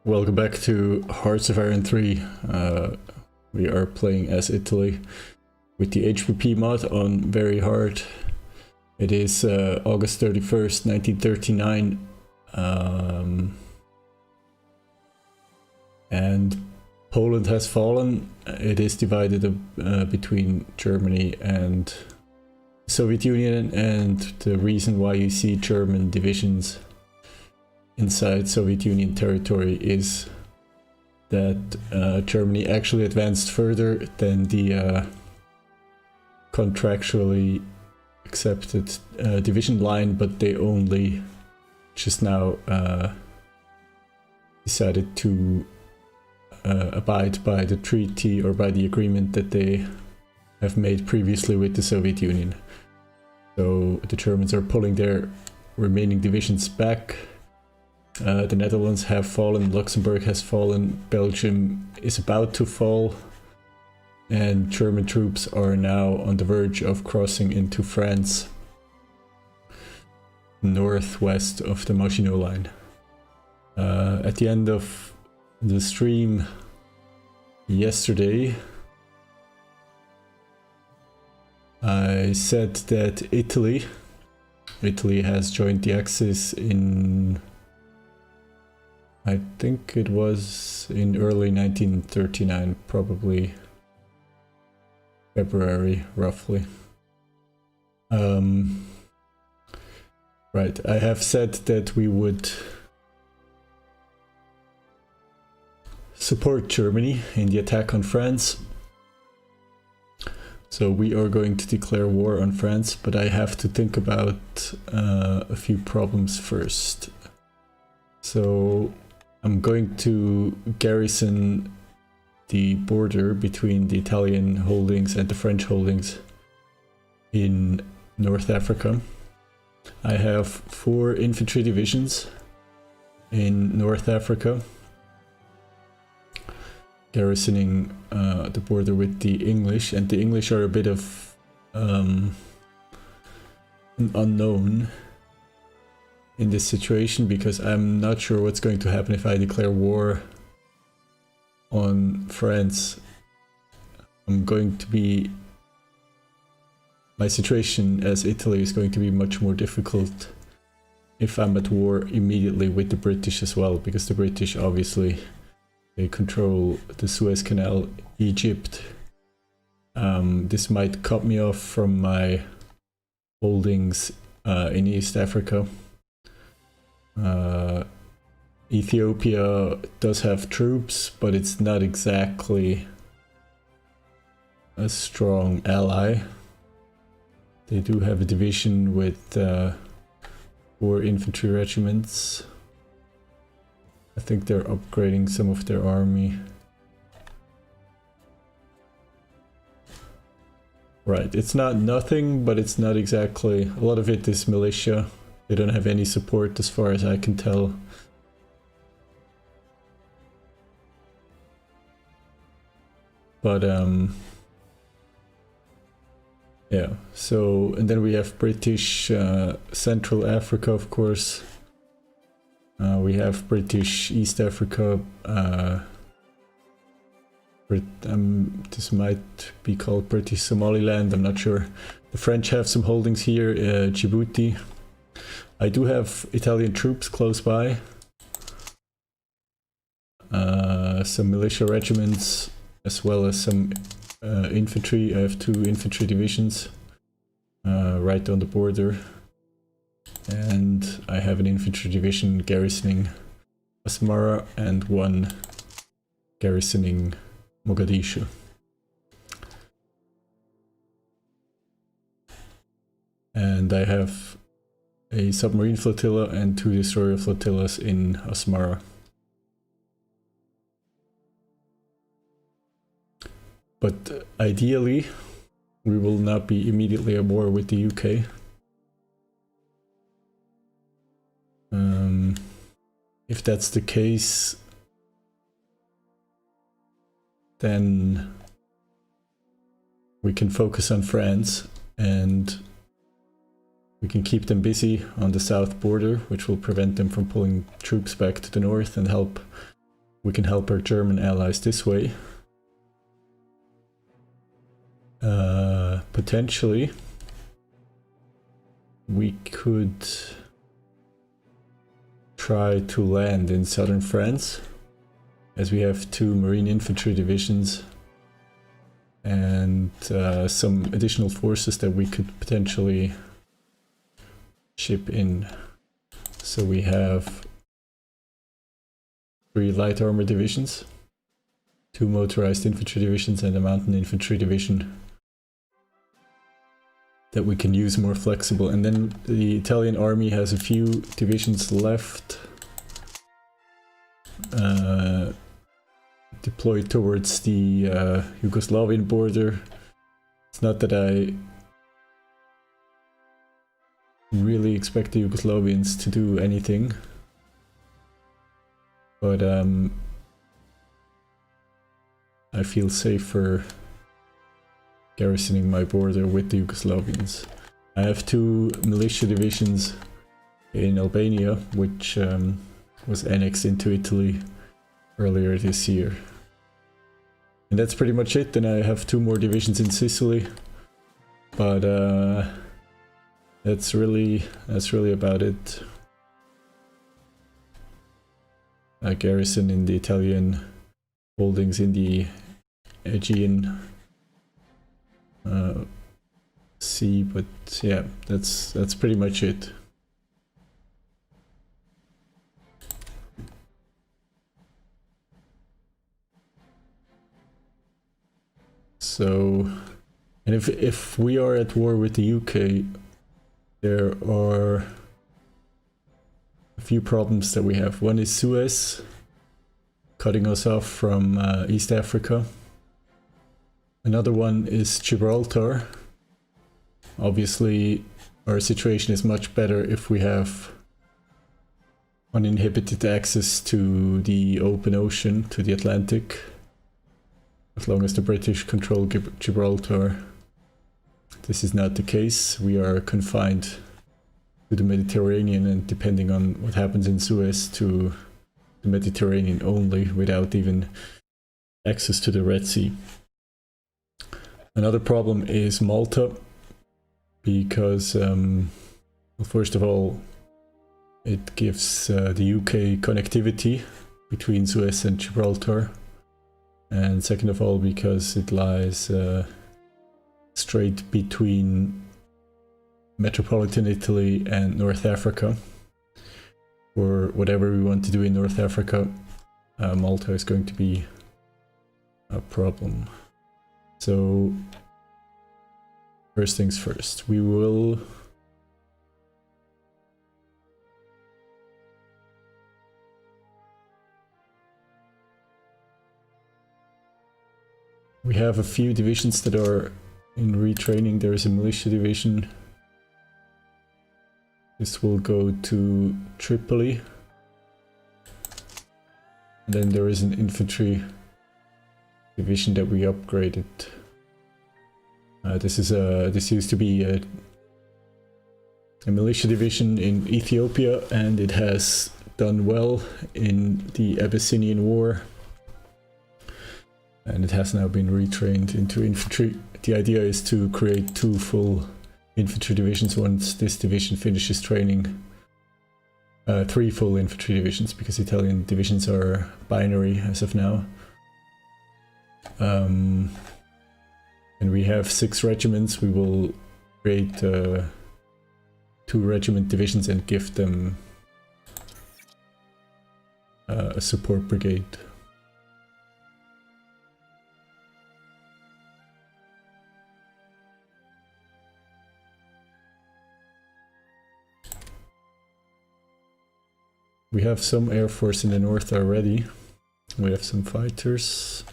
Welcome back to Hearts of Iron 3. We are playing as Italy with the HPP mod on very hard. It is August 31st, 1939. And Poland has fallen. It is divided between Germany and Soviet Union, and the reason why you see German divisions inside Soviet Union territory is that Germany actually advanced further than the contractually accepted division line, but they only just now decided to abide by the treaty or by the agreement that they have made previously with the Soviet Union. So the Germans are pulling their remaining divisions back. The Netherlands have fallen, Luxembourg has fallen, Belgium is about to fall, and German troops are now on the verge of crossing into France, northwest of the Maginot Line. At the end of the stream yesterday, I said that Italy has joined the Axis in, I think it was in early 1939, probably February, roughly. Right, I have said that we would support Germany in the attack on France. So we are going to declare war on France, but I have to think about a few problems first. So I'm going to garrison the border between the Italian holdings and the French holdings in North Africa. I have 4 infantry divisions in North Africa, garrisoning the border with the English, and the English are a bit of an unknown in this situation, because I'm not sure what's going to happen if I declare war on France. My situation as Italy is going to be much more difficult if I'm at war immediately with the British as well, because the British obviously, they control the Suez Canal, Egypt. This might cut me off from my holdings in East Africa. Ethiopia does have troops, but it's not exactly a strong ally. They do have a division with 4 infantry regiments. I think they're upgrading some of their army. Right, it's not nothing, but it's not exactly... A lot of it is militia. They don't have any support as far as I can tell. But yeah, so, and then we have British Central Africa, of course. We have British East Africa. This might be called British Somaliland, I'm not sure. The French have some holdings here, Djibouti. I do have Italian troops close by. Some militia regiments, as well as some infantry. I have 2 infantry divisions right on the border. And I have an infantry division garrisoning Asmara and 1 garrisoning Mogadishu. And I have a submarine flotilla and 2 destroyer flotillas in Asmara. But ideally, we will not be immediately at war with the UK. If that's the case, then we can focus on France and we can keep them busy on the south border, which will prevent them from pulling troops back to the north and help we can help our German allies this way. Potentially, we could try to land in southern France, as we have 2 marine infantry divisions and some additional forces that we could potentially ship in. So we have 3 light armor divisions, 2 motorized infantry divisions, and a mountain infantry division that we can use more flexible. And then the Italian army has a few divisions left deployed towards the Yugoslavian border. It's not that I really expect the Yugoslavians to do anything, but I feel safer garrisoning my border with the Yugoslavians. I have 2 militia divisions in Albania, which was annexed into Italy earlier this year. And that's pretty much it. Then I have 2 more divisions in Sicily, but that's really about it. A garrison in the Italian holdings in the Aegean Sea, but yeah, that's pretty much it. So, and if we are at war with the UK, there are a few problems that we have. One is Suez, cutting us off from East Africa. Another one is Gibraltar. Obviously, our situation is much better if we have uninhibited access to the open ocean, to the Atlantic. As long as the British control Gibraltar. This is not the case. We are confined to the Mediterranean, and depending on what happens in Suez, to the Mediterranean only, without even access to the Red Sea. Another problem is Malta, because well, first of all, it gives the UK connectivity between Suez and Gibraltar. And second of all, because it lies straight between metropolitan Italy and North Africa. For whatever we want to do in North Africa, Malta is going to be a problem. So, first things first, we have a few divisions that are in retraining. There is a militia division. This will go to Tripoli. And then there is an infantry division that we upgraded. This used to be a militia division in Ethiopia, and it has done well in the Abyssinian War. And it has now been retrained into infantry. The idea is to create 2 full infantry divisions once this division finishes training. 3 full infantry divisions, because Italian divisions are binary as of now. And we have 6 regiments. We will create 2 regiment divisions and give them a support brigade. We have some air force in the north already. We have some fighters.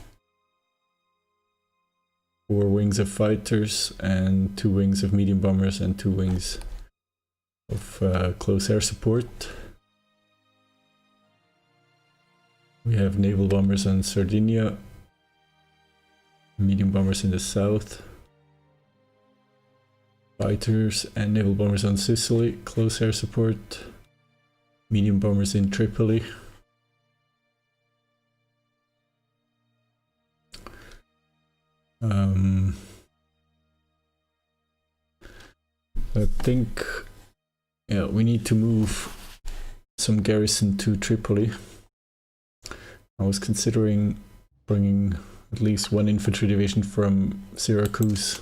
4 wings of fighters and 2 wings of medium bombers and 2 wings of close air support. We have naval bombers on Sardinia, medium bombers in the south, fighters and naval bombers on Sicily, close air support, medium bombers in Tripoli. I think, yeah, we need to move some garrison to Tripoli. I was considering bringing at least one infantry division from Syracuse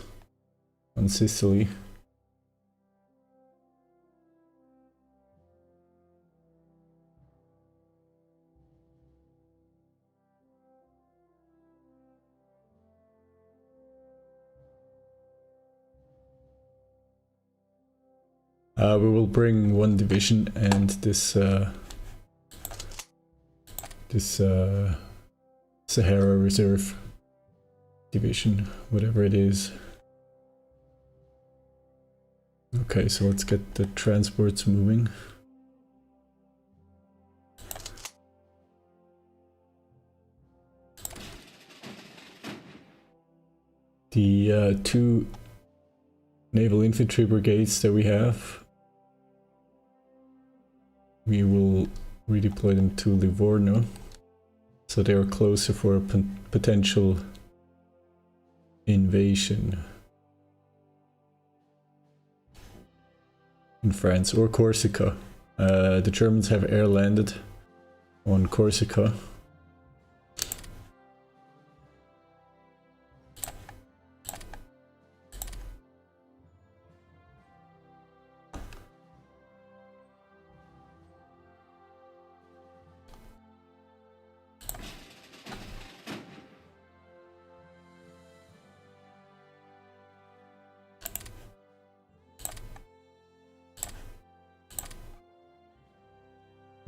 on Sicily. We will bring one division and this Sahara Reserve division, whatever it is. Okay, so let's get the transports moving. The two naval infantry brigades that we have, we will redeploy them to Livorno, so they are closer for a potential invasion in France or Corsica. The Germans have air landed on Corsica.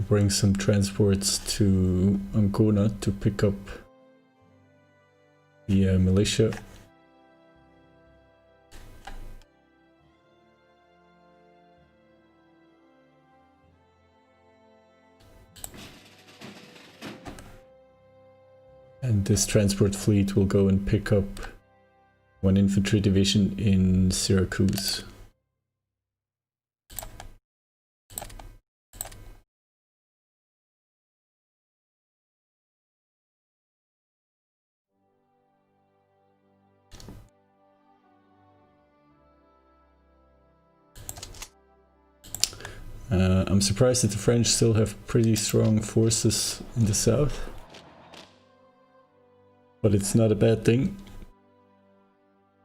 Bring some transports to Ancona to pick up the militia. And this transport fleet will go and pick up one infantry division in Syracuse. I'm surprised that the French still have pretty strong forces in the south, but it's not a bad thing,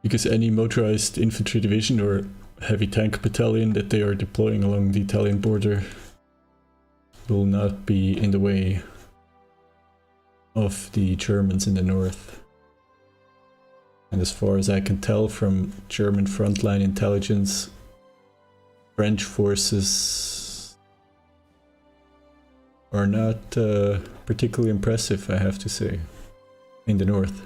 because any motorized infantry division or heavy tank battalion that they are deploying along the Italian border will not be in the way of the Germans in the north. And as far as I can tell from German frontline intelligence, French forces are not particularly impressive, I have to say, in the north.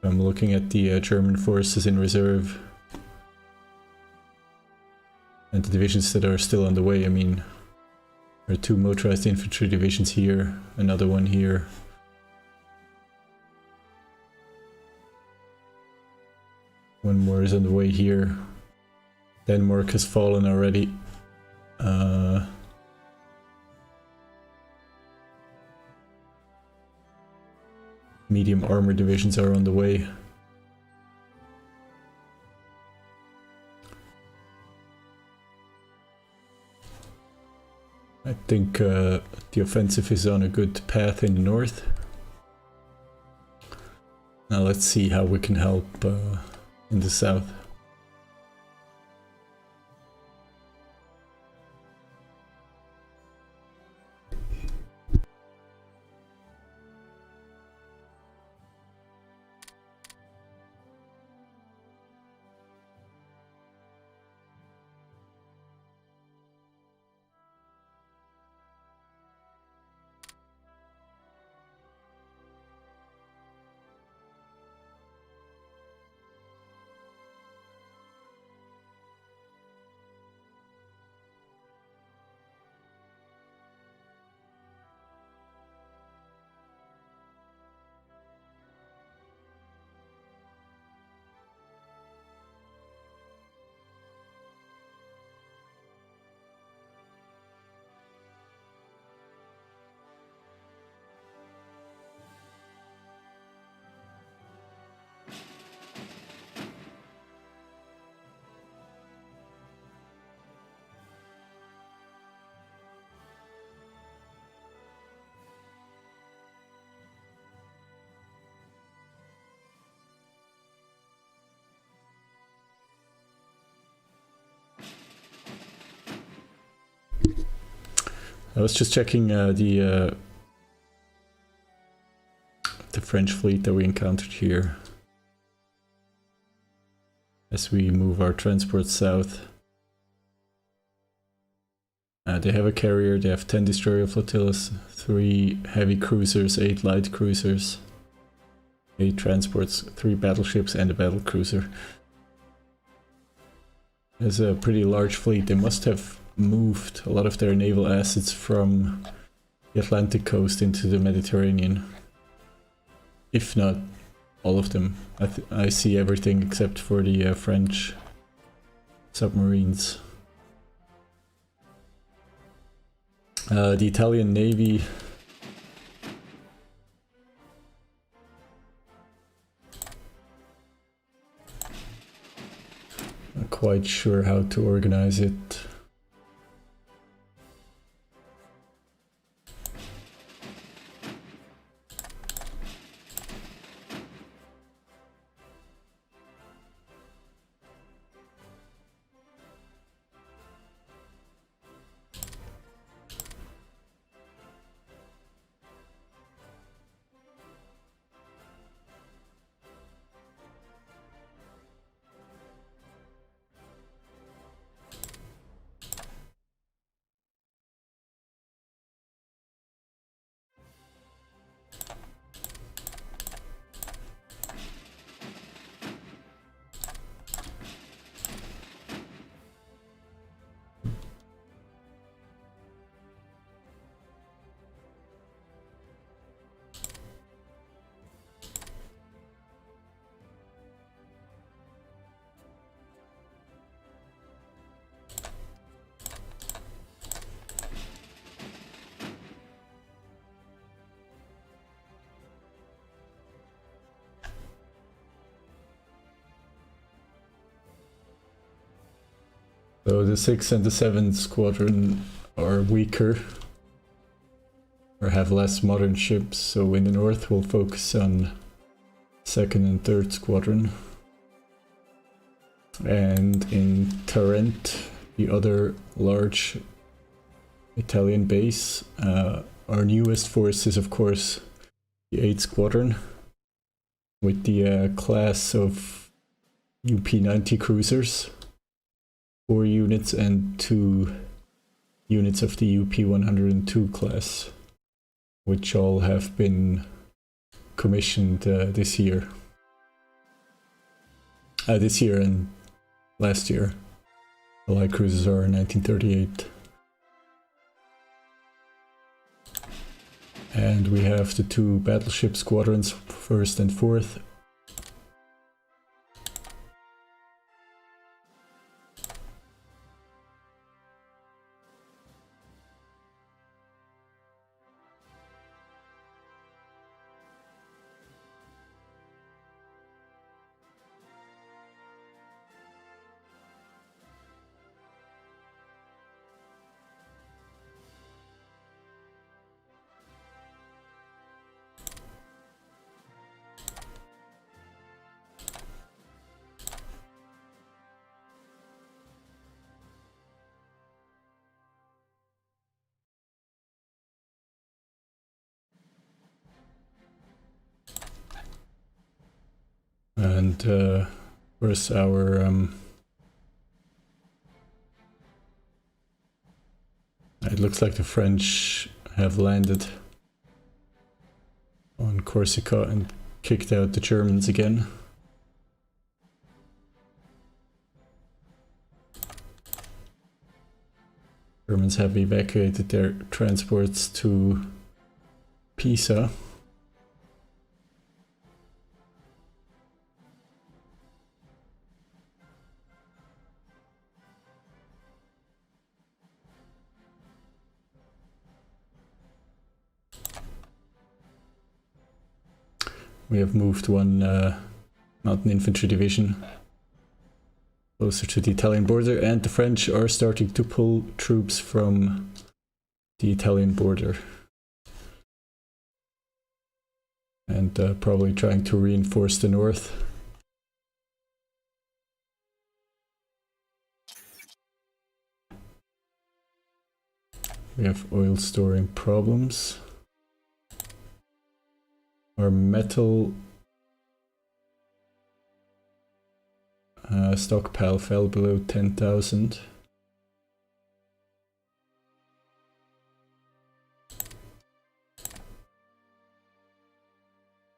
I'm looking at the German forces in reserve and the divisions that are still on the way. I mean, there are two motorized infantry divisions here, another one here. One more is on the way here. Denmark has fallen already. Medium armor divisions are on the way. I think the offensive is on a good path in the north. Now let's see how we can help in the south. I was just checking the French fleet that we encountered here as we move our transport south. They have a carrier, they have 10 destroyer flotillas, 3 heavy cruisers, 8 light cruisers, 8 transports, 3 battleships and a battle cruiser. It's a pretty large fleet. They must have moved a lot of their naval assets from the Atlantic coast into the Mediterranean. If not all of them. I see everything except for the French submarines. The Italian Navy not quite sure how to organize it. So the 6th and the 7th squadron are weaker or have less modern ships, so in the north we'll focus on 2nd and 3rd squadron. And in Tarent, the other large Italian base, our newest force is of course the 8th squadron with the class of UP-90 cruisers. 4 units and 2 units of the UP-102 class, which all have been commissioned this year. This year and last year. The light cruisers are in 1938. And we have the 2 battleship squadrons, 1st and 4th. And where's our it looks like the French have landed on Corsica and kicked out the Germans again. Germans have evacuated their transports to Pisa. We have moved one mountain infantry division closer to the Italian border, and the French are starting to pull troops from the Italian border. And probably trying to reinforce the north. We have oil storing problems. Our metal stockpile fell below 10,000.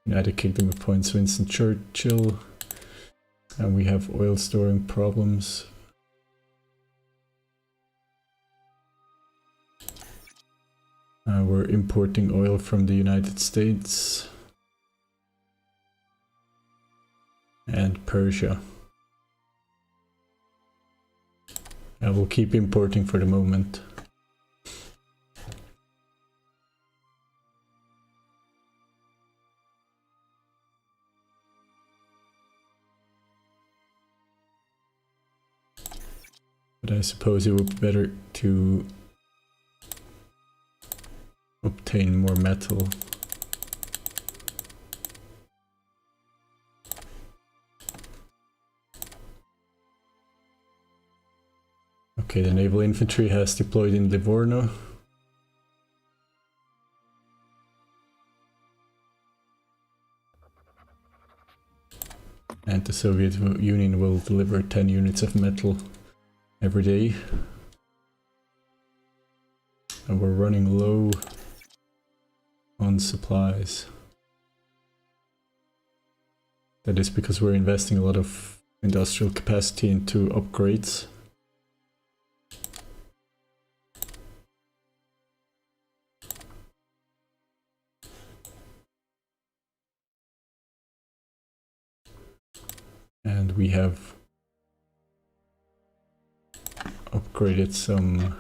United Kingdom appoints Winston Churchill, and we have oil storing problems. We're importing oil from the United States and Persia. We'll keep importing for the moment. But I suppose it would be better to obtain more metal. Okay, the naval infantry has deployed in Livorno. And the Soviet Union will deliver 10 units of metal every day. And we're running low on supplies. That is because we're investing a lot of industrial capacity into upgrades. And we have upgraded some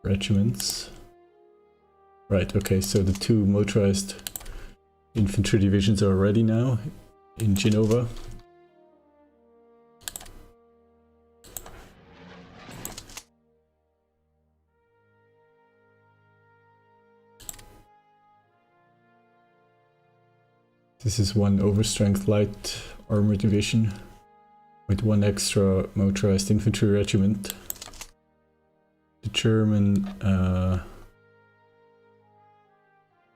regiments. Right, okay, so the 2 motorized infantry divisions are ready now in Genova. This is 1 overstrength light armor division with 1 extra motorized infantry regiment. The German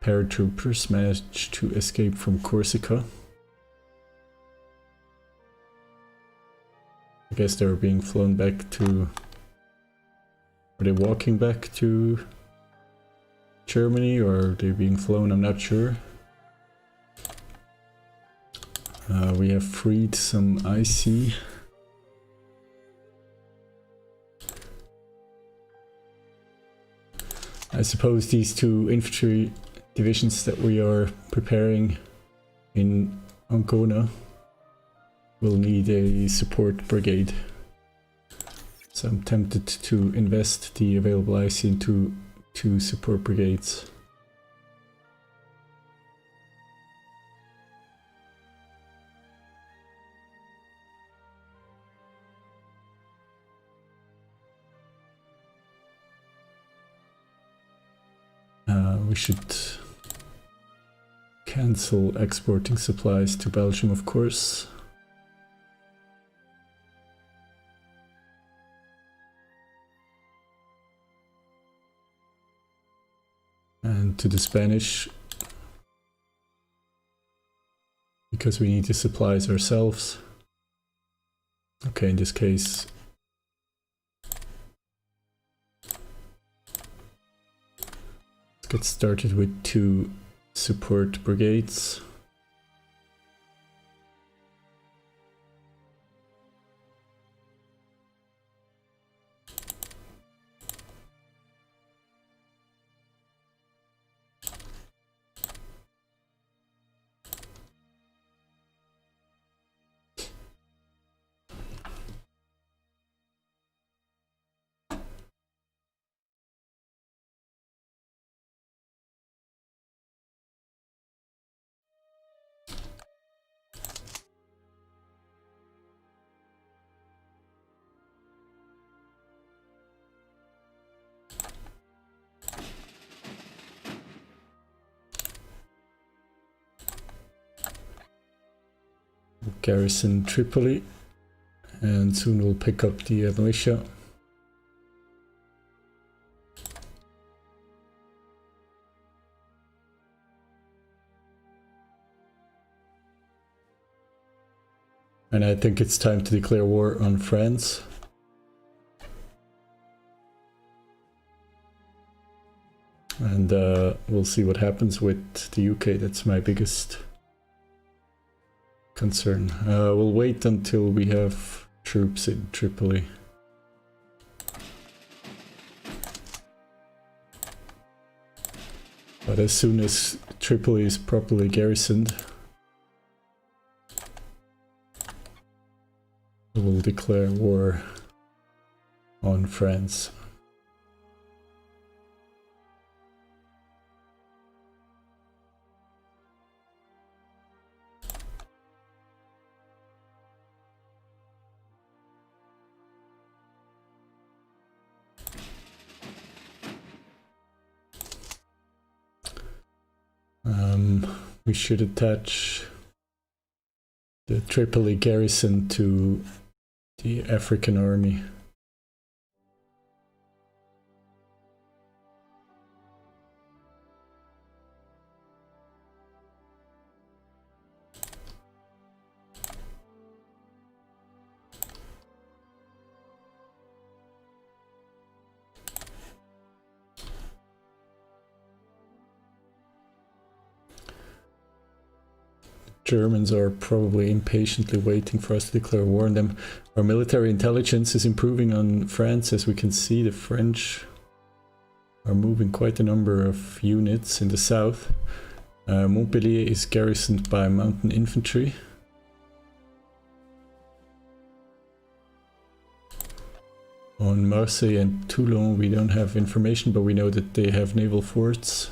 paratroopers managed to escape from Corsica. I guess they were being flown back to... Are they walking back to Germany, or are they being flown? I'm not sure. We have freed some IC. I suppose these 2 infantry divisions that we are preparing in Ancona will need a support brigade. So I'm tempted to invest the available IC into 2 support brigades. We should cancel exporting supplies to Belgium, of course. And to the Spanish, because we need the supplies ourselves. Okay, in this case, get started with 2 support brigades. Garrison Tripoli, and soon we'll pick up the militia. And I think it's time to declare war on France. And we'll see what happens with the UK. That's my biggest concern. We'll wait until we have troops in Tripoli. But as soon as Tripoli is properly garrisoned, we'll declare war on France. We should attach the Tripoli garrison to the African army. Germans are probably impatiently waiting for us to declare war on them. Our military intelligence is improving on France. As we can see, the French are moving quite a number of units in the south. Montpellier is garrisoned by mountain infantry. On Marseille and Toulon we don't have information, but we know that they have naval forts.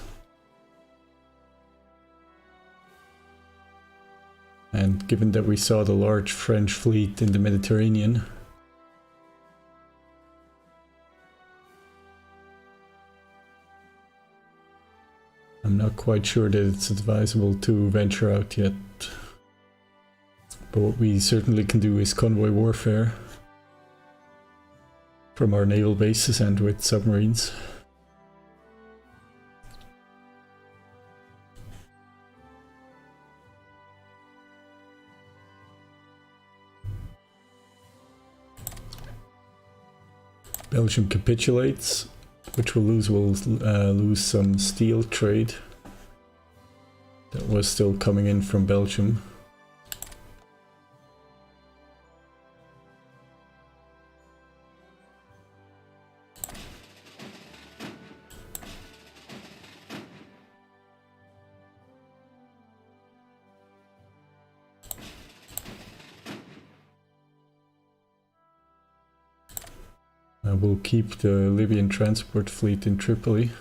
And given that we saw the large French fleet in the Mediterranean, I'm not quite sure that it's advisable to venture out yet. But what we certainly can do is convoy warfare from our naval bases and with submarines. Belgium capitulates, which will lose some steel trade that was still coming in from Belgium. We'll keep the Libyan transport fleet in Tripoli.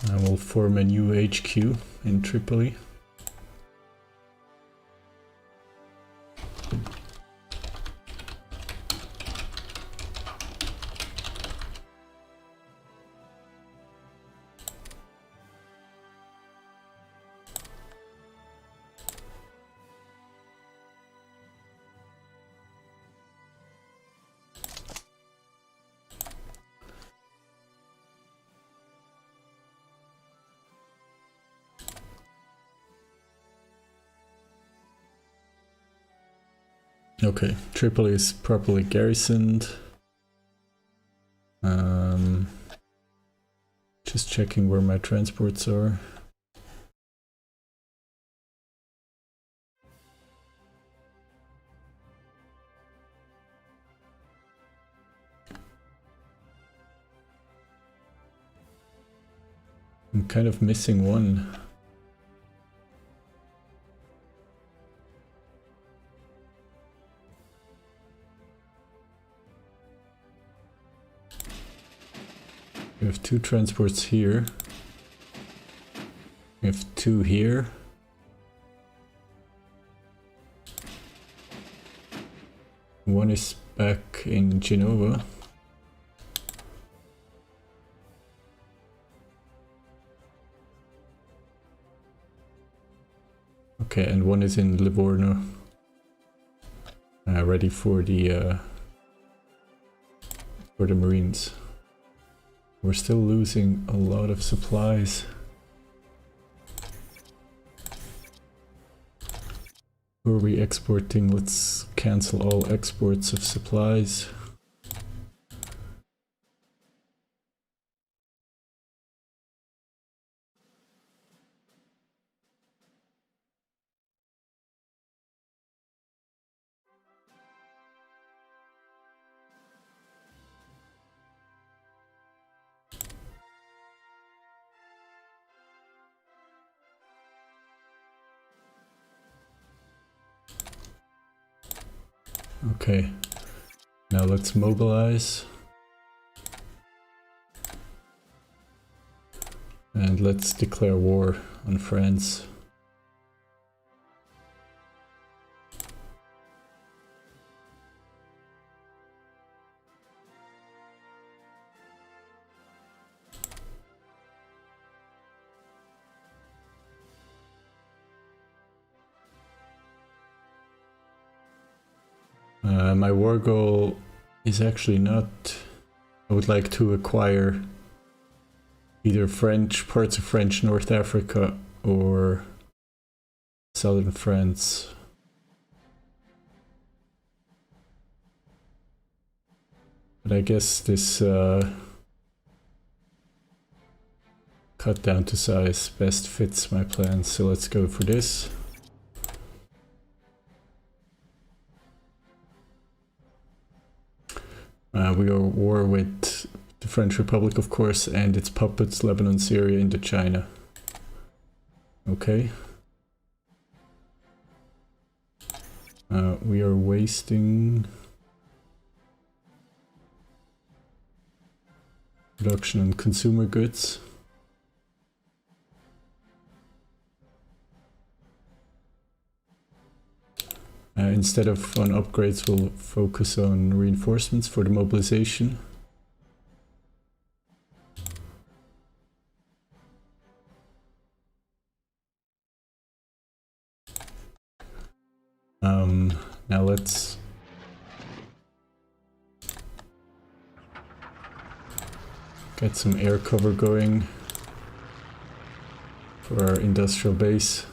And we'll form a new HQ in Tripoli. Okay, Tripoli is properly garrisoned. Just checking where my transports are. I'm kind of missing one. We have two transports here. We have two here. One is back in Genova. Okay, and one is in Livorno. Ready for the Marines. We're still losing a lot of supplies. Who are we exporting? Let's cancel all exports of supplies. Okay, now let's mobilize. And let's declare war on France. My war goal is actually not... I would like to acquire either parts of French North Africa or southern France. But I guess this cut down to size best fits my plans, so let's go for this. We are at war with the French Republic, of course, and its puppets, Lebanon, Syria, Indochina. Okay. We are wasting production on consumer goods. Instead of on upgrades, we'll focus on reinforcements for the mobilization. Now let's get some air cover going for our industrial base.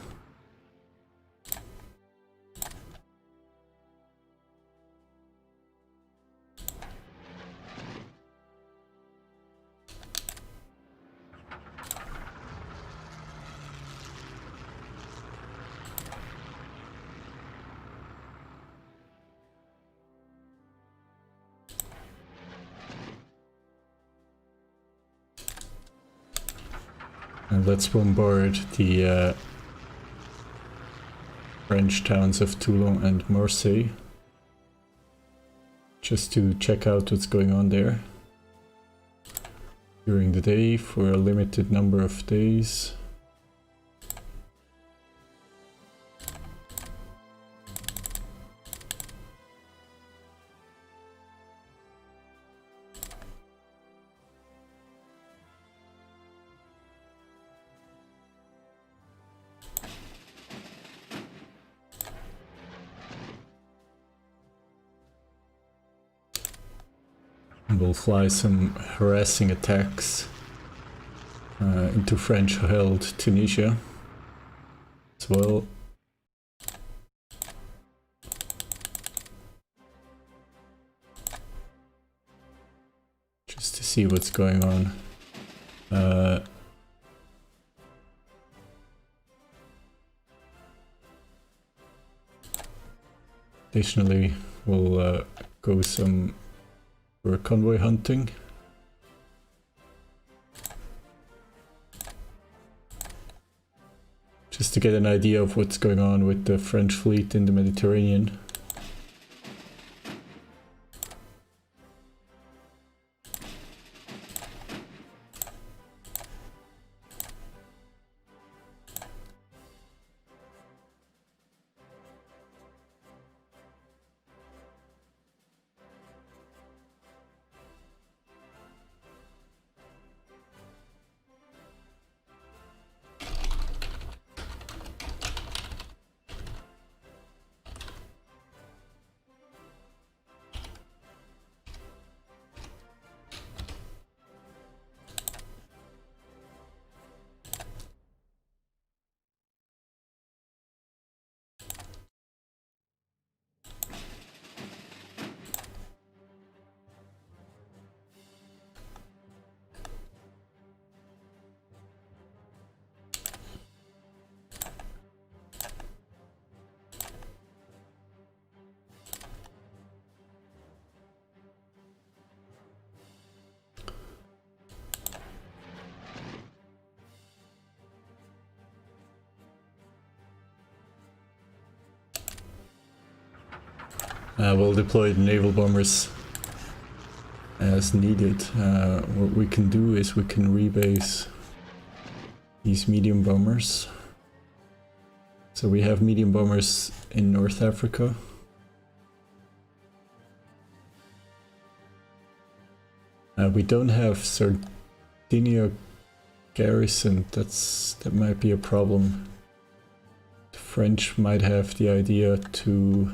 And let's bombard the French towns of Toulon and Marseille, just to check out what's going on there during the day for a limited number of days. We'll fly some harassing attacks into French-held Tunisia as well. Just to see what's going on. Additionally, we'll go for convoy hunting. Just to get an idea of what's going on with the French fleet in the Mediterranean. We'll deploy the naval bombers as needed. What we can do is we can rebase these medium bombers. So we have medium bombers in North Africa. We don't have Sardinia garrison. That might be a problem. The French might have the idea to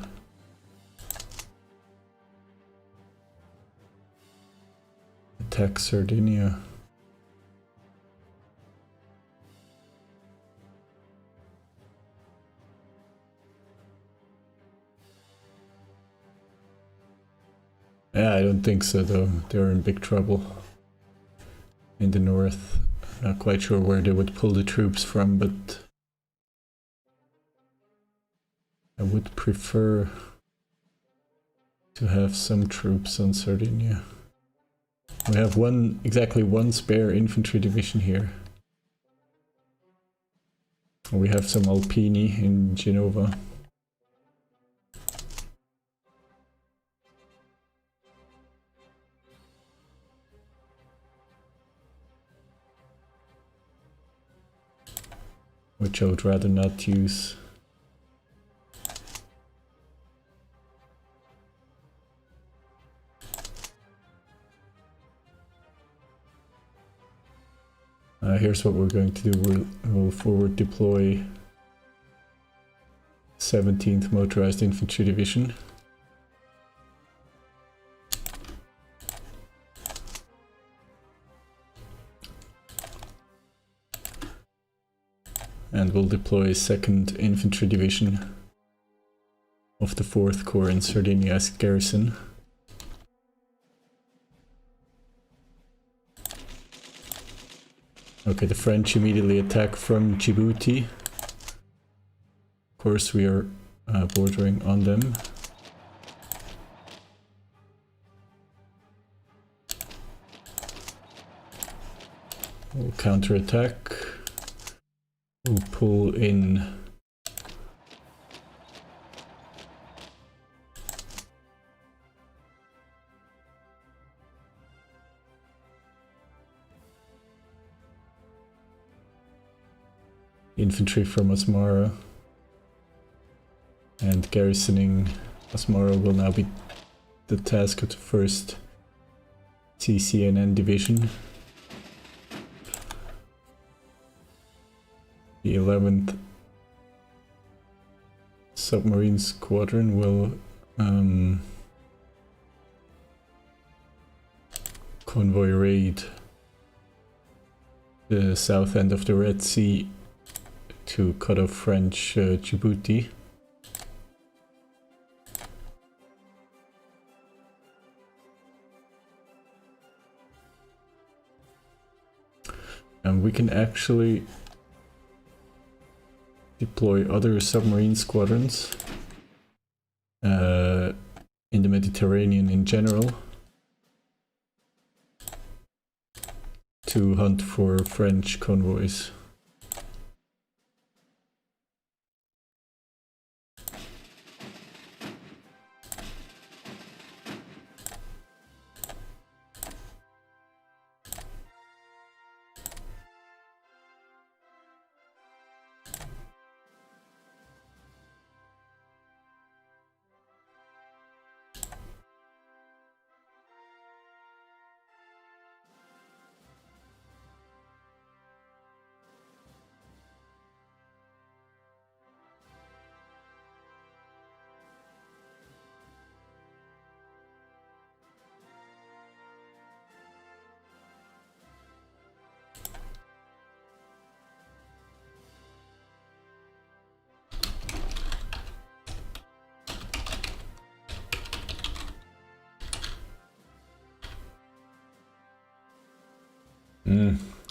attack Sardinia. Yeah, I don't think so though. They're in big trouble in the north. Not quite sure where they would pull the troops from, but I would prefer to have some troops on Sardinia. We have exactly one spare infantry division here. We have some Alpini in Genova. Which I would rather not use. Here's what we're going to do. We'll forward deploy 17th Motorized Infantry Division. And we'll deploy 2nd Infantry Division of the 4th Corps in Sardinia as garrison. Okay, the French immediately attack from Djibouti. Of course, we are bordering on them. We'll counterattack. We'll pull in infantry from Asmara, and garrisoning Asmara will now be the task of the 1st CCNN division. The 11th Submarine Squadron will convoy raid the south end of the Red Sea to cut off French Djibouti. And we can actually deploy other submarine squadrons in the Mediterranean in general to hunt for French convoys.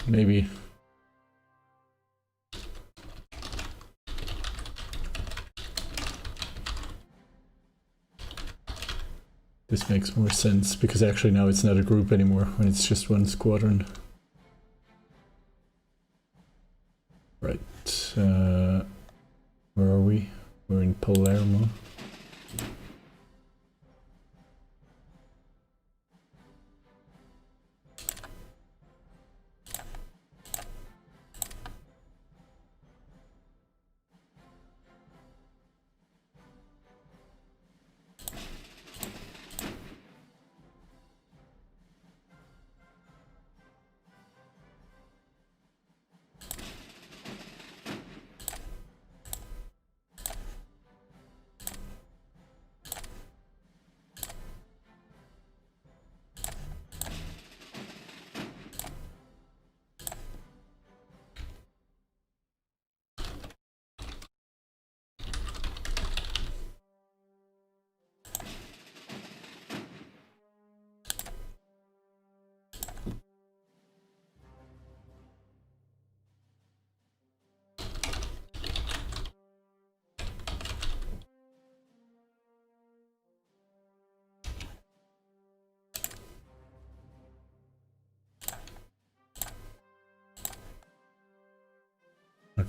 Maybe. This makes more sense, because actually now it's not a group anymore when it's just one squadron. Right, where are we? We're in Palermo.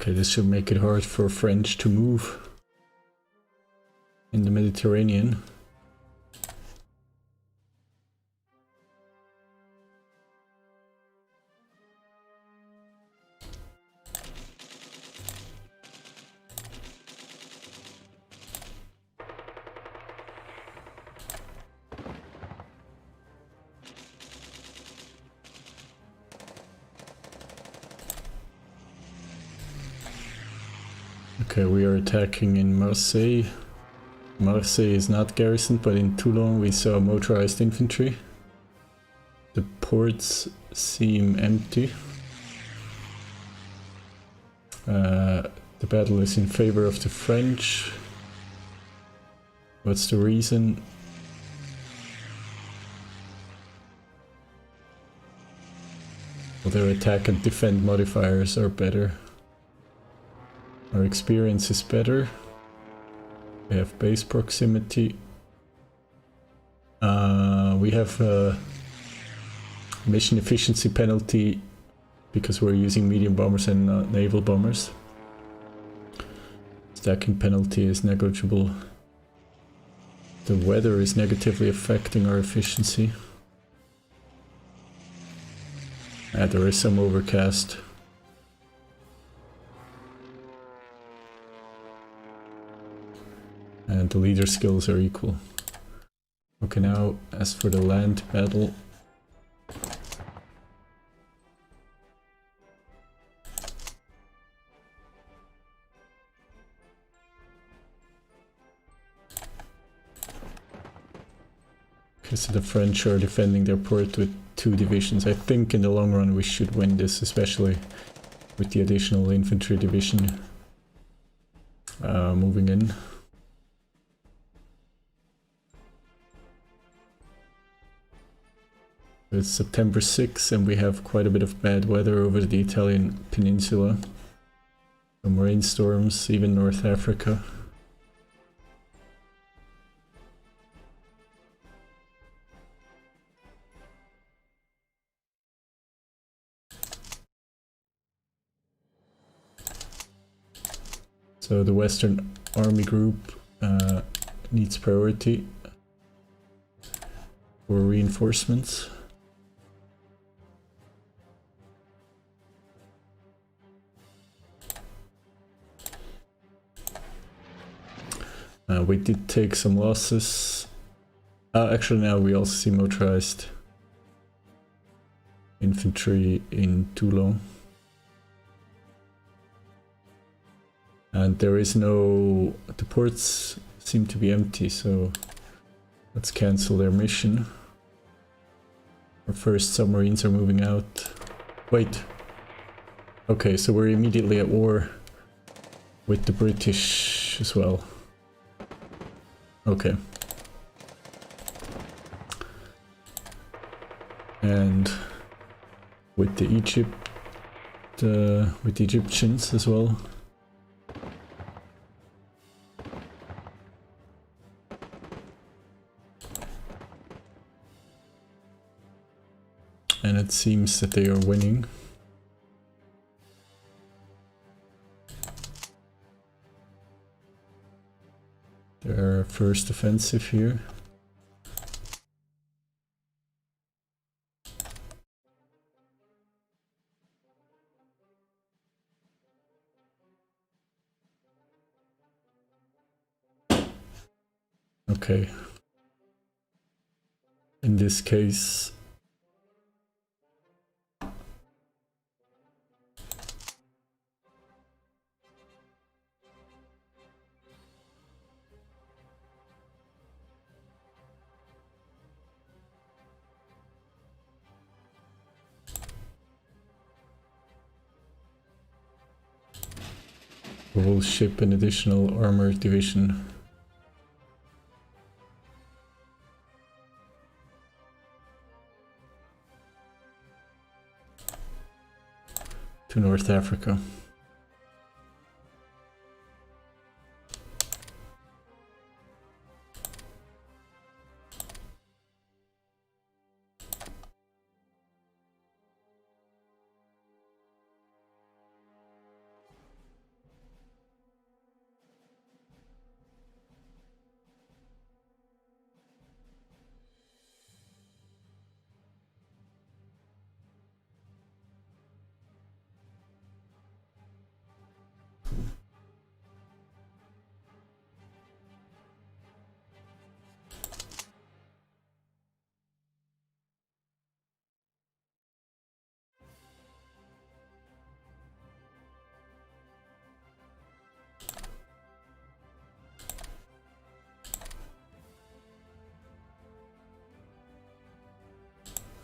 Okay, this should make it hard for French to move in the Mediterranean. Okay, we are attacking in Marseille. Marseille is not garrisoned, but in Toulon we saw motorized infantry. The ports seem empty. The battle is in favor of the French. What's the reason? Well, their attack and defend modifiers are better. Our experience is better. We have base proximity. We have a mission efficiency penalty because we're using medium bombers and not naval bombers. Stacking penalty is negligible. The weather is negatively affecting our efficiency. There is some overcast. And the leader skills are equal. Okay, now as for the land battle. Okay, so the French are defending their port with 2 divisions. I think in the long run we should win this, especially with the additional infantry division moving in. It's September 6th and we have quite a bit of bad weather over the Italian peninsula. Some rainstorms, even North Africa. So the Western Army Group needs priority for reinforcements. We did take some losses. Actually now we also see motorized infantry in Toulon. And there is no... the ports seem to be empty, so let's cancel their mission. Our first submarines are moving out. Wait. Okay, so we're immediately at war with the British as well. Okay. And with the with the Egyptians as well. And it seems that they are winning. Their first offensive here. Okay. In this case, we will ship an additional armored division. To North Africa.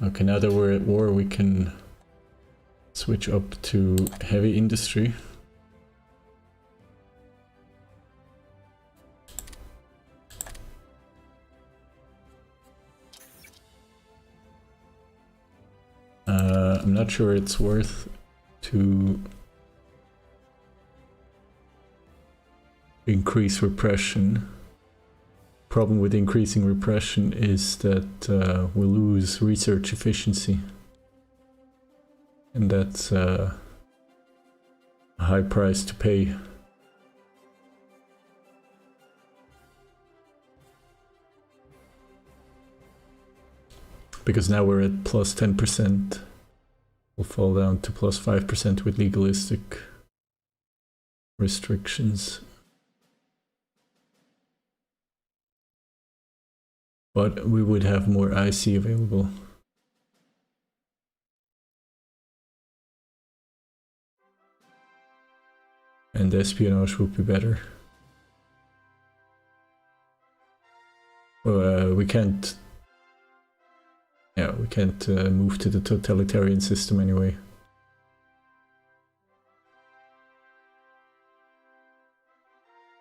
Okay, now that we're at war, we can switch up to heavy industry. I'm not sure it's worth to increase repression. Problem with increasing repression is that we'll lose research efficiency. And that's a high price to pay. Because now we're at plus 10%. We'll fall down to plus 5% with legalistic restrictions. But we would have more IC available. And espionage would be better. Well, we can't... Yeah, we can't move to the totalitarian system anyway.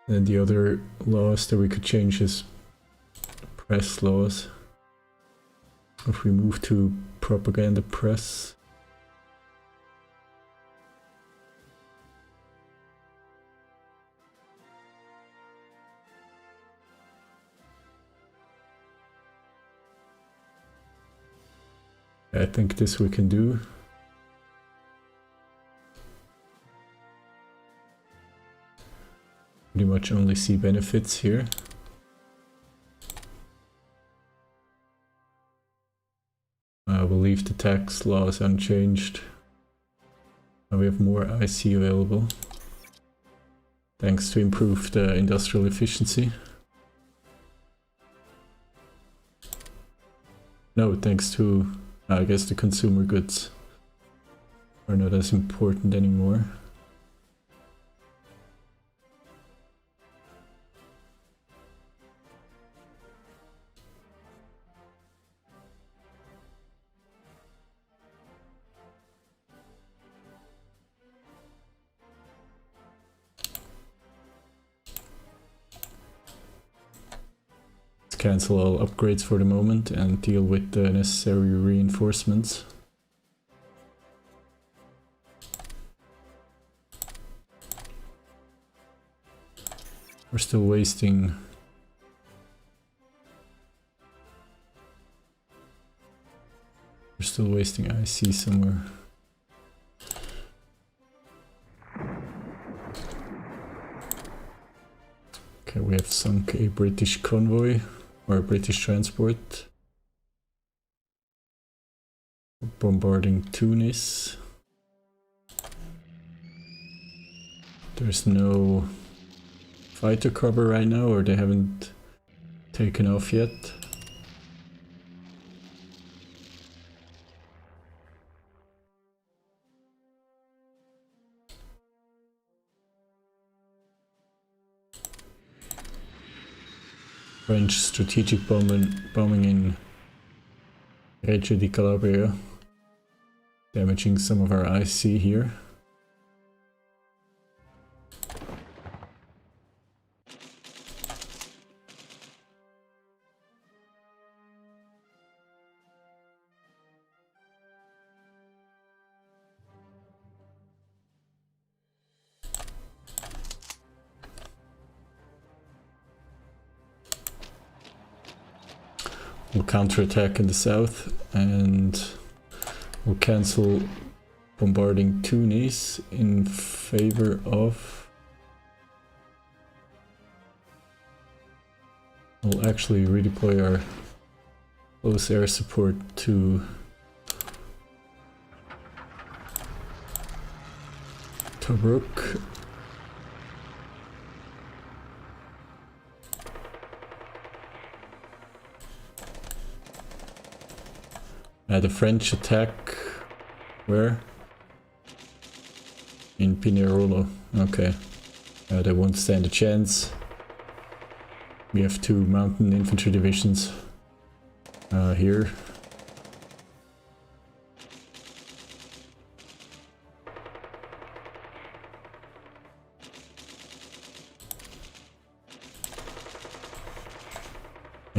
And the other laws that we could change is press laws. If we move to propaganda press. I think this we can do. Pretty much only see benefits here. We'll leave the tax laws unchanged. Now we have more IC available. Thanks to improved industrial efficiency. No, thanks to... I guess the consumer goods are not as important anymore. Cancel all upgrades for the moment and deal with the necessary reinforcements. We're still wasting IC somewhere. Okay, we have sunk a British convoy. Or a British transport. Bombarding Tunis. There's no fighter cover right now, or they haven't taken off yet. French strategic bombing in Reggio di Calabria, damaging some of our IC here. We'll counterattack in the south and we'll cancel bombarding Tunis in favor of... We'll actually redeploy our close air support to Tobruk. The French attack where? In Pinerolo. Okay. They won't stand a chance. We have two mountain infantry divisions here.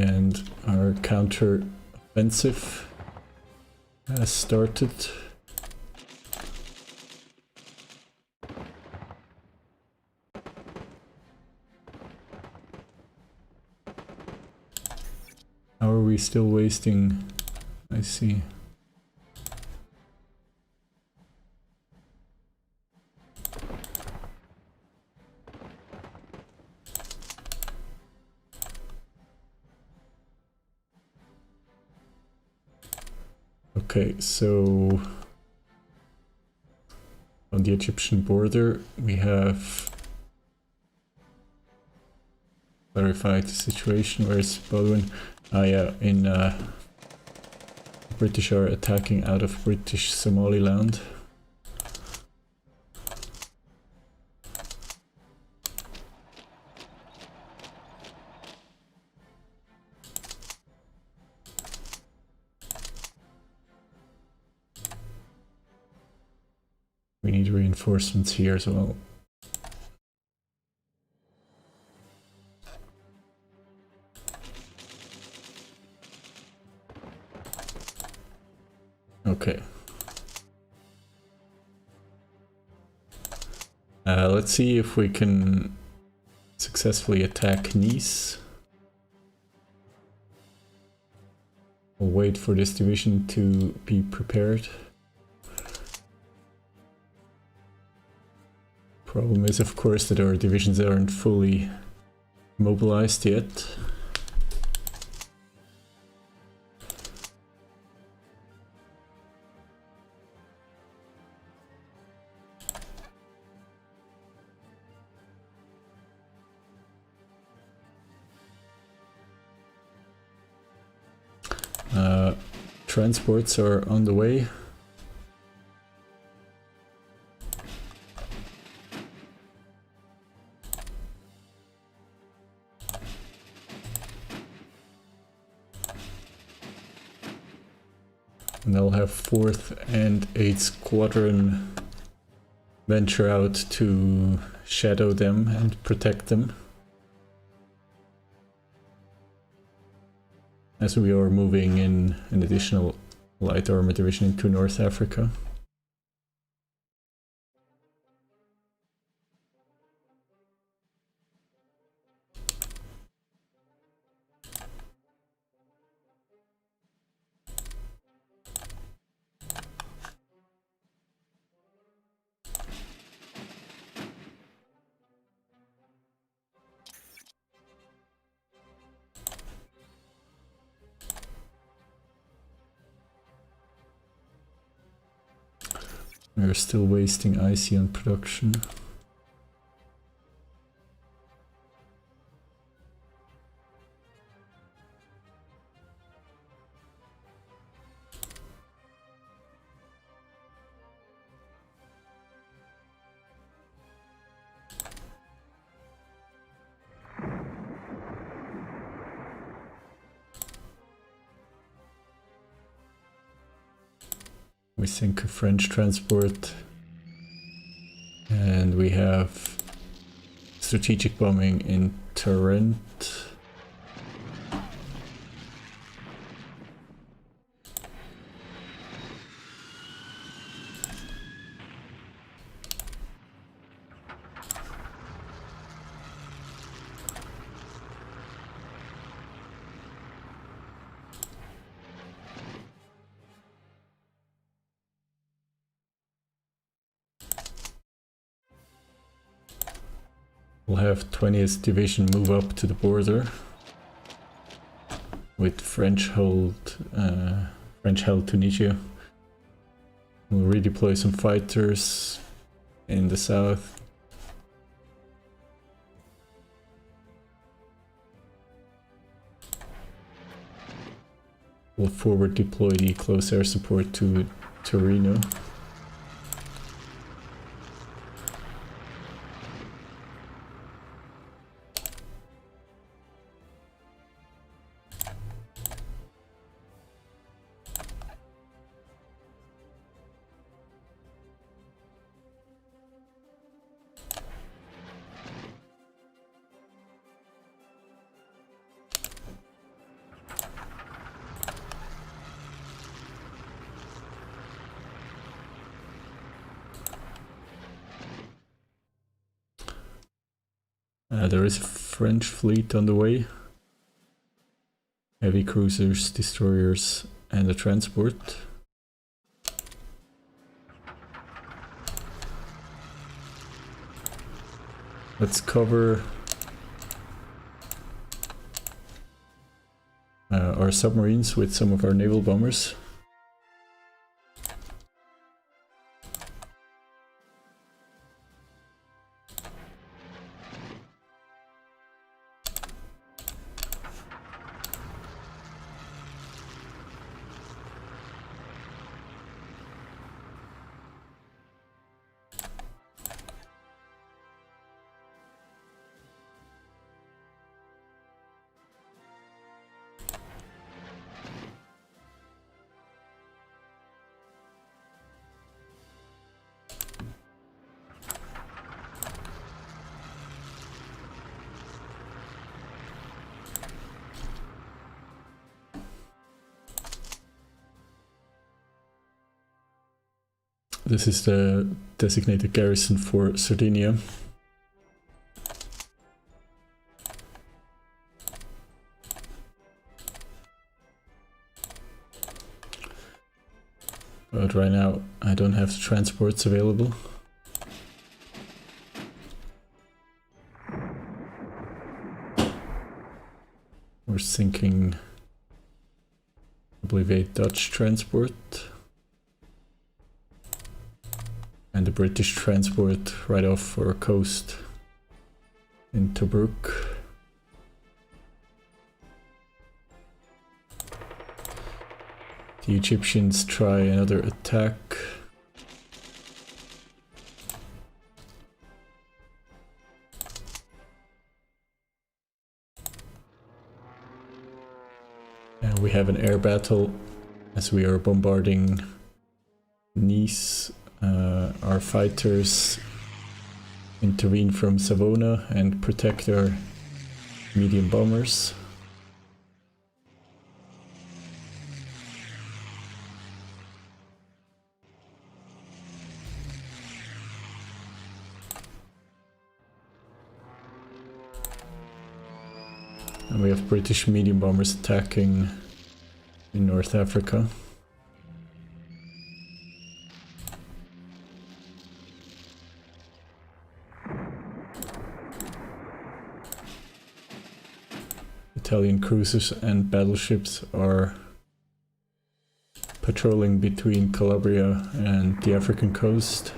And our counter offensive has started. How are we still wasting? I see. Okay, so on the Egyptian border we have clarified the situation. Where's Baldwin? Ah yeah, British are attacking out of British Somaliland. We need reinforcements here as well. Okay. Let's see if we can successfully attack Nice. We'll wait for this division to be prepared. Problem is, of course, that our divisions aren't fully mobilized yet. Transports are on the way. And they'll have 4th and 8th Squadron venture out to shadow them and protect them, as we are moving in an additional light armor division into North Africa. We're still wasting IC on production. We sink a French transport, and we have strategic bombing in Tarent. We'll have 20th Division move up to the border with French-held Tunisia. We'll redeploy some fighters in the south. We'll forward deploy the close air support to Torino. There is a French fleet on the way. Heavy cruisers, destroyers, and a transport. Let's cover our submarines with some of our naval bombers. This is the designated garrison for Sardinia. But right now I don't have the transports available. We're sinking, I believe, a Dutch transport. And the British transport right off our coast in Tobruk. The Egyptians try another attack. And we have an air battle as we are bombarding Nice. Our fighters intervene from Savona and protect our medium bombers. And we have British medium bombers attacking in North Africa. Italian cruisers and battleships are patrolling between Calabria and the African coast.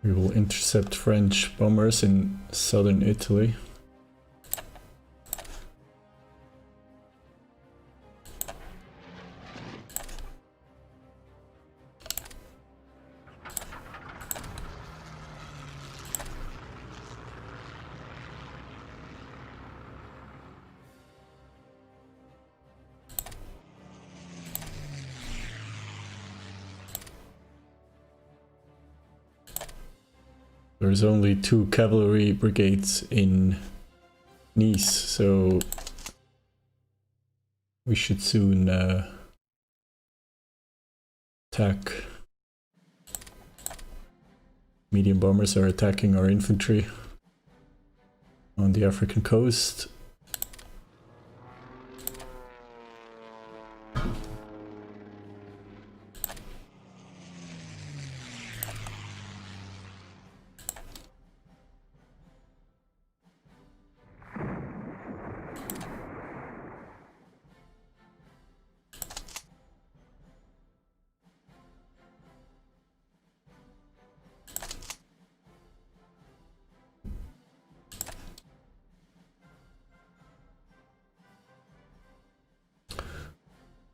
We will intercept French bombers in southern Italy. There's only 2 cavalry brigades in Nice, so we should soon attack. Medium bombers are attacking our infantry on the African coast.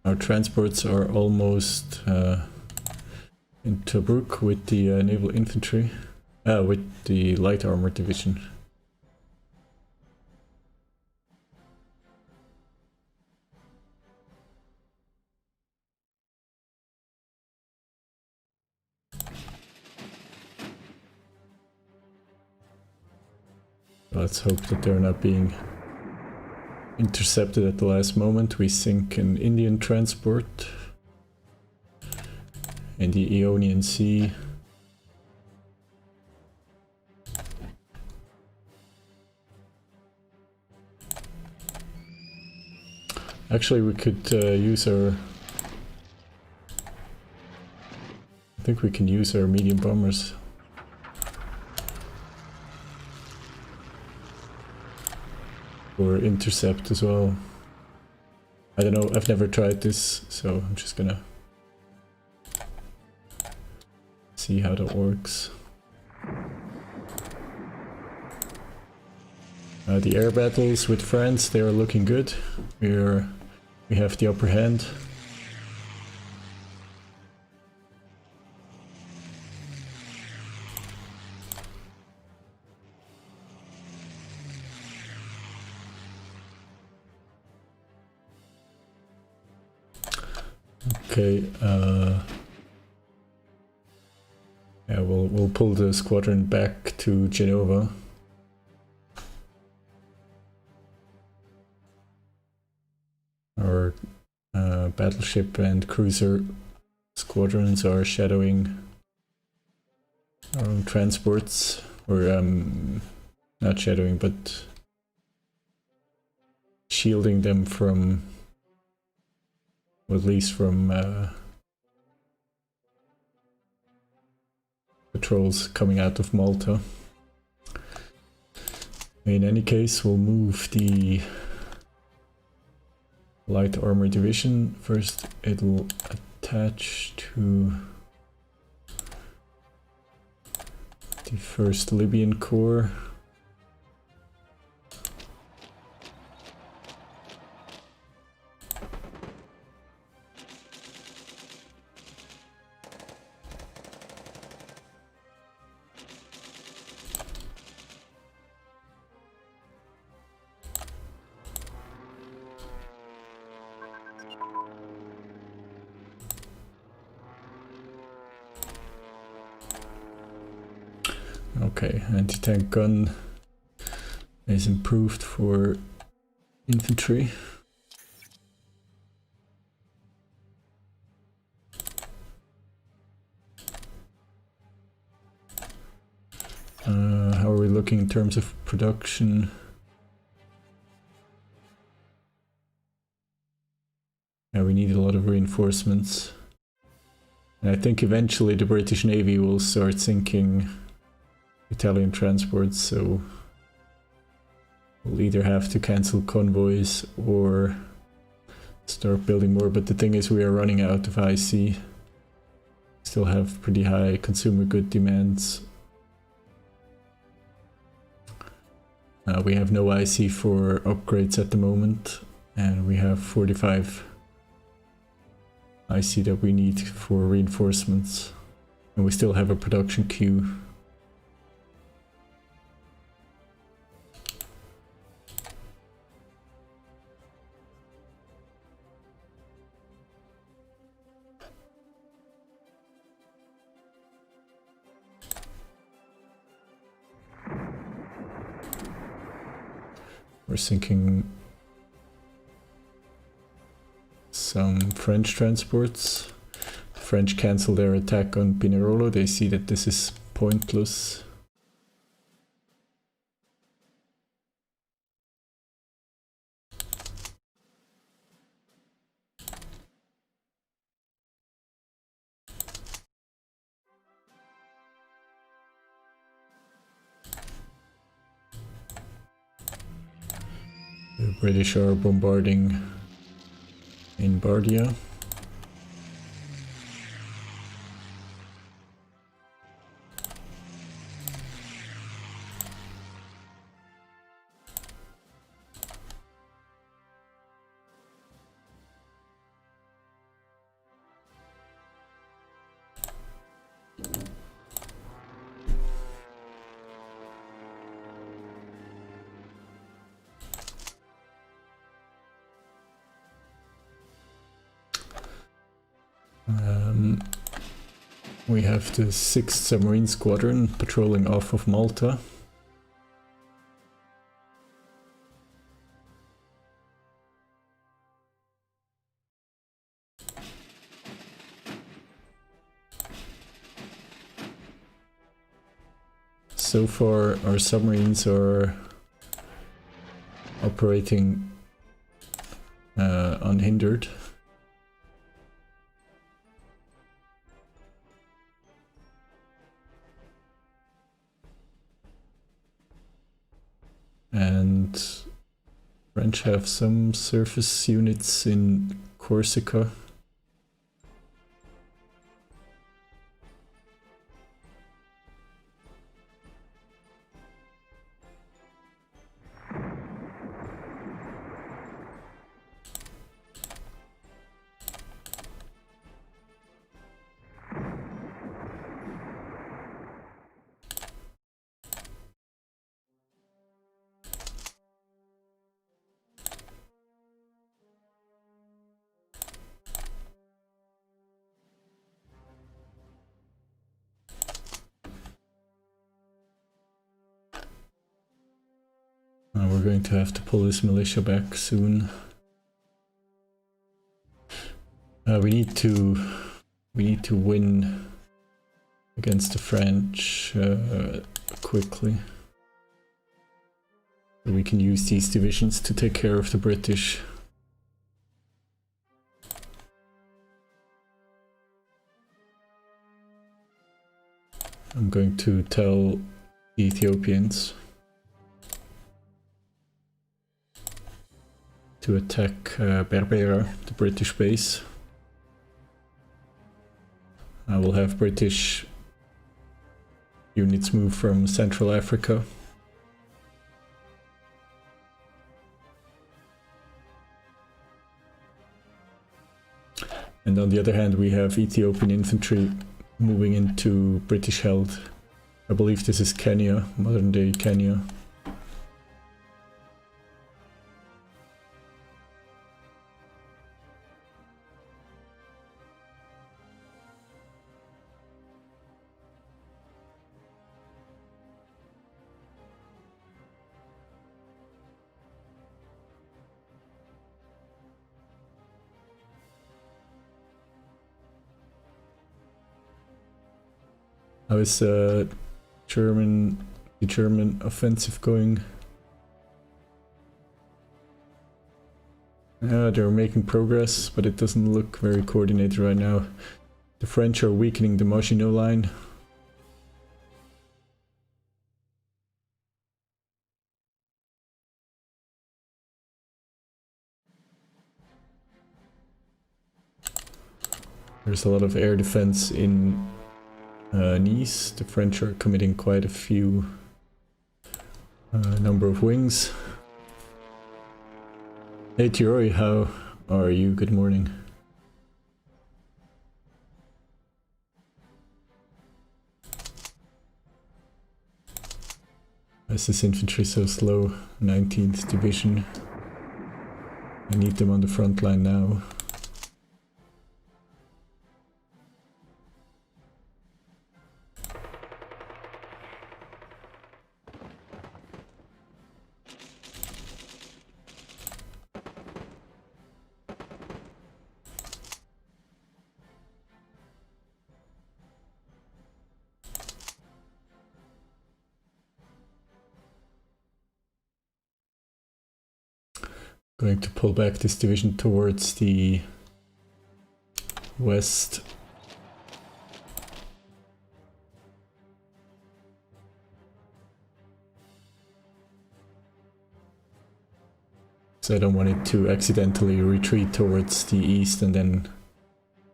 Our transports are almost in Tobruk with the naval infantry, with the light armor division. Let's hope that they're not being intercepted at the last moment. We sink an Indian transport in the Ionian Sea. Actually, we could use our... I think we can use our medium bombers. Or intercept as well. I don't know, I've never tried this, so I'm just gonna see how that works. The air battles with France, they are looking good. We have the upper hand. Okay, yeah, we'll pull the squadron back to Genova. Our battleship and cruiser squadrons are shadowing our own transports, or not shadowing, but shielding them from, or at least from patrols coming out of Malta. In any case, we'll move the light armor division. First, it'll attach to the 1st Libyan Corps. Okay, anti-tank gun is improved for infantry. How are we looking in terms of production? Yeah, we need a lot of reinforcements. And I think eventually the British Navy will start sinking Italian transports, so we'll either have to cancel convoys or start building more, but the thing is we are running out of IC. Still have pretty high consumer good demands. We have no IC for upgrades at the moment, and we have 45 IC that we need for reinforcements, and we still have a production queue. We're sinking some French transports. The French cancel their attack on Pinerolo. They see that this is pointless. The British are bombarding in Bardia. We have the 6th Submarine Squadron patrolling off of Malta. so far our submarines are operating unhindered. And French have some surface units in Corsica. We're going to have to pull this militia back soon. We need to win against the French quickly. So we can use these divisions to take care of the British. I'm going to tell the Ethiopians to attack Berbera, the British base. I will have British units move from Central Africa. And on the other hand, we have Ethiopian infantry moving into British held. I believe this is Kenya, modern day Kenya. How is the German offensive going? They're making progress, but it doesn't look very coordinated right now. The French are weakening the Maginot Line. There's a lot of air defense in Nice. The French are committing quite a few number of wings. Hey Tiroi, how are you? Good morning. Why is this infantry so slow? 19th Division. I need them on the front line now. Going to pull back this division towards the west. So I don't want it to accidentally retreat towards the east and then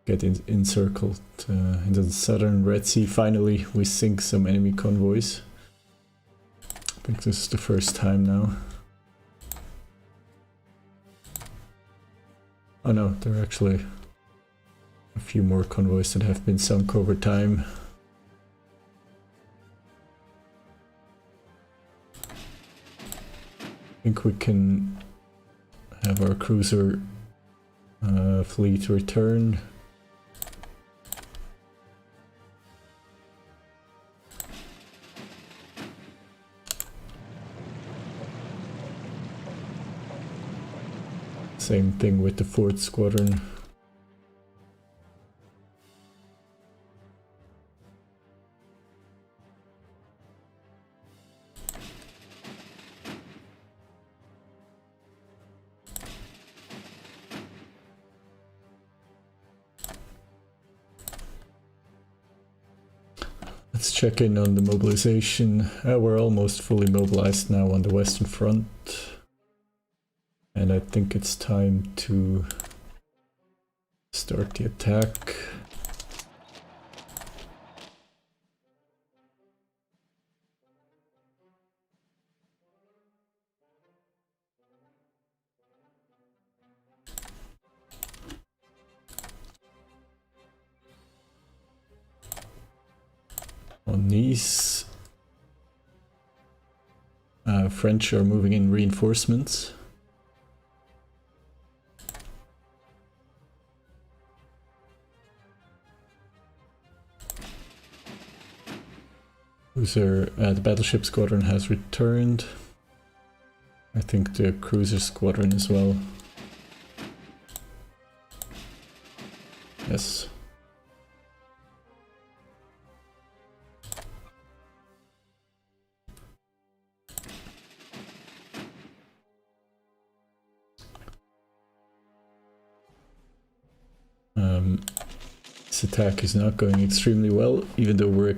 get encircled into the southern Red Sea. Finally, we sink some enemy convoys. I think this is the first time now. Oh no, there are actually a few more convoys that have been sunk over time. I think we can have our cruiser fleet return. Same thing with the 4th Squadron. Let's check in on the mobilization. We're almost fully mobilized now on the Western Front. And I think it's time to start the attack. On these, French are moving in reinforcements. The battleship squadron has returned. I think the cruiser squadron as well. Yes. This attack is not going extremely well, even though we're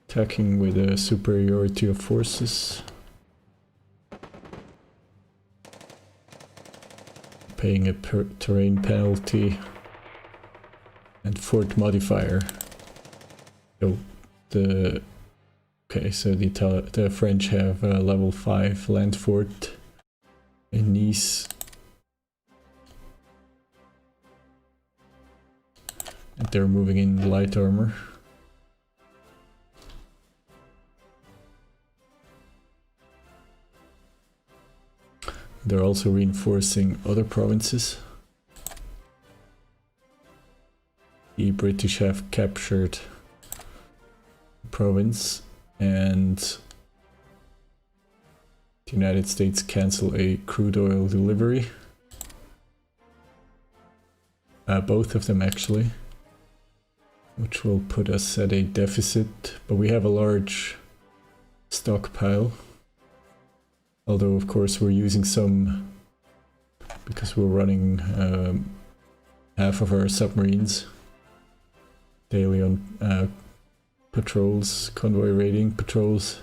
attacking with a superiority of forces. Paying a terrain penalty and fort modifier. So the French have a level 5 land fort in Nice. And they're moving in light armor. They're also reinforcing other provinces. The British have captured a province, and the United States cancel a crude oil delivery. Both of them actually. Which will put us at a deficit, but we have a large stockpile. Although of course we're using some because we're running half of our submarines daily on patrols, convoy raiding patrols,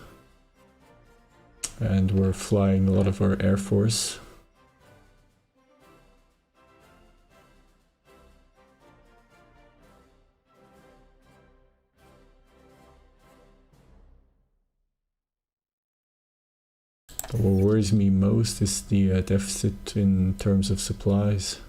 and we're flying a lot of our air force. But what worries me most is the deficit in terms of supplies.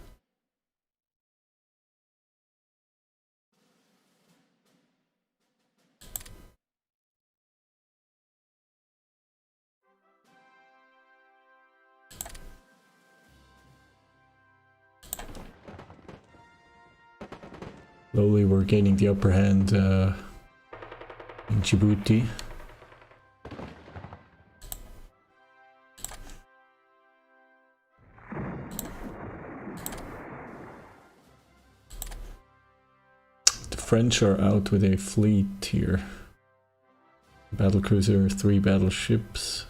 Slowly we're gaining the upper hand in Djibouti. French are out with a fleet here. Battlecruiser, 3 battleships,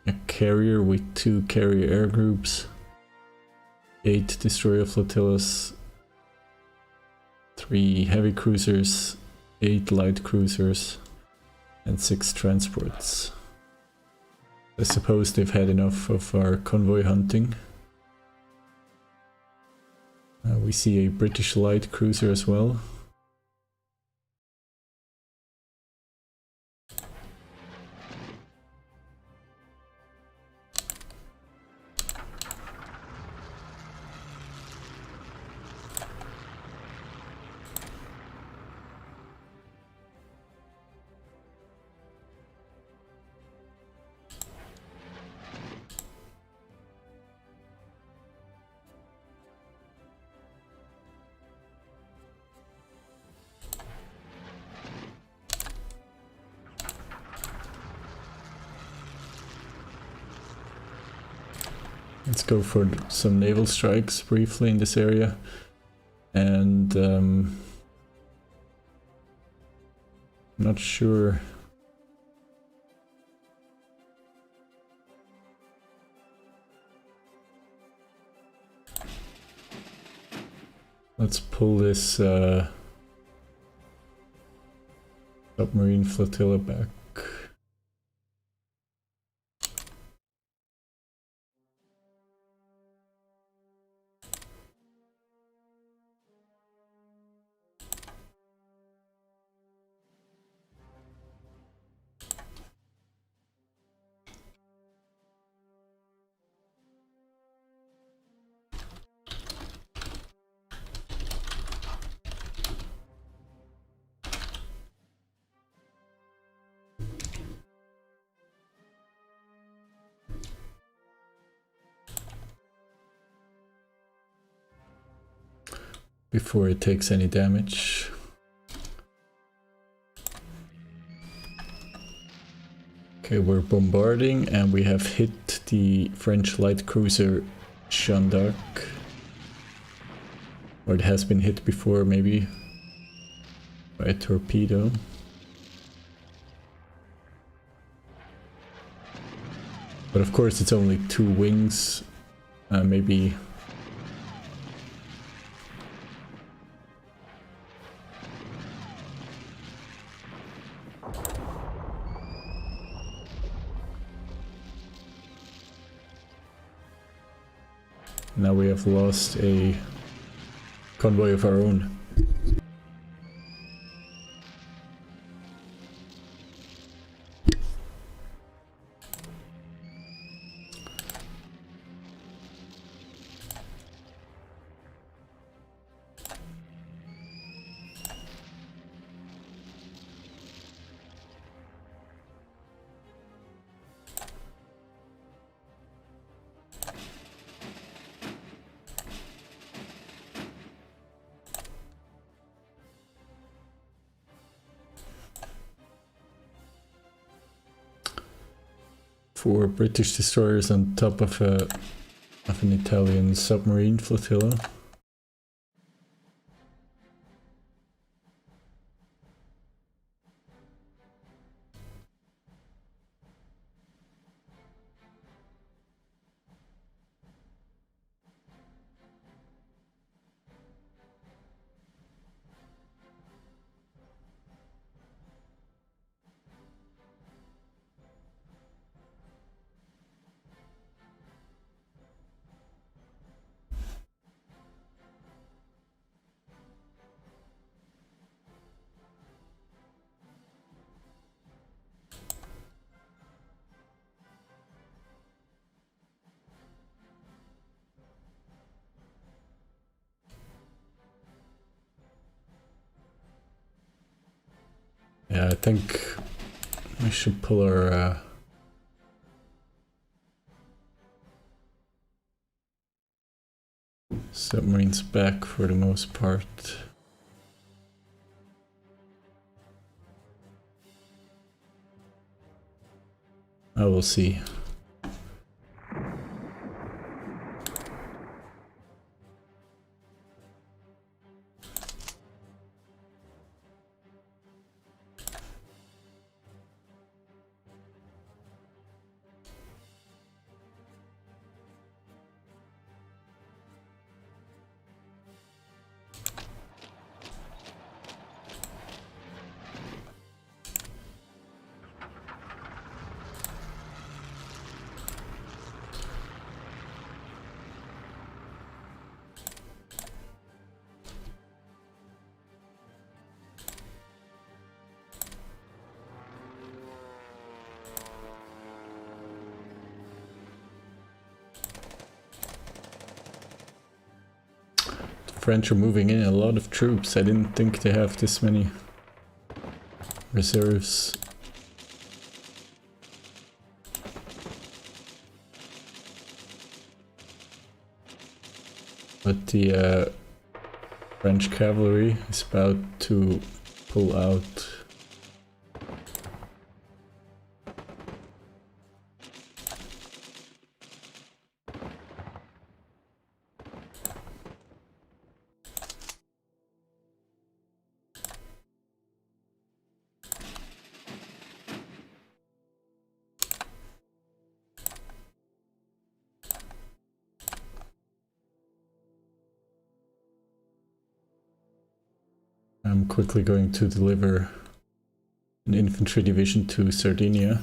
a carrier with 2 carrier air groups, 8 destroyer flotillas, 3 heavy cruisers, 8 light cruisers, and 6 transports. I suppose they've had enough of our convoy hunting. We see a British light cruiser as well. Let's go for some naval strikes briefly in this area, and I'm not sure. Let's pull this Submarine flotilla back. Before it takes any damage. Okay, we're bombarding and we have hit the French light cruiser Jeanne d'Arc. Or it has been hit before, maybe by a torpedo. But of course it's only 2 wings, maybe. Now we have lost a convoy of our own. Four British destroyers on top of an Italian submarine flotilla. Yeah, I think we should pull our submarines back for the most part. I will see. French are moving in a lot of troops. I didn't think they have this many reserves. But the French cavalry is about to pull out. I'm quickly going to deliver an infantry division to Sardinia.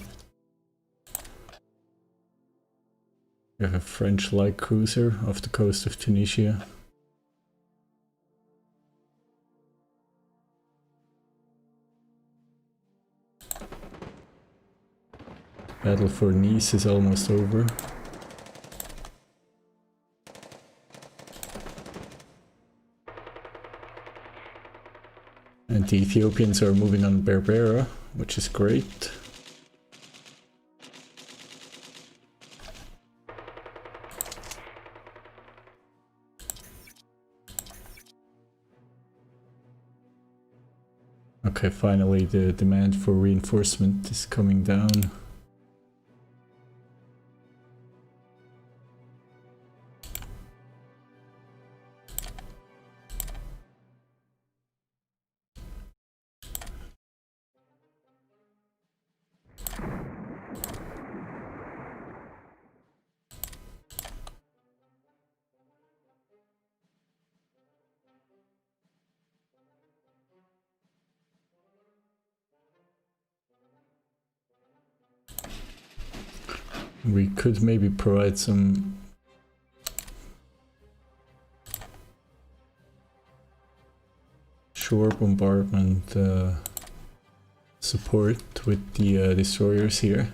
We have a French light cruiser off the coast of Tunisia. Battle for Nice is almost over. And the Ethiopians are moving on Berbera, which is great. Okay, finally the demand for reinforcement is coming down. We could maybe provide some shore bombardment support with the destroyers here.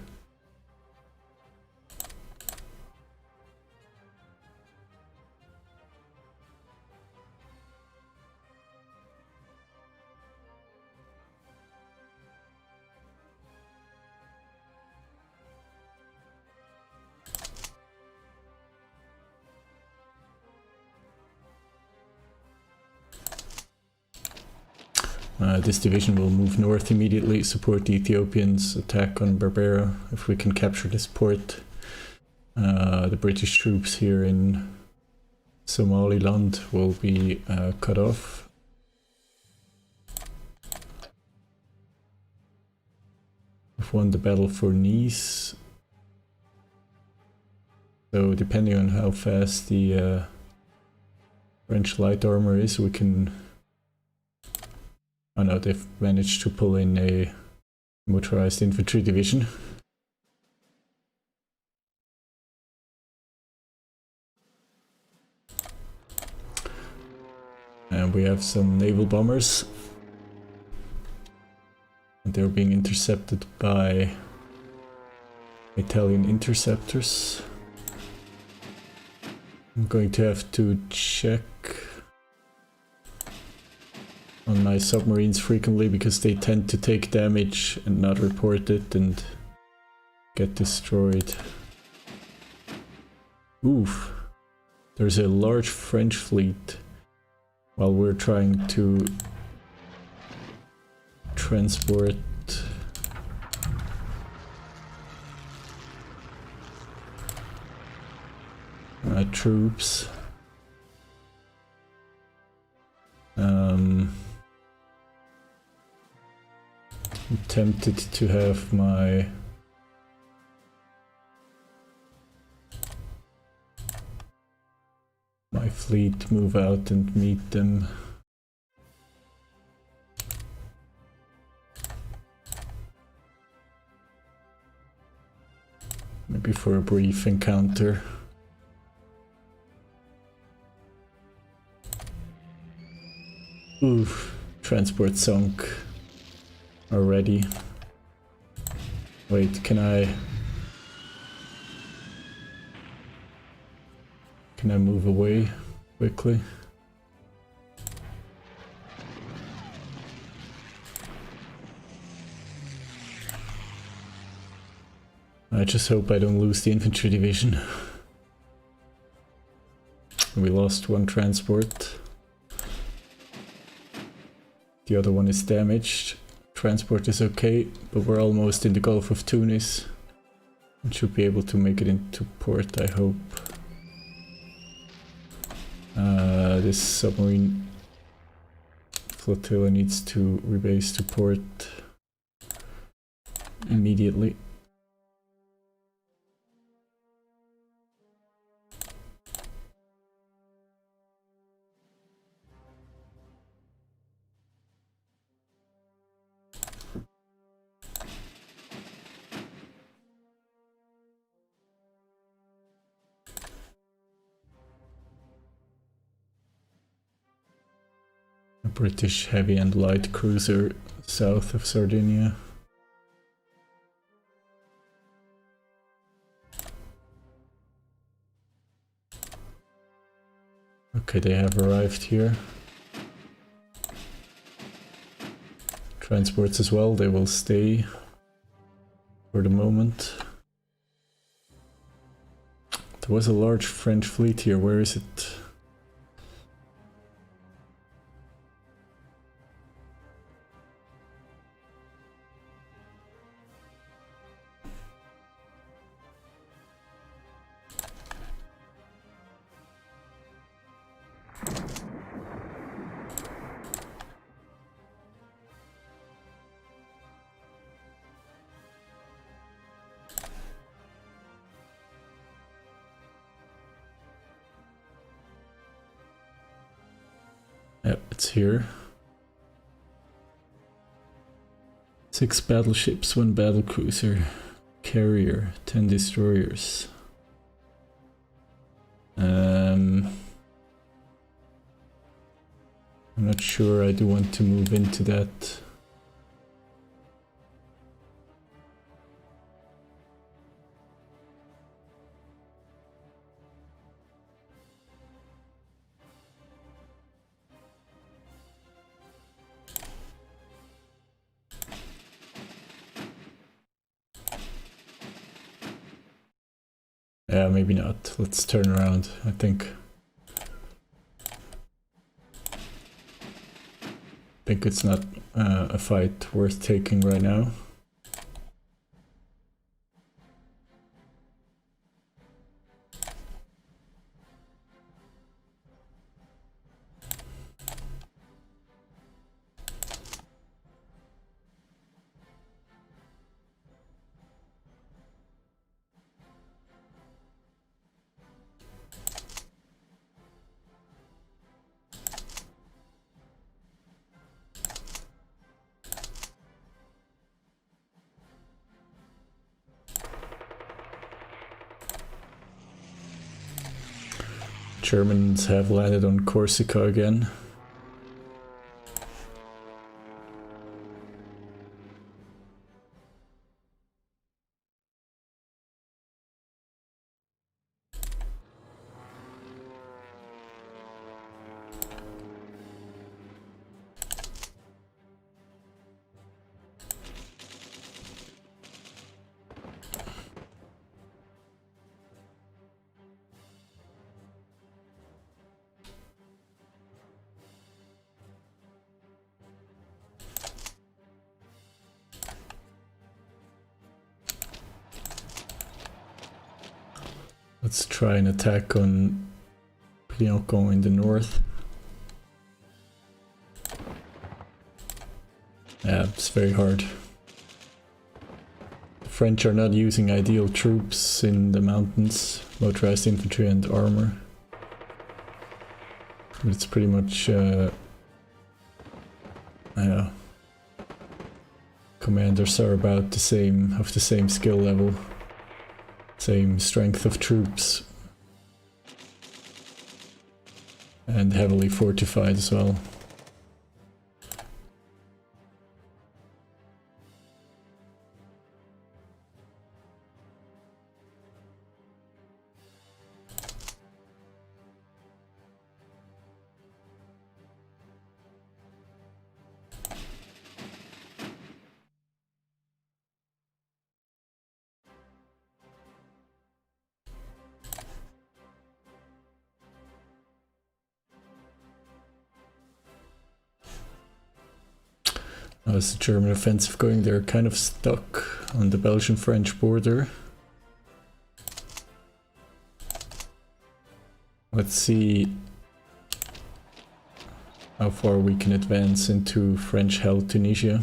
This division will move north immediately, support the Ethiopians' attack on Berbera. If we can capture this port, the British troops here in Somaliland will be cut off. We've won the battle for Nice. So depending on how fast the French light armor is, we can... Oh no, they've managed to pull in a motorized infantry division. And we have some naval bombers. And they're being intercepted by Italian interceptors. I'm going to have to check on my submarines frequently because they tend to take damage and not report it and get destroyed. Oof. There's a large French fleet while we're trying to transport troops. I'm tempted to have my fleet move out and meet them. Maybe for a brief encounter. Oof, transport sunk already. Wait, can I move away quickly? I just hope I don't lose the infantry division. We lost one transport. The other one is damaged. Transport is okay, but we're almost in the Gulf of Tunis. And should be able to make it into port, I hope. This submarine flotilla needs to rebase to port immediately. British heavy and light cruiser south of Sardinia. Okay, they have arrived here. Transports as well, they will stay for the moment. There was a large French fleet here, where is it? Yep, it's here. 6 battleships, 1 battlecruiser, carrier, 10 destroyers. I'm not sure I do want to move into that. Yeah, maybe not. Let's turn around, I think. I think it's not a fight worth taking right now. Germans have landed on Corsica again. Let's try an attack on Pliocon in the north. Yeah, it's very hard. The French are not using ideal troops in the mountains, motorized infantry and armor. It's pretty much, commanders are about the same, have the same skill level. Same strength of troops. And heavily fortified as well. Now is the German offensive going? They're kind of stuck on the Belgian-French border. Let's see how far we can advance into French-held Tunisia.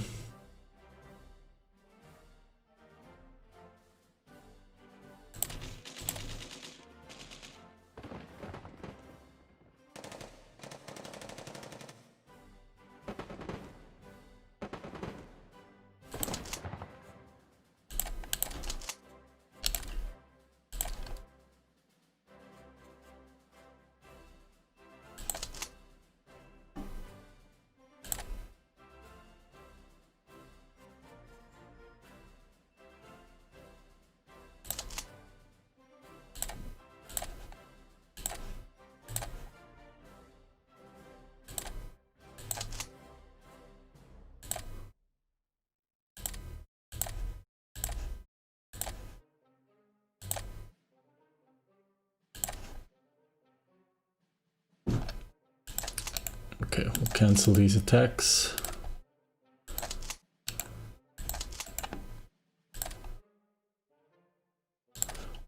cancel these attacks.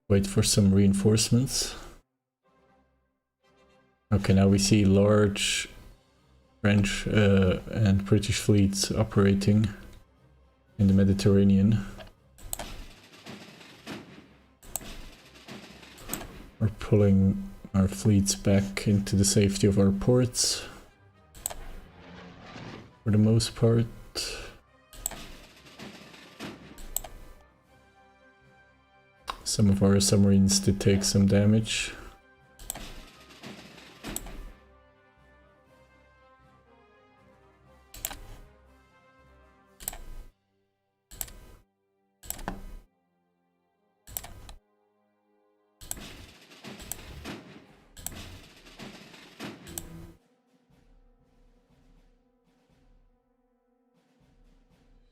Wait for some reinforcements. Okay, now we see large French and British fleets operating in the Mediterranean. We're pulling our fleets back into the safety of our ports for the most part. Some of our submarines did take some damage.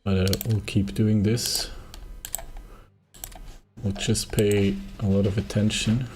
But we'll keep doing this. We'll just pay a lot of attention.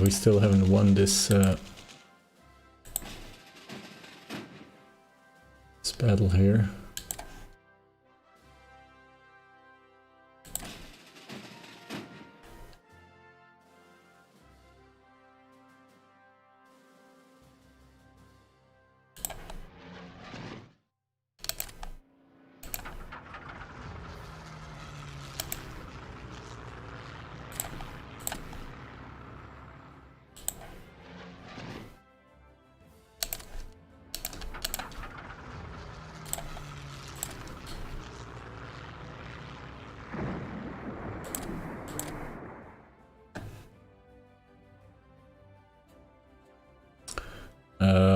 We still haven't won this battle here.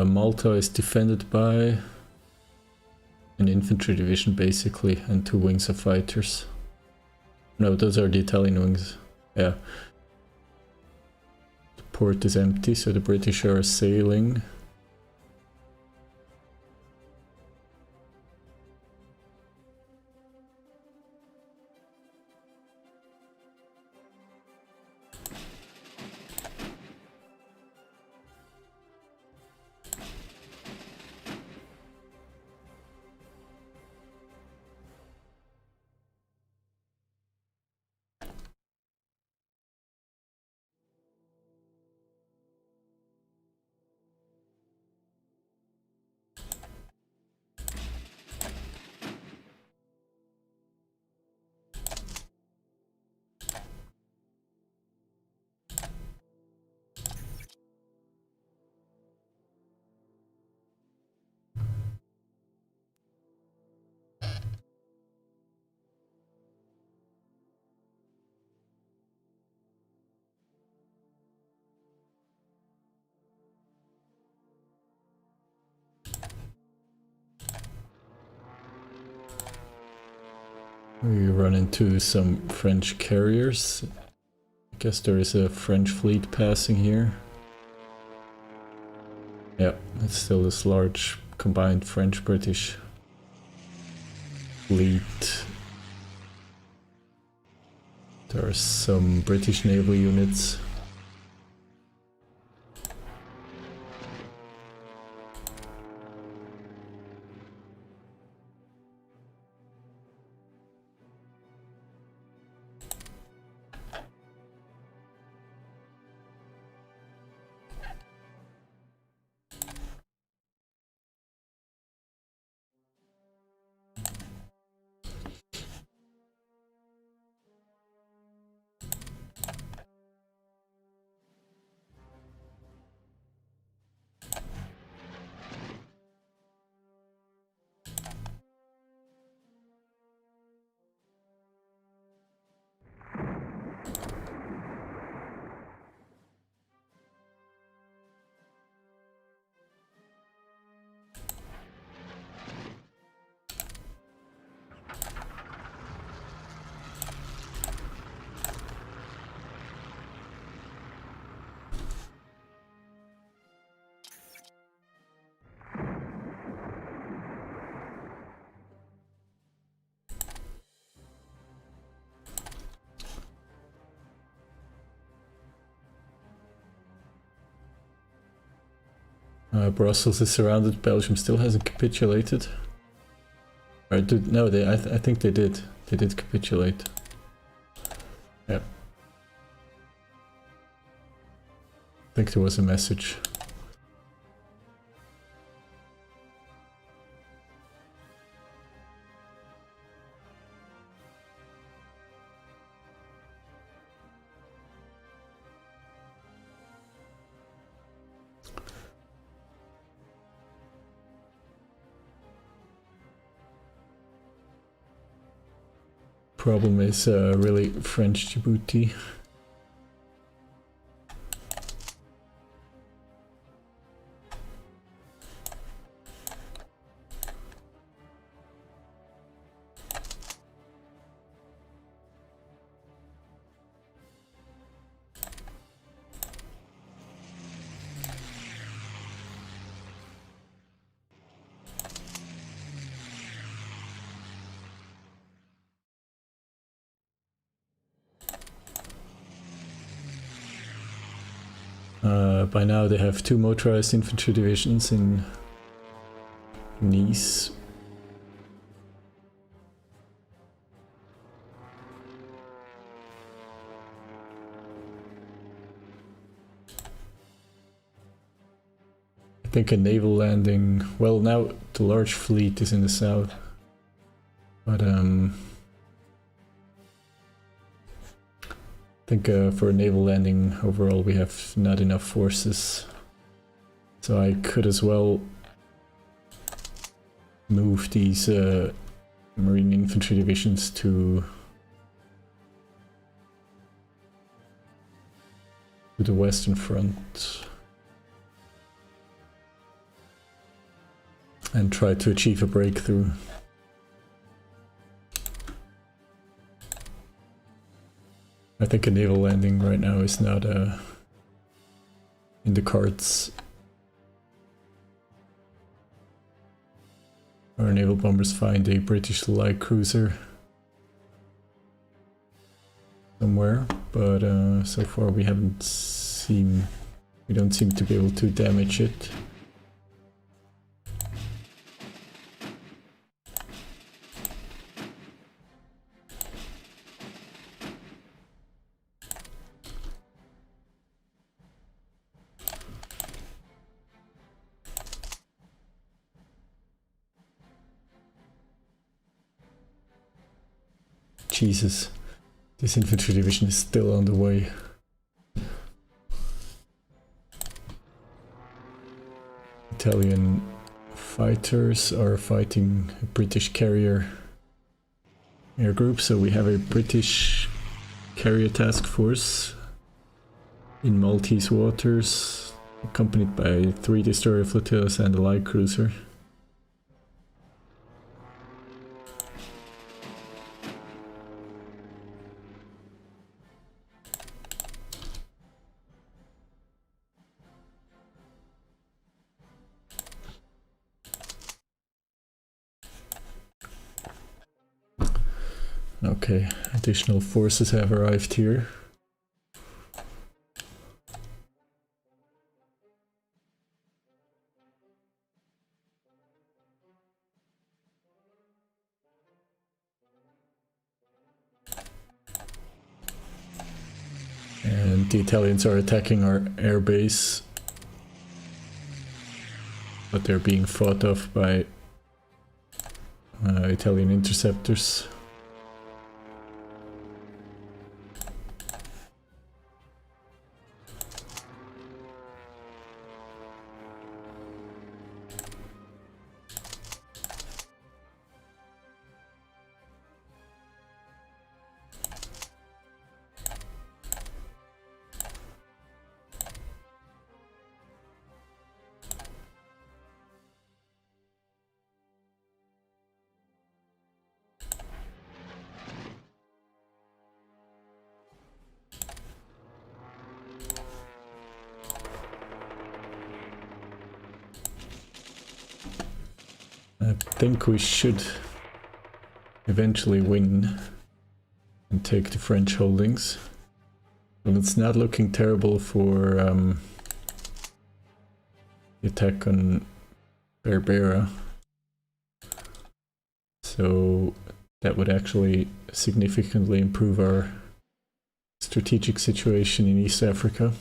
Malta is defended by an infantry division basically and 2 wings of fighters. No, those are the Italian wings. Yeah. The port is empty, so the British are sailing. We run into some French carriers. I guess there is a French fleet passing here. Yeah, it's still this large combined French-British fleet. There are some British naval units. Brussels is surrounded. Belgium still hasn't capitulated. Or no, I think they did. They did capitulate. Yep. I think there was a message. Problem is really French Djibouti. By now they have 2 motorized infantry divisions in Nice. I think a naval landing, well now the large fleet is in the south, but I think for a naval landing overall we have not enough forces, so I could as well move these marine infantry divisions to the western front and try to achieve a breakthrough. I think a naval landing right now is not in the cards. Our naval bombers find a British light cruiser somewhere, but so far we don't seem to be able to damage it. Jesus, this infantry division is still on the way. Italian fighters are fighting a British carrier air group, so we have a British carrier task force in Maltese waters, accompanied by 3 destroyer flotillas and a light cruiser. Okay, additional forces have arrived here. And the Italians are attacking our airbase, but they're being fought off by Italian interceptors. I think we should eventually win and take the French holdings. Well, it's not looking terrible for the attack on Berbera. So that would actually significantly improve our strategic situation in East Africa.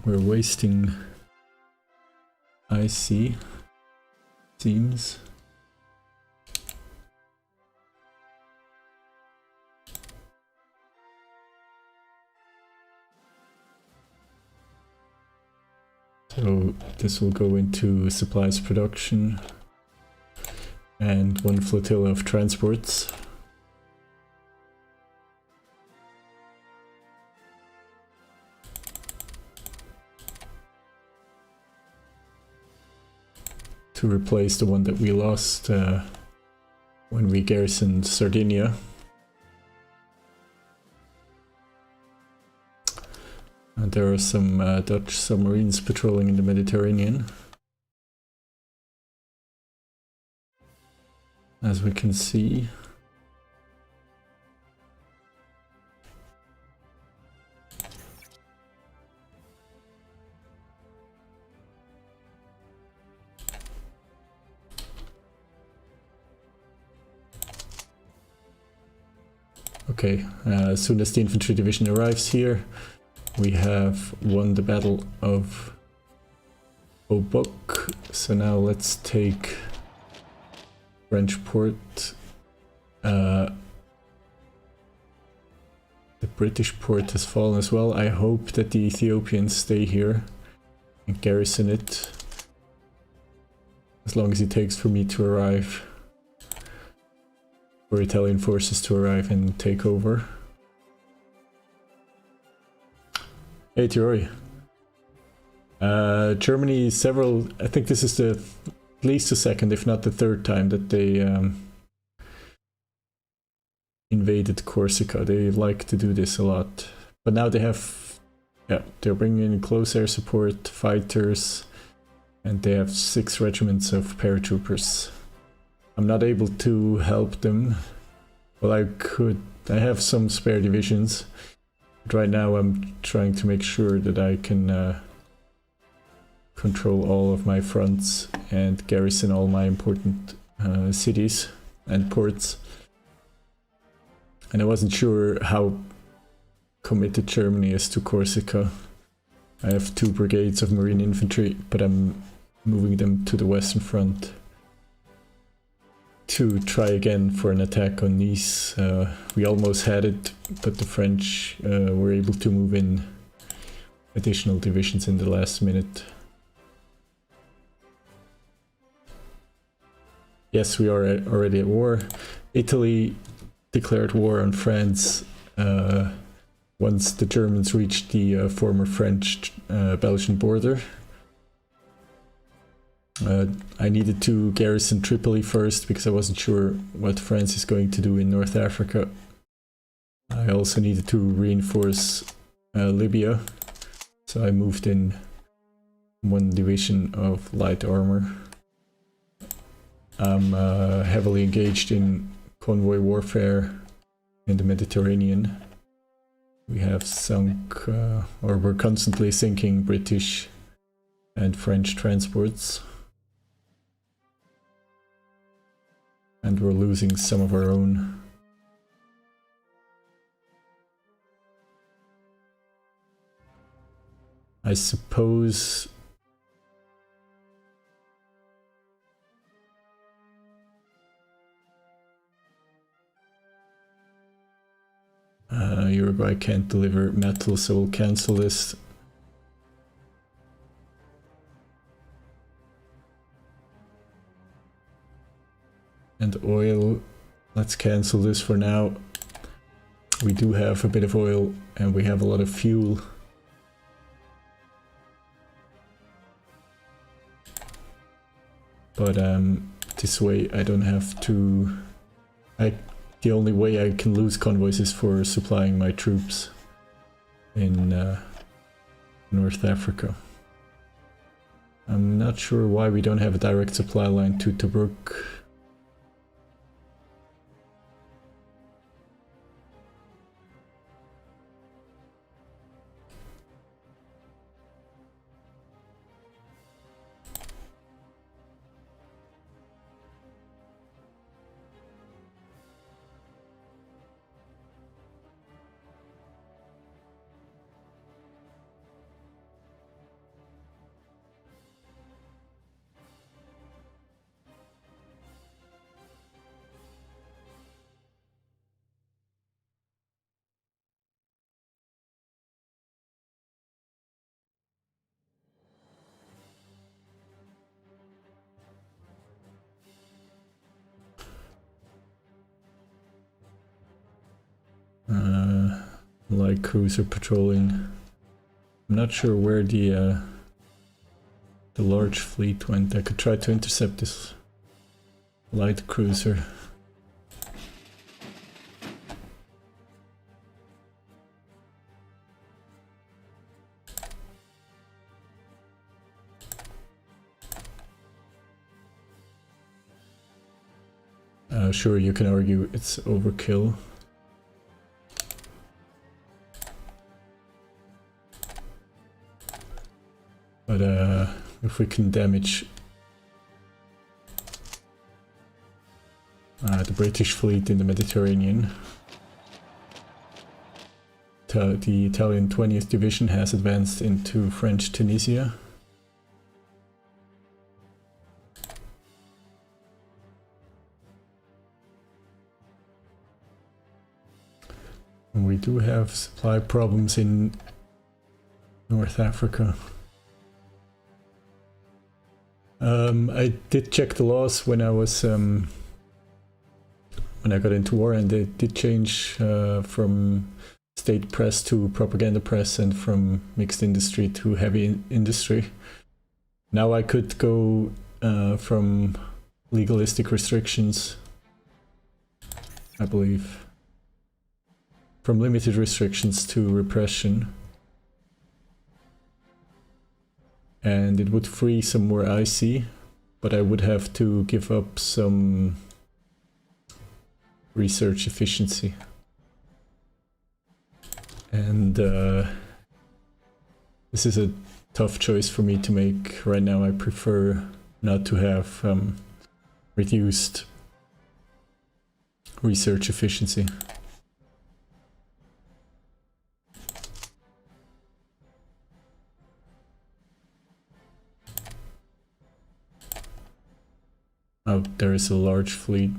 We're wasting IC, seems. So this will go into supplies production and one flotilla of transports. To replace the one that we lost when we garrisoned Sardinia. And there are some Dutch submarines patrolling in the Mediterranean. As we can see. Okay, as soon as the infantry division arrives here, we have won the Battle of Obock. So now let's take French port. The British port has fallen as well. I hope that the Ethiopians stay here and garrison it. As long as it takes for me to arrive. For Italian forces to arrive and take over. Hey Tiroi. Germany, I think this is at least the second, if not the third time that they invaded Corsica. They like to do this a lot. But now they have, they're bringing in close air support, fighters, and they have 6 regiments of paratroopers. I'm not able to help them. Well, I have some spare divisions. But right now I'm trying to make sure that I can control all of my fronts and garrison all my important cities and ports. And I wasn't sure how committed Germany is to Corsica. I have 2 brigades of marine infantry, but I'm moving them to the western front to try again for an attack on Nice. We almost had it, but the French were able to move in additional divisions in the last minute. Yes, we are already at war. Italy declared war on France once the Germans reached the former French-Belgian border. I needed to garrison Tripoli first because I wasn't sure what France is going to do in North Africa. I also needed to reinforce Libya, so I moved in 1 division of light armor. I'm heavily engaged in convoy warfare in the Mediterranean. We have sunk, or we're constantly sinking British and French transports. And we're losing some of our own. I suppose Uruguay can't deliver metal, so we'll cancel this. And oil, let's cancel this for now. We do have a bit of oil and we have a lot of fuel. But this way I don't have to... the only way I can lose convoys is for supplying my troops in North Africa. I'm not sure why we don't have a direct supply line to Tobruk. Light cruiser patrolling. I'm not sure where the large fleet went. I could try to intercept this light cruiser. Sure, you can argue it's overkill. But if we can damage the British fleet in the Mediterranean, the Italian 20th Division has advanced into French Tunisia. And we do have supply problems in North Africa. I did check the laws when I was when I got into war, and they did change from state press to propaganda press and from mixed industry to heavy industry. Now I could go from legalistic restrictions, I believe, from limited restrictions to repression. And it would free some more IC, but I would have to give up some research efficiency. And this is a tough choice for me to make right now. I prefer not to have reduced research efficiency. Oh, there is a large fleet.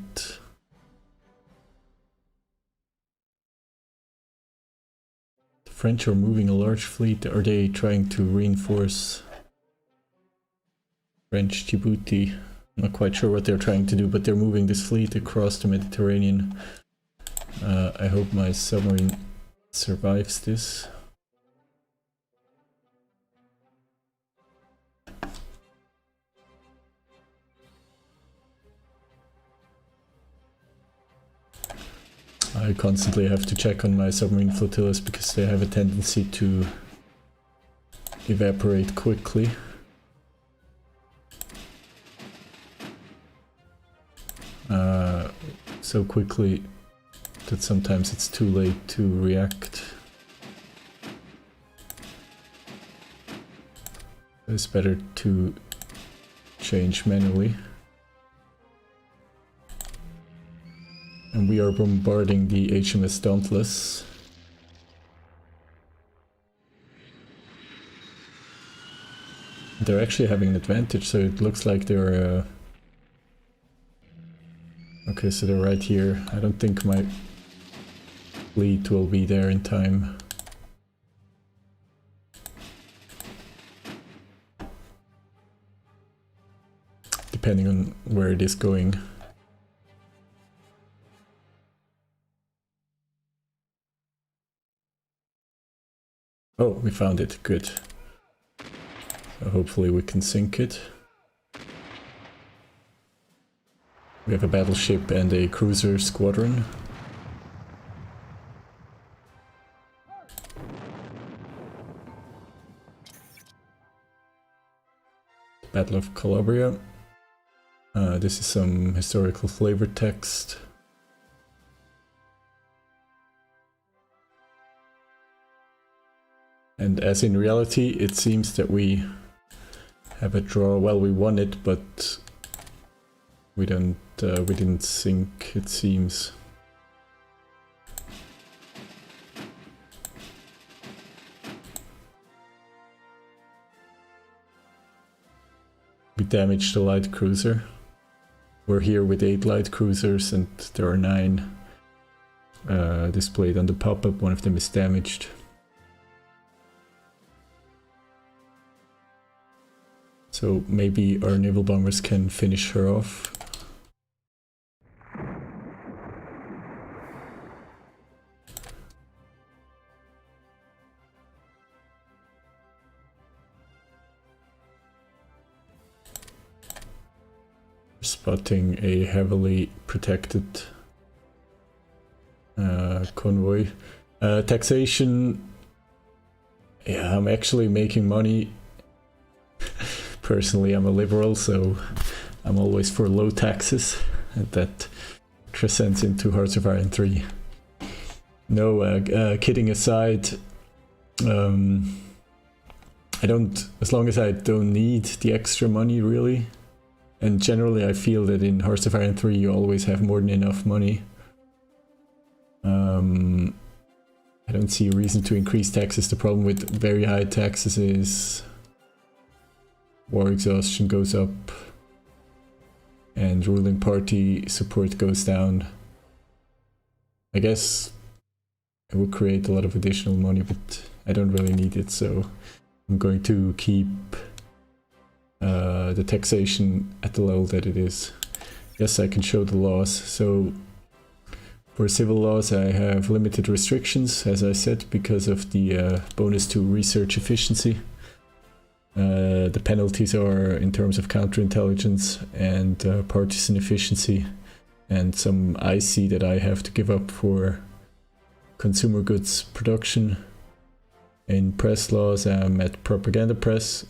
The French are moving a large fleet. Are they trying to reinforce French Djibouti? I'm not quite sure what they're trying to do, but they're moving this fleet across the Mediterranean. I hope my submarine survives this. I constantly have to check on my submarine flotillas because they have a tendency to evaporate quickly. So quickly that sometimes it's too late to react. It's better to change manually. And we are bombarding the HMS Dauntless. They're actually having an advantage, so it looks like they're... Okay, so they're right here. I don't think my fleet will be there in time. Depending on where it is going. Oh, we found it. Good. So hopefully we can sink it. We have a battleship and a cruiser squadron. Battle of Calabria. This is some historical flavor text. And as in reality, it seems that we have a draw. Well, we won it, but we didn't sink, it seems. We damaged the light cruiser. We're here with 8 light cruisers and there are 9 displayed on the pop-up. One of them is damaged. So maybe our naval bombers can finish her off. Spotting a heavily protected convoy. Taxation. Yeah, I'm actually making money. Personally, I'm a liberal, so I'm always for low taxes, and that transcends into Hearts of Iron 3. No, kidding aside, I don't, as long as I don't need the extra money, really. And generally I feel that in Hearts of Iron 3 you always have more than enough money. I don't see a reason to increase taxes. The problem with very high taxes is war exhaustion goes up and ruling party support goes down. I guess it would create a lot of additional money, but I don't really need it, so I'm going to keep the taxation at the level that it is. Yes, I can show the laws. So for civil laws I have limited restrictions, as I said, because of the bonus to research efficiency. The penalties are in terms of counterintelligence and partisan efficiency, and some IC that I have to give up for consumer goods production. In press laws I'm at propaganda press.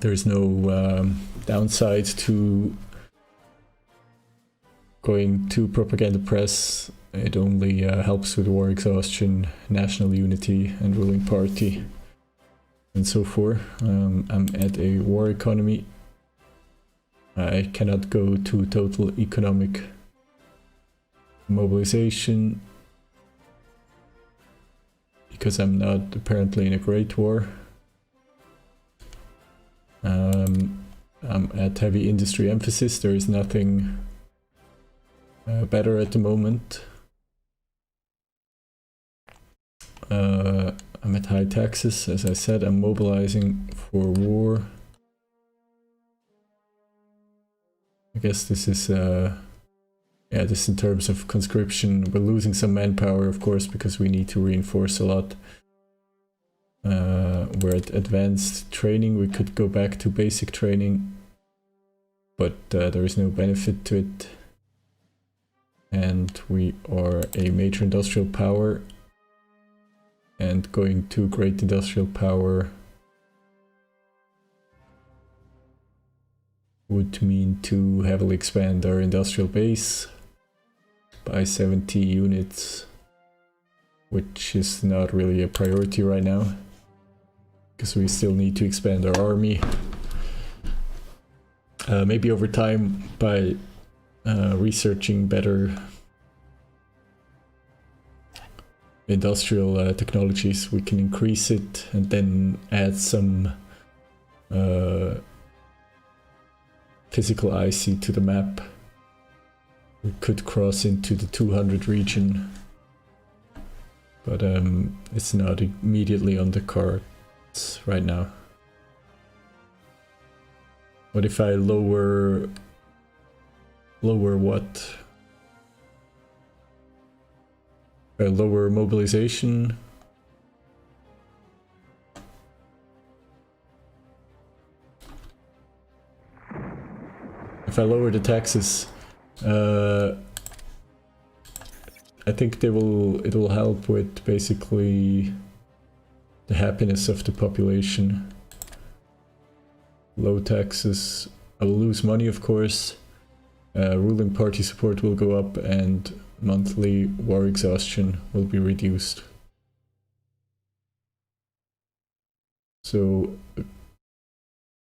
There's no downside to going to propaganda press. It only helps with war exhaustion, national unity and ruling party and so forth. I'm at a war economy. I cannot go to total economic mobilization because I'm not apparently in a great war. I'm at heavy industry emphasis. There is nothing better at the moment. I'm at high taxes, as I said. I'm mobilizing for war. I guess this is yeah, this in terms of conscription. We're losing some manpower, of course, because we need to reinforce a lot. We're at advanced training. We could go back to basic training, but there is no benefit to it. And we are a major industrial power, and going to great industrial power would mean to heavily expand our industrial base by 70 units, which is not really a priority right now, because we still need to expand our army. Maybe over time, by researching better industrial technologies, we can increase it and then add some physical IC to the map. We could cross into the 200 region, but it's not immediately on the cards right now. What if I lower what? Lower mobilization. If I lower the taxes, I think it will help with basically the happiness of the population. low taxes. I will lose money, of course. Ruling party support will go up and monthly war exhaustion will be reduced. So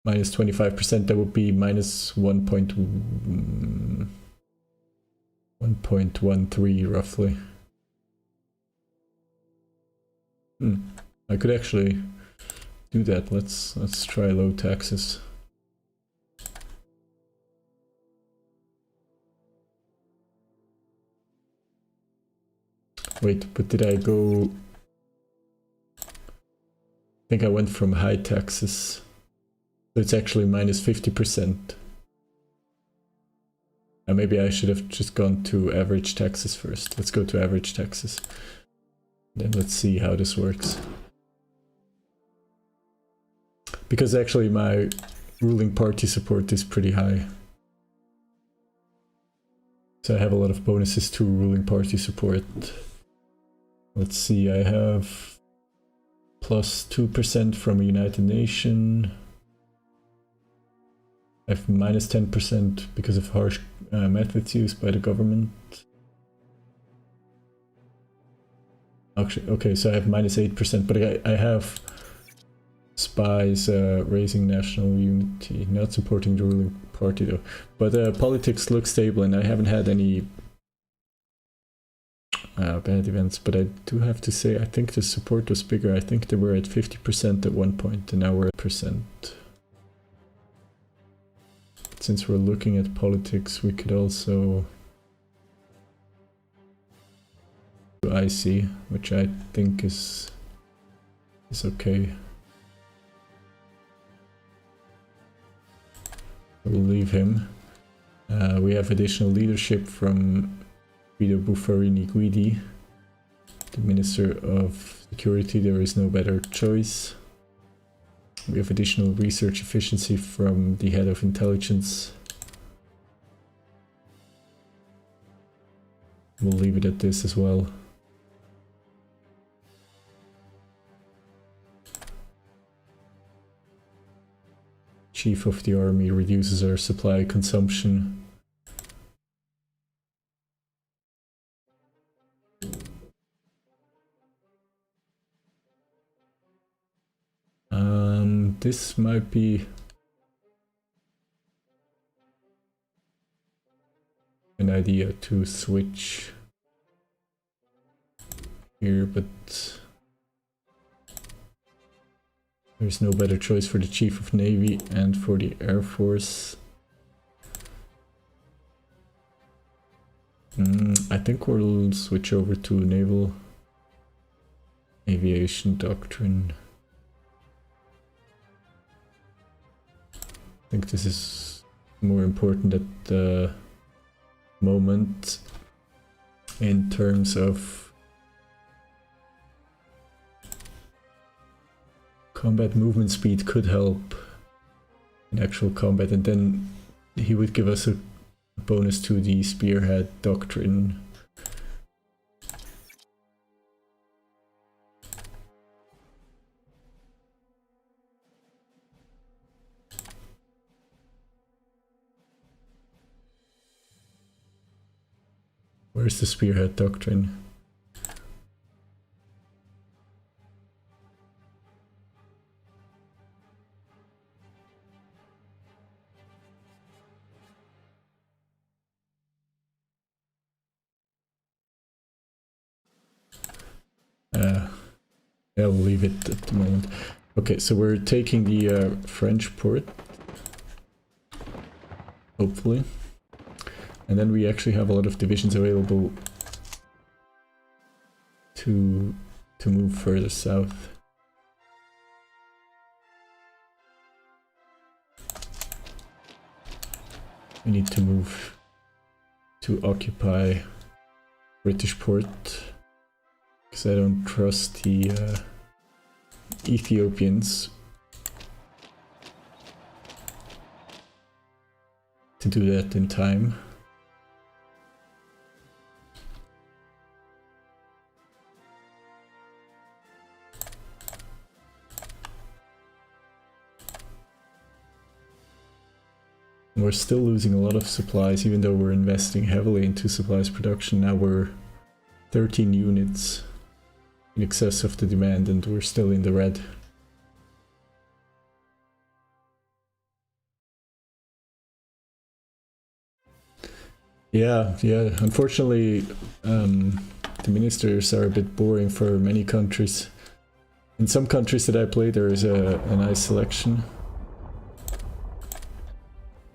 minus 25%, that would be minus 1.13 roughly. I could actually do that. Let's try low taxes. Wait, but did I go? I think I went from high taxes. So it's actually minus 50%. Maybe I should have just gone to average taxes first. Let's go to average taxes. Then let's see how this works. Because actually my ruling party support is pretty high. So I have a lot of bonuses to ruling party support. Let's see, I have plus 2% from a United Nation. I have minus 10% because of harsh methods used by the government. Actually, okay, so I have minus 8%, but I have spies raising national unity, not supporting the ruling party though. But politics look stable and I haven't had any bad events, but I do have to say I think the support was bigger. I think they were at 50% at one point and now we're at percent. Since we're looking at politics, we could also do IC, which I think is okay. We'll leave him. We have additional leadership from Guido Buffarini Guidi, the Minister of Security. There is no better choice. We have additional research efficiency from the head of intelligence. We'll leave it at this as well. Chief of the Army reduces our supply consumption. This might be an idea to switch here, but there's no better choice for the Chief of Navy and for the Air Force. I think we'll switch over to Naval Aviation Doctrine. I think this is more important at the moment in terms of combat movement speed could help in actual combat, and then he would give us a bonus to the Spearhead Doctrine. Where's the Spearhead Doctrine? Yeah, we'll leave it at the moment. Okay, so we're taking the French port, hopefully. And then we actually have a lot of divisions available to move further south. We need to move to occupy British port, because I don't trust the Ethiopians to do that in time. We're still losing a lot of supplies, even though we're investing heavily into supplies production. Now we're 13 units in excess of the demand, and we're still in the red. Yeah, unfortunately, the ministers are a bit boring for many countries. In some countries that I play, there is a nice selection.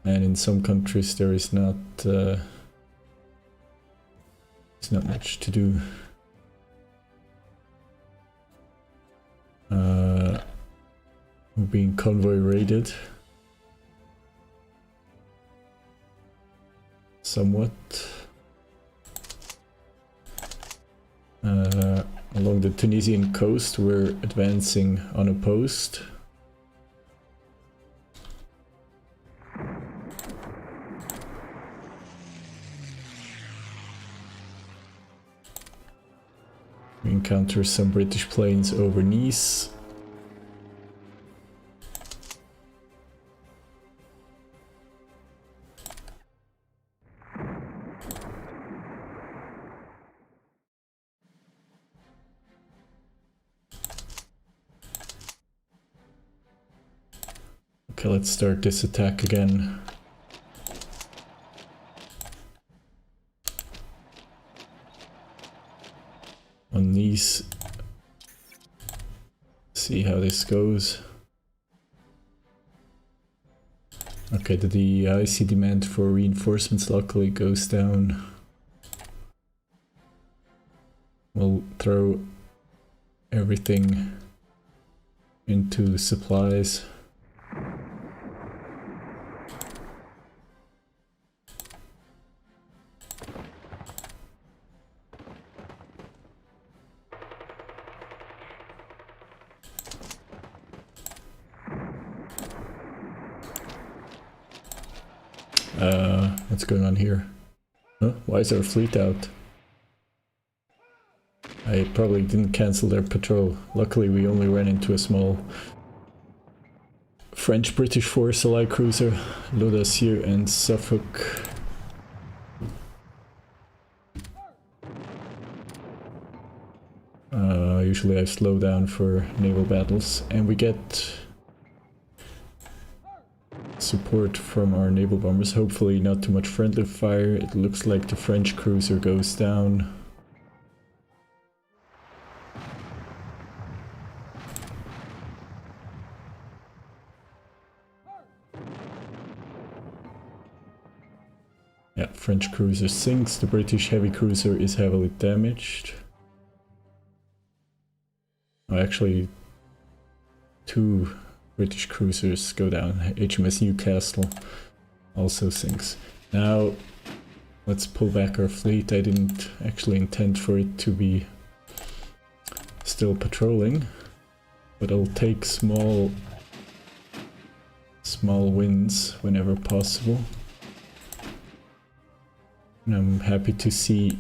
And in some countries there is not much to do. We're being convoy raided. Somewhat. Along the Tunisian coast we're advancing unopposed. We encounter some British planes over Nice. Okay, let's start this attack again. On Nice. See how this goes. Okay, the IC demand for reinforcements luckily goes down. We'll throw everything into supplies. What's going on here? Huh? Why is our fleet out? I probably didn't cancel their patrol. Luckily we only ran into a small French-British force allied cruiser, L'Audacieux and Suffolk. Usually I slow down for naval battles, and we get support from our naval bombers. Hopefully not too much friendly fire. It looks like the French cruiser goes down. Yeah, French cruiser sinks. The British heavy cruiser is heavily damaged. Oh, actually, 2 British cruisers go down. HMS Newcastle also sinks. Now, let's pull back our fleet. I didn't actually intend for it to be still patrolling, but I'll take small wins whenever possible. And I'm happy to see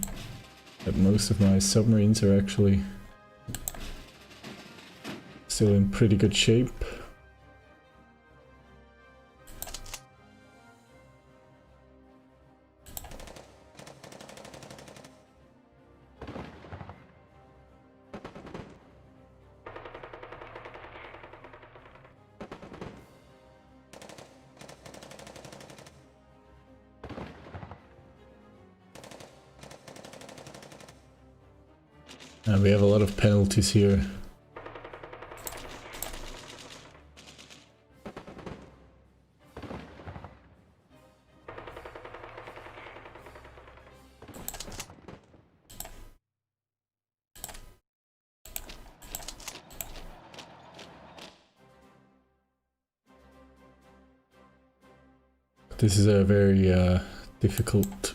that most of my submarines are actually still in pretty good shape. And we have a lot of penalties here. This is a very difficult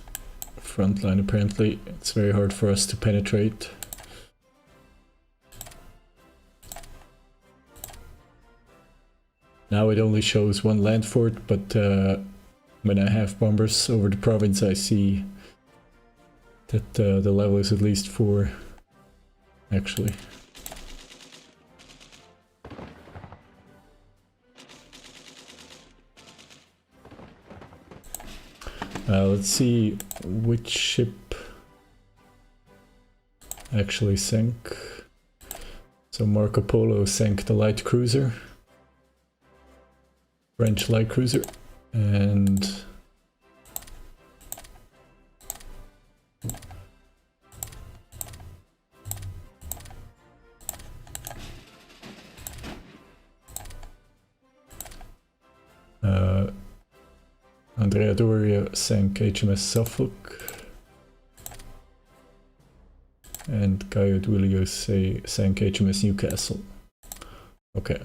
front line apparently. It's very hard for us to penetrate. Now it only shows 1 land fort, but when I have bombers over the province I see that the level is at least 4 actually. Let's see which ship actually sank. So Marco Polo sank the light cruiser, French light cruiser, and Andrea Doria sank HMS Suffolk, and Caio Duilio sank HMS Newcastle. Okay,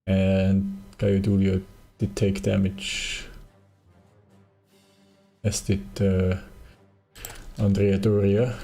and Caio Duilio did take damage, as did Andrea Doria.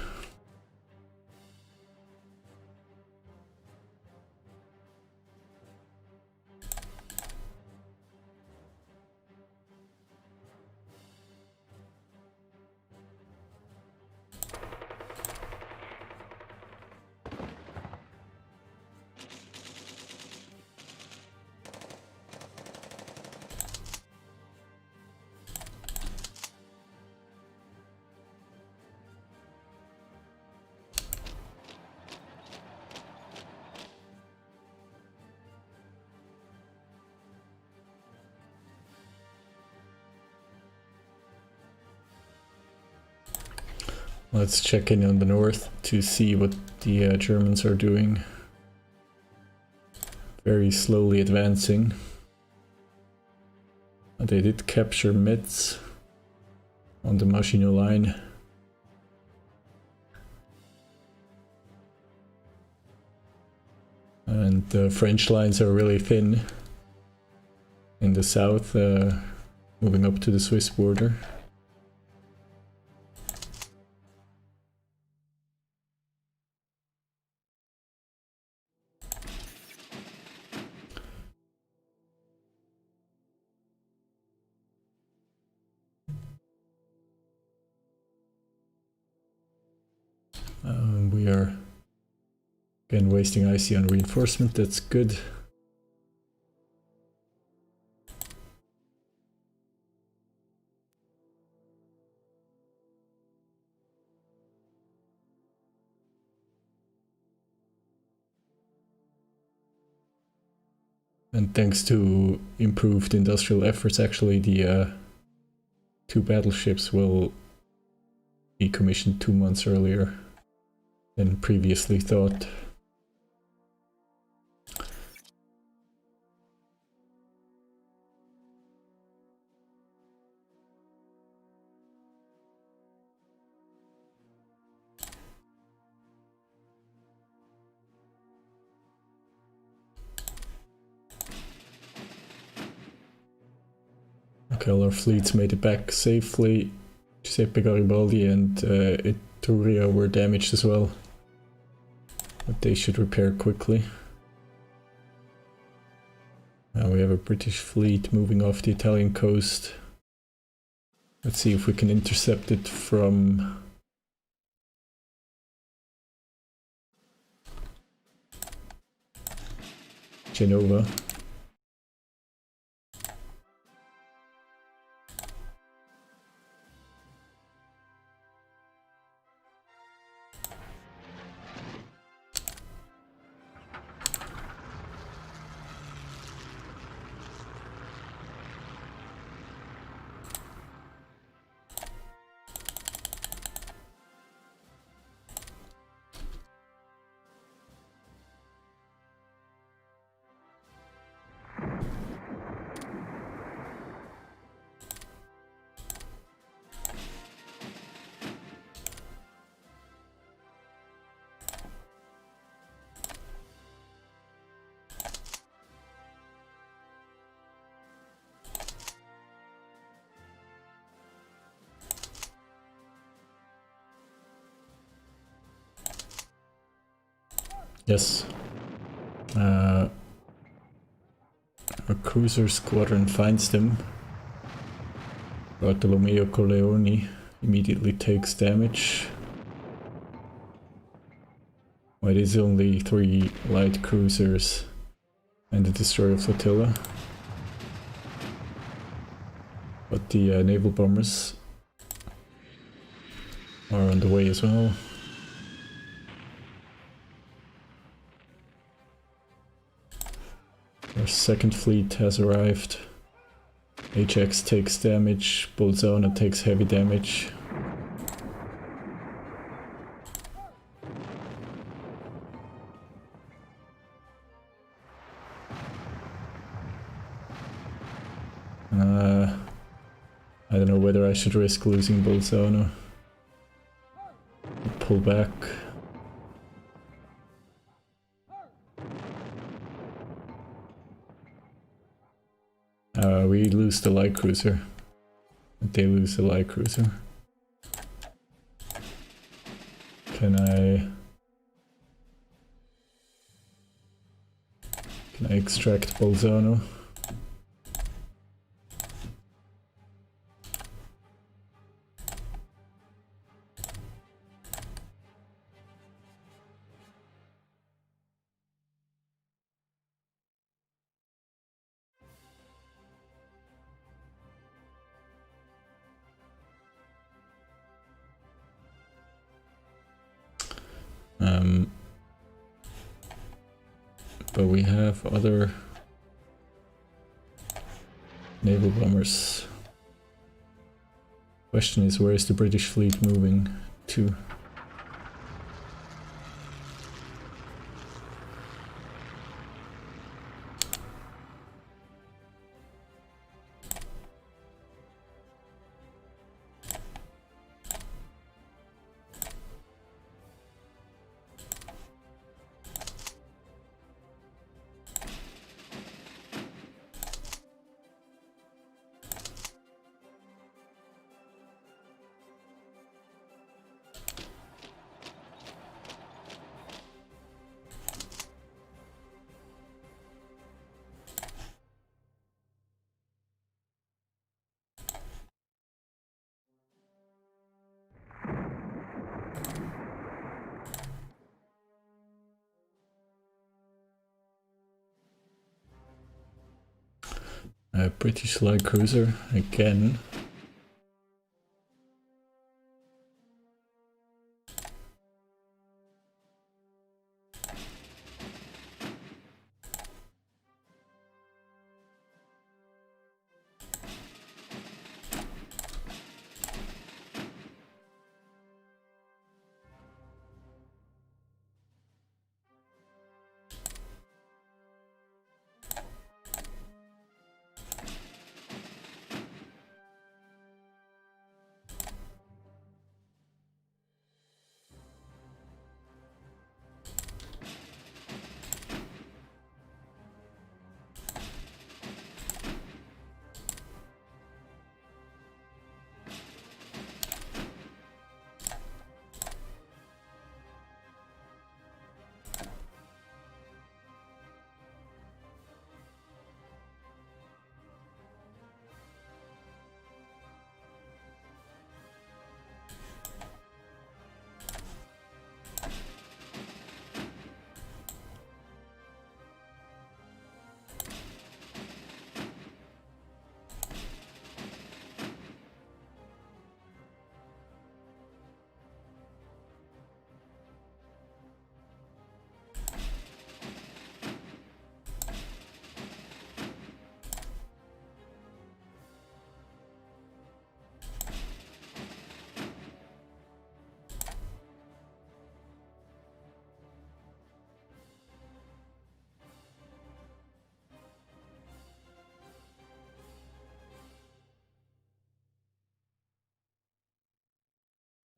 Let's check in on the north to see what the Germans are doing. Very slowly advancing. They did capture Metz on the Maginot Line. And the French lines are really thin in the south, moving up to the Swiss border. We are again wasting IC on reinforcement, that's good. And thanks to improved industrial efforts, actually the 2 battleships will be commissioned 2 months earlier than previously thought. Okay, all our fleets made it back safely. Giuseppe Garibaldi and Etruria were damaged as well, but they should repair quickly. Now we have a British fleet moving off the Italian coast. Let's see if we can intercept it from Genova. Yes. A cruiser squadron finds them. Bartolomeo Corleone immediately takes damage. Well, it is only 3 light cruisers and a destroyer flotilla. But the naval bombers are on the way as well. Our second fleet has arrived. HX takes damage, Bolzano takes heavy damage. I don't know whether I should risk losing Bolzano. Pull back. We lose the light cruiser. They lose the light cruiser. Can I extract Bolzano? But we have other naval bombers. Question is, where is the British fleet moving to? A British light cruiser again.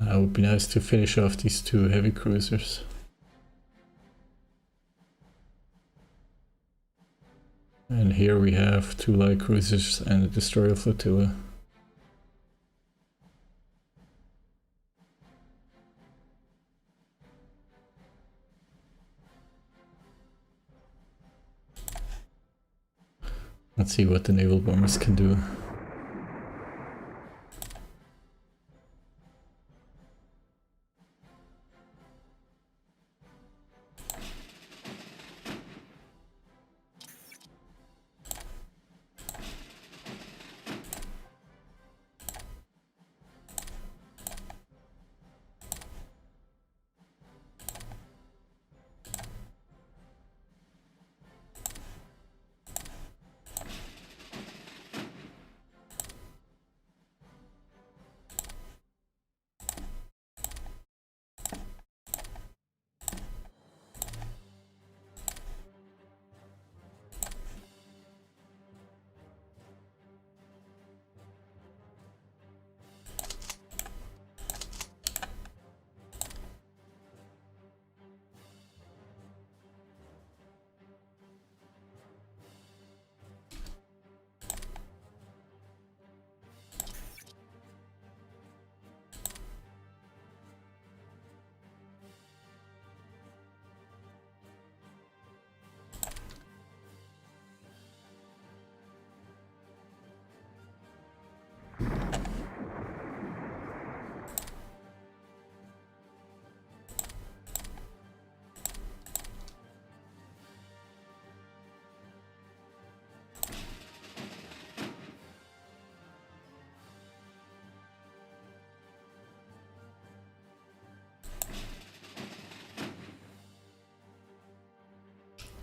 It would be nice to finish off these two heavy cruisers. And here we have two light cruisers and a destroyer flotilla. Let's see what the naval bombers can do.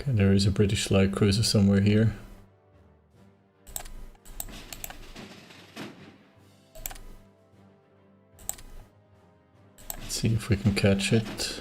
Okay, there is a British light cruiser somewhere here. Let's see if we can catch it.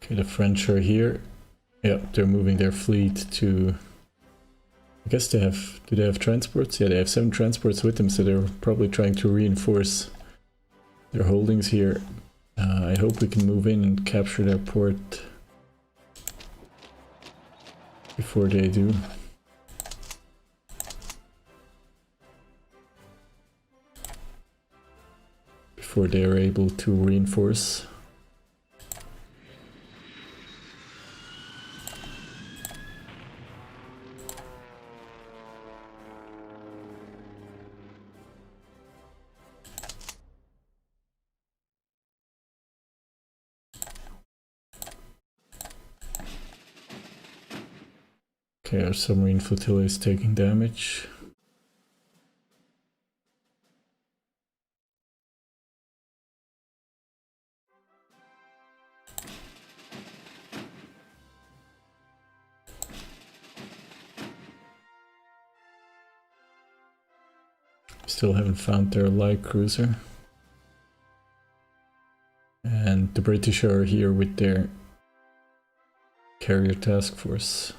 Okay, the French are here. Yeah, they're moving their fleet to... I guess they have... Do they have transports? Yeah, they have 7 transports with them, so they're probably trying to reinforce their holdings here. I hope we can move in and capture their port before they do. Before they are able to reinforce. Okay, our submarine flotilla is taking damage. Still haven't found their light cruiser. And the British are here with their carrier task force.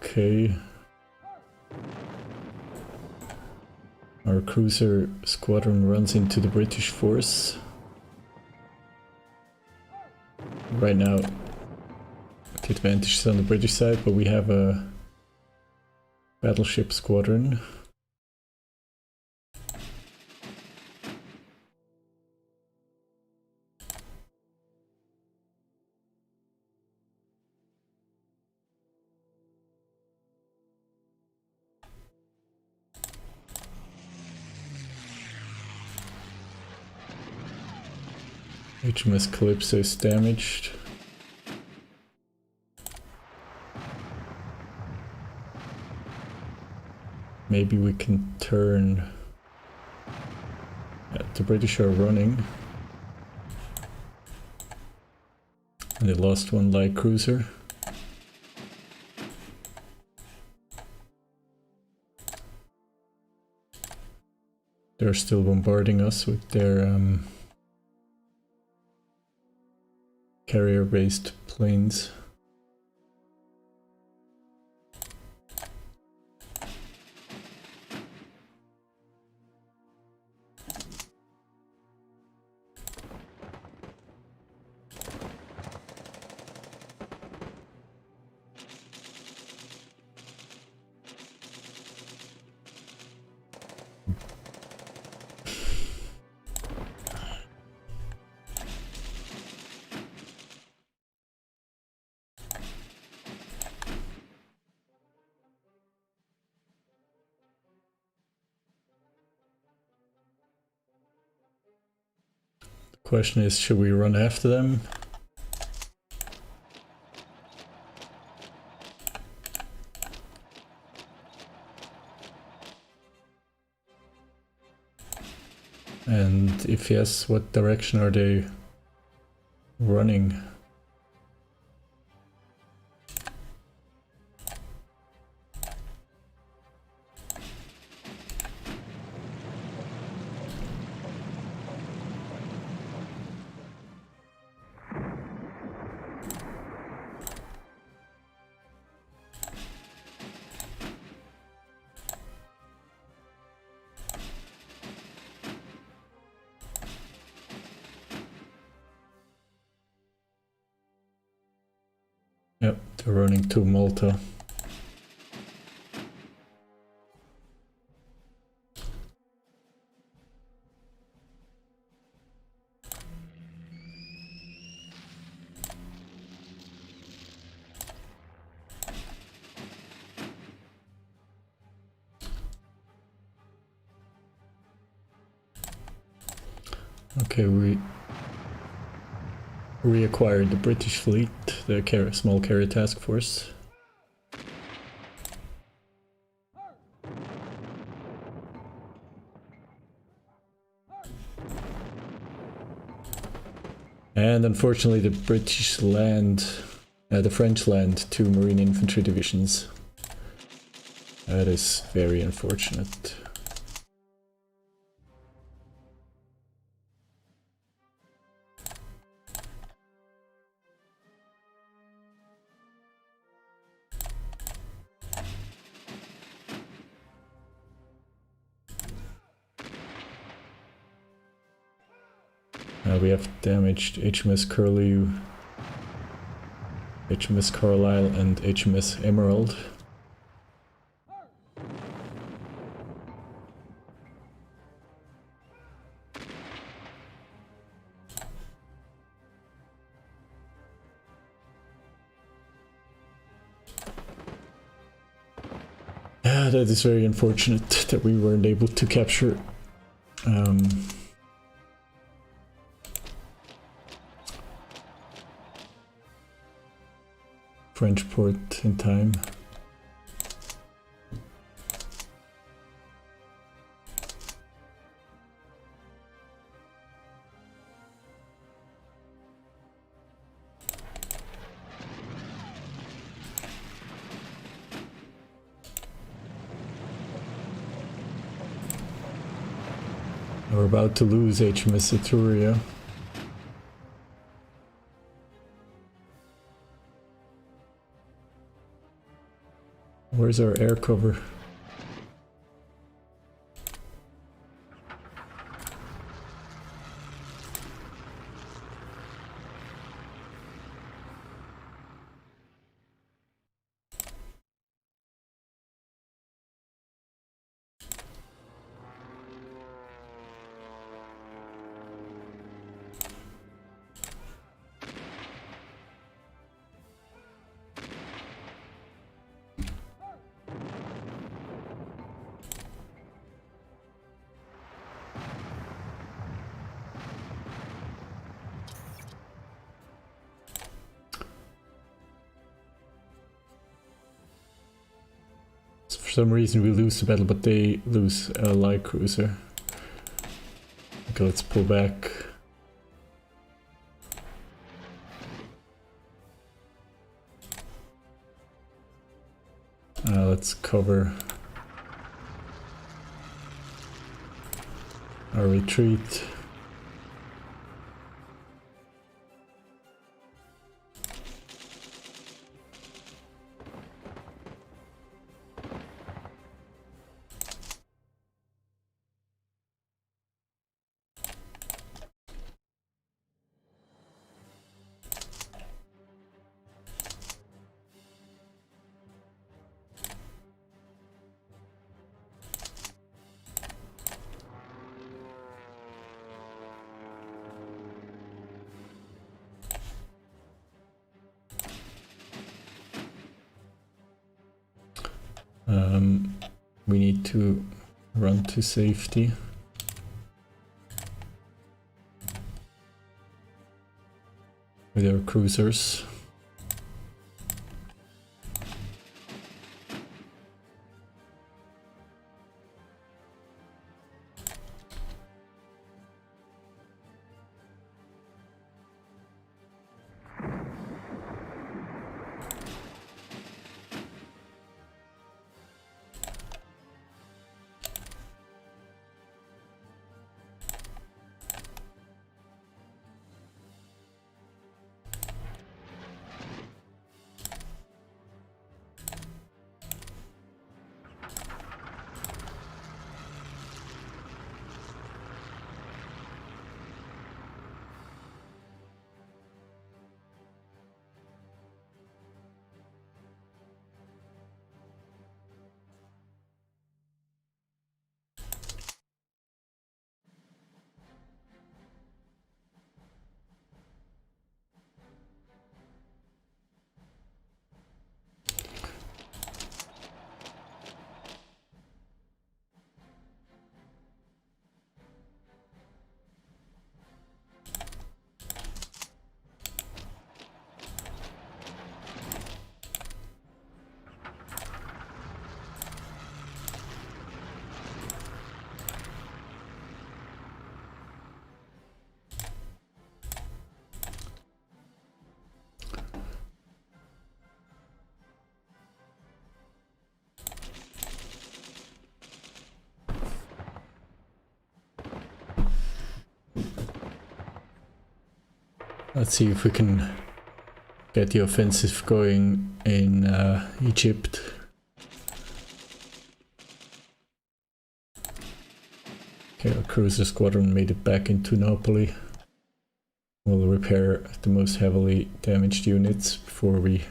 Okay. Our cruiser squadron runs into the British force. Right now, the advantage is on the British side, but we have a battleship squadron. HMS Calypso is damaged. Maybe we can turn... Yeah, the British are running. And they lost one light cruiser. They're still bombarding us with their carrier-based planes. Question is, should we run after them? And if yes, what direction are they running? Yep, they're running to Malta. Okay, we reacquired the British fleet, the small carrier task force. And unfortunately the British land, the French land 2 Marine Infantry divisions. That is very unfortunate. We have damaged HMS Curlew, HMS Carlisle and HMS Emerald. Yeah, that is very unfortunate that we weren't able to capture French port in time. We're about to lose HMS Etruria. Where's our air cover? For some reason we lose the battle, but they lose a light cruiser. Okay, let's pull back. Let's cover our retreat. We need to run to safety. With our cruisers. Let's see if we can get the offensive going in Egypt. Okay, our cruiser squadron made it back into Napoli. We'll repair the most heavily damaged units before we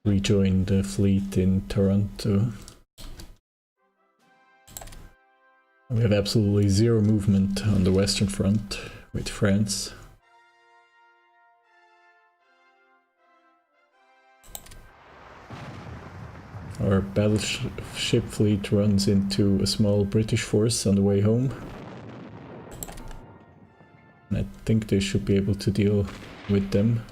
rejoin the fleet in Taranto. We have absolutely zero movement on the Western Front with France. Our battleship fleet runs into a small British force on the way home. And I think they should be able to deal with them.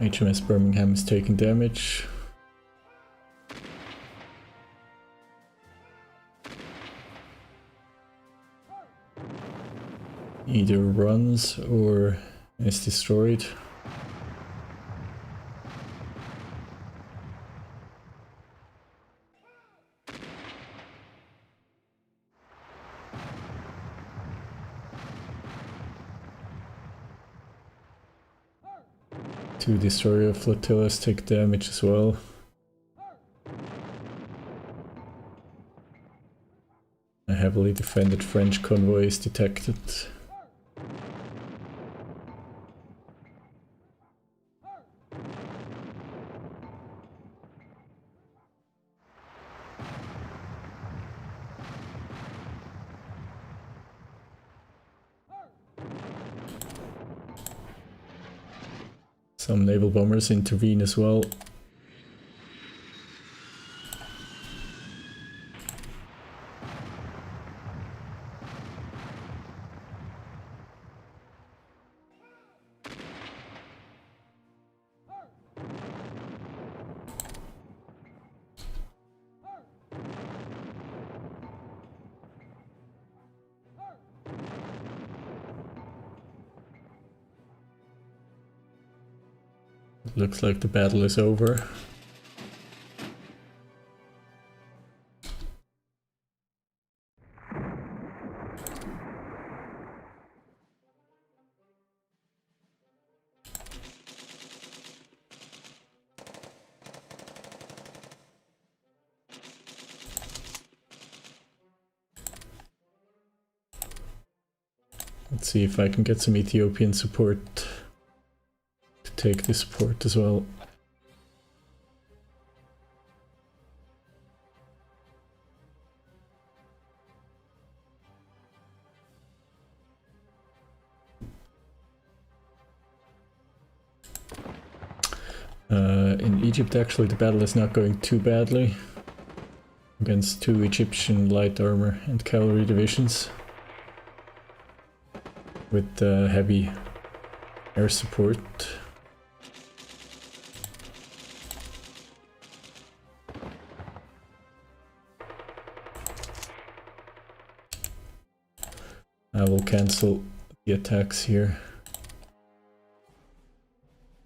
HMS Birmingham is taking damage. Either runs or is destroyed. Two destroyer flotillas take damage as well. A heavily defended French convoy is detected. Some naval bombers intervene as well. Looks like the battle is over. Let's see if I can get some Ethiopian support to take this port as well. In Egypt actually the battle is not going too badly against two Egyptian light armor and cavalry divisions with heavy air support. I will cancel the attacks here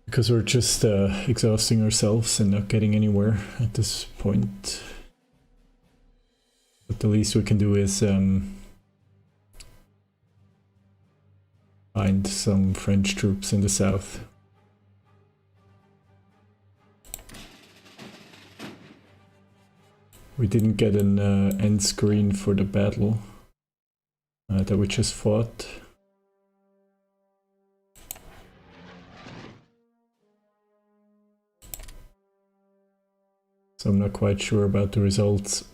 because we're just exhausting ourselves and not getting anywhere at this point. But the least we can do is find some French troops in the south. We didn't get an end screen for the battle that we just fought. So I'm not quite sure about the results.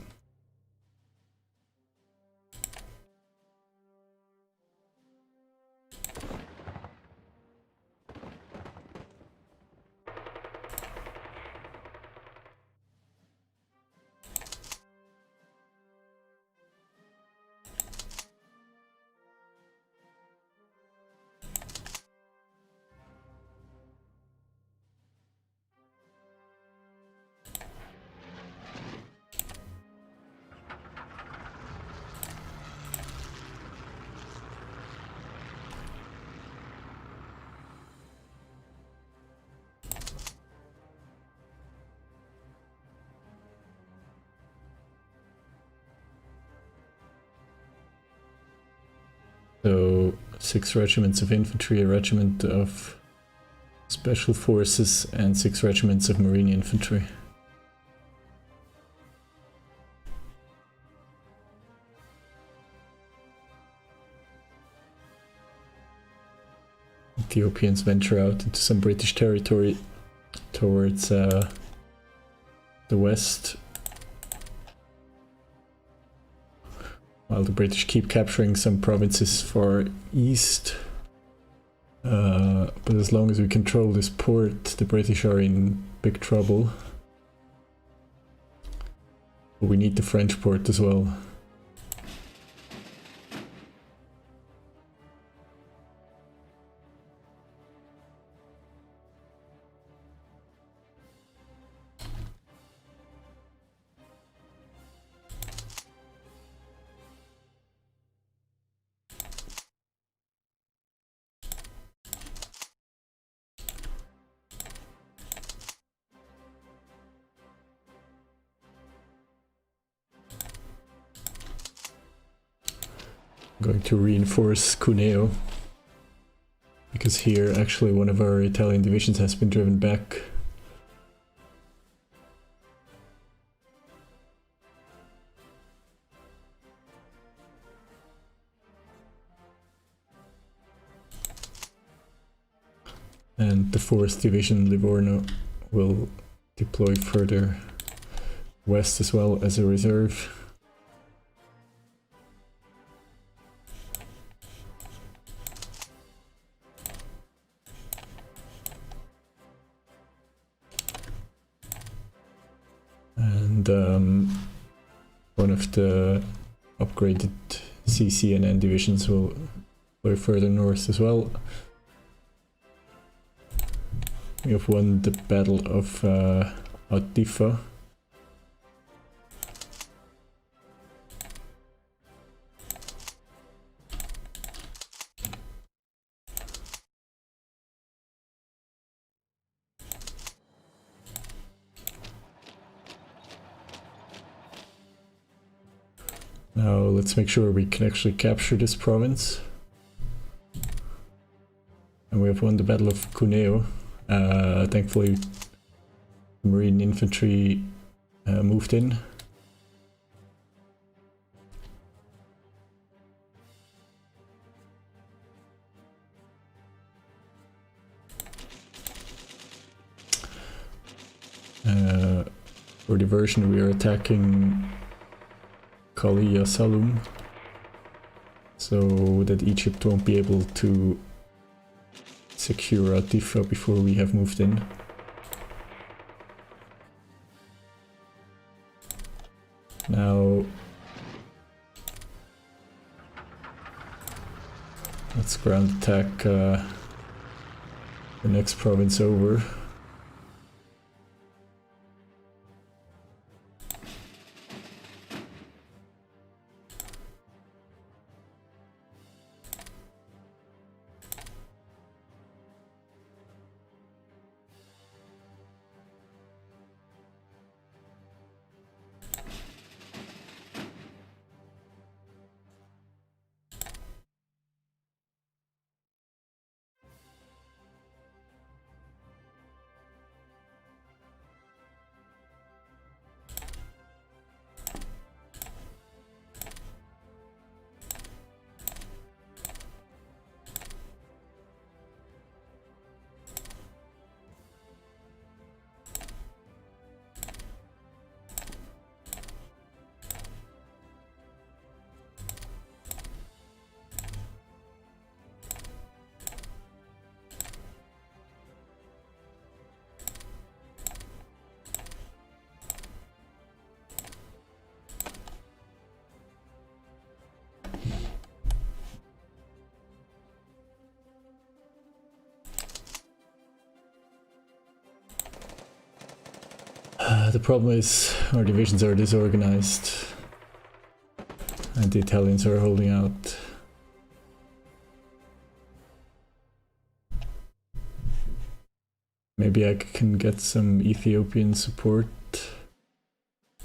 So 6 regiments of infantry, a regiment of special forces, and 6 regiments of marine infantry. Ethiopians venture out into some British territory towards the west, while the British keep capturing some provinces far east. But as long as we control this port, the British are in big trouble. But we need the French port as well. Going to reinforce Cuneo, because here actually one of our Italian divisions has been driven back. And the 4th Division Livorno will deploy further west as well as a reserve. And one of the upgraded CCNN divisions will go further north as well. We have won the Battle of Atifa. Now let's make sure we can actually capture this province. And we have won the Battle of Cuneo. Thankfully, Marine infantry moved in. For diversion, we are attacking Kaliya Salum, so that Egypt won't be able to secure Atifa before we have moved in. Now let's ground attack the next province over. The problem is our divisions are disorganized and the Italians are holding out. Maybe I can get some Ethiopian support.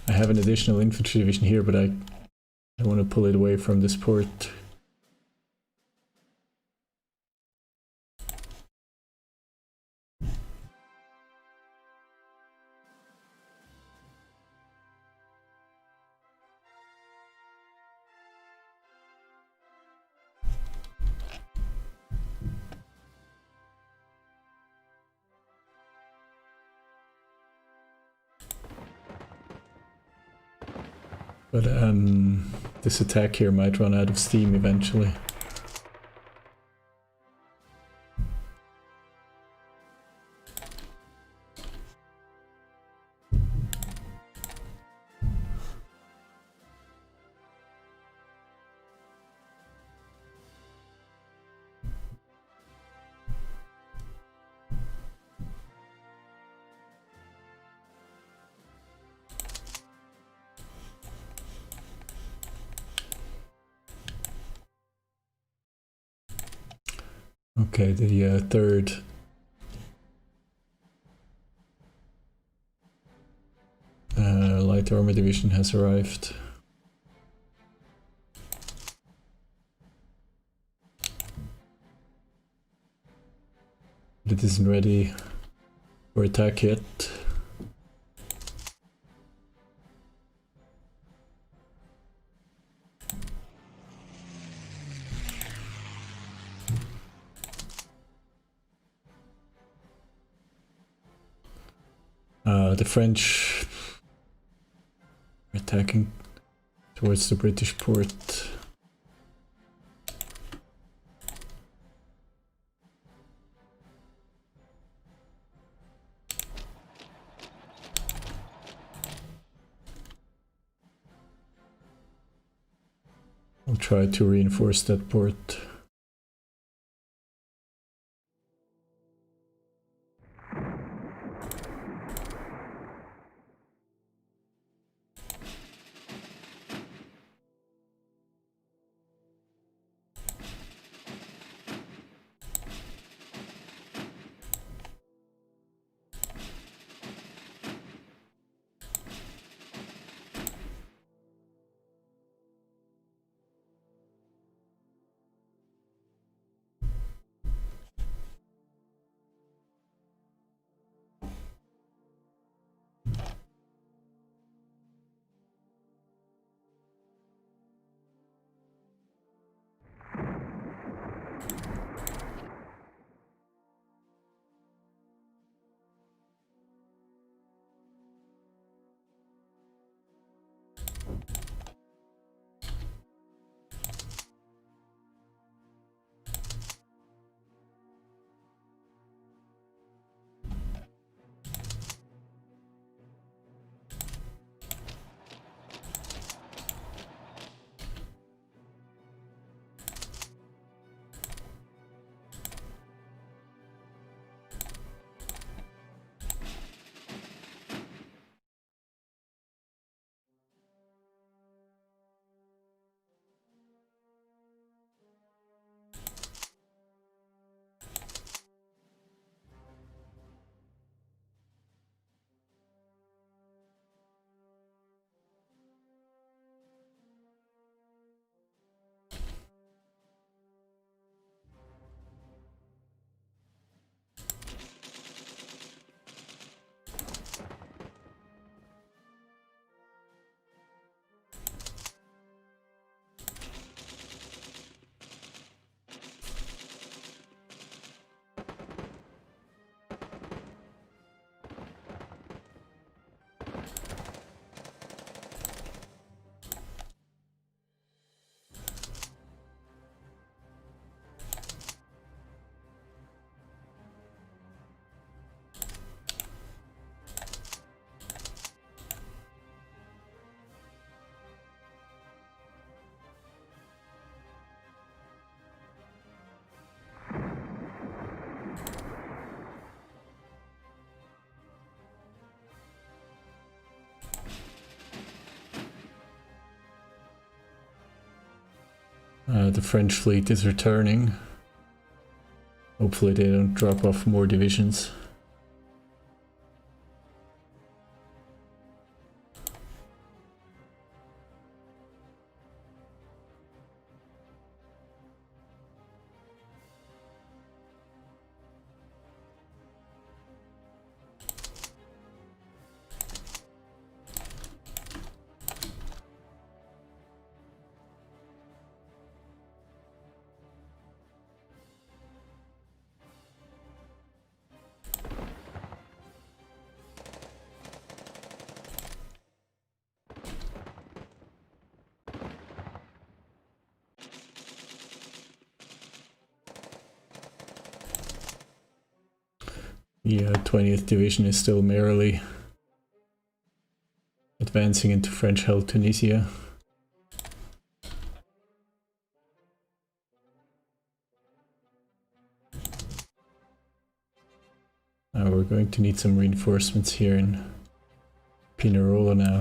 I have an additional infantry division here, but I want to pull it away from this port. But this attack here might run out of steam eventually. Okay, the third light armor division has arrived. But it isn't ready for attack yet. The French are attacking towards the British port. I'll try to reinforce that port. The French fleet is returning. Hopefully they don't drop off more divisions. The 20th Division is still merrily advancing into French-held Tunisia. We're going to need some reinforcements here in Pinerolo now.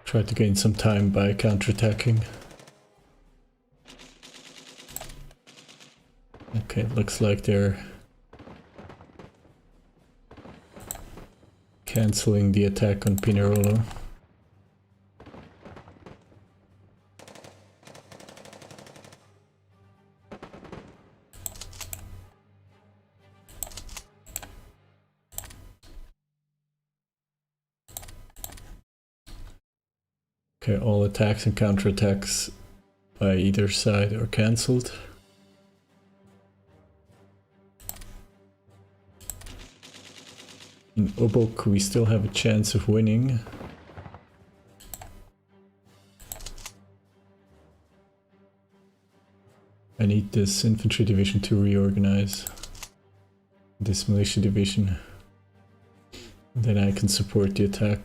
Try to gain some time by counterattacking. Okay, it looks like they're cancelling the attack on Pinerolo. Okay, all attacks and counterattacks by either side are cancelled. In Obok we still have a chance of winning. I need this infantry division to reorganize. This militia division. Then I can support the attack.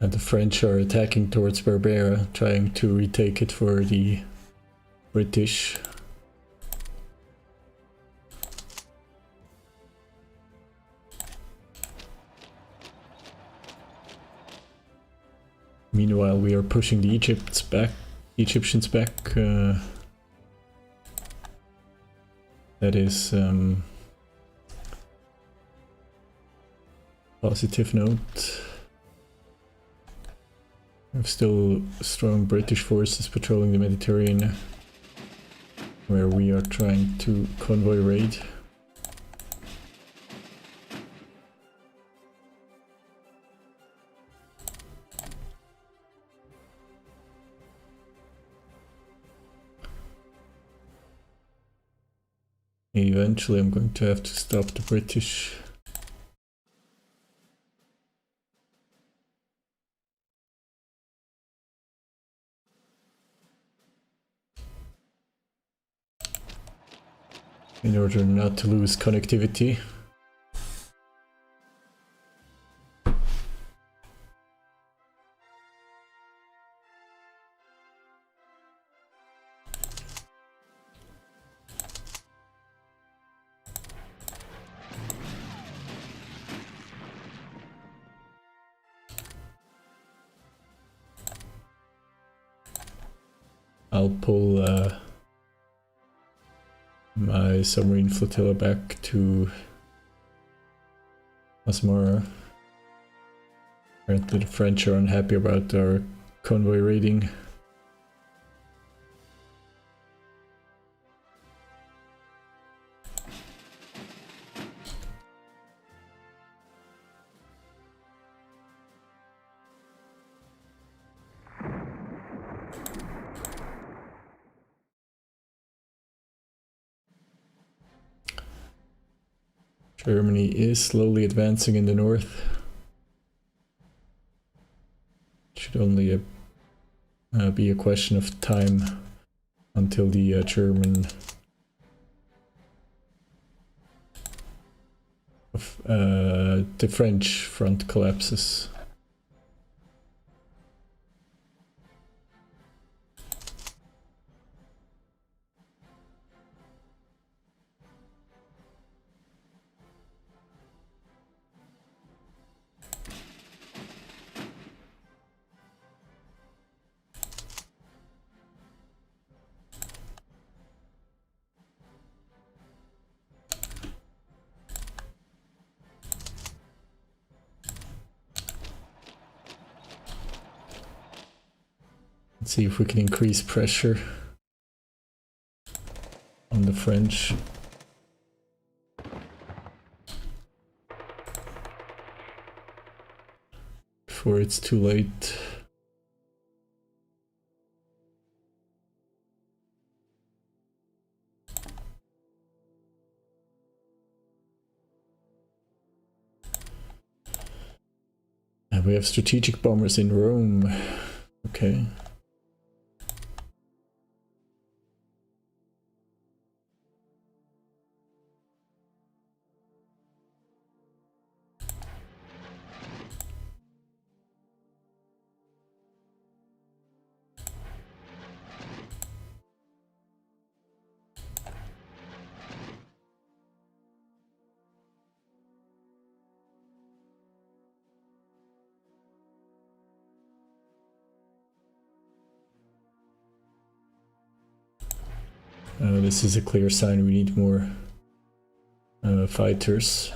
And the French are attacking towards Berbera, trying to retake it for the British. Meanwhile, we are pushing the Egyptians back. That is positive note. We have still strong British forces patrolling the Mediterranean, where we are trying to convoy raid. Eventually I'm going to have to stop the British. In order not to lose connectivity. I'll pull my submarine flotilla back to Asmara. Apparently the French are unhappy about our convoy raiding. Germany is slowly advancing in the north. Should only be a question of time until the the French front collapses. Let's see if we can increase pressure on the French. Before it's too late. And we have strategic bombers in Rome. Okay. This is a clear sign we need more fighters.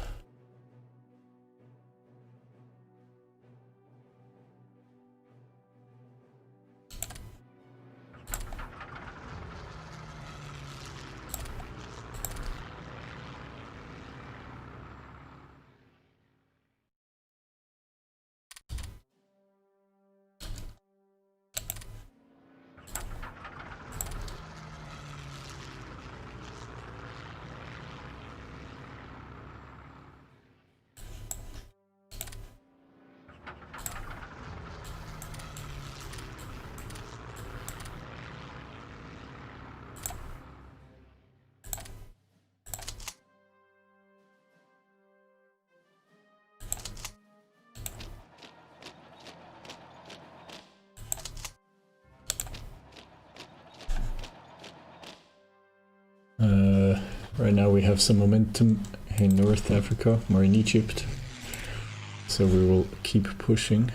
Right now we have some momentum in North Africa, or in Egypt, so we will keep pushing.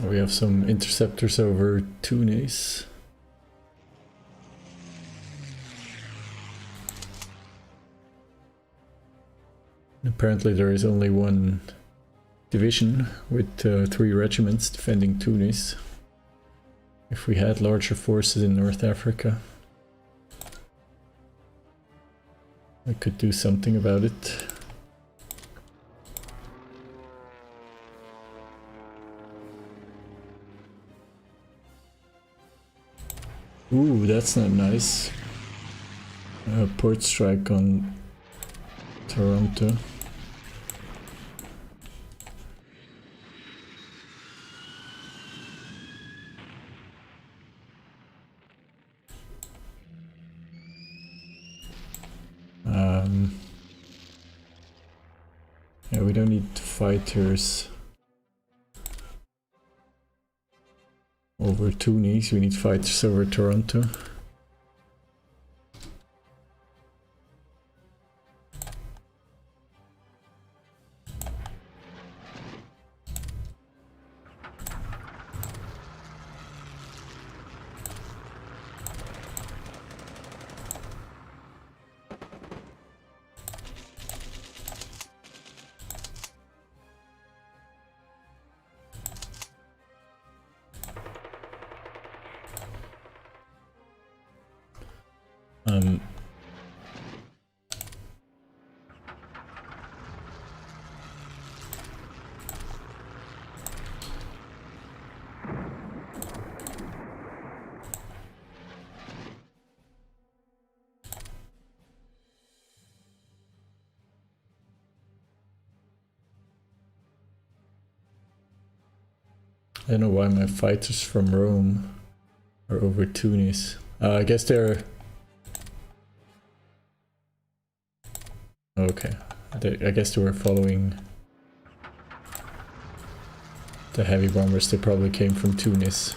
We have some interceptors over Tunis. Apparently there is only one division with 3 regiments defending Tunis. If we had larger forces in North Africa, I could do something about it. Ooh, that's not nice. Port strike on Toronto. Yeah, we don't need fighters over Tunis, we need fighters over Toronto. Um, I don't know why my fighters from Rome are over Tunis. I guess they're... Okay. I guess they were following the heavy bombers. They probably came from Tunis.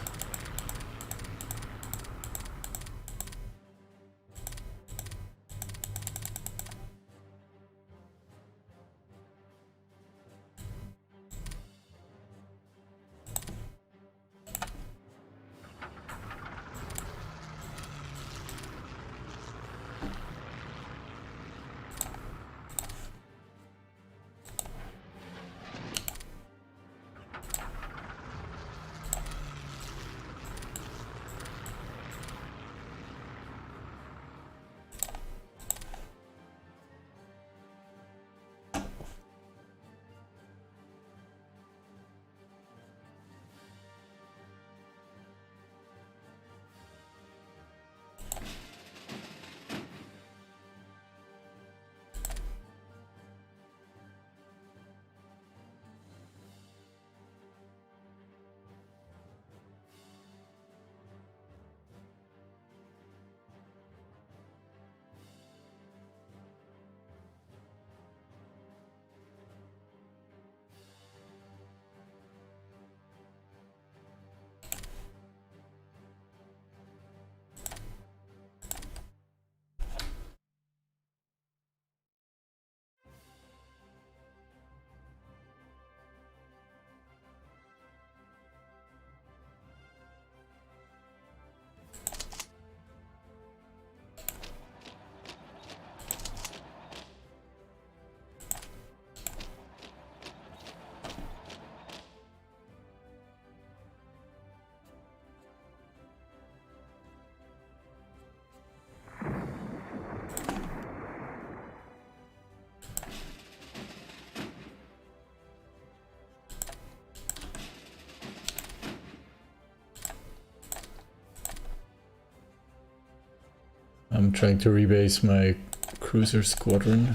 I'm trying to rebase my cruiser squadron.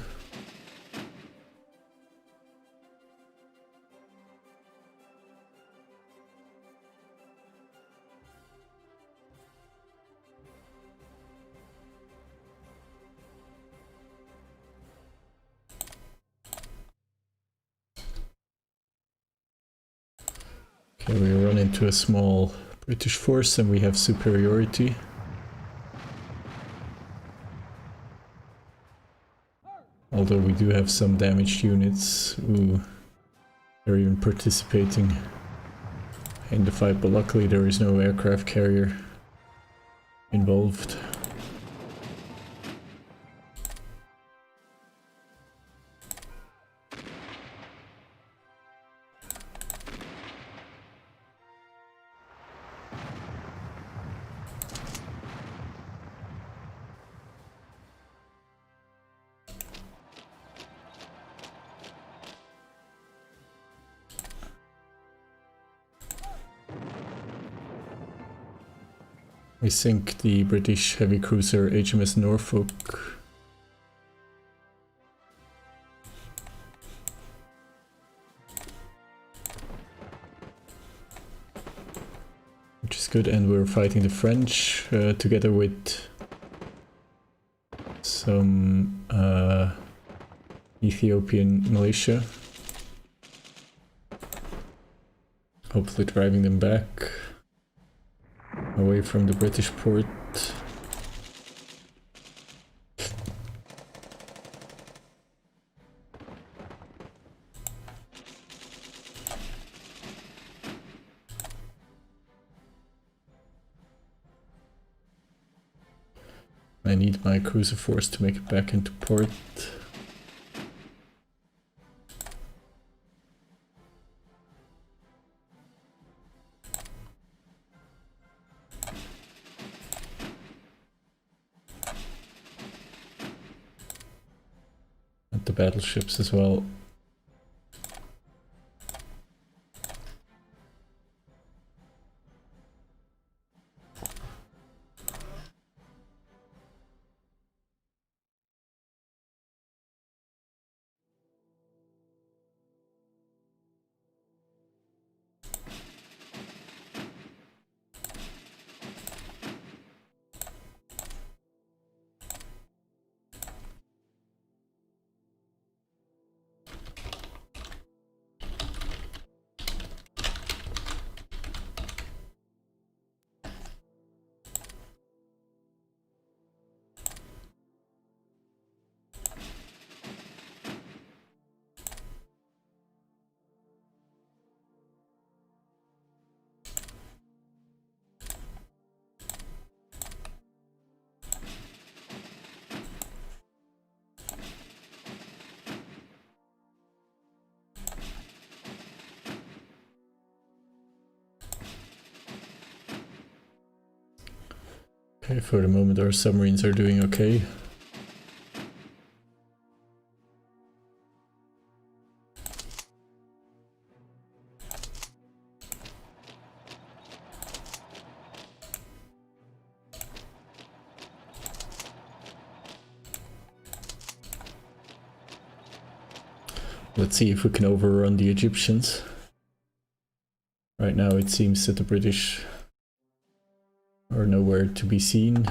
Okay, we run into a small British force and we have superiority. Although we do have some damaged units who are even participating in the fight, but luckily there is no aircraft carrier involved. We sink the British heavy cruiser HMS Norfolk. Which is good, and we're fighting the French together with some Ethiopian militia. Hopefully driving them back away from the British port. I need my cruiser force to make it back into port. the battleships as well. Okay, for the moment our submarines are doing okay. Let's see if we can overrun the Egyptians. Right now it seems that the British are nowhere to be seen.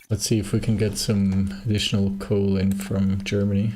Let's see if we can get some additional coal in from Germany.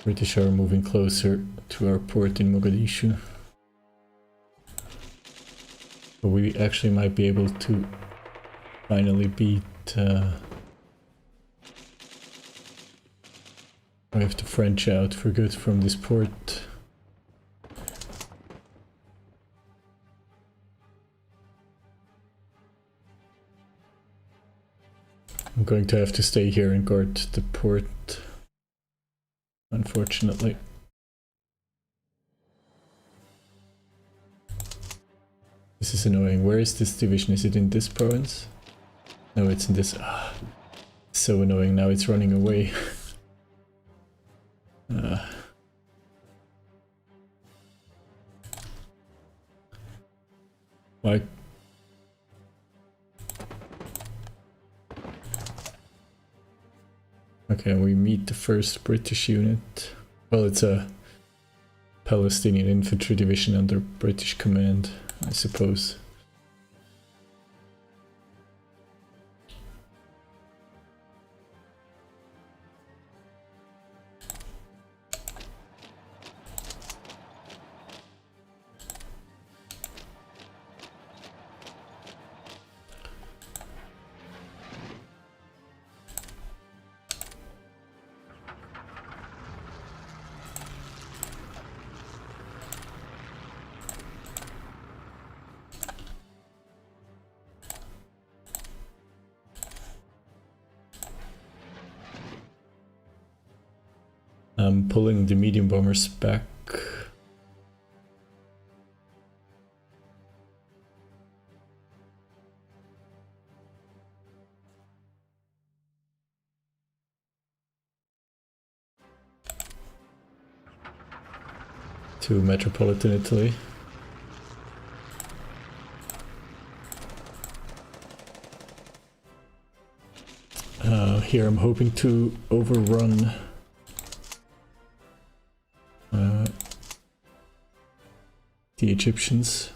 British are moving closer to our port in Mogadishu. But we actually might be able to finally beat... we have the French out for good from this port. going to have to stay here and guard the port, unfortunately. This is annoying. Where is this division? Is it in this province? No, it's in this. Ah, so annoying. Now it's running away. Why? Okay, we meet the first British unit. Well, it's a Palestinian infantry division under British command, I suppose. I'm pulling the medium bombers back. To metropolitan Italy. Here I'm hoping to overrun the Egyptians.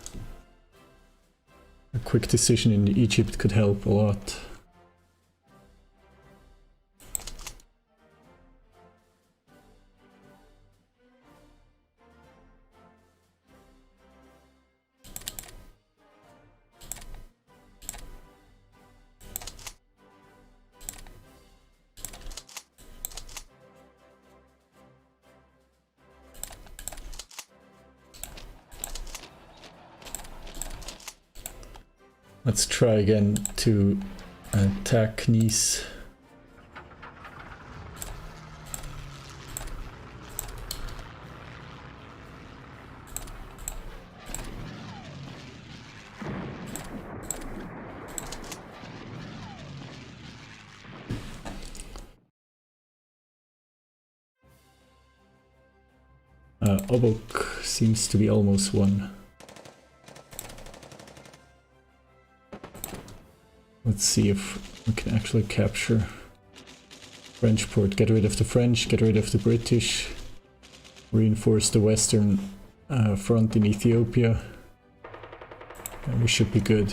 A quick decision in Egypt could help a lot. Let's try again to attack Nice. Obok seems to be almost won. Let's see if we can actually capture French port. Get rid of the French, get rid of the British, reinforce the western front in Ethiopia, and we should be good.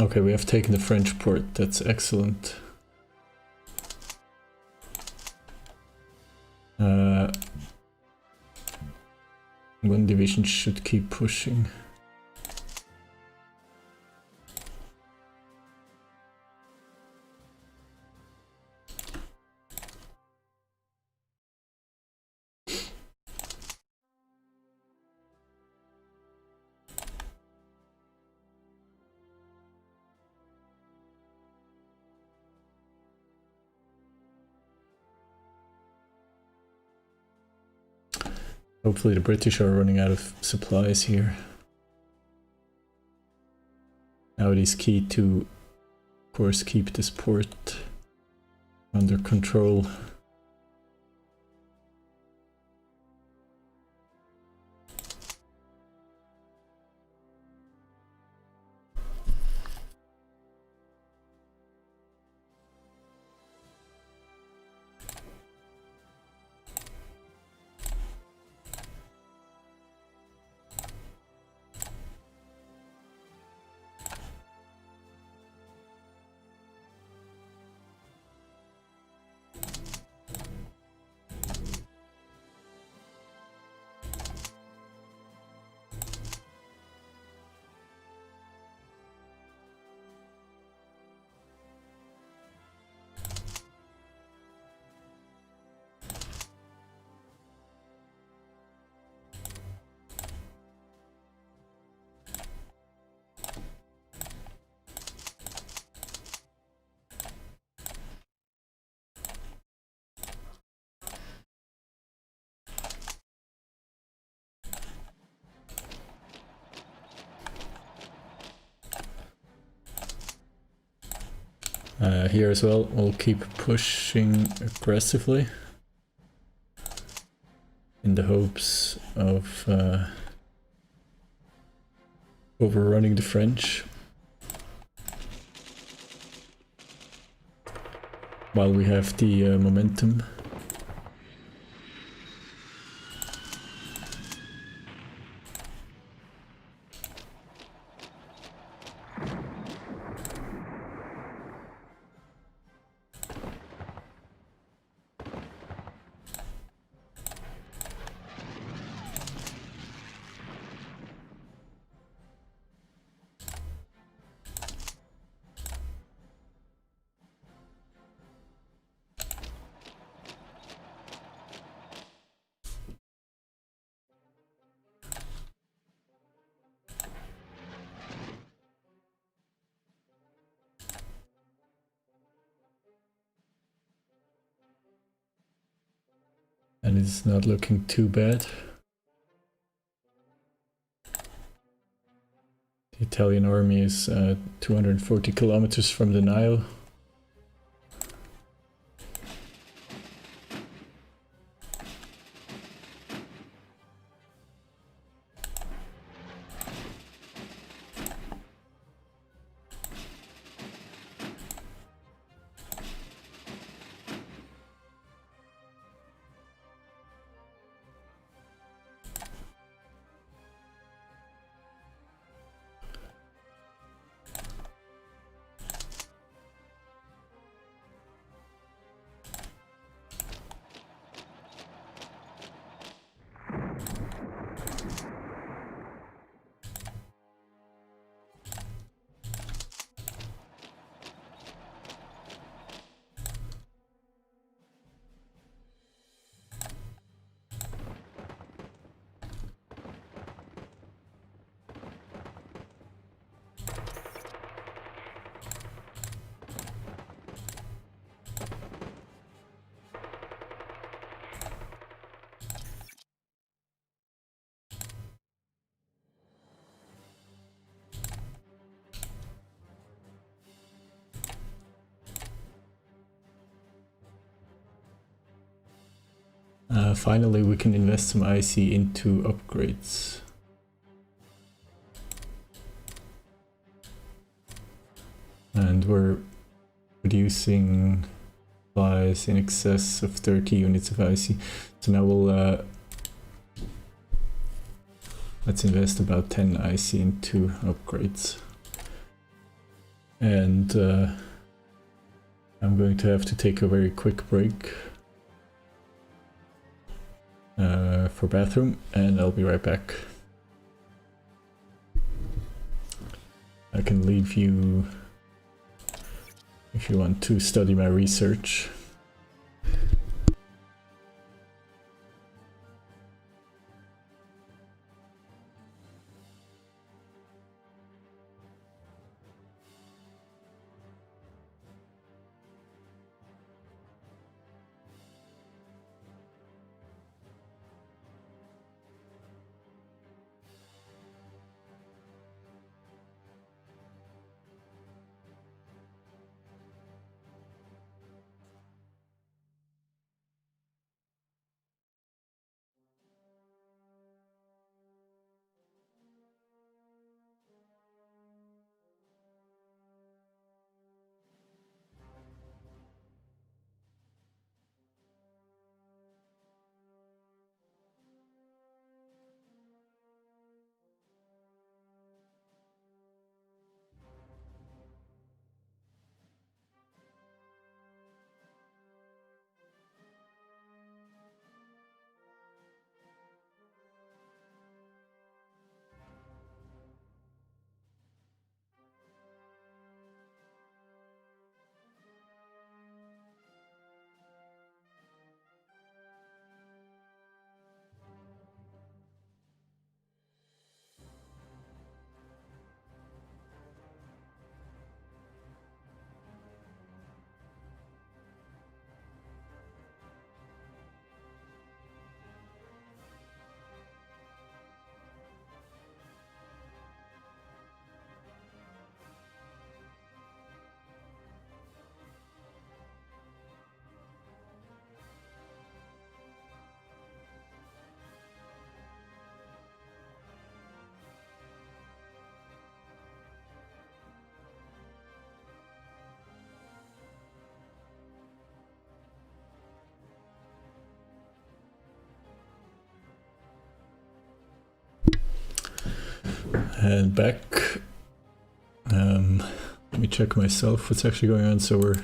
Okay, we have taken the French port. That's excellent. One division should keep pushing. Hopefully the British are running out of supplies here. Now it is key to, of course, keep this port under control. Here as well, we'll keep pushing aggressively in the hopes of overrunning the French while we have the momentum. And it's not looking too bad. The Italian army is 240 kilometers from the Nile. Finally, we can invest some IC into upgrades. And we're producing supplies in excess of 30 units of IC. So now we'll let's invest about 10 IC into upgrades. And I'm going to have to take a very quick break for bathroom, and I'll be right back. I can leave you if you want to study my research. And back. Let me check myself what's actually going on. So we're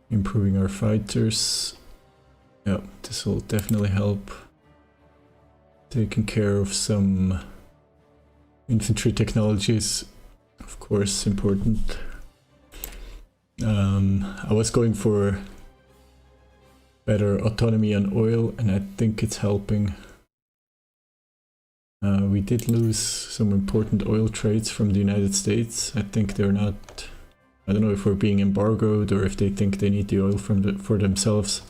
improving our fighters. Yeah, this will definitely help. Taking care of some infantry technologies, of course, important. I was going for better autonomy on oil, and I think it's helping. We did lose some important oil trades from the United States. I think they're not... I don't know if we're being embargoed or if they think they need the oil for themselves.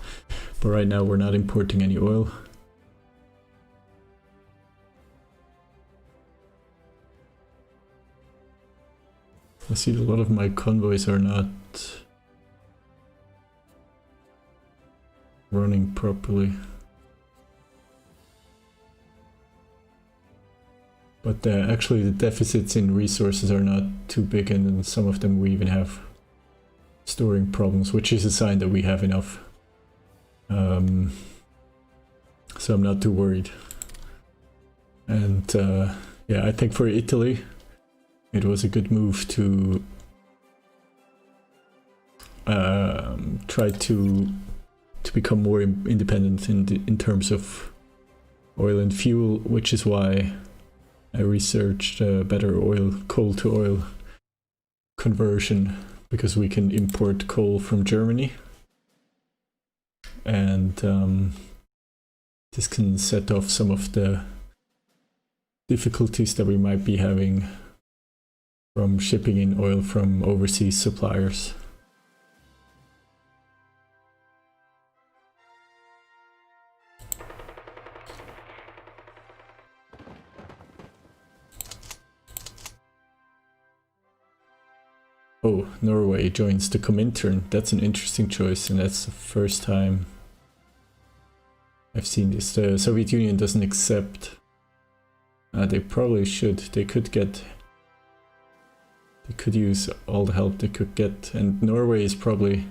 But right now we're not importing any oil. I see a lot of my convoys are not running properly. But actually the deficits in resources are not too big, and in some of them we even have storing problems, which is a sign that we have enough. So I'm not too worried. And yeah, I think for Italy it was a good move to try to become more independent in terms of oil and fuel, which is why I researched better coal to oil conversion, because we can import coal from Germany, and this can set off some of the difficulties that we might be having from shipping in oil from overseas suppliers. Oh, Norway joins the Comintern. That's an interesting choice, and that's the first time I've seen this. The Soviet Union doesn't accept. They probably should. They could use all the help they could get, and Norway is probably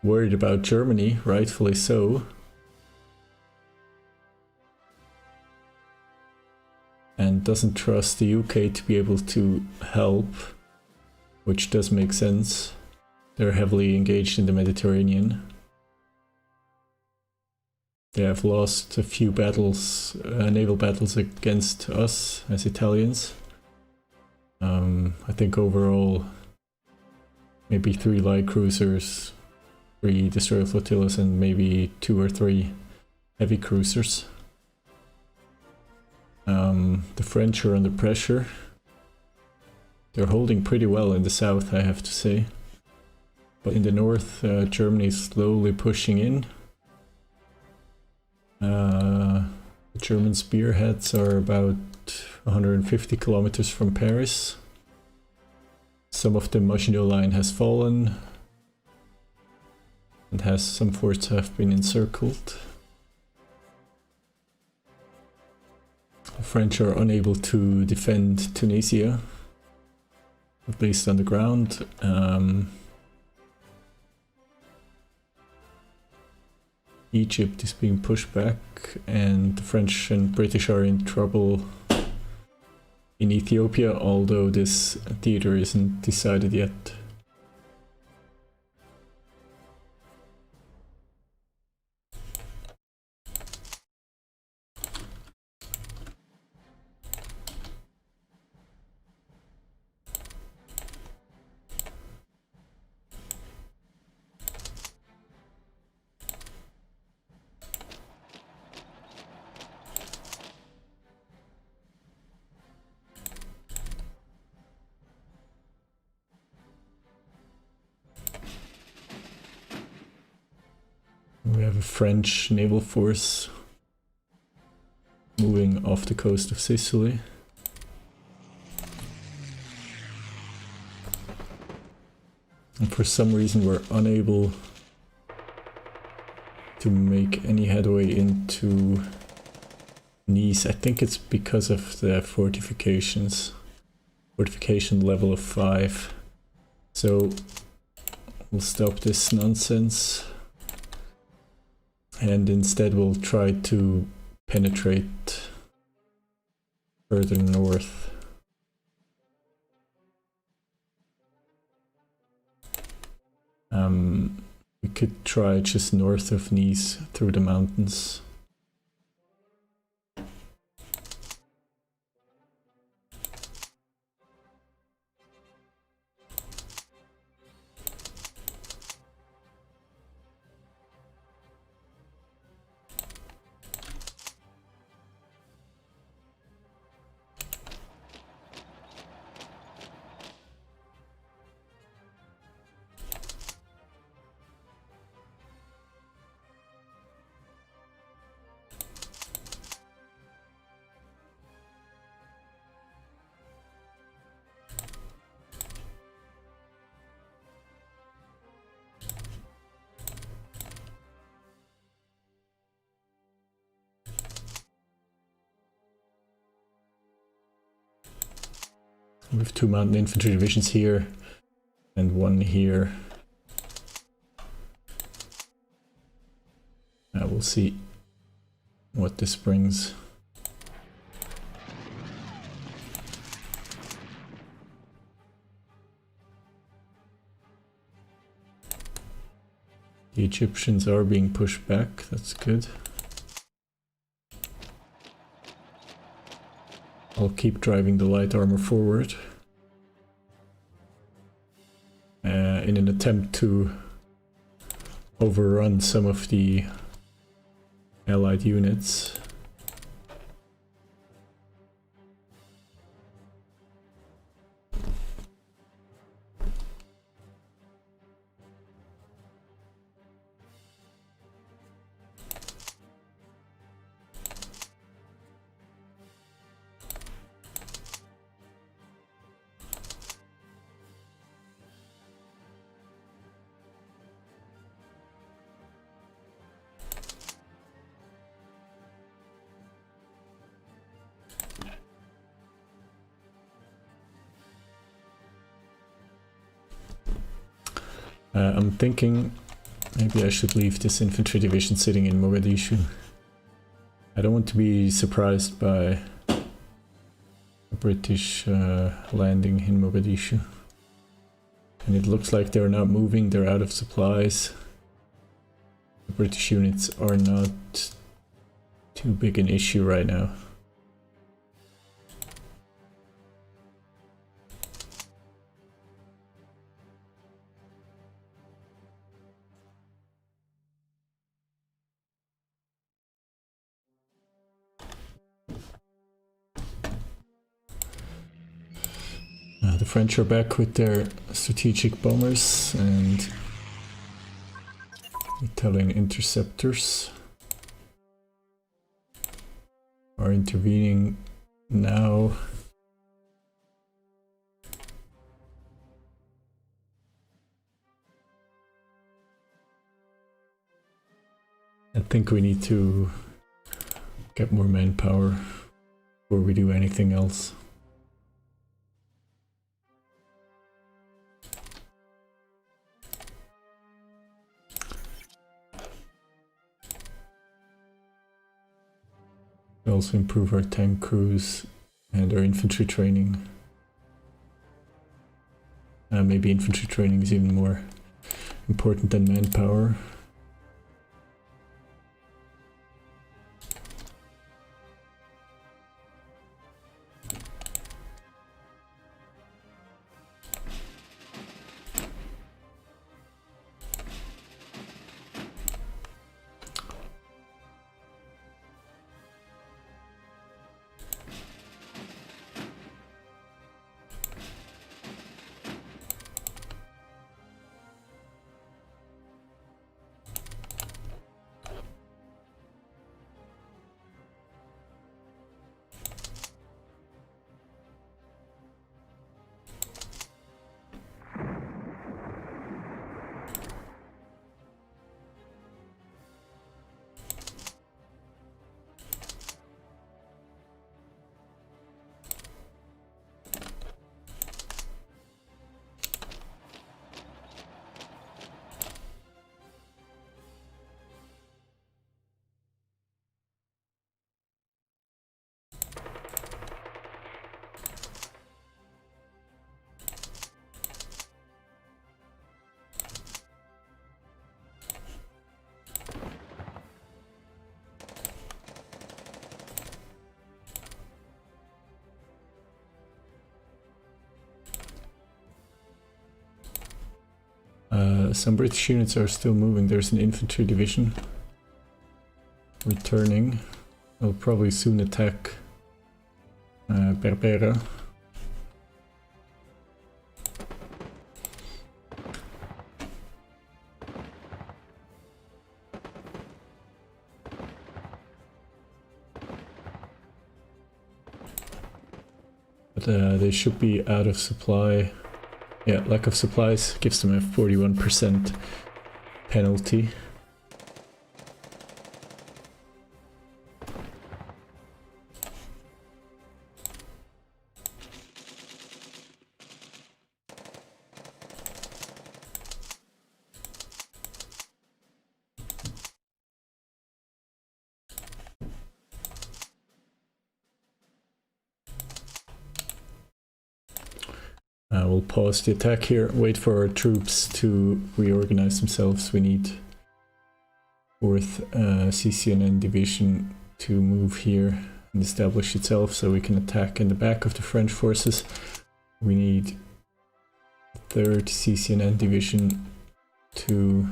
worried about Germany, rightfully so. And doesn't trust the UK to be able to help, which does make sense. They're heavily engaged in the Mediterranean. They have lost a few battles, naval battles against us as Italians. I think overall maybe 3 light cruisers, 3 destroyer flotillas, and maybe 2 or 3 heavy cruisers. The French are under pressure. They're holding pretty well in the south, I have to say. But in the north, Germany is slowly pushing in. The German spearheads are about 150 kilometers from Paris. Some of the Maginot Line has fallen, and some forts have been encircled. The French are unable to defend Tunisia, at least on the ground. Egypt is being pushed back, and the French and British are in trouble in Ethiopia, although this theater isn't decided yet. We have a French naval force moving off the coast of Sicily. And for some reason we're unable to make any headway into Nice. I think it's because of the fortifications. Fortification level of 5. So we'll stop this nonsense. And instead we'll try to penetrate further north. We could try just north of Nice through the mountains. We have 2 mountain infantry divisions here and 1 here. We'll see what this brings. The Egyptians are being pushed back, that's good. I'll keep driving the light armor forward in an attempt to overrun some of the allied units. I'm thinking maybe I should leave this infantry division sitting in Mogadishu. I don't want to be surprised by a British landing in Mogadishu. And it looks like they're not moving, they're out of supplies. The British units are not too big an issue right now. The French are back with their strategic bombers and Italian interceptors are intervening now. I think we need to get more manpower before we do anything else. We also improve our tank crews and our infantry training. Maybe infantry training is even more important than manpower. Some British units are still moving. There's an infantry division returning. They'll probably soon attack Berbera. But they should be out of supply. Yeah, lack of supplies gives them a 41% penalty. We'll pause the attack here, wait for our troops to reorganize themselves. We need 4th CCNN division to move here and establish itself so we can attack in the back of the French forces. We need 3rd CCNN division to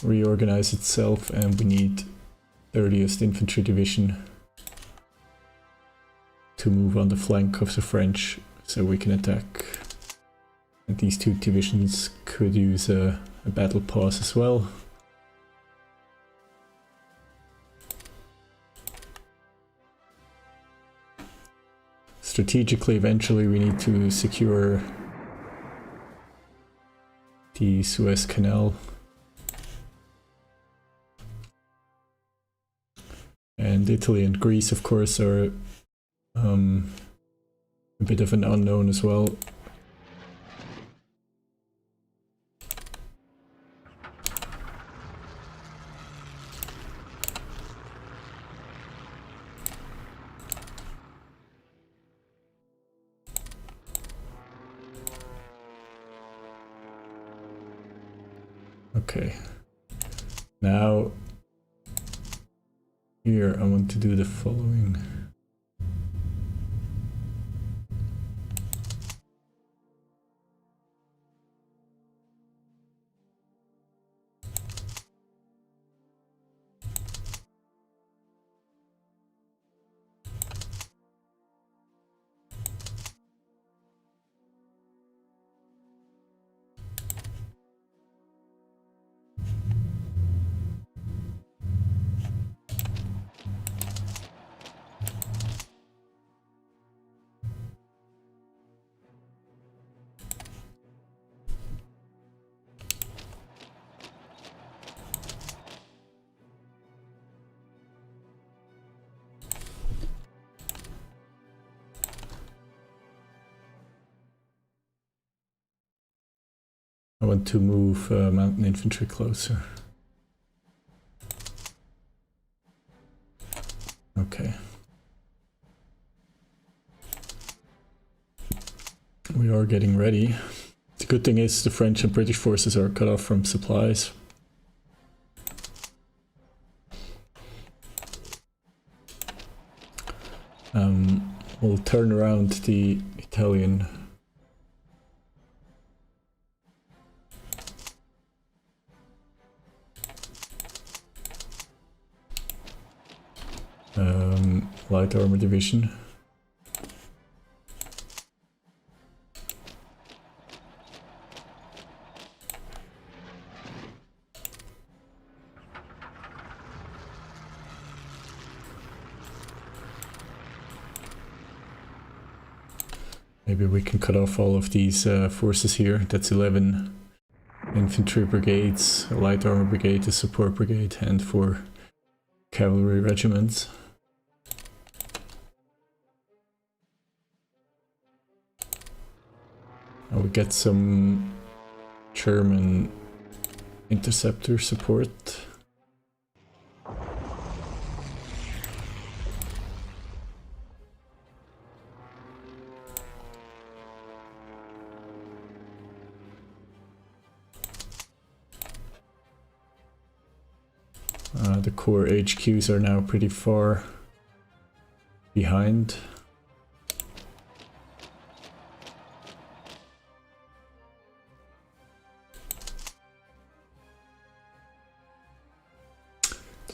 reorganize itself, and we need 30th infantry division to move on the flank of the French so we can attack. And these 2 divisions could use a battle pause as well. Strategically, eventually we need to secure the Suez Canal. And Italy and Greece, of course, are a bit of an unknown as well. Okay, now here I want to do the following. I want to move mountain infantry closer. Okay. We are getting ready. The good thing is the French and British forces are cut off from supplies. We'll turn around the Italian light armor division. Maybe we can cut off all of these forces here. That's 11 infantry brigades, a light armor brigade, a support brigade, and 4 cavalry regiments. We get some German interceptor support. The core HQs are now pretty far behind.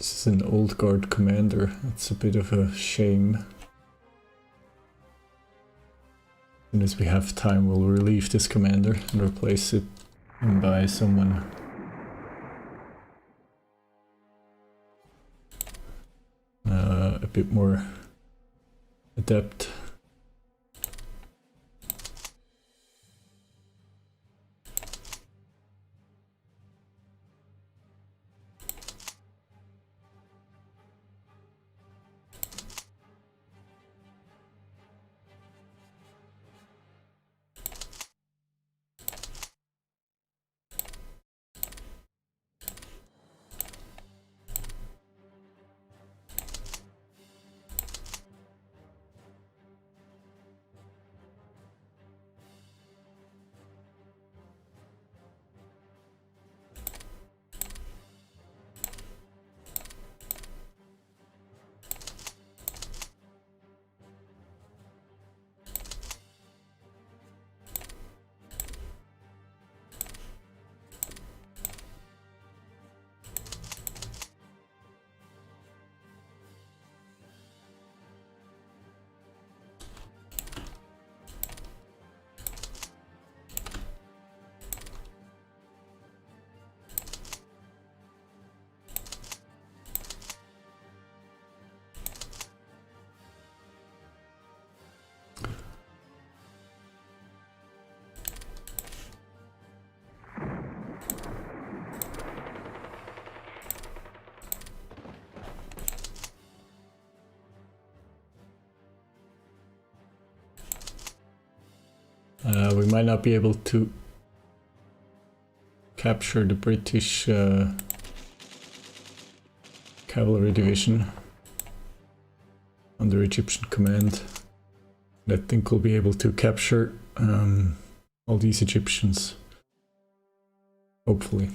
This is an old guard commander. That's a bit of a shame. As soon as we have time, we'll relieve this commander and replace it by someone a bit more adept. We might not be able to capture the British cavalry division under Egyptian command. I think we'll be able to capture all these Egyptians, hopefully.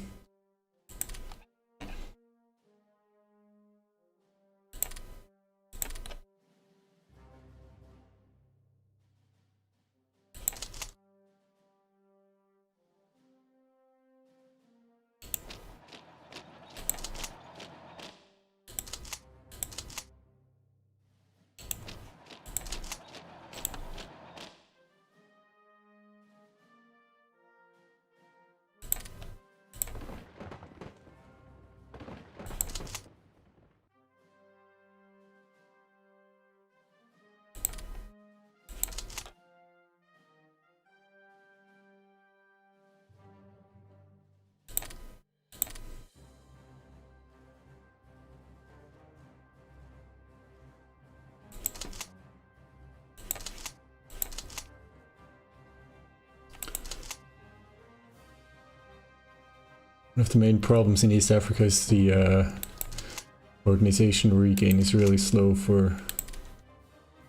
One of the main problems in East Africa is the organization regain is really slow for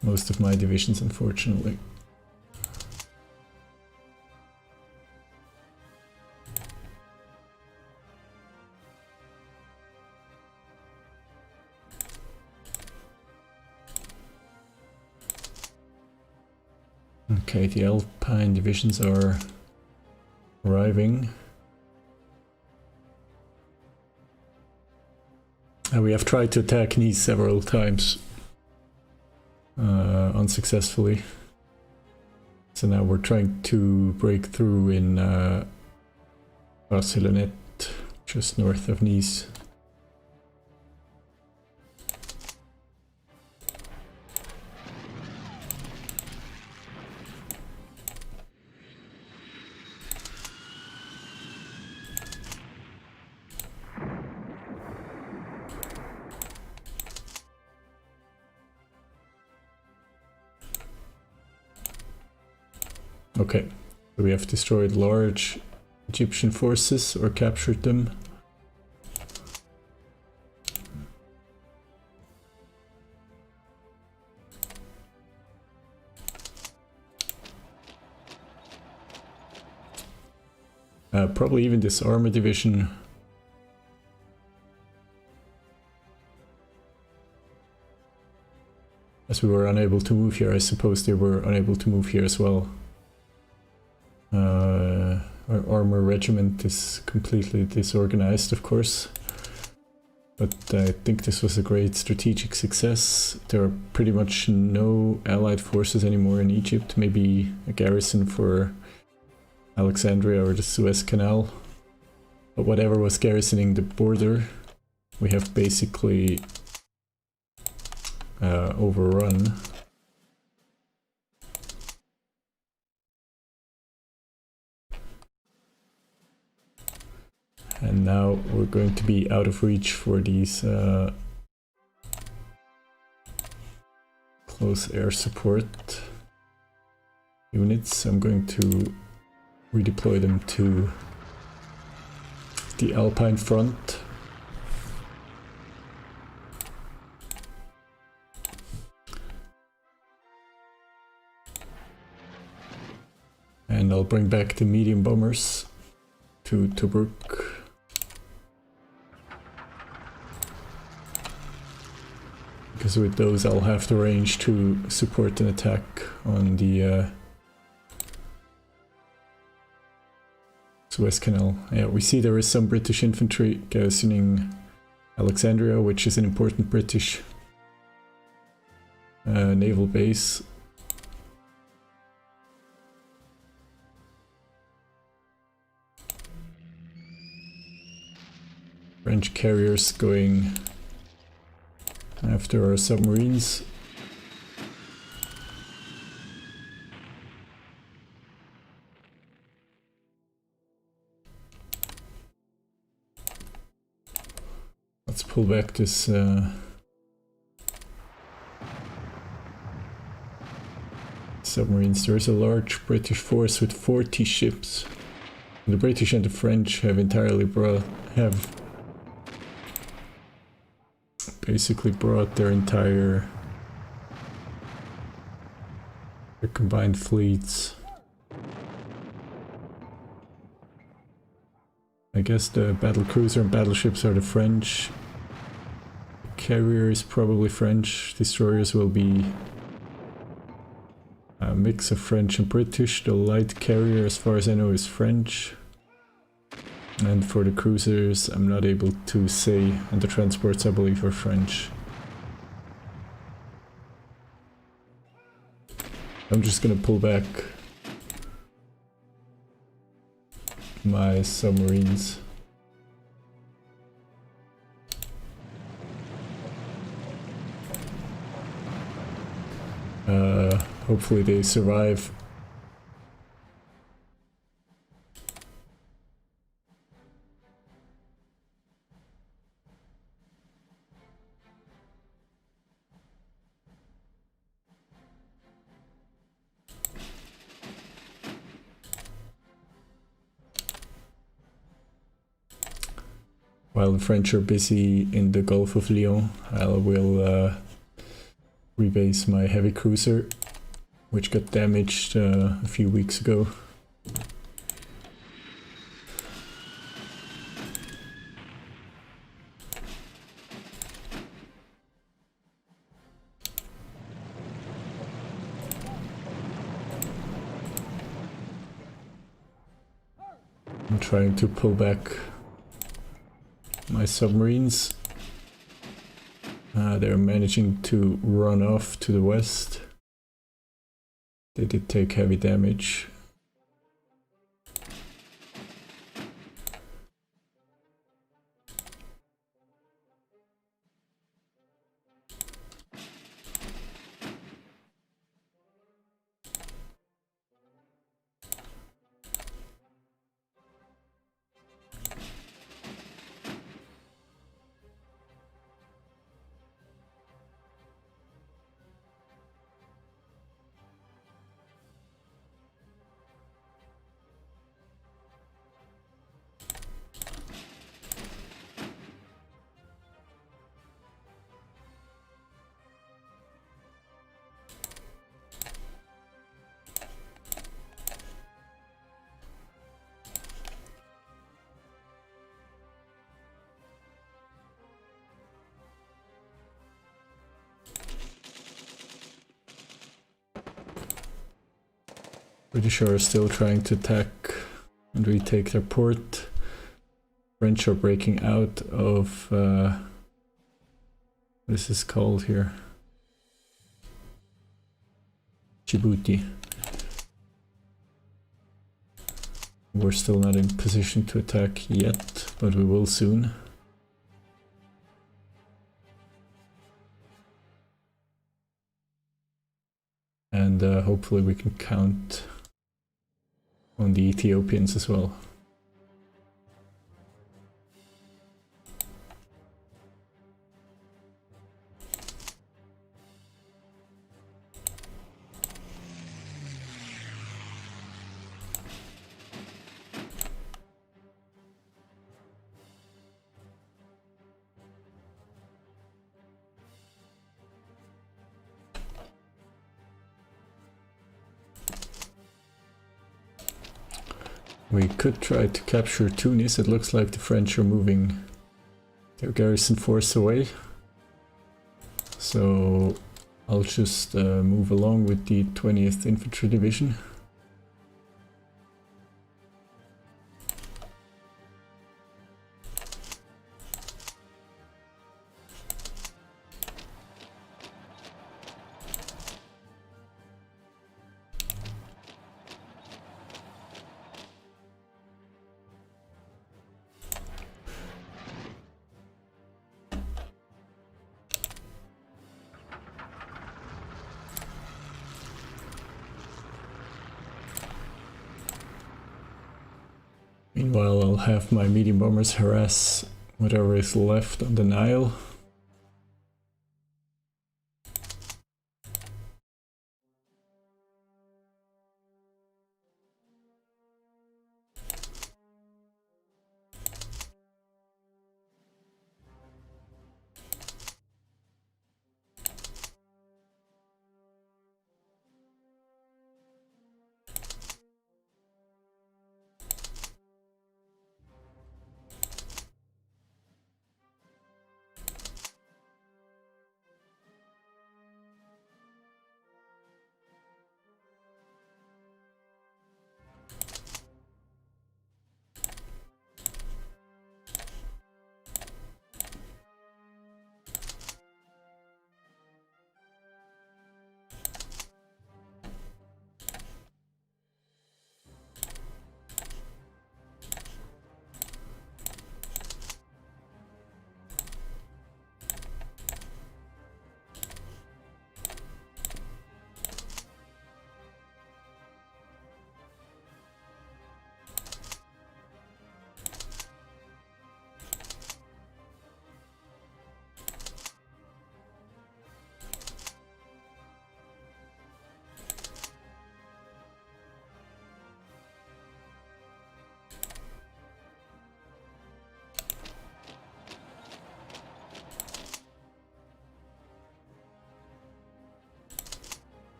most of my divisions, unfortunately. Okay, the Alpine divisions are arriving. We have tried to attack Nice several times, unsuccessfully. So now we're trying to break through in Barcelonnette, just north of Nice. Okay, so we have destroyed large Egyptian forces or captured them. Probably even this armor division. As we were unable to move here, I suppose they were unable to move here as well. Our armor regiment is completely disorganized, of course. But I think this was a great strategic success. There are pretty much no allied forces anymore in Egypt, maybe a garrison for Alexandria or the Suez Canal. But whatever was garrisoning the border, we have basically overrun. And now we're going to be out of reach for these close air support units. I'm going to redeploy them to the Alpine front. And I'll bring back the medium bombers to Tobruk. Because with those I'll have the range to support an attack on the Suez Canal. Yeah, we see there is some British infantry garrisoning Alexandria, which is an important British naval base. French carriers going after our submarines. Let's pull back this submarines. There is a large British force with 40 ships. The British and the French have basically brought their combined fleets. I guess the battle cruiser and battleships are the French. The carrier is probably French. Destroyers will be a mix of French and British. The light carrier, as far as I know, is French. And for the cruisers, I'm not able to say, and the transports I believe are French. I'm just gonna pull back my submarines. Hopefully they survive. While the French are busy in the Gulf of Lion, I will rebase my heavy cruiser, which got damaged a few weeks ago. I'm trying to pull back my submarines. They're managing to run off to the west. They did take heavy damage. British are still trying to attack and retake their port. French are breaking out of What is this called here? Djibouti. We're still not in position to attack yet, but we will soon. And hopefully we can count on the Ethiopians as well. We could try to capture Tunis. It looks like the French are moving their garrison force away. So I'll just move along with the 20th Infantry Division. Meanwhile, I'll have my medium bombers harass whatever is left on the Nile.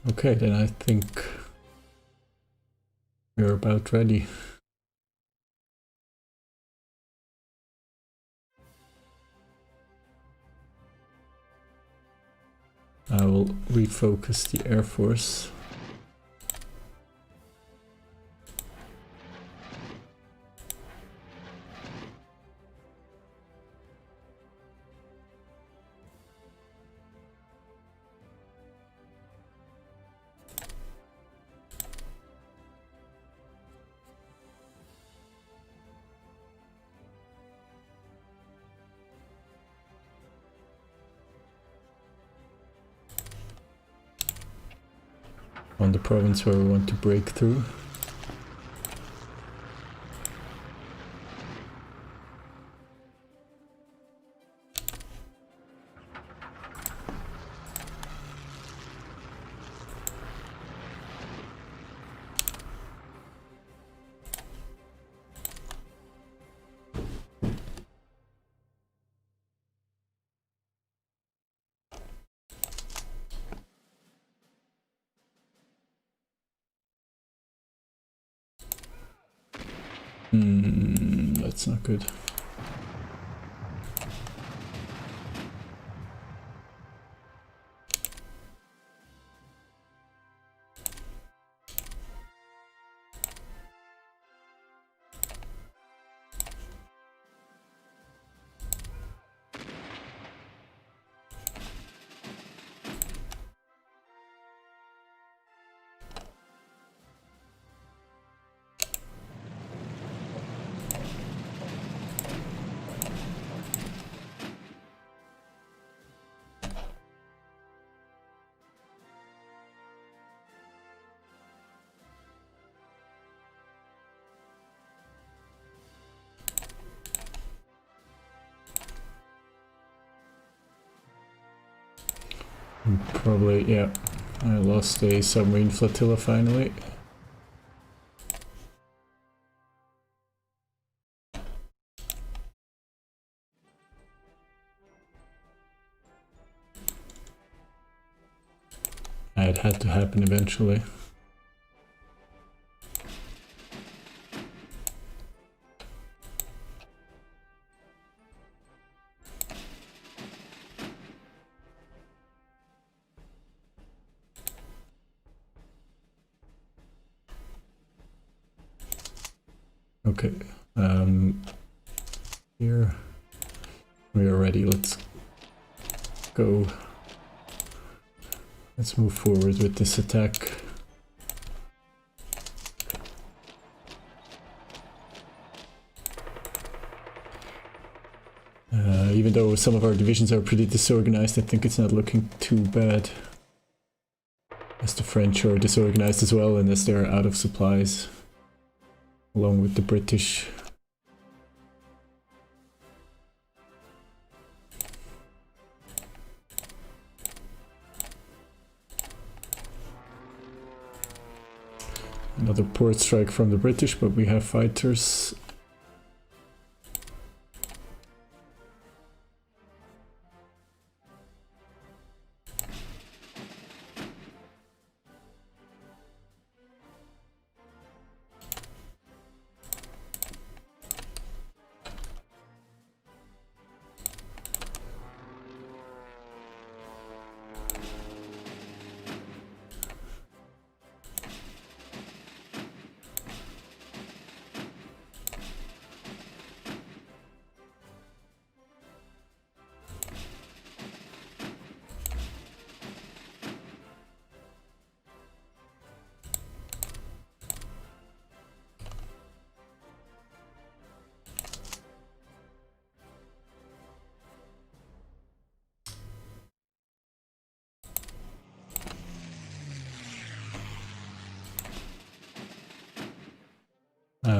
Okay, then I think we're about ready. I will refocus the Air Force. On the province where we want to break through. That's not good. Probably, yeah. I lost a submarine flotilla finally. It had to happen eventually. Okay, here we are ready. Let's go. Let's move forward with this attack. Even though some of our divisions are pretty disorganized, I think it's not looking too bad. As the French are disorganized as well, and as they're out of supplies, along with the British. Another port strike from the British, but we have fighters.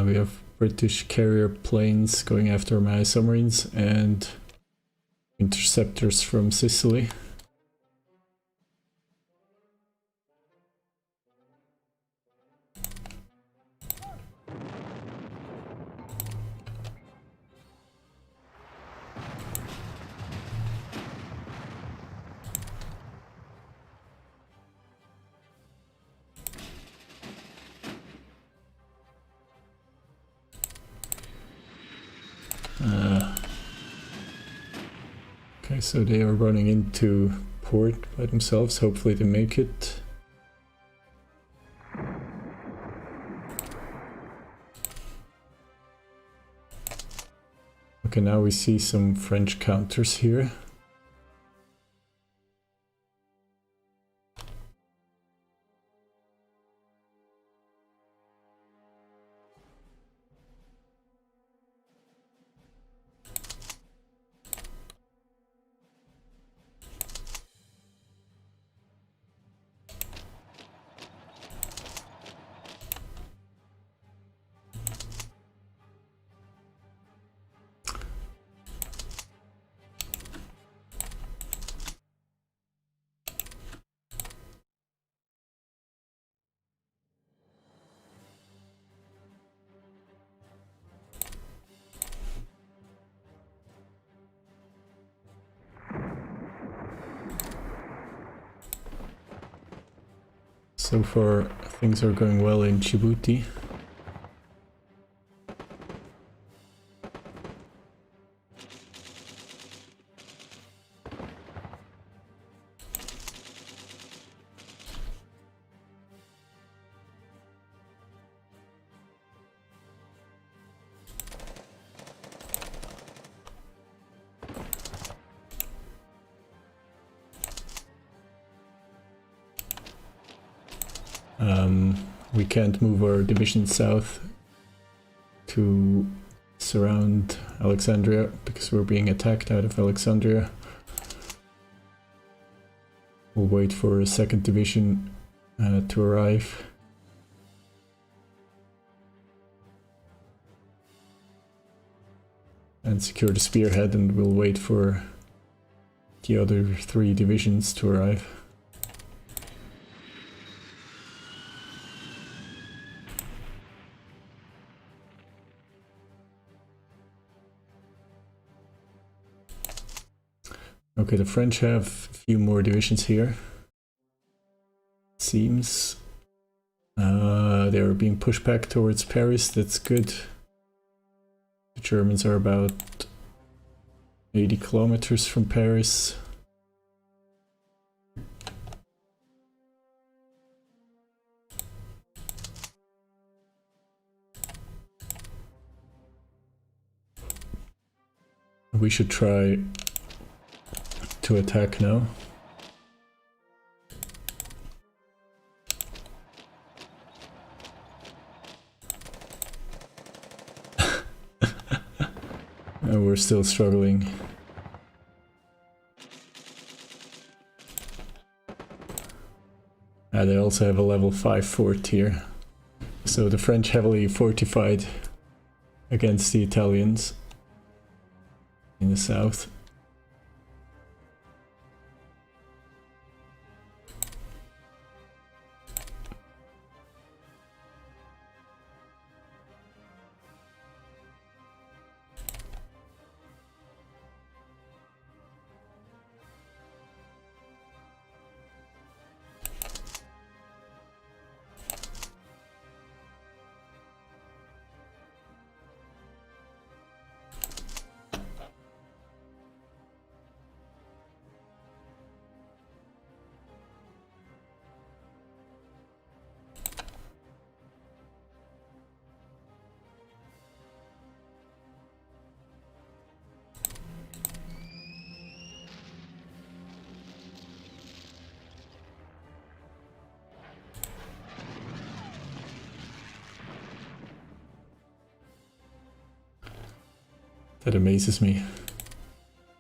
We have British carrier planes going after my submarines and interceptors from Sicily. Okay, so they are running into port by themselves. Hopefully they make it. Okay, now we see some French counters here. So far, things are going well in Djibouti. We can't move our division south to surround Alexandria because we're being attacked out of Alexandria. We'll wait for a second division to arrive. And secure the spearhead, and we'll wait for the other 3 divisions to arrive. Okay, the French have a few more divisions here. Seems they're being pushed back towards Paris. That's good. The Germans are about 80 kilometers from Paris. We should try to attack now. And we're still struggling. They also have a level 5 fort here. So the French heavily fortified against the Italians in the south. That amazes me,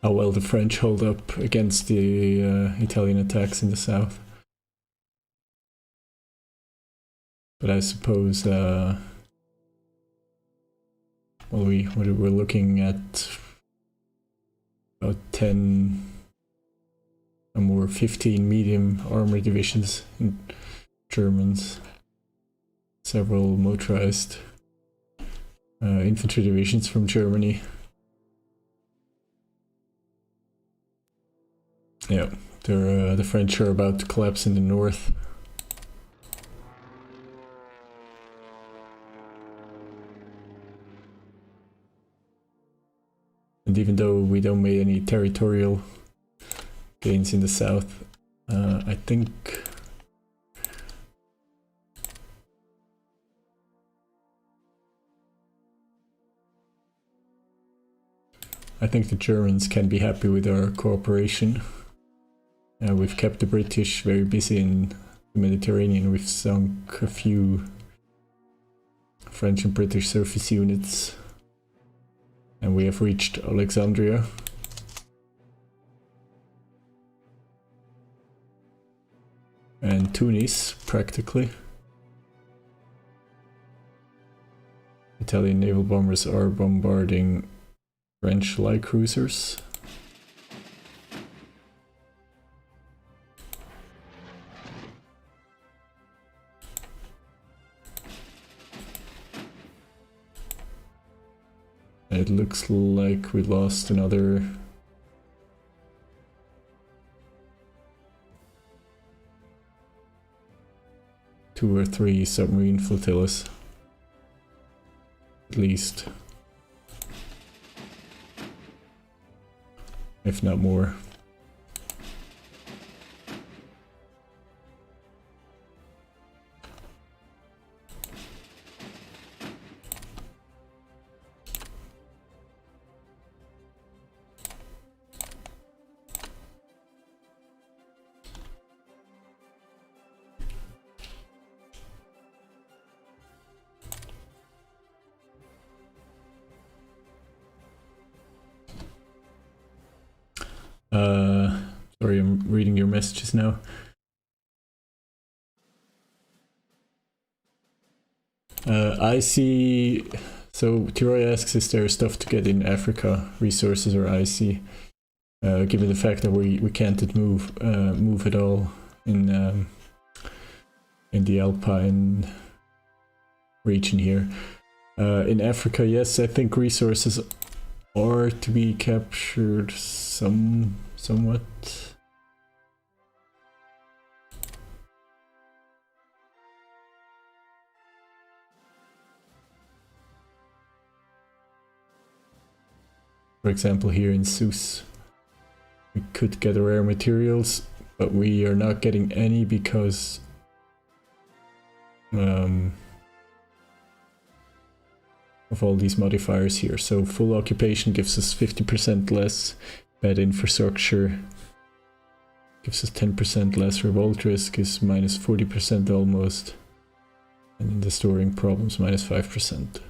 how well the French hold up against the Italian attacks in the south. But I suppose, well, we're looking at about 10 or more 15 medium armor divisions in Germans, several motorized infantry divisions from Germany. Yeah, the French are about to collapse in the north. And even though we don't make any territorial gains in the south, I think the Germans can be happy with our cooperation. We've kept the British very busy in the Mediterranean. We've sunk a few French and British surface units, and we have reached Alexandria. And Tunis, practically. Italian naval bombers are bombarding French light cruisers. It looks like we lost another two or three submarine flotillas, at least, if not more. reading your messages now. I see. So Tiroy asks, is there stuff to get in Africa, resources or IC? Given the fact that we can't move at all in the Alpine region here. In Africa, yes, I think resources are to be captured somewhat. For example, here in Sousse, we could get rare materials, but we are not getting any because of all these modifiers here. So full occupation gives us 50% less bad infrastructure, gives us 10% less revolt risk, is minus 40% almost, and in the storing problems minus 5%.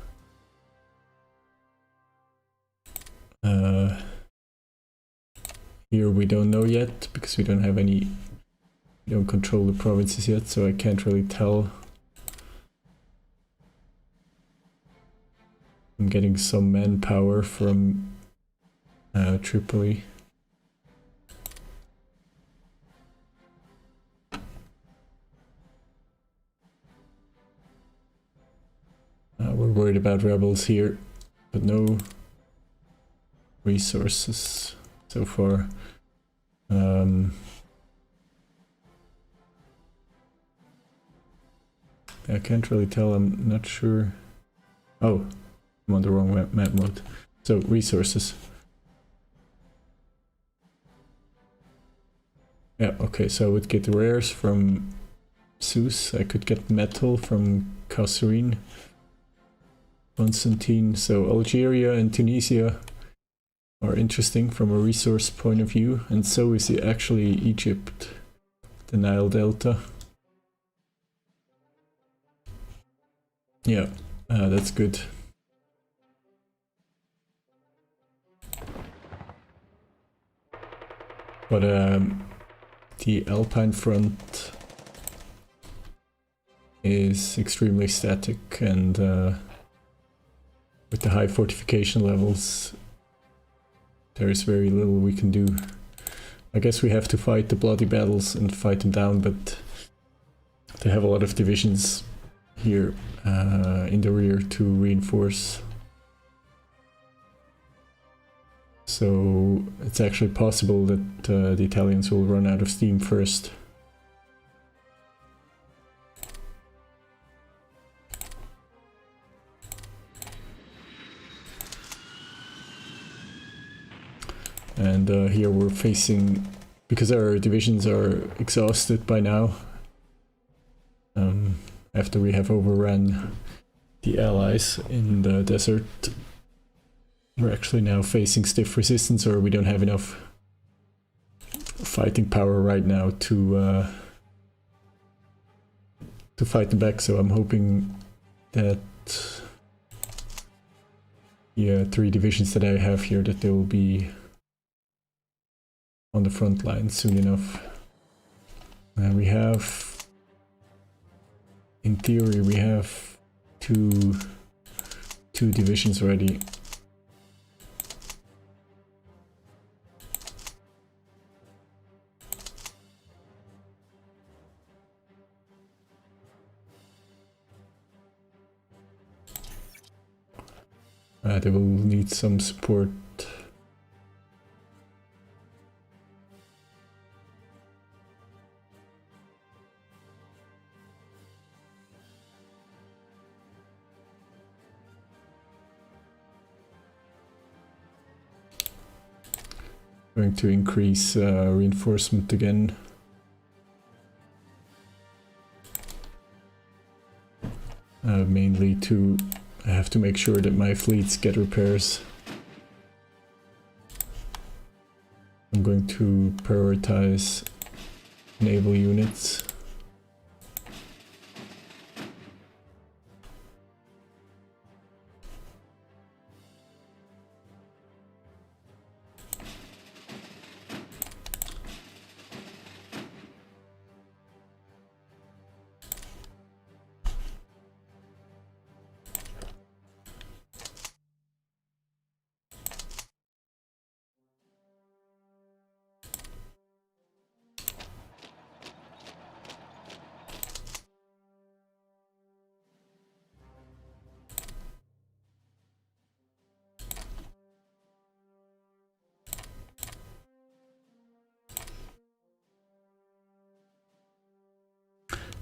Here we don't know yet because we don't have any, we don't control the provinces yet, so I can't really tell. I'm getting some manpower from Tripoli. We're worried about rebels here, but no resources so far. I can't really tell, I'm not sure. Oh, I'm on the wrong map mode. So, resources. Yeah, okay, so I would get rares from Sousse, I could get metal from Kasserine, Constantine. So Algeria and Tunisia are interesting from a resource point of view, and so is actually Egypt, the Nile Delta. Yeah, that's good. But the Alpine front is extremely static, and with the high fortification levels, there is very little we can do. I guess we have to fight the bloody battles and fight them down, but they have a lot of divisions here in the rear to reinforce. So it's actually possible that the Italians will run out of steam first. And here we're facing, because our divisions are exhausted by now, after we have overrun the allies in the desert, we're actually now facing stiff resistance, or we don't have enough fighting power right now to fight them back. So I'm hoping that the 3 divisions that I have here, that they will be on the front line soon enough. And we have, in theory, we have two divisions ready. They will need some support. Going to increase reinforcement again. Mainly to, I have to make sure that my fleets get repairs. I'm going to prioritize naval units.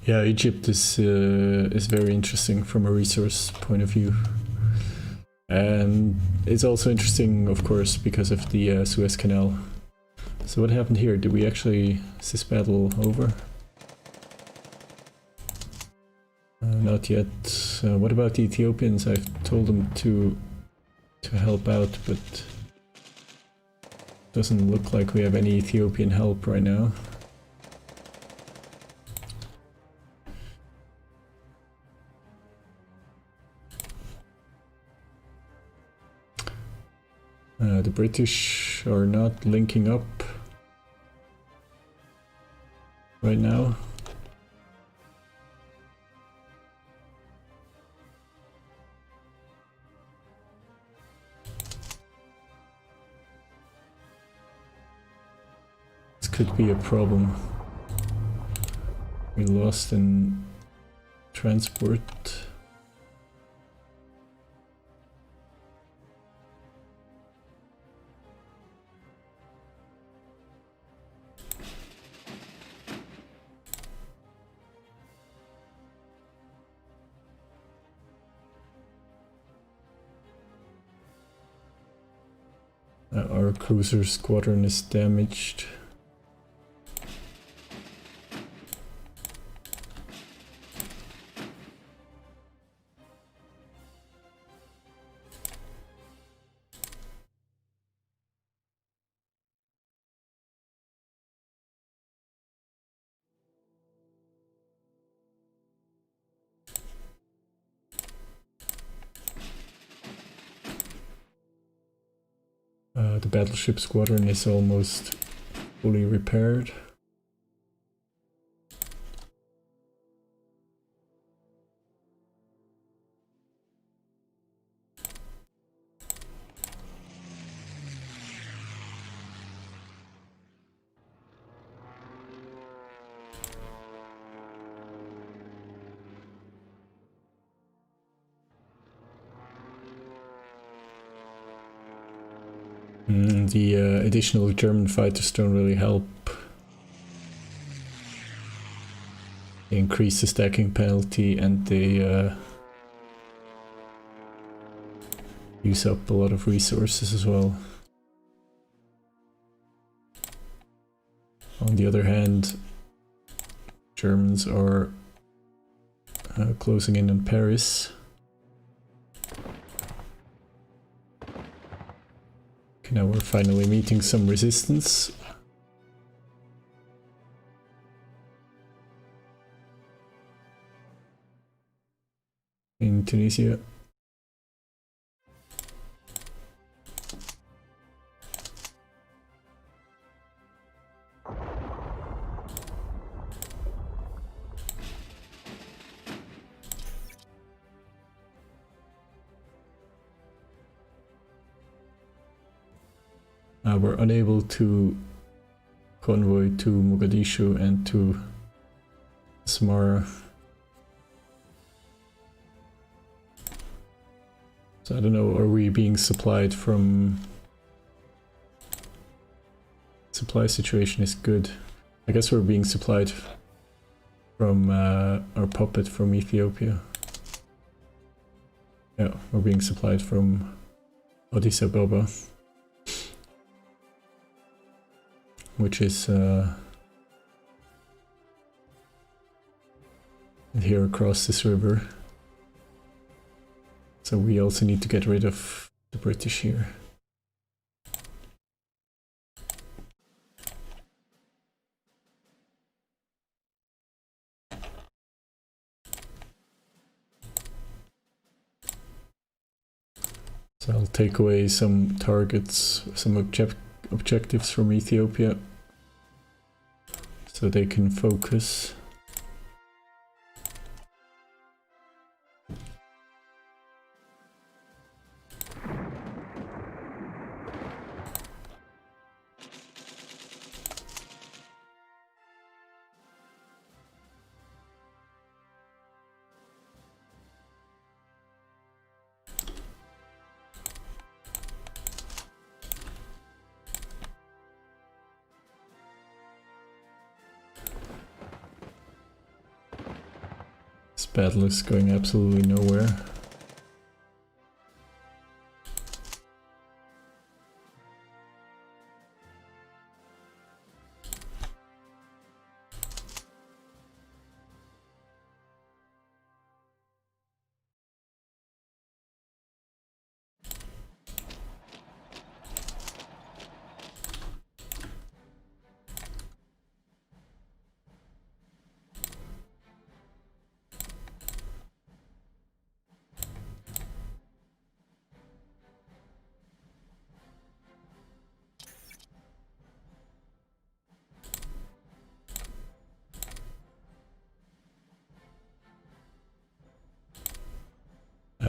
Yeah, Egypt is very interesting from a resource point of view. And it's also interesting, of course, because of the Suez Canal. So what happened here? Did we actually... Is this battle over? Not yet. What about the Ethiopians? I've told them to help out, but... Doesn't look like we have any Ethiopian help right now. The British are not linking up right now. This could be a problem. We lost in transport. Our cruiser squadron is damaged. The battleship squadron is almost fully repaired. The additional German fighters don't really help. They increase the stacking penalty and they use up a lot of resources as well. On the other hand, Germans are closing in on Paris. Okay, now we're finally meeting some resistance. In Tunisia. We're unable to convoy to Mogadishu and to Smara. So I don't know, are we being supplied from... Supply situation is good. I guess we're being supplied from our puppet from Ethiopia. Yeah, we're being supplied from Addis Ababa. Which is here across this river. So we also need to get rid of the British here. So I'll take away some targets, some objectives from Ethiopia, so they can focus. battle is going absolutely nowhere.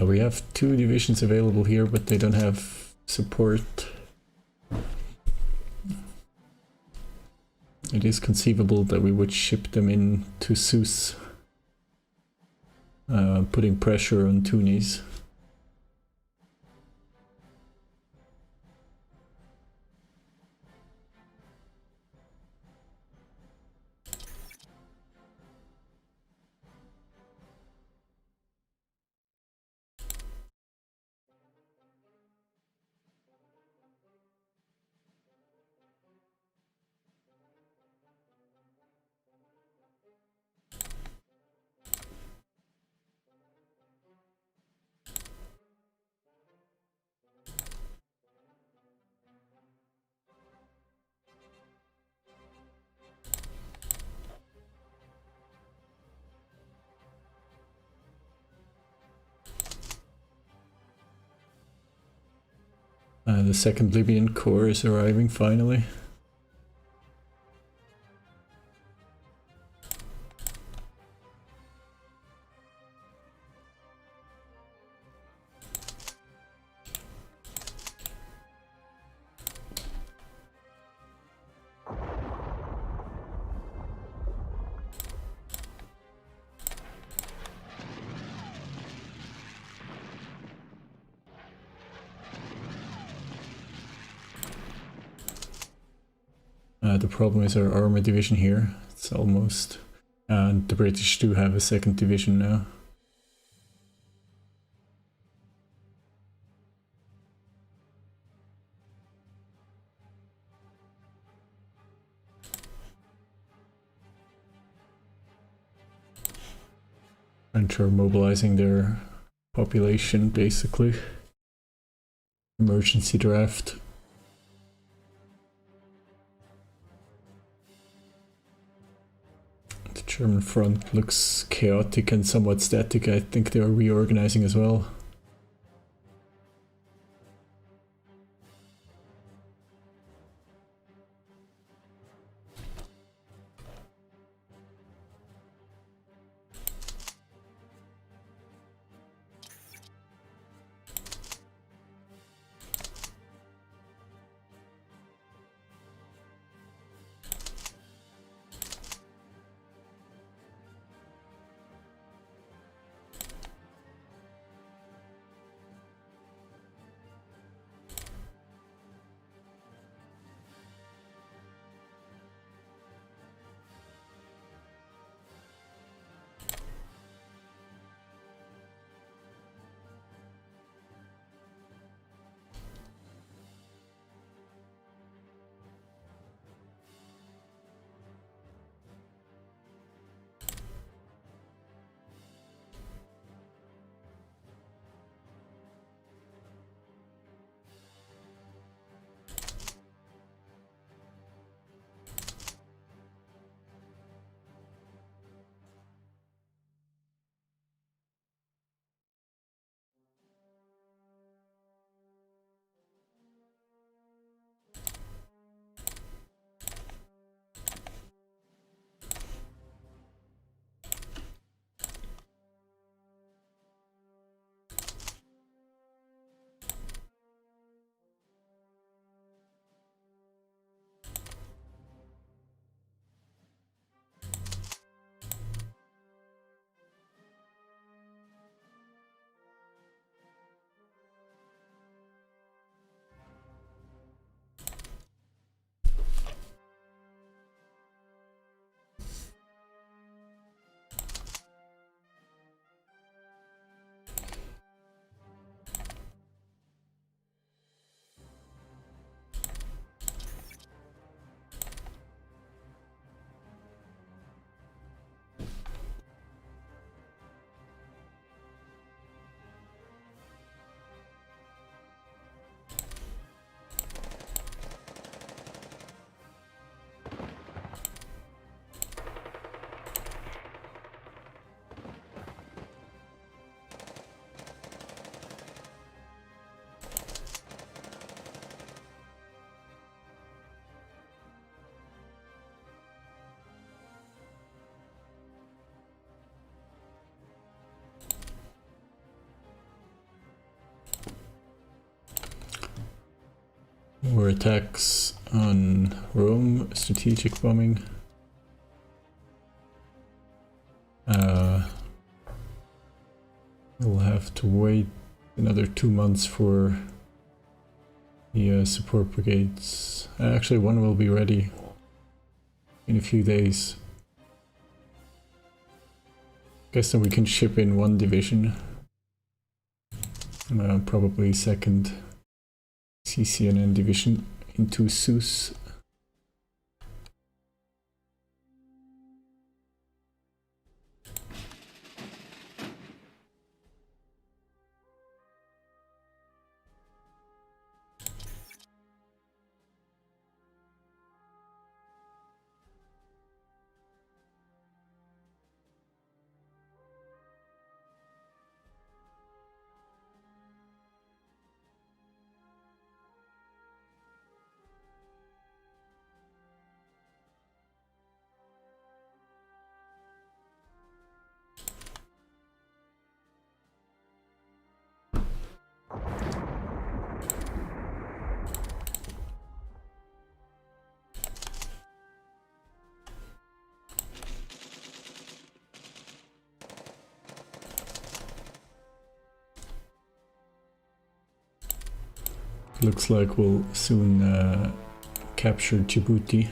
We have 2 divisions available here, but they don't have support. It is conceivable that we would ship them in to Zeus, putting pressure on Tunis. The second Libyan corps is arriving finally. The problem is our armor division here. It's almost... and the British do have a second division now. French are mobilizing their population, basically. Emergency draft. The German front looks chaotic and somewhat static. I think they are reorganizing as well. More attacks on Rome, strategic bombing. We'll have to wait another 2 months for the support brigades. Actually, one will be ready in a few days. Guess then we can ship in 1 division. Probably 2nd CCNN division into Sousse. Looks like we'll soon capture Djibouti.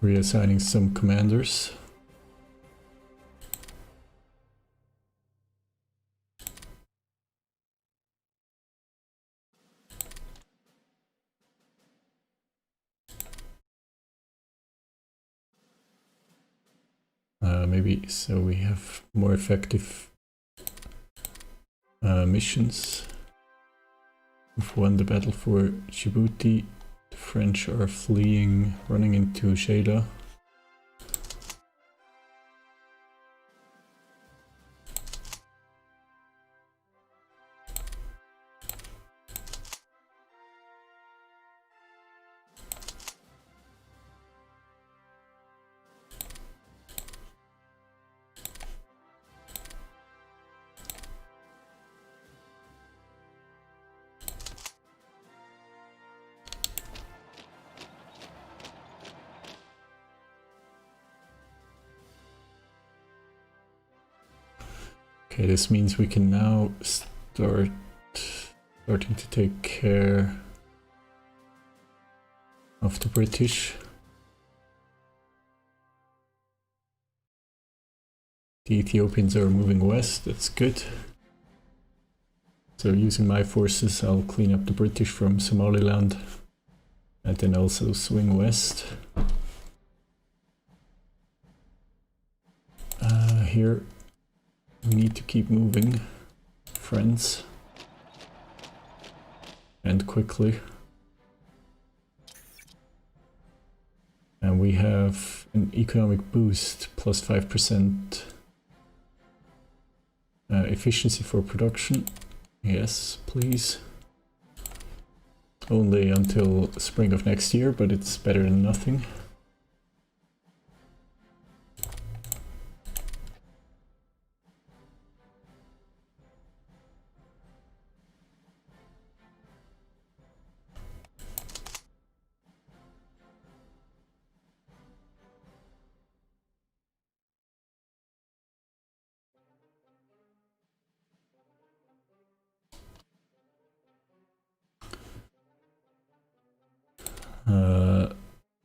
Reassigning some commanders. Maybe so we have more effective missions. We've won the battle for Djibouti. The French are fleeing, running into Sheila. Okay, this means we can now starting to take care of the British. The Ethiopians are moving west, that's good. So using my forces, I'll clean up the British from Somaliland and then also swing west. Here we need to keep moving, friends, and quickly. And we have an economic boost, plus 5% efficiency for production. Yes, please. Only until spring of next year, but it's better than nothing.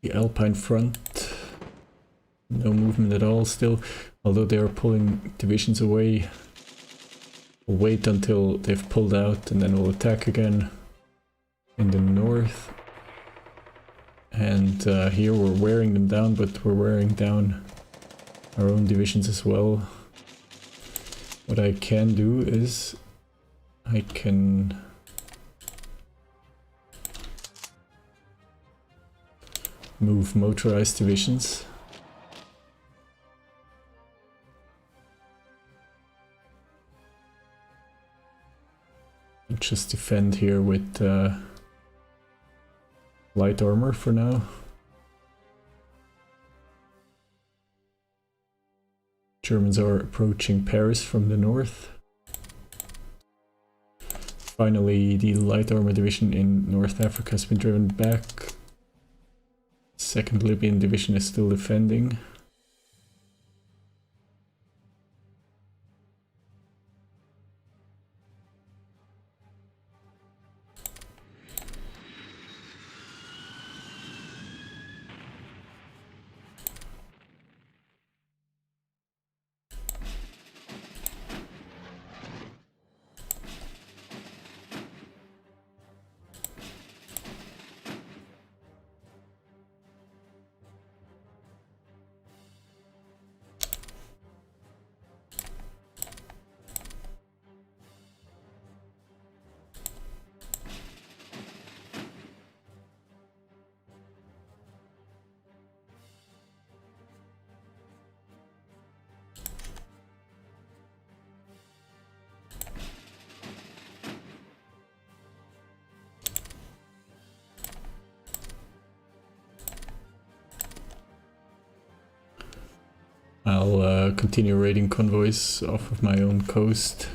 The Alpine front, no movement at all still, although they are pulling divisions away. We'll wait until they've pulled out and then we'll attack again in the north. And here we're wearing them down, but we're wearing down our own divisions as well. What I can do is I can move motorized divisions. And just defend here with light armor for now. Germans are approaching Paris from the north. Finally, the light armor division in North Africa has been driven back. Second Libyan division is still defending. I'll continue raiding convoys off of my own coast.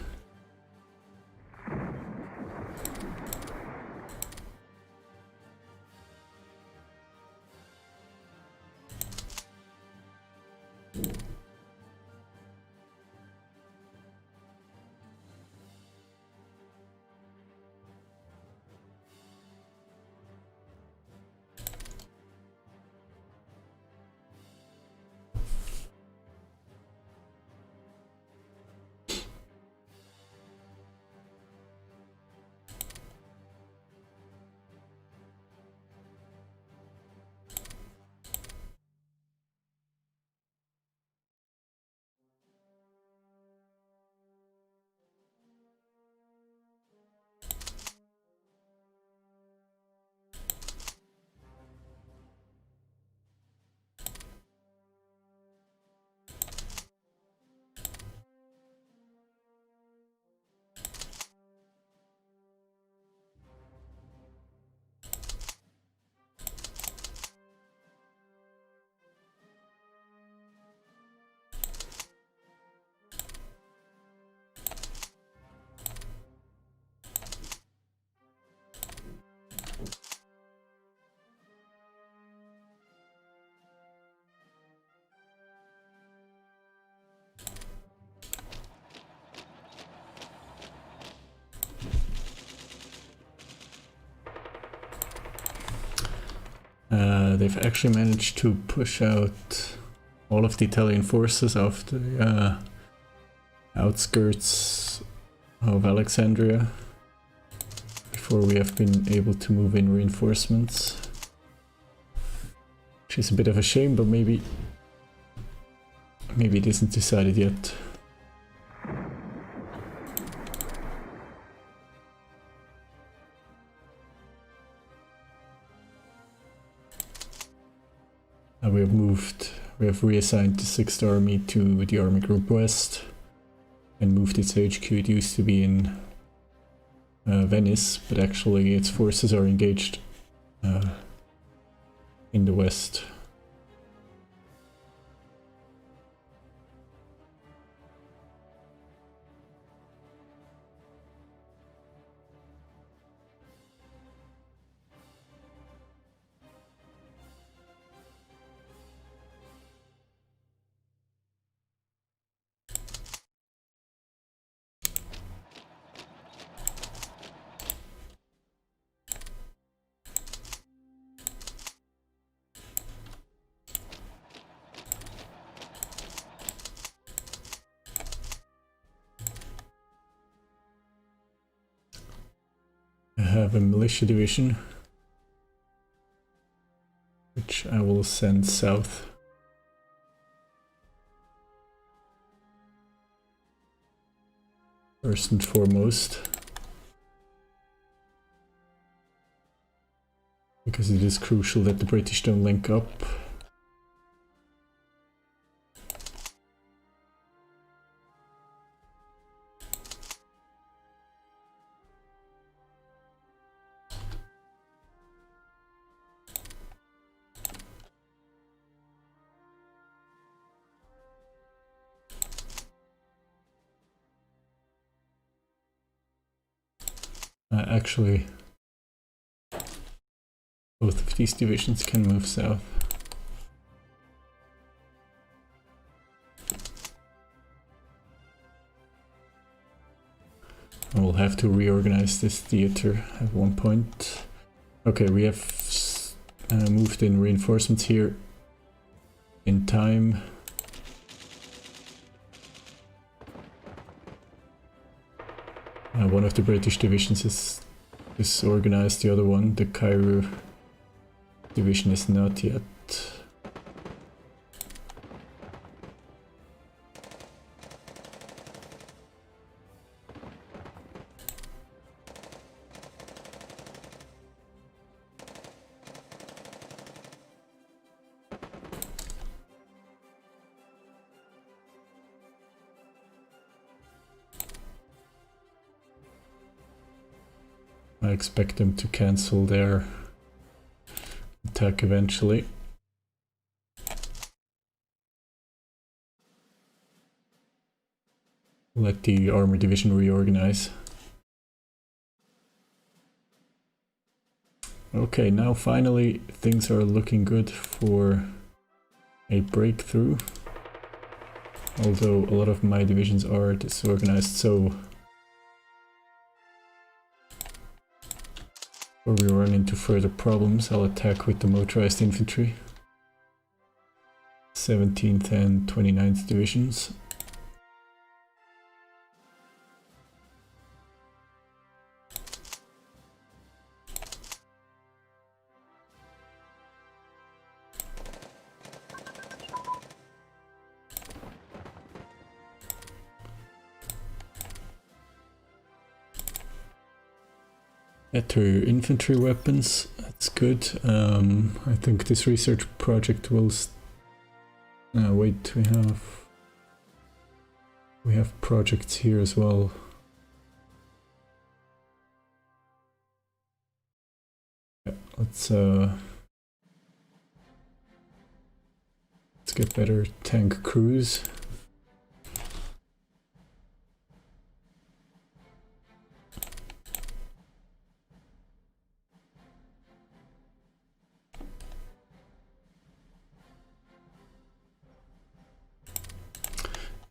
They've actually managed to push out all of the Italian forces off the outskirts of Alexandria before we have been able to move in reinforcements. Which is a bit of a shame, but maybe it isn't decided yet. We have reassigned the 6th Army to the Army Group West and moved its HQ. It used to be in Venice, but actually its forces are engaged in the west. have a militia division, which I will send south. First and foremost, because it is crucial that the British don't link up. Actually, both of these divisions can move south. I will have to reorganize this theater at one point. Okay, we have moved in reinforcements here in time. One of the British divisions is disorganized, the other one, the Cairo division, is not yet. I expect them to cancel their attack eventually. Let the armor division reorganize. Okay, now finally things are looking good for a breakthrough. Although a lot of my divisions are disorganized, so or we run into further problems, I'll attack with the motorized infantry. 17th and 29th divisions. Better infantry weapons, that's good. I think this research project will... wait, we have projects here as well. Yeah, let's get better tank crews.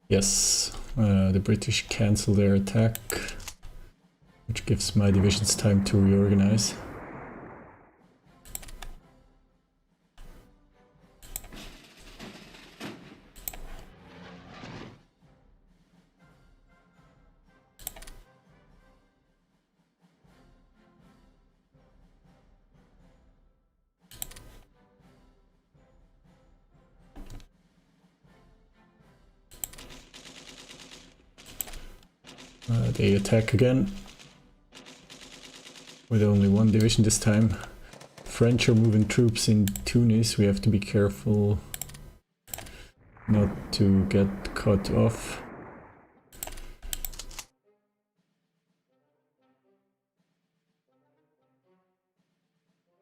Yes, the British cancel their attack, which gives my divisions time to reorganize. They attack again, with only one division this time. French are moving troops in Tunis, we have to be careful not to get cut off.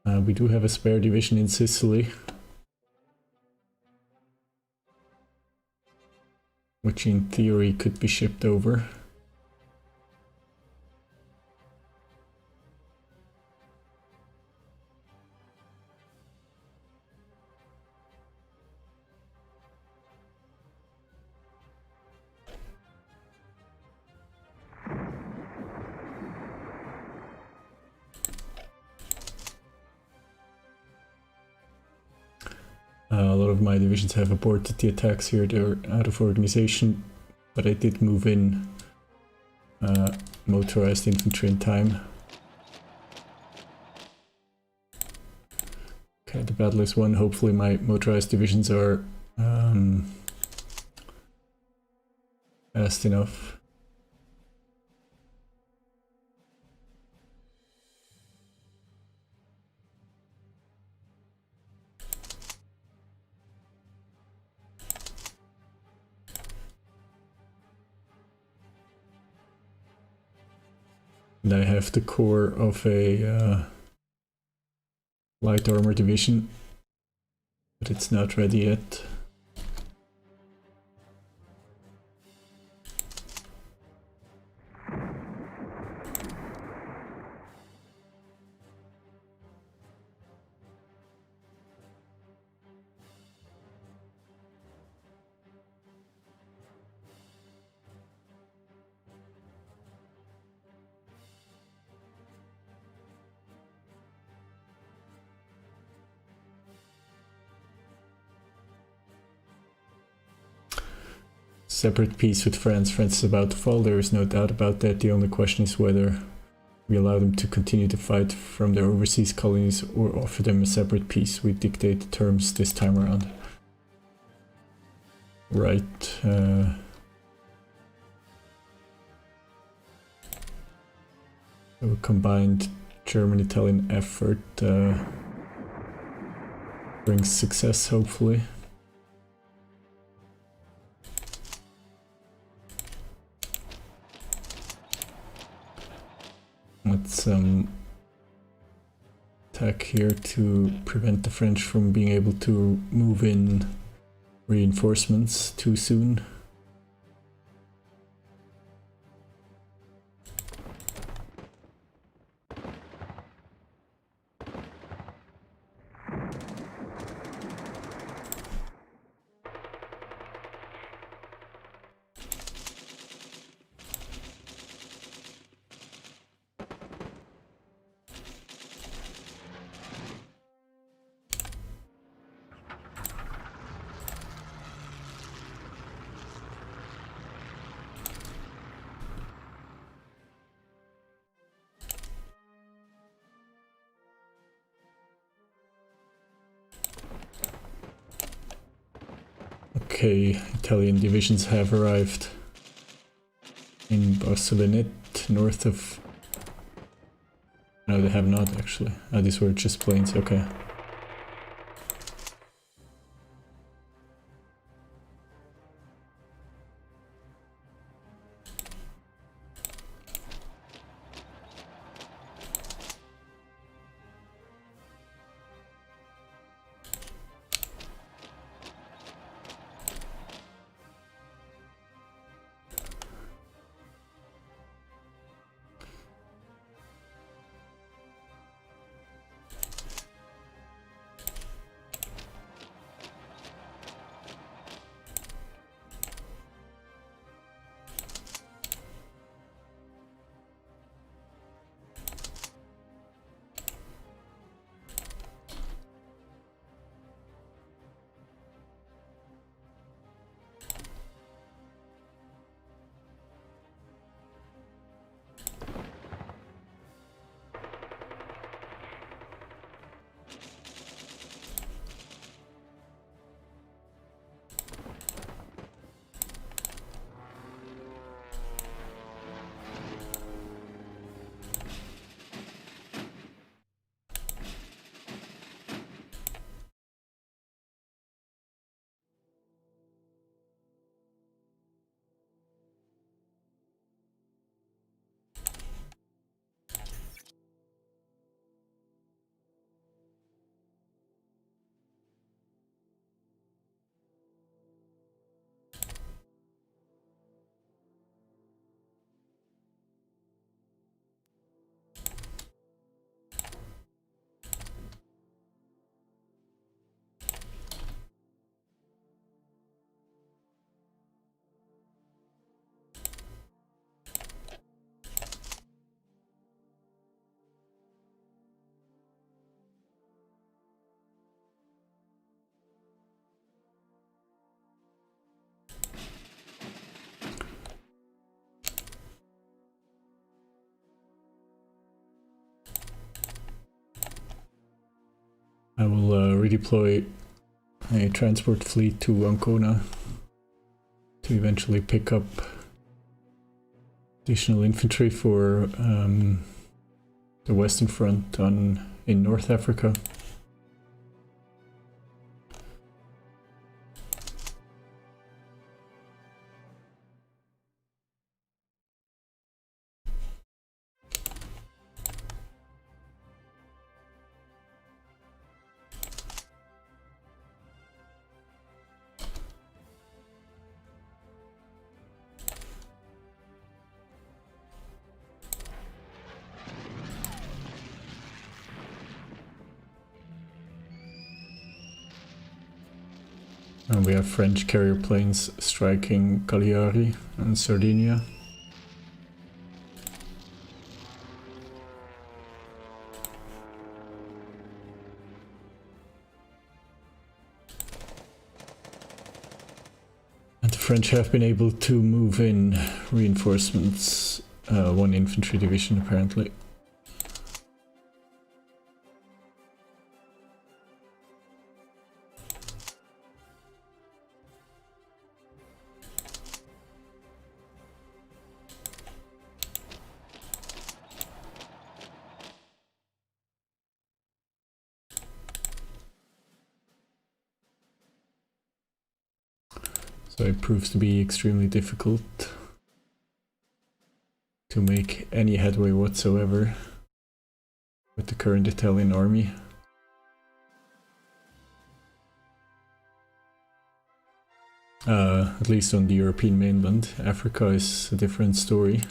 We do have a spare division in Sicily, which in theory could be shipped over. A lot of my divisions have aborted the attacks here, they're out of organization, but I did move in motorized infantry in time. Okay, the battle is won. Hopefully my motorized divisions are fast enough. And I have the core of a light armor division, but it's not ready yet. Separate peace with France. France is about to fall, there is no doubt about that. The only question is whether we allow them to continue to fight from their overseas colonies or offer them a separate peace. We dictate the terms this time around. Right. A combined German-Italian effort brings success, hopefully. Let's attack here to prevent the French from being able to move in reinforcements too soon. Okay, Italian divisions have arrived in Barcelonette, north of... No, they have not actually. Oh, these were just planes, okay. I will redeploy a transport fleet to Ancona to eventually pick up additional infantry for the Western Front in North Africa. And we have French carrier planes striking Cagliari and Sardinia. And the French have been able to move in reinforcements, one infantry division apparently. So it proves to be extremely difficult to make any headway whatsoever with the current Italian army. At least on the European mainland. Africa is a different story.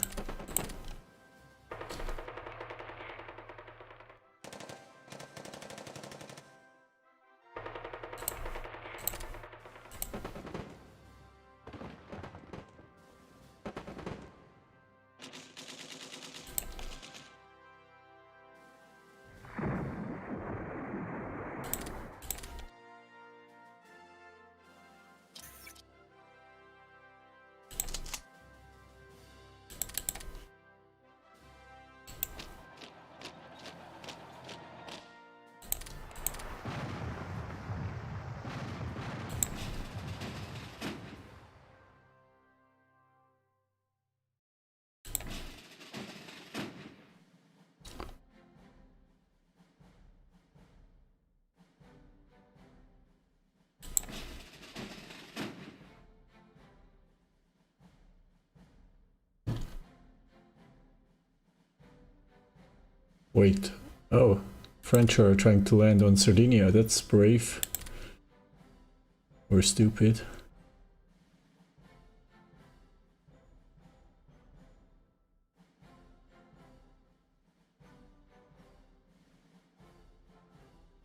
Wait, oh, French are trying to land on Sardinia, that's brave. Or stupid.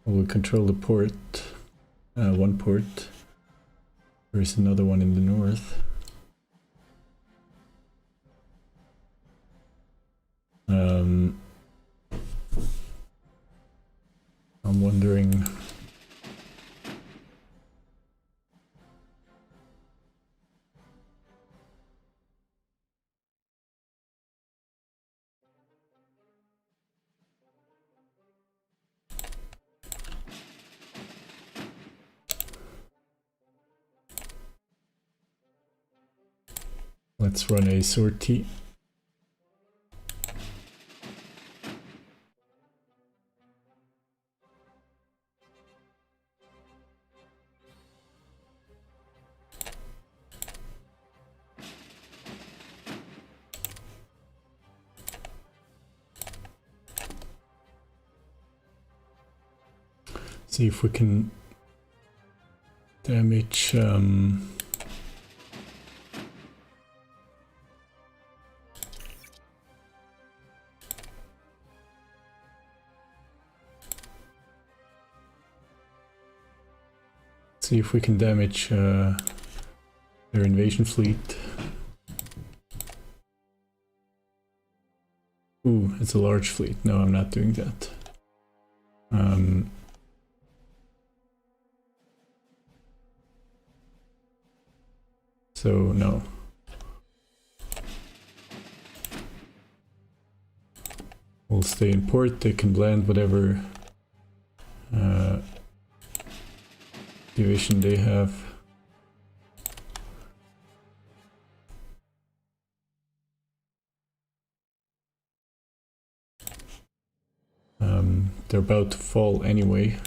We'll control the port, one port. There's another one in the north. I'm wondering... Let's run a sortie. See if we can damage see if we can damage their invasion fleet. Ooh, it's a large fleet. No, I'm not doing that. So, no. We'll stay in port, they can land whatever division they have. They're about to fall anyway.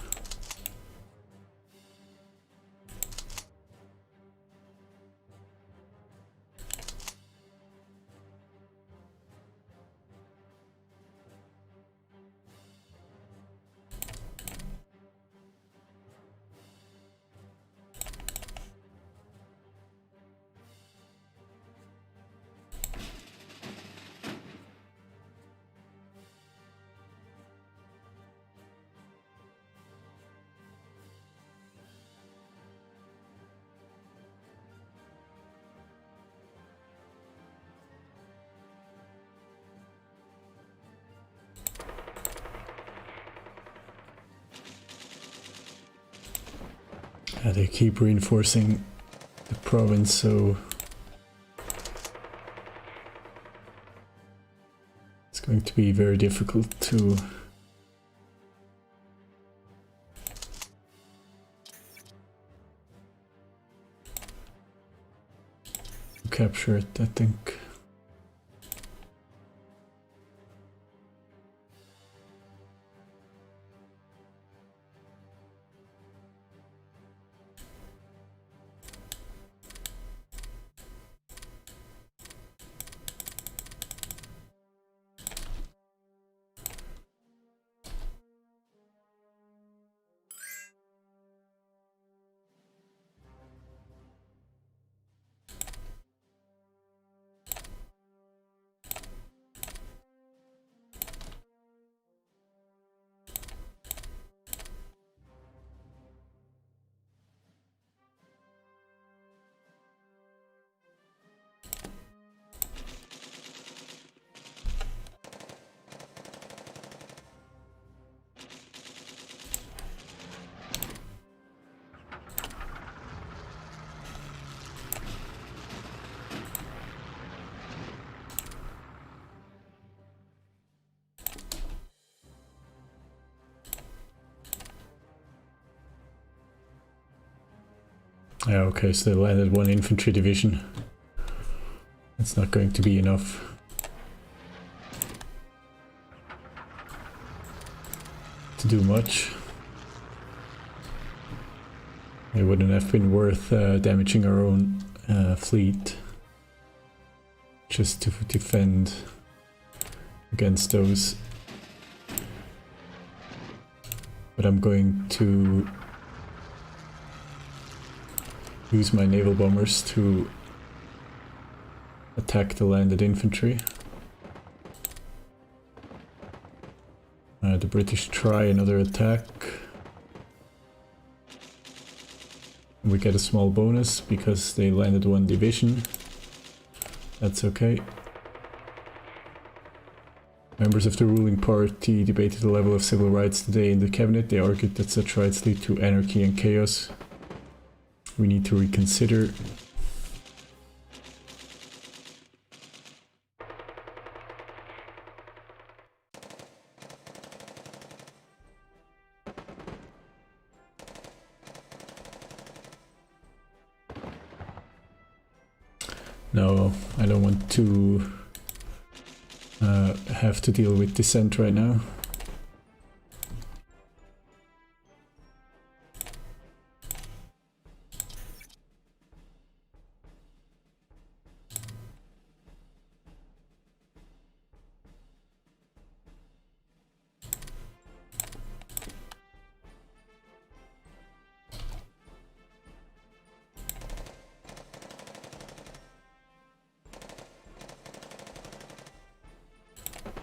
They keep reinforcing the province, so it's going to be very difficult to capture it, I think. Yeah, okay, so they landed one infantry division. It's not going to be enough. To do much. It wouldn't have been worth damaging our own fleet just to defend against those. But I'm going to use my naval bombers to attack the landed infantry. The British try another attack. We get a small bonus because they landed one division. That's okay. Members of the ruling party debated the level of civil rights today in the cabinet. They argued that such rights lead to anarchy and chaos. We need to reconsider. No, I don't want to have to deal with dissent right now.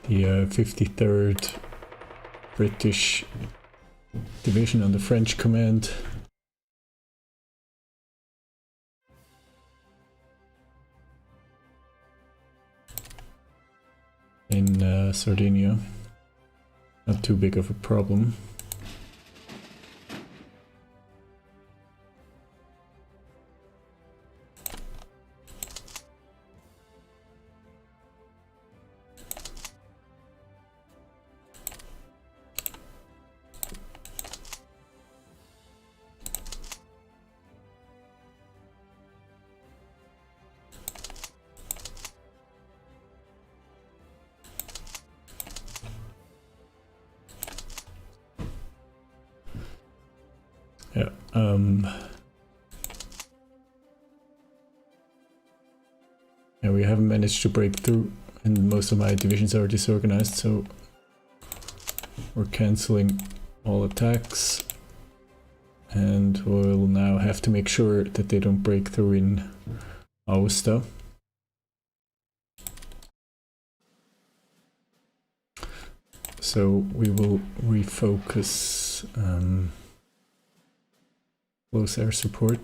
The 53rd British Division under French command. In Sardinia. Not too big of a problem. Yeah, yeah, we haven't managed to break through, and most of my divisions are disorganized, so we're cancelling all attacks. And we'll now have to make sure that they don't break through in Aosta. So we will refocus close air support.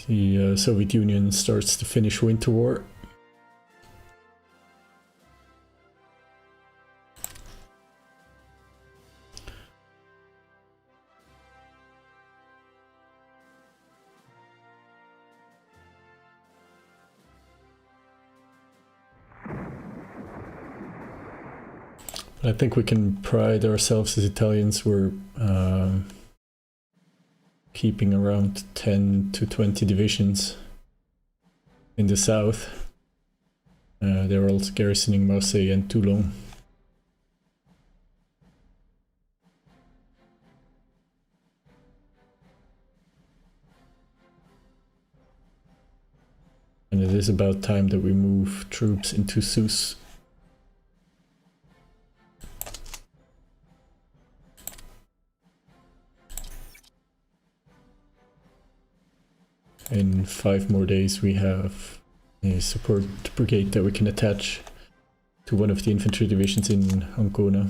The Soviet Union starts the Finnish Winter War. I think we can pride ourselves as Italians. We're keeping around 10 to 20 divisions in the south. They're also garrisoning Marseille and Toulon. And it is about time that we move troops into Sousse. In 5 more days we have a support brigade that we can attach to one of the infantry divisions in Ancona.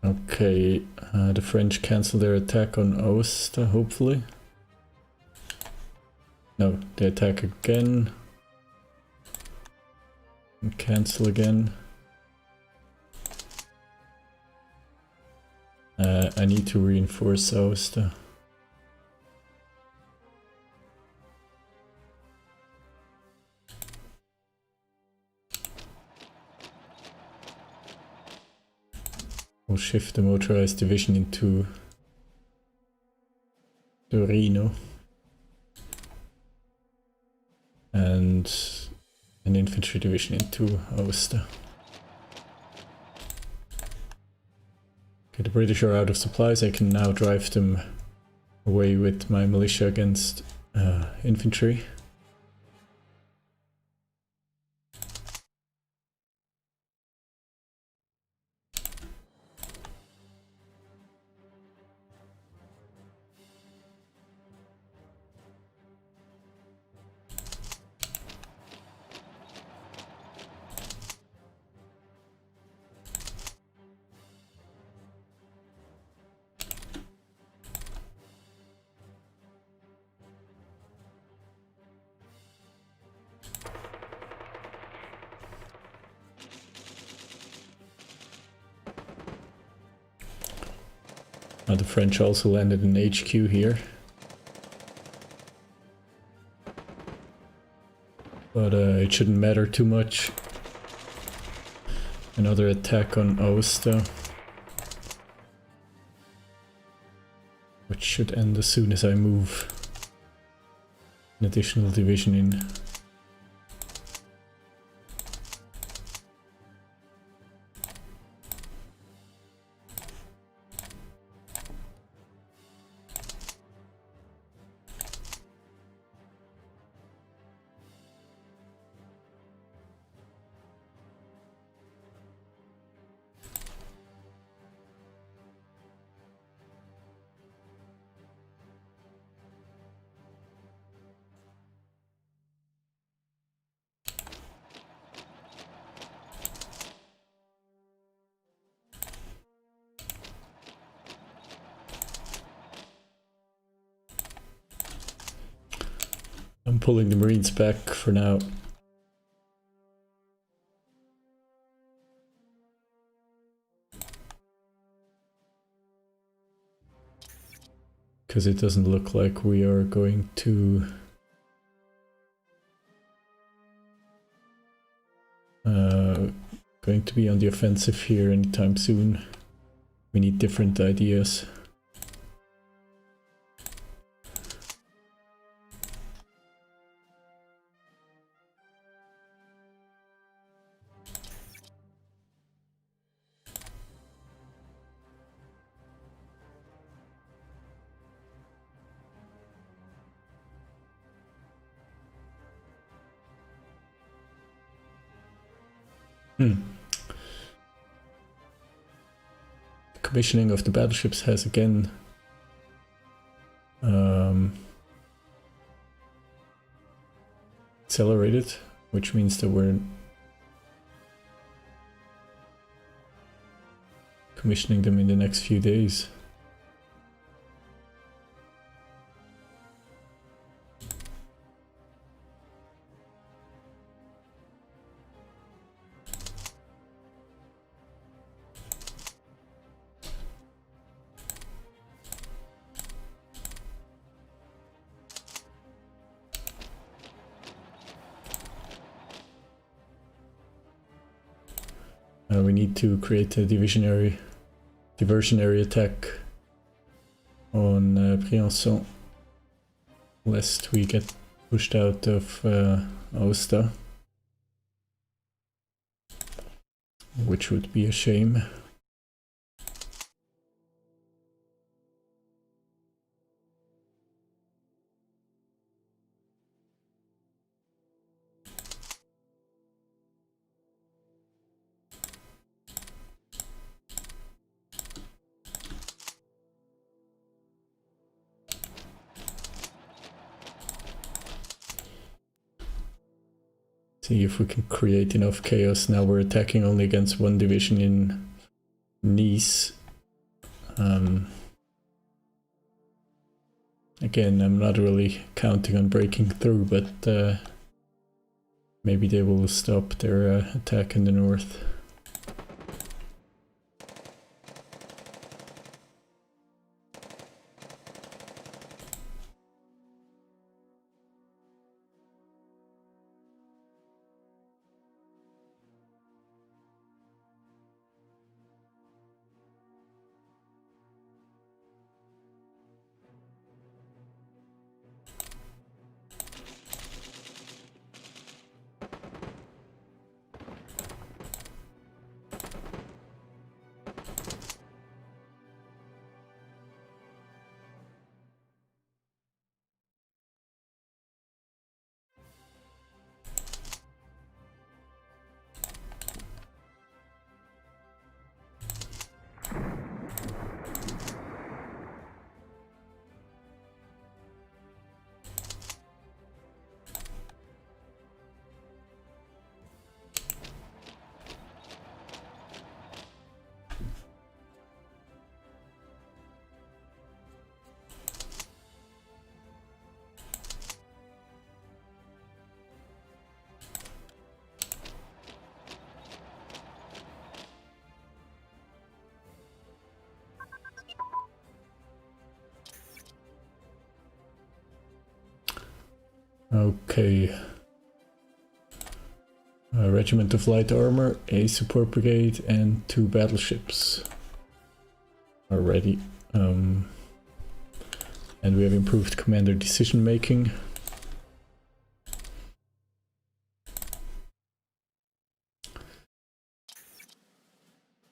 Okay, the French cancel their attack on Aosta, hopefully. No, they attack again. And cancel again. I need to reinforce Aosta. We'll shift the motorized division into Torino. And an infantry division into Aosta. Okay, the British are out of supplies. I can now drive them away with my militia against infantry. The French also landed an HQ here. But it shouldn't matter too much. Another attack on Aosta, which should end as soon as I move an additional division in. I'm pulling the Marines back for now. Because it doesn't look like we are going to be on the offensive here anytime soon. We need different ideas. Commissioning of the battleships has again accelerated, which means that we're commissioning them in the next few days. We need to create a diversionary attack on Briançon, lest we get pushed out of Aosta, which would be a shame. See if we can create enough chaos. Now we're attacking only against one division in Nice. Again, I'm not really counting on breaking through, but maybe they will stop their attack in the north. Okay. A regiment of light armor, a support brigade, and 2 battleships are ready. And we have improved commander decision making.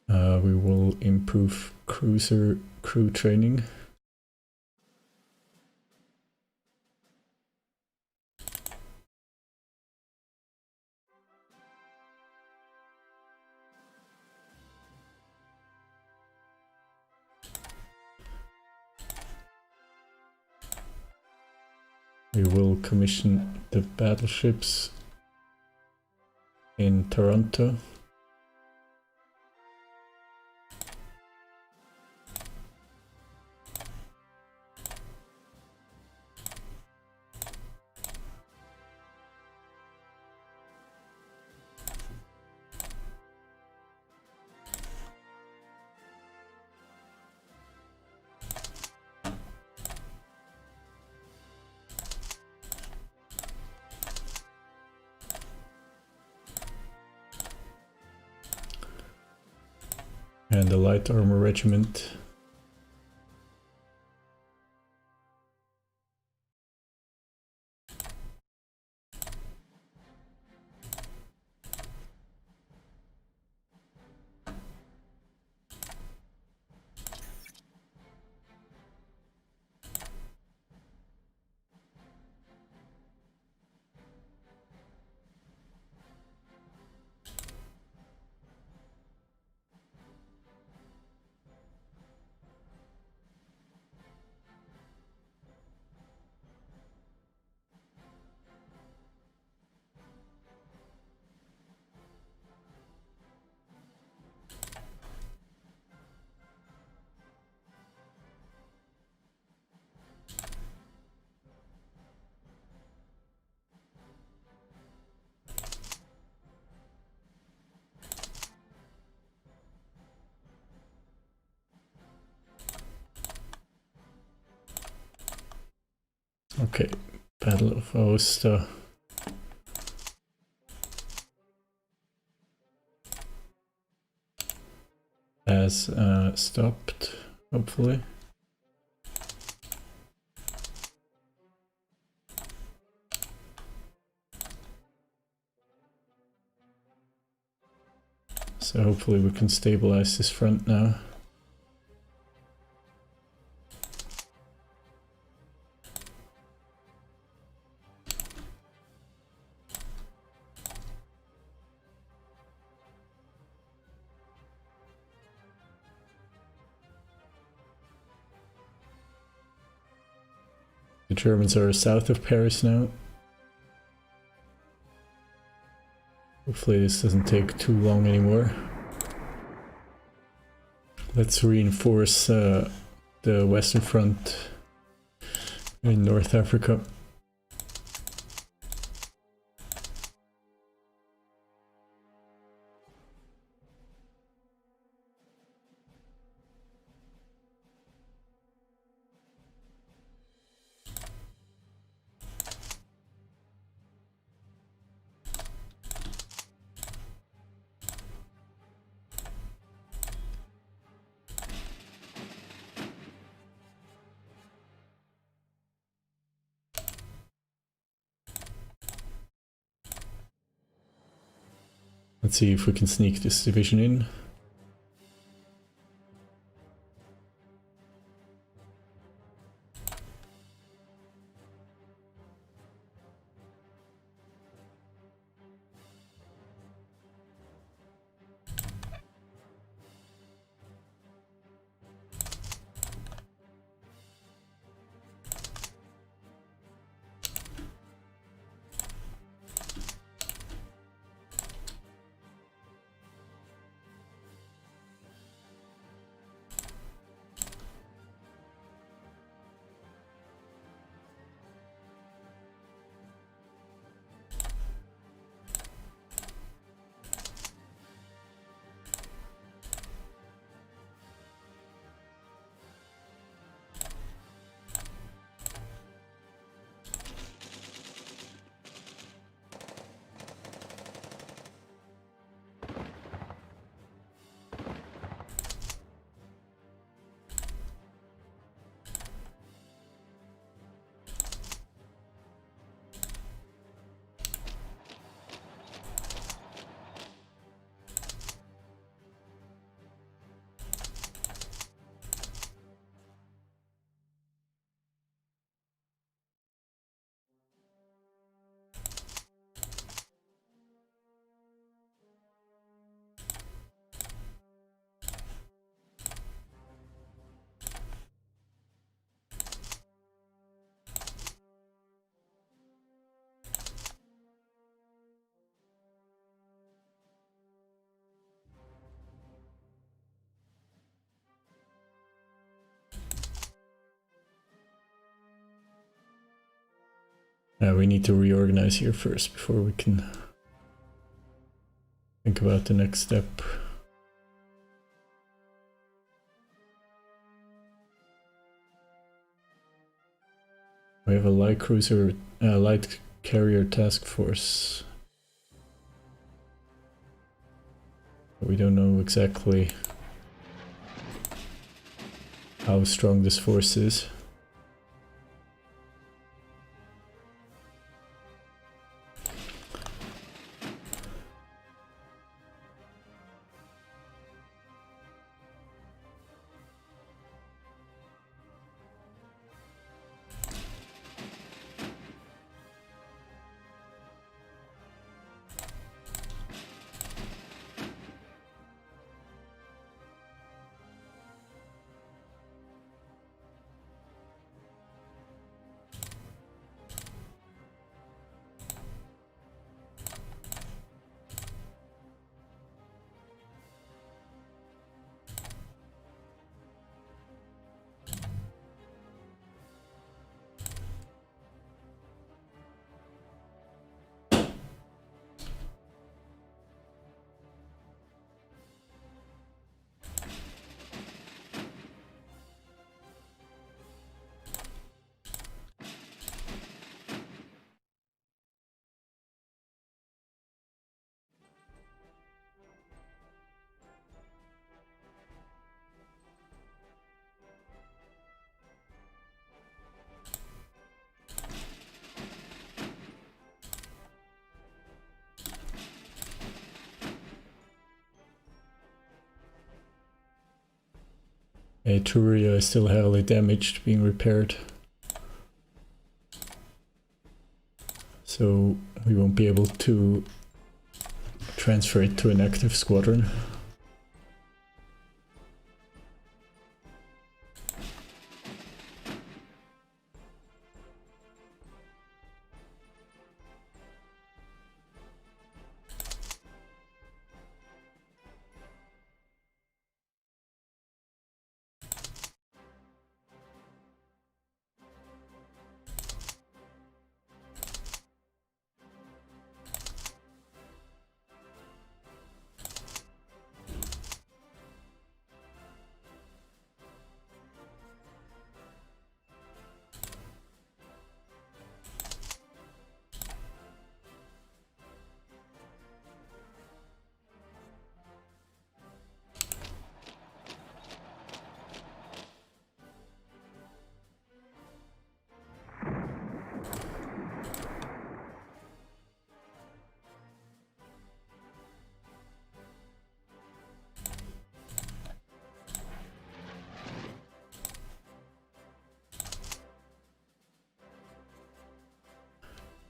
We will improve cruiser crew training. We will commission the battleships in Toronto. and the light armor regiment. Okay, Battle of Aosta has stopped, hopefully. So hopefully we can stabilize this front now. The Germans are south of Paris now. Hopefully this doesn't take too long anymore. Let's reinforce the Western Front in North Africa. Let's see if we can sneak this division in. We need to reorganize here first before we can think about the next step. We have a light carrier task force. We don't know exactly how strong this force is. Etruria is still heavily damaged, being repaired. So we won't be able to transfer it to an active squadron.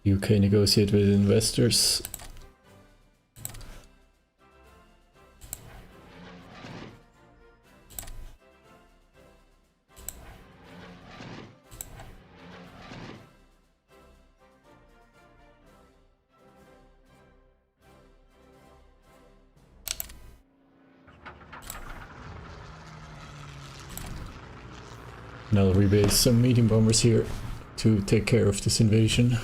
UK negotiate with investors. And I'll rebase some medium bombers here to take care of this invasion.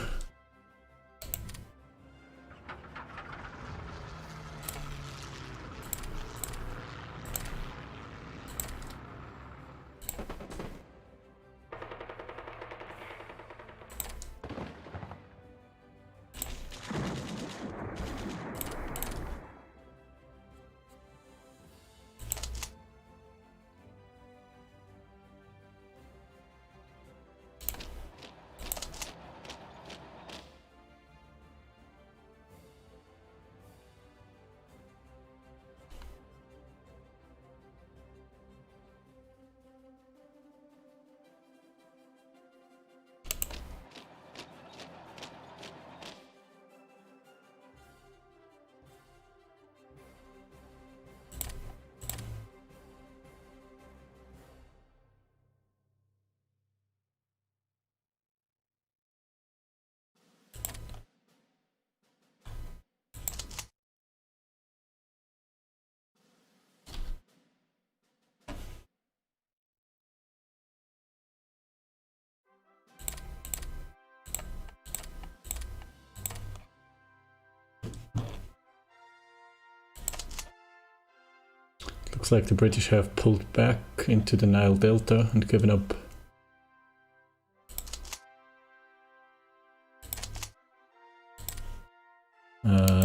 Looks like the British have pulled back into the Nile Delta and given up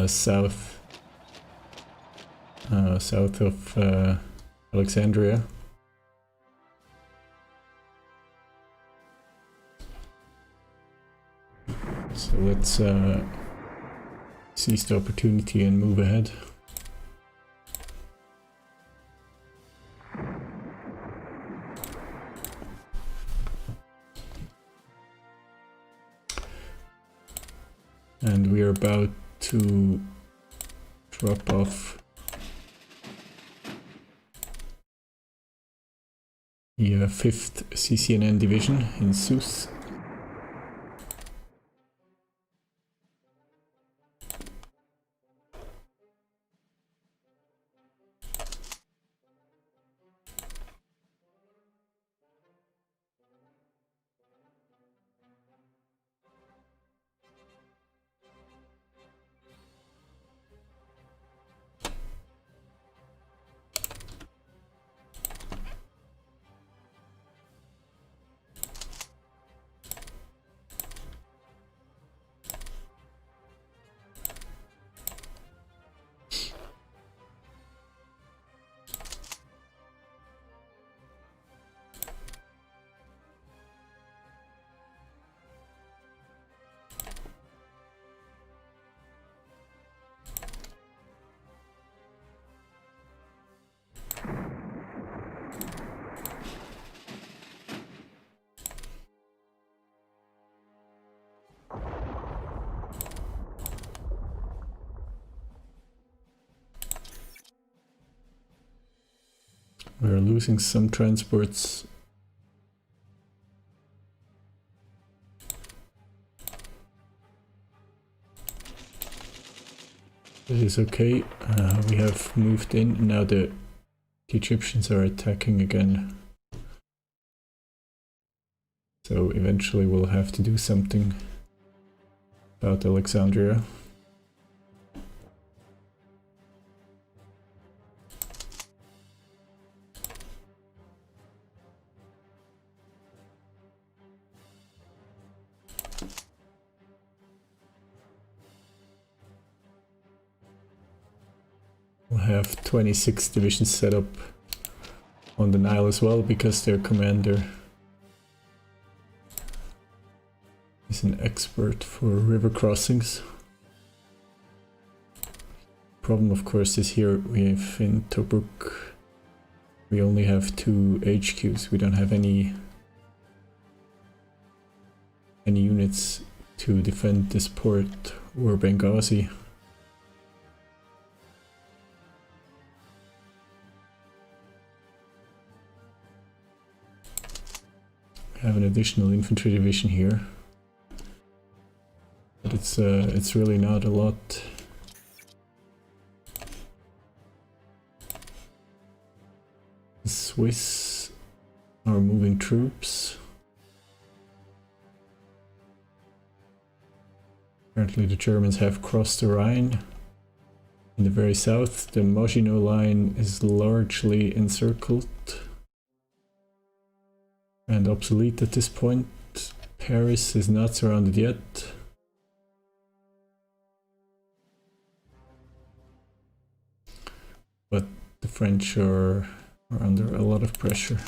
south of Alexandria. So let's seize the opportunity and move ahead. And we are about to drop off the 5th CCNN division in Sousse. We're losing some transports. This is okay. We have moved in. Now the Egyptians are attacking again. So eventually we'll have to do something about Alexandria. We'll have 26 divisions set up on the Nile as well, because their commander is an expert for river crossings. Problem, of course, is here we have in Tobruk, we only have 2 HQs. We don't have any units to defend this port or Benghazi. Have an additional infantry division here, but it's really not a lot. The Swiss are moving troops. Apparently the Germans have crossed the Rhine. In the very south, the Maginot Line is largely encircled and obsolete at this point. Paris is not surrounded yet. But the French are under a lot of pressure.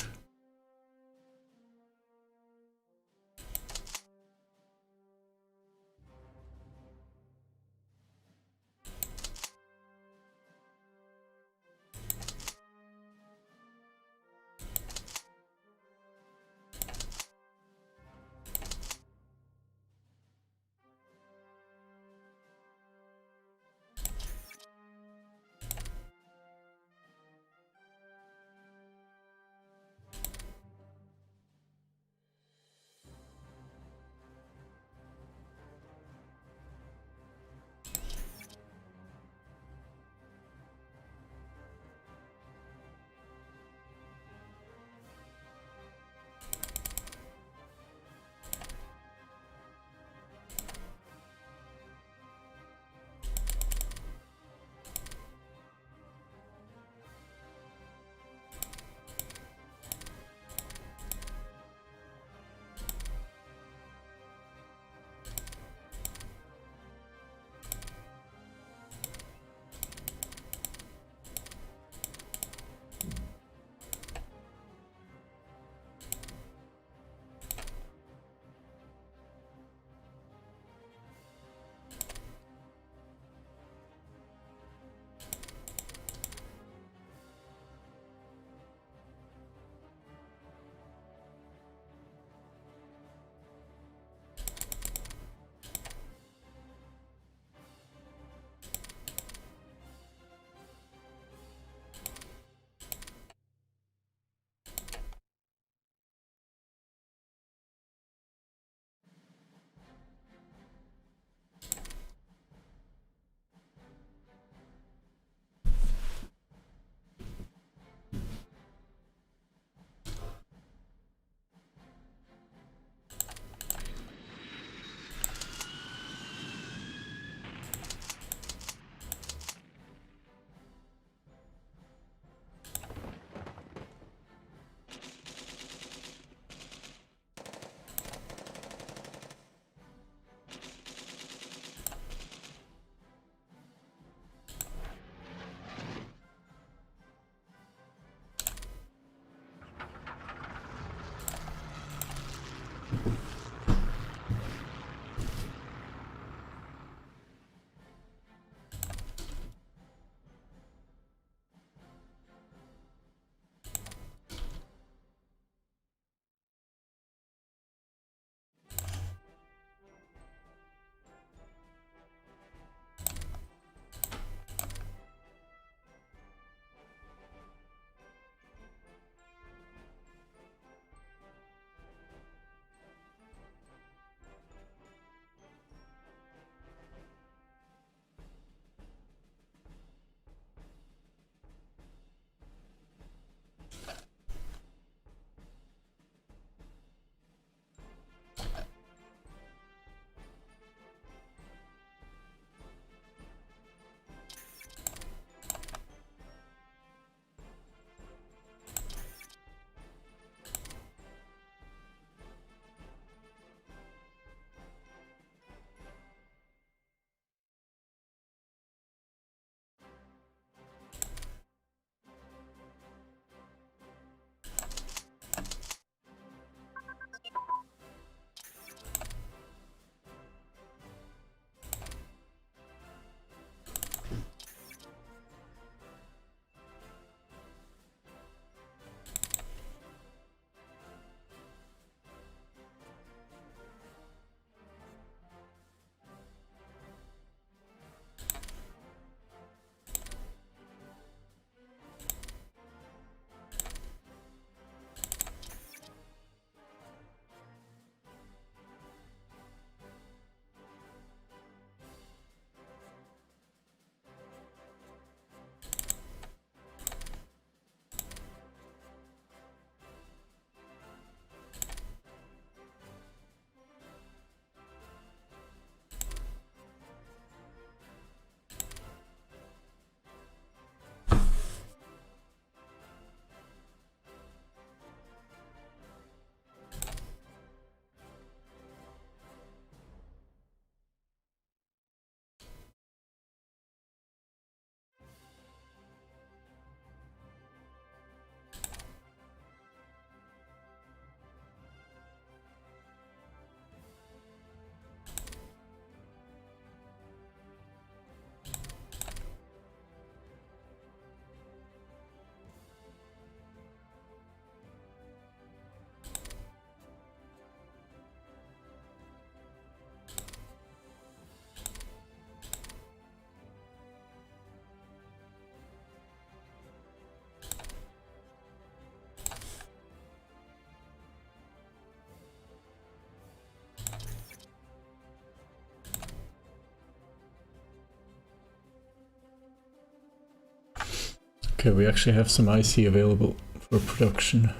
Okay, we actually have some IC available for production.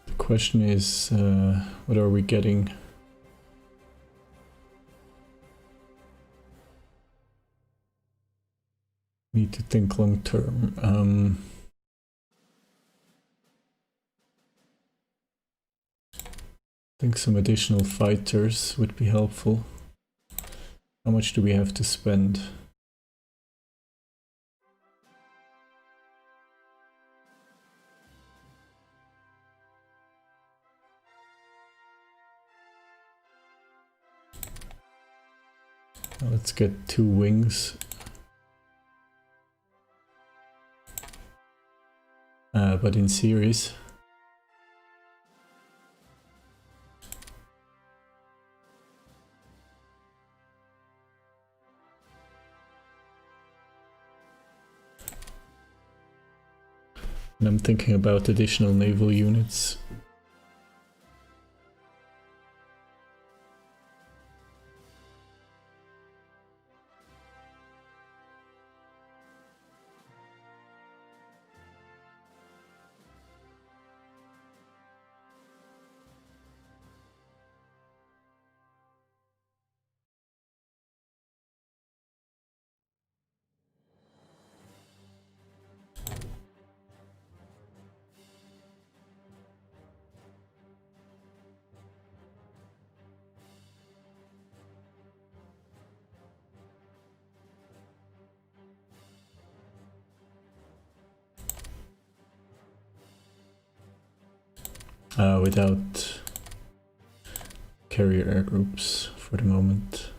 The question is, what are we getting? Need to think long term. I think some additional fighters would be helpful. How much do we have to spend? Let's get 2 wings. But in series. And I'm thinking about additional naval units. Without carrier air groups for the moment.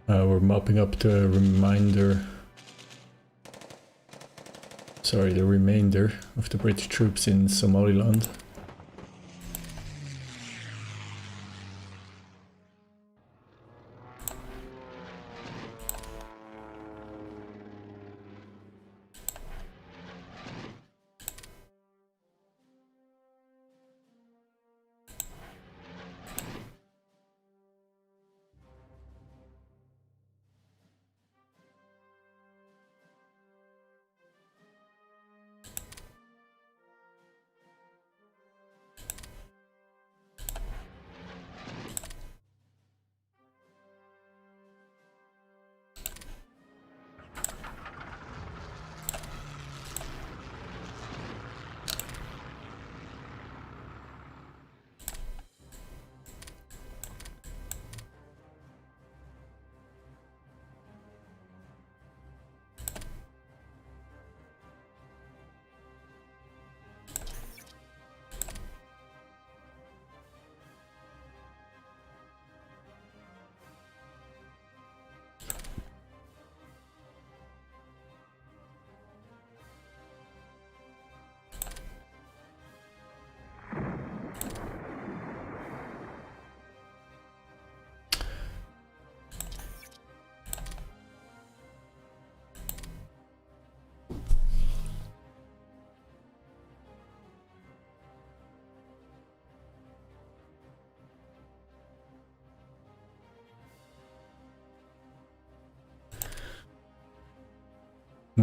We're mopping up the remainder of the British troops in Somaliland.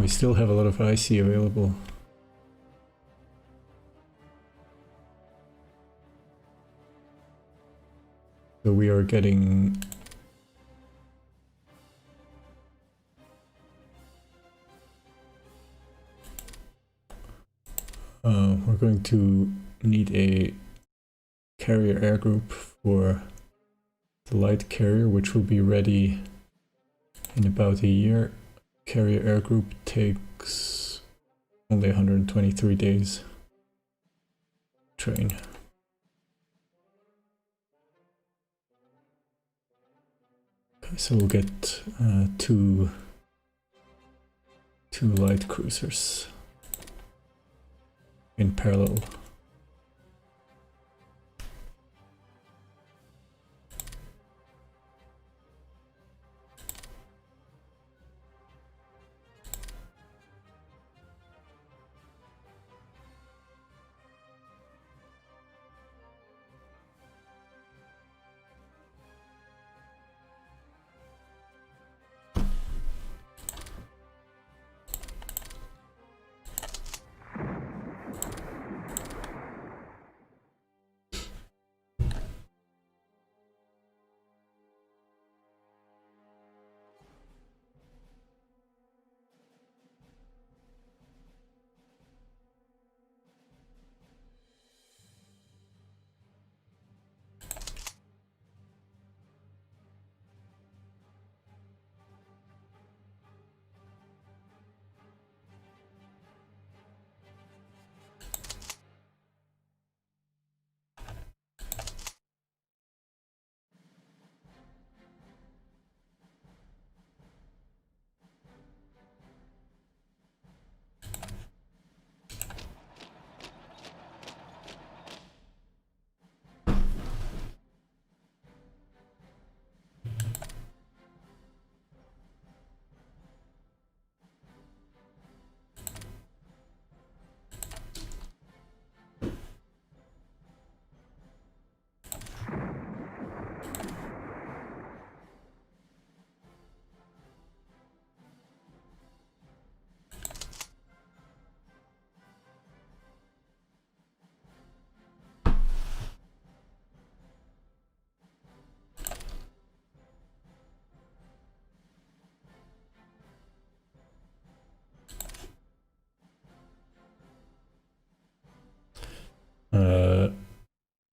we still have a lot of IC available. So we are getting we're going to need a carrier air group for the light carrier, which will be ready in about a year. Carrier air group takes only 123 days. Train. Okay, so we'll get two light cruisers in parallel.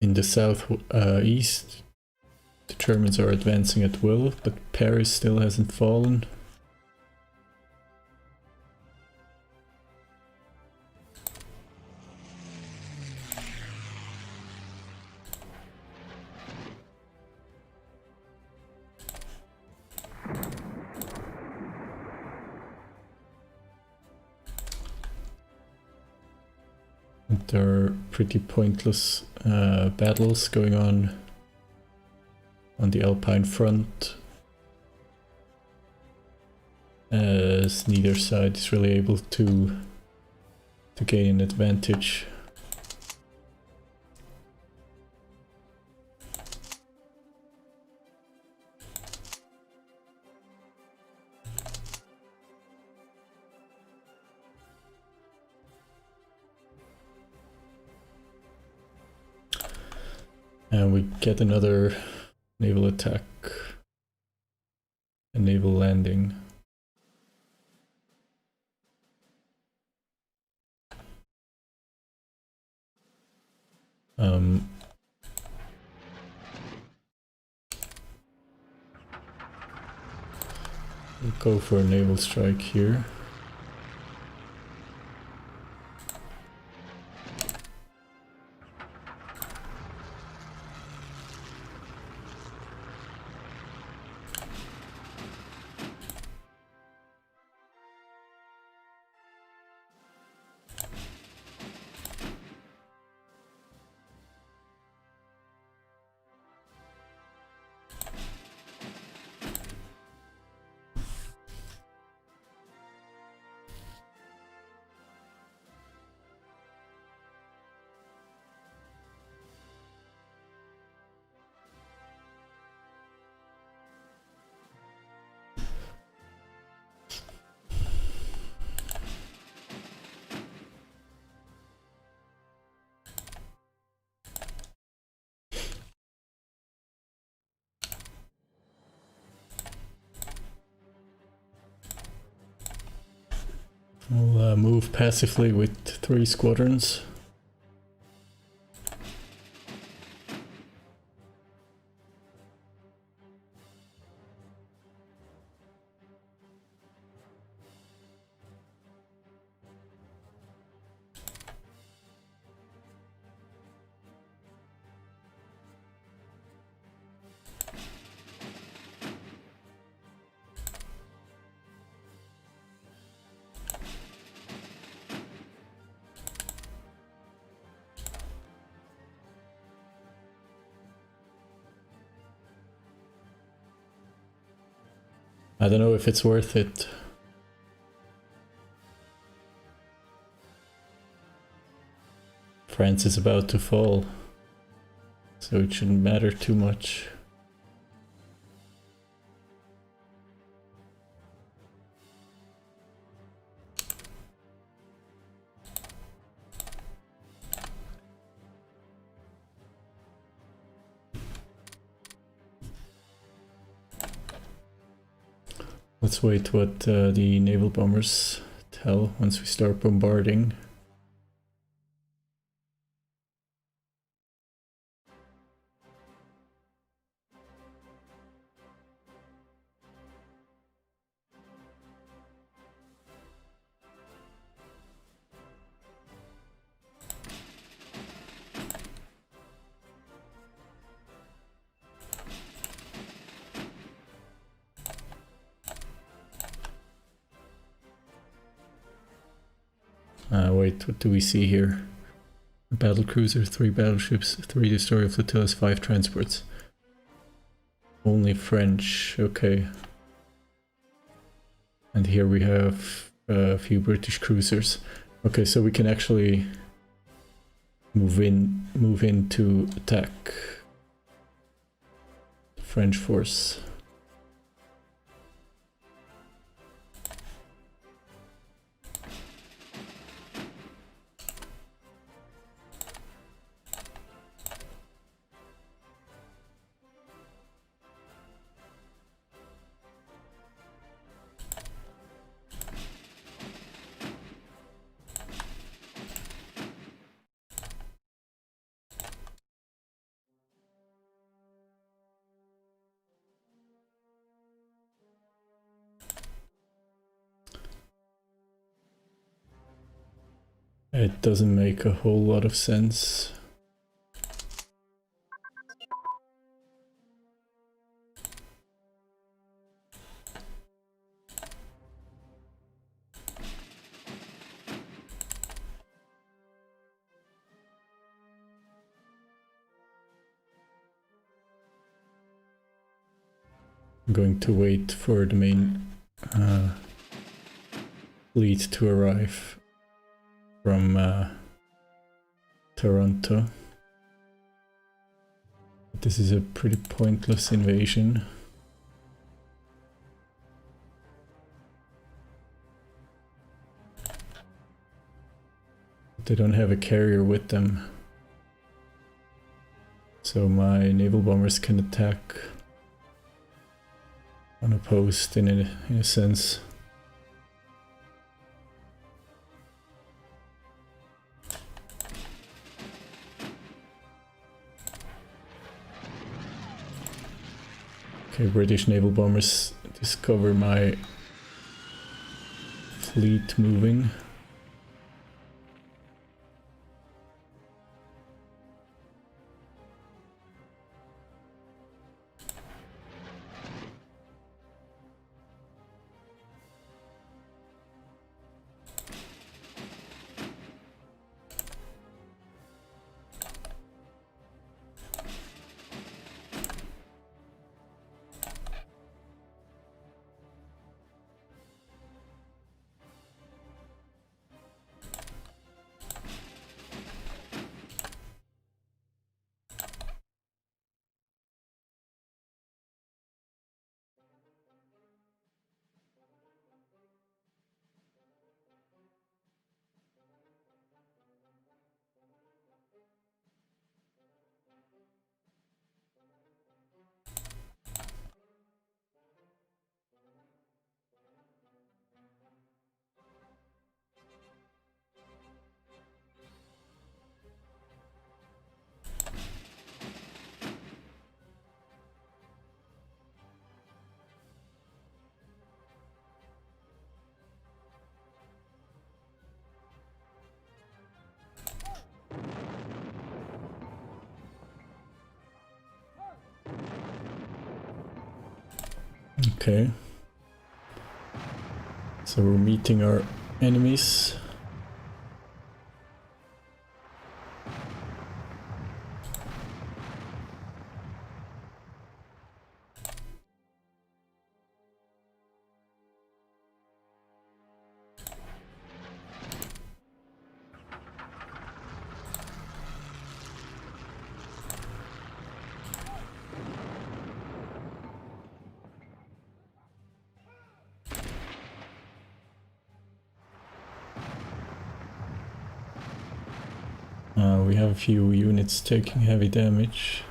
In the south east, the Germans are advancing at will, but Paris still hasn't fallen. There are pretty pointless battles going on the Alpine front, as neither side is really able to gain an advantage. And we get another naval attack, a naval landing. We'll go for a naval strike here. We'll move passively with 3 squadrons. I don't know if it's worth it. France is about to fall, so it shouldn't matter too much. Let's wait what the naval bombers tell once we start bombarding. Wait, what do we see here? A battle cruiser, 3 battleships, 3 destroyer flotillas, 5 transports. Only French, okay. And here we have a few British cruisers. Okay, so we can actually move in to attack the French force. It doesn't make a whole lot of sense. I'm going to wait for the main fleet to arrive from Toronto. This is a pretty pointless invasion. They don't have a carrier with them, so my naval bombers can attack unopposed in a sense. Okay, British naval bombers discover my fleet moving. Okay. So we're meeting our enemies. We have a few units taking heavy damage.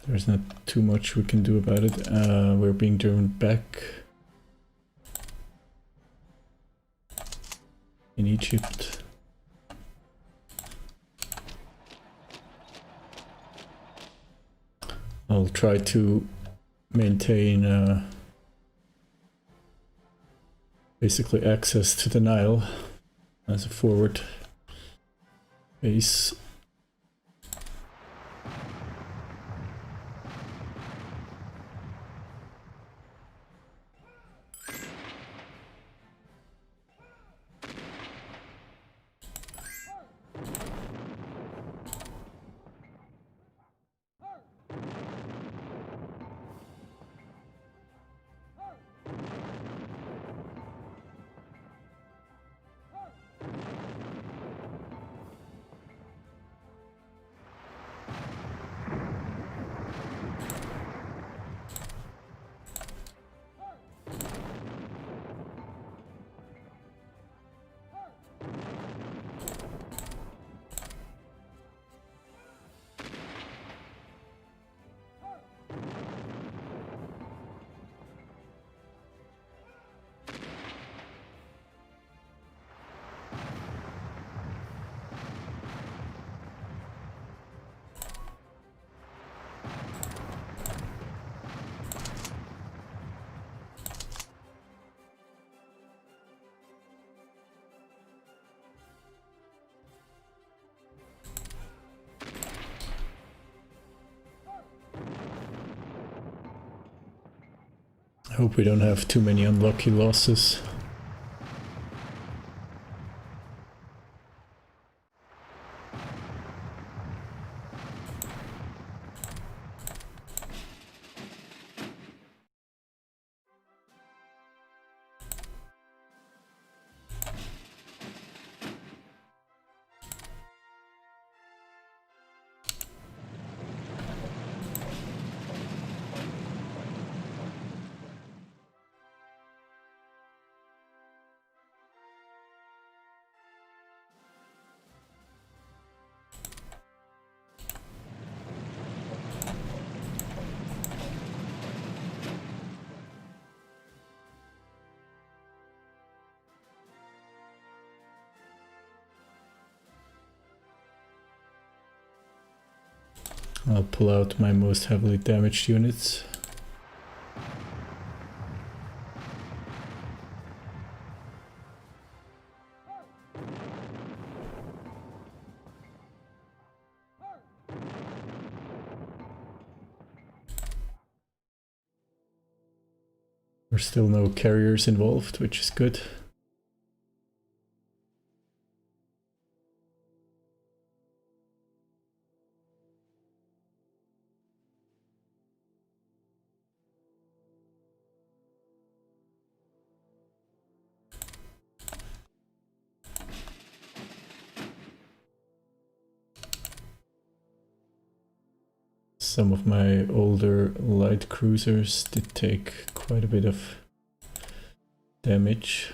There's not too much we can do about it. We're being driven back in Egypt. I'll try to maintain basically access to the Nile as a forward base. I hope we don't have too many unlucky losses. I'll pull out my most heavily damaged units. There's still no carriers involved, which is good. Some of my older light cruisers did take quite a bit of damage.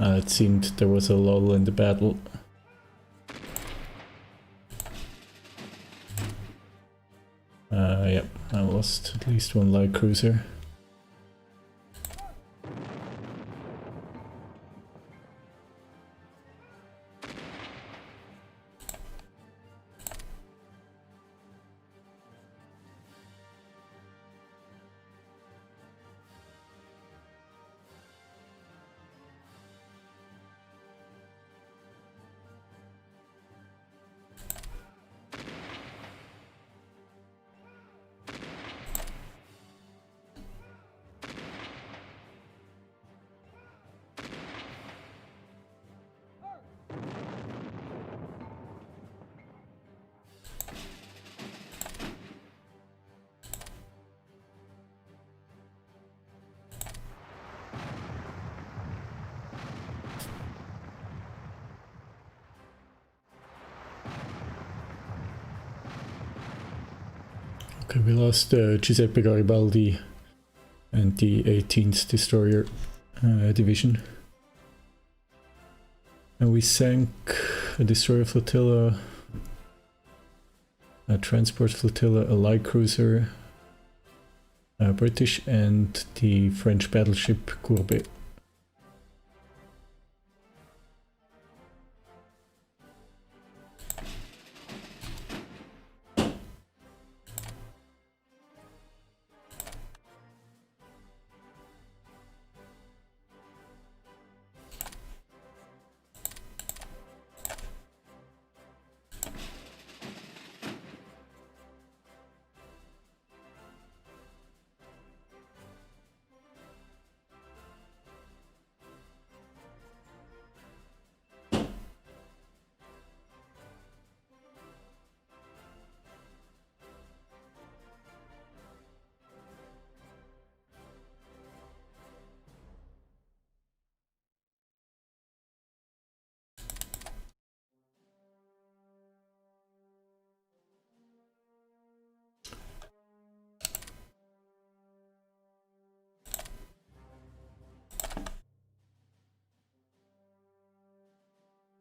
It seemed there was a lull in the battle. Yep, I lost at least one light cruiser. Okay, we lost Giuseppe Garibaldi and the 18th Destroyer Division. And we sank a destroyer flotilla, a transport flotilla, a light cruiser, British, and the French battleship Courbet.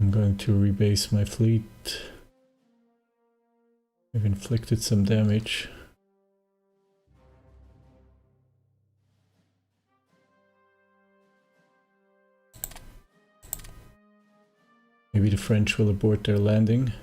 I'm going to rebase my fleet. I've inflicted some damage. Maybe the French will abort their landing.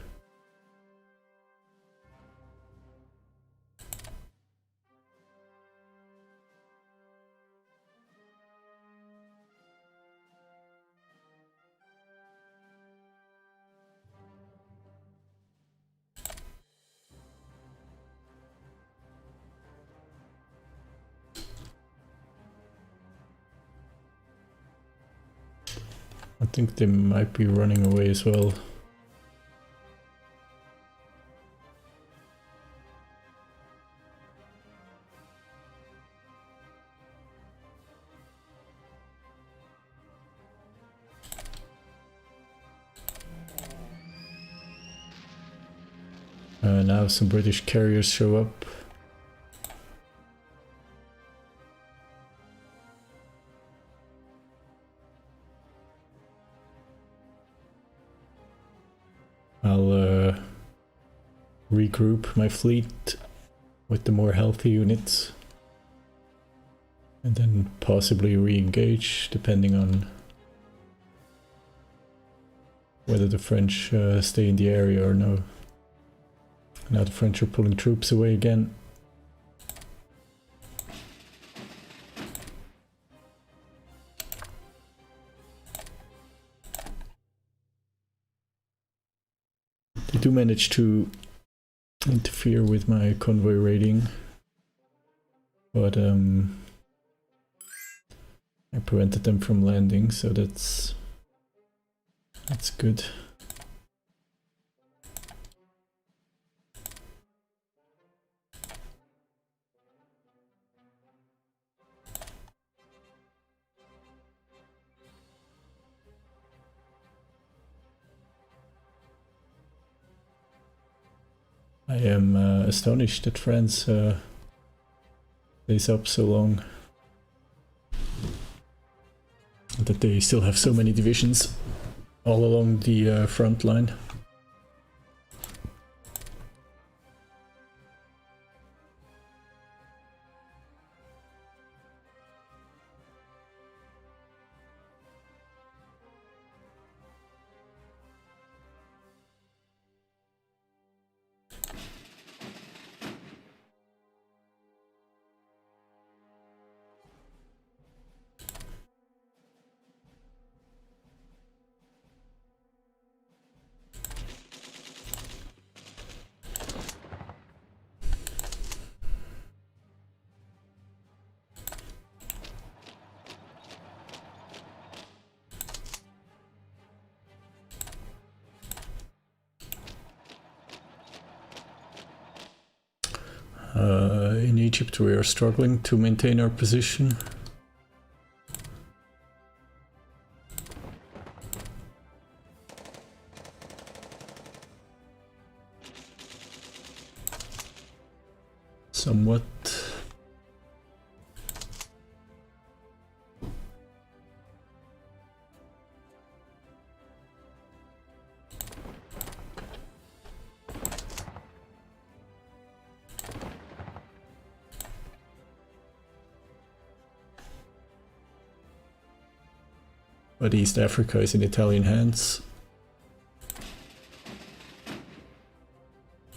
I think they might be running away as well. Now some British carriers show up. I'll regroup my fleet with the more healthy units and then possibly re-engage depending on whether the French stay in the area or no. Now the French are pulling troops away again. They do manage to interfere with my convoy raiding, but I prevented them from landing, so that's good. I am astonished that France stays up so long. that they still have so many divisions all along the front line. In Egypt we are struggling to maintain our position. Somewhat. But East Africa is in Italian hands.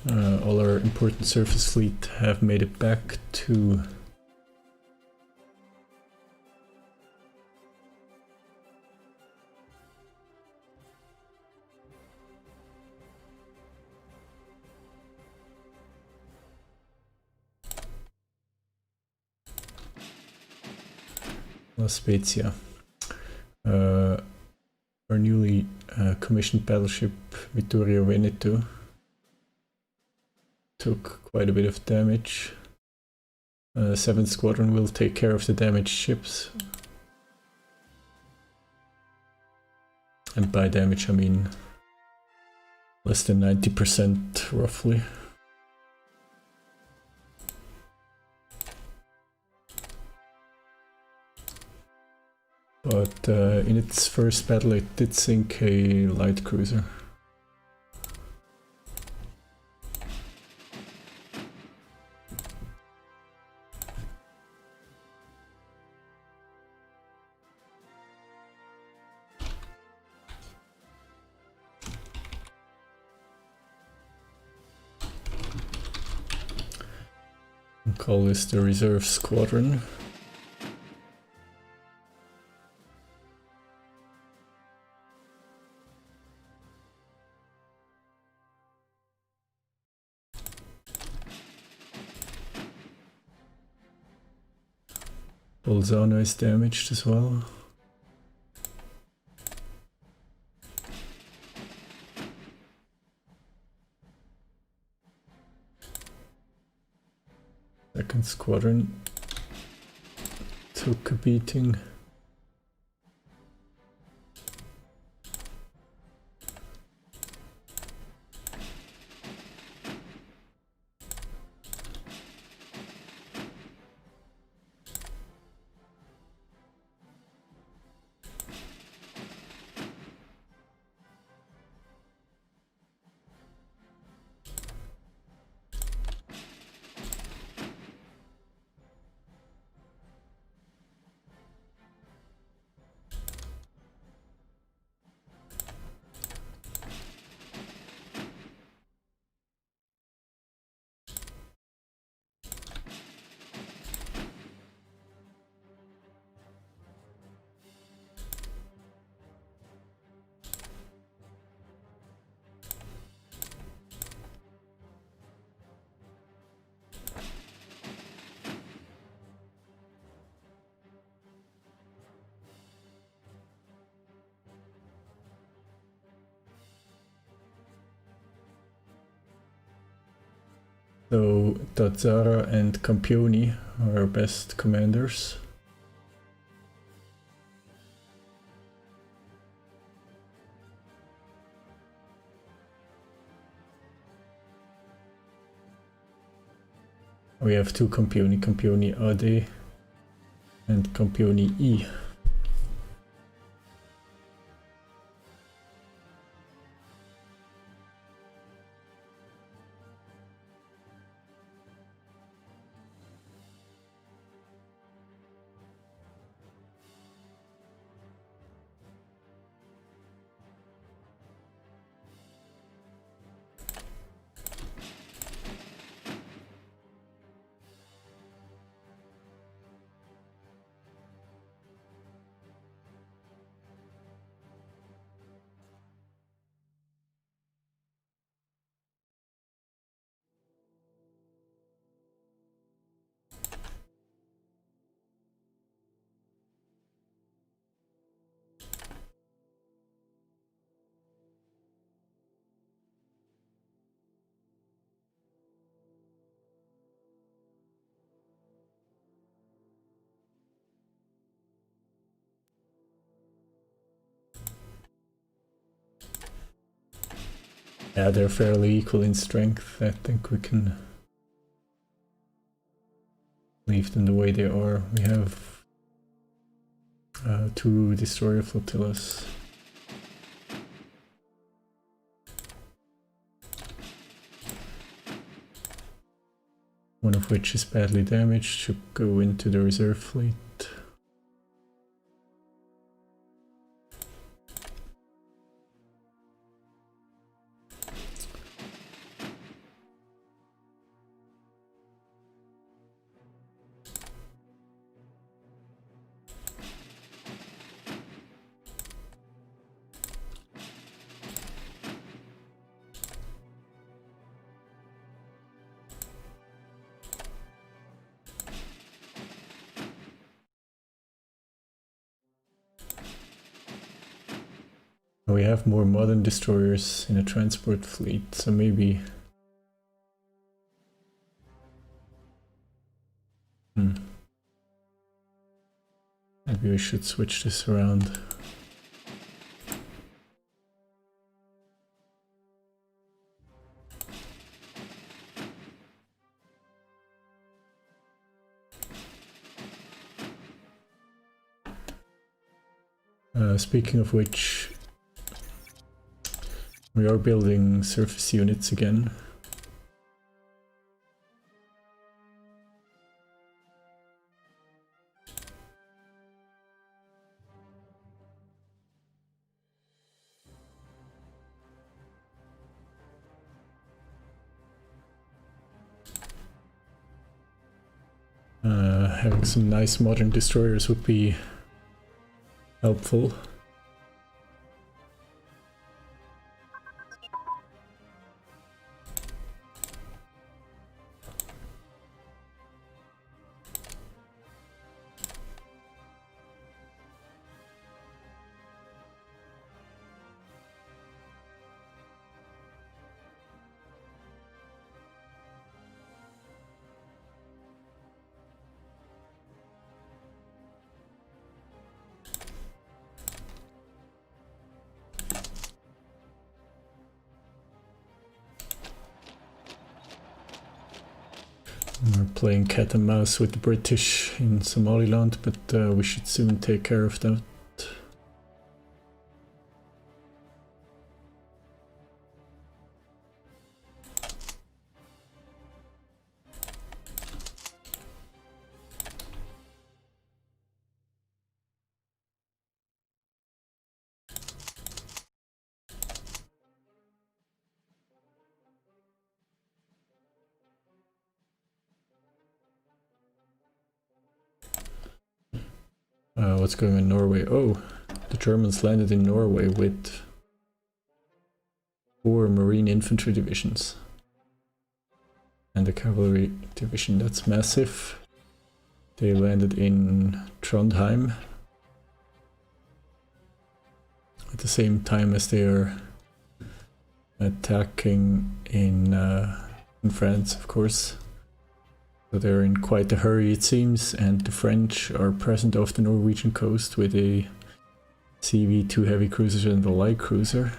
All our important surface fleet have made it back to La Spezia. Our newly commissioned battleship Vittorio Veneto took quite a bit of damage. 7th Squadron will take care of the damaged ships. And by damage I mean less than 90% roughly. But in its first battle it did sink a light cruiser. We'll call this the reserve squadron. Bolzano is damaged as well. Second Squadron took a beating. So Tazzara and Campioni are our best commanders. We have two Campioni, Campioni AD and Campioni E. Yeah, they're fairly equal in strength. I think we can leave them the way they are. We have 2 destroyer flotillas. One of which is badly damaged, should go into the reserve fleet. We have more modern destroyers in a transport fleet, so maybe... Maybe we should switch this around. Speaking of which, we are building surface units again. Having some nice modern destroyers would be helpful. We're playing cat and mouse with the British in Somaliland, but we should soon take care of that. What's going on in Norway? Oh, the Germans landed in Norway with 4 Marine Infantry divisions and a cavalry division. That's massive. They landed in Trondheim at the same time as they are attacking in France, of course. So they're in quite a hurry, it seems, and the French are present off the Norwegian coast with a CV2 heavy cruiser and a light cruiser.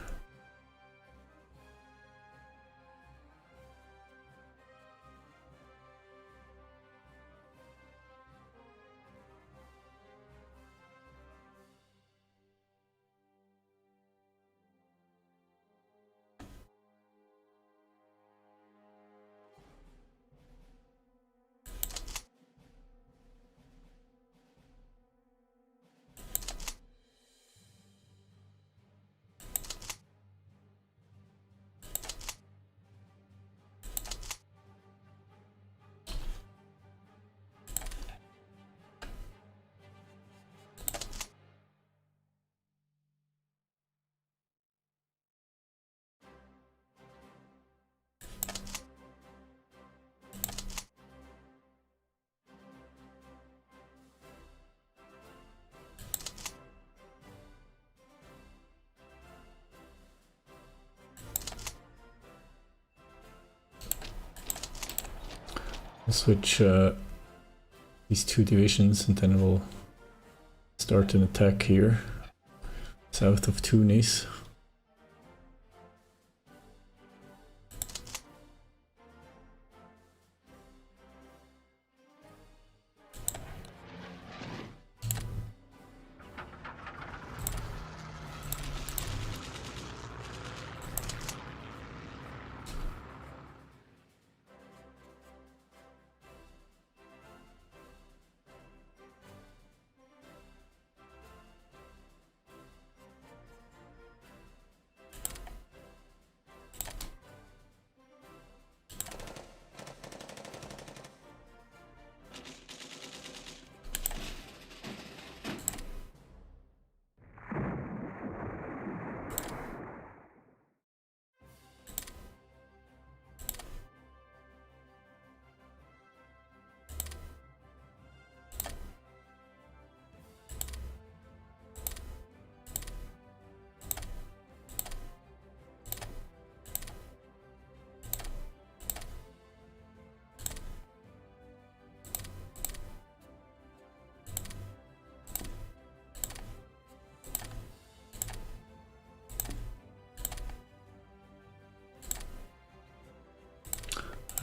We'll switch these 2 divisions and then we'll start an attack here, south of Tunis.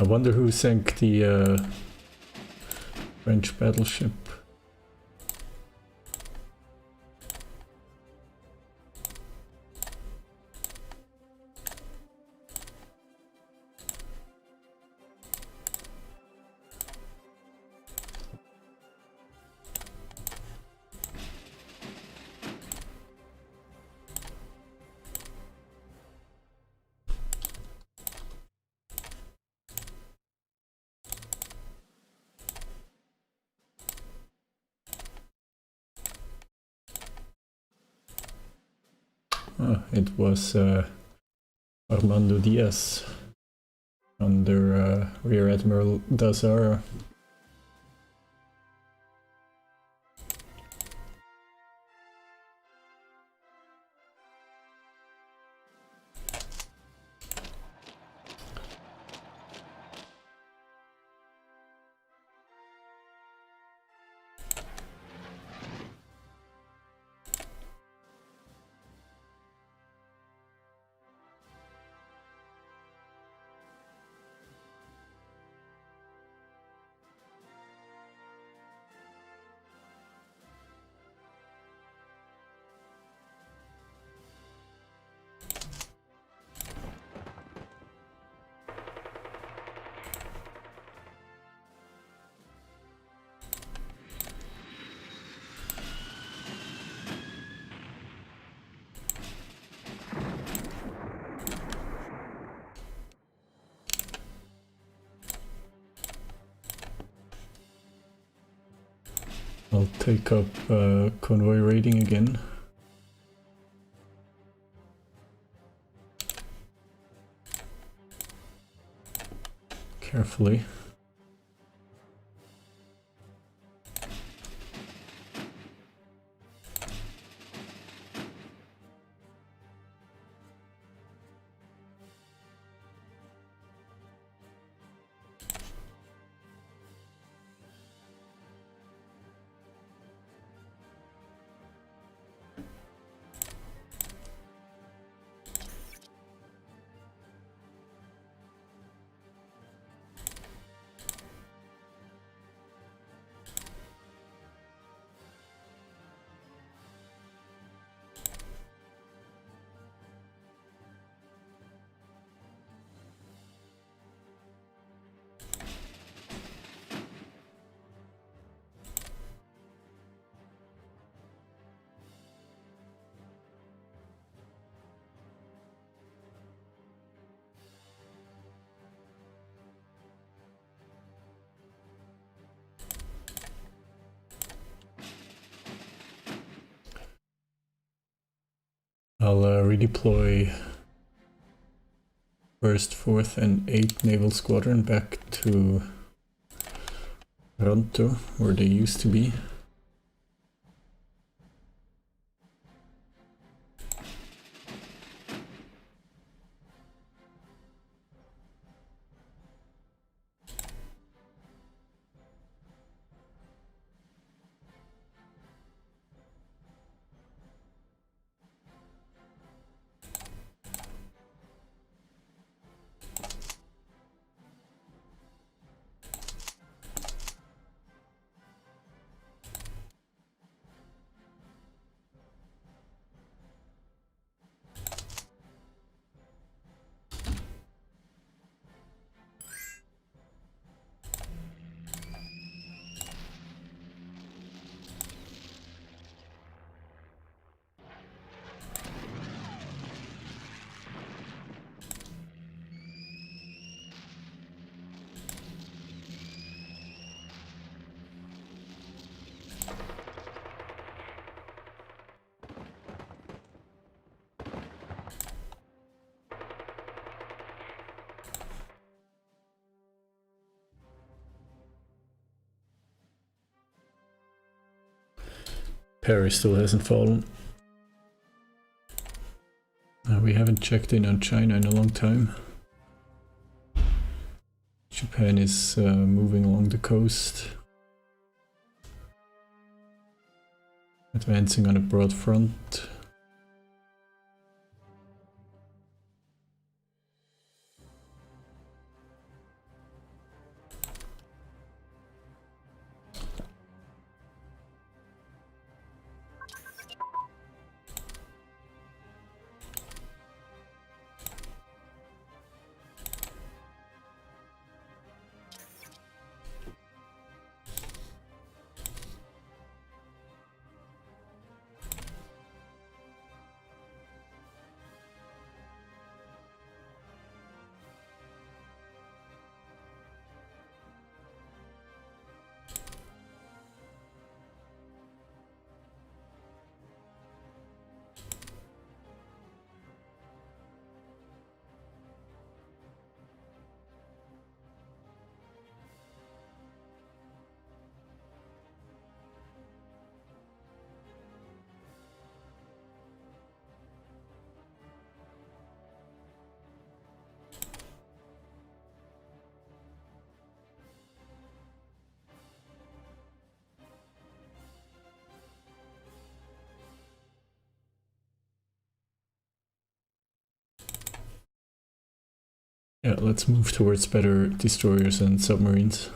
I wonder who sank the French battleship. Oh, it was Armando Diaz under Rear Admiral Dazara. I'll take up convoy raiding again. Carefully. I'll redeploy 1st, 4th and 8th Naval Squadron back to Toronto, where they used to be. Paris still hasn't fallen. We haven't checked in on China in a long time. Japan is moving along the coast, advancing on a broad front. Yeah, let's move towards better destroyers and submarines.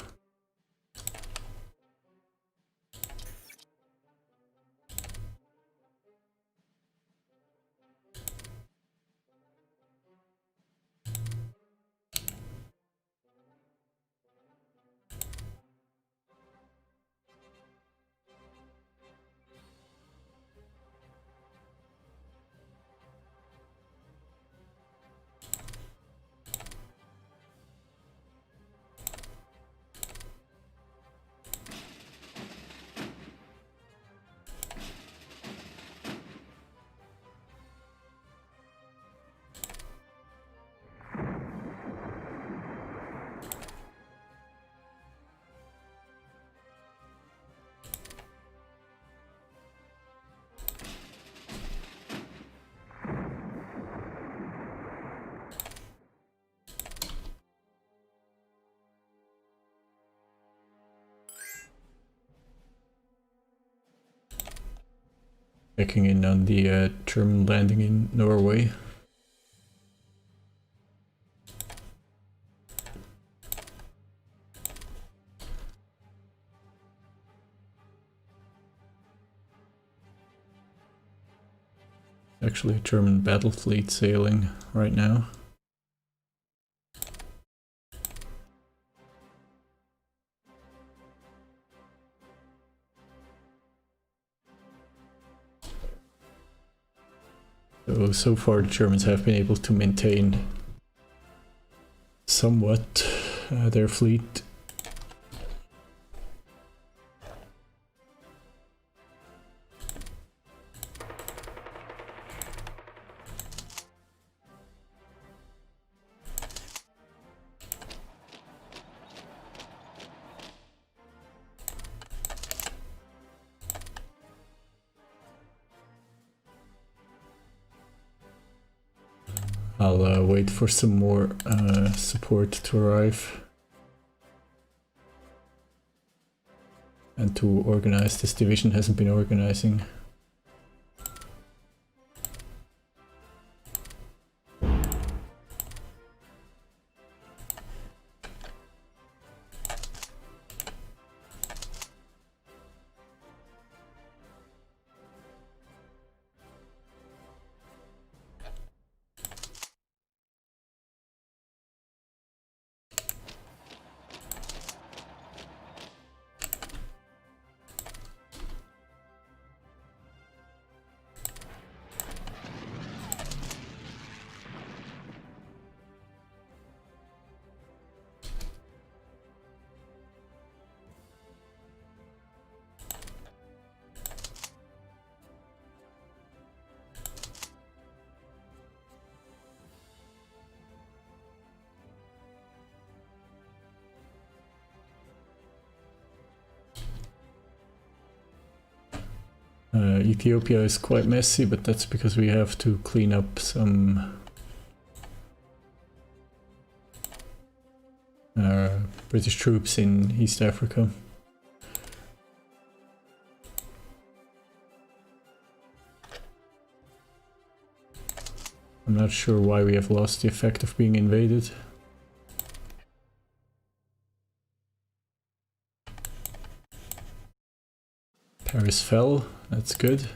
Checking in on the German landing in Norway. Actually, a German battle fleet sailing right now. So far the Germans have been able to maintain somewhat their fleet. I'll wait for some more support to arrive and to organize. This division hasn't been organizing. Ethiopia is quite messy, but that's because we have to clean up some British troops in East Africa. I'm not sure why we have lost the effect of being invaded. Paris fell, that's good.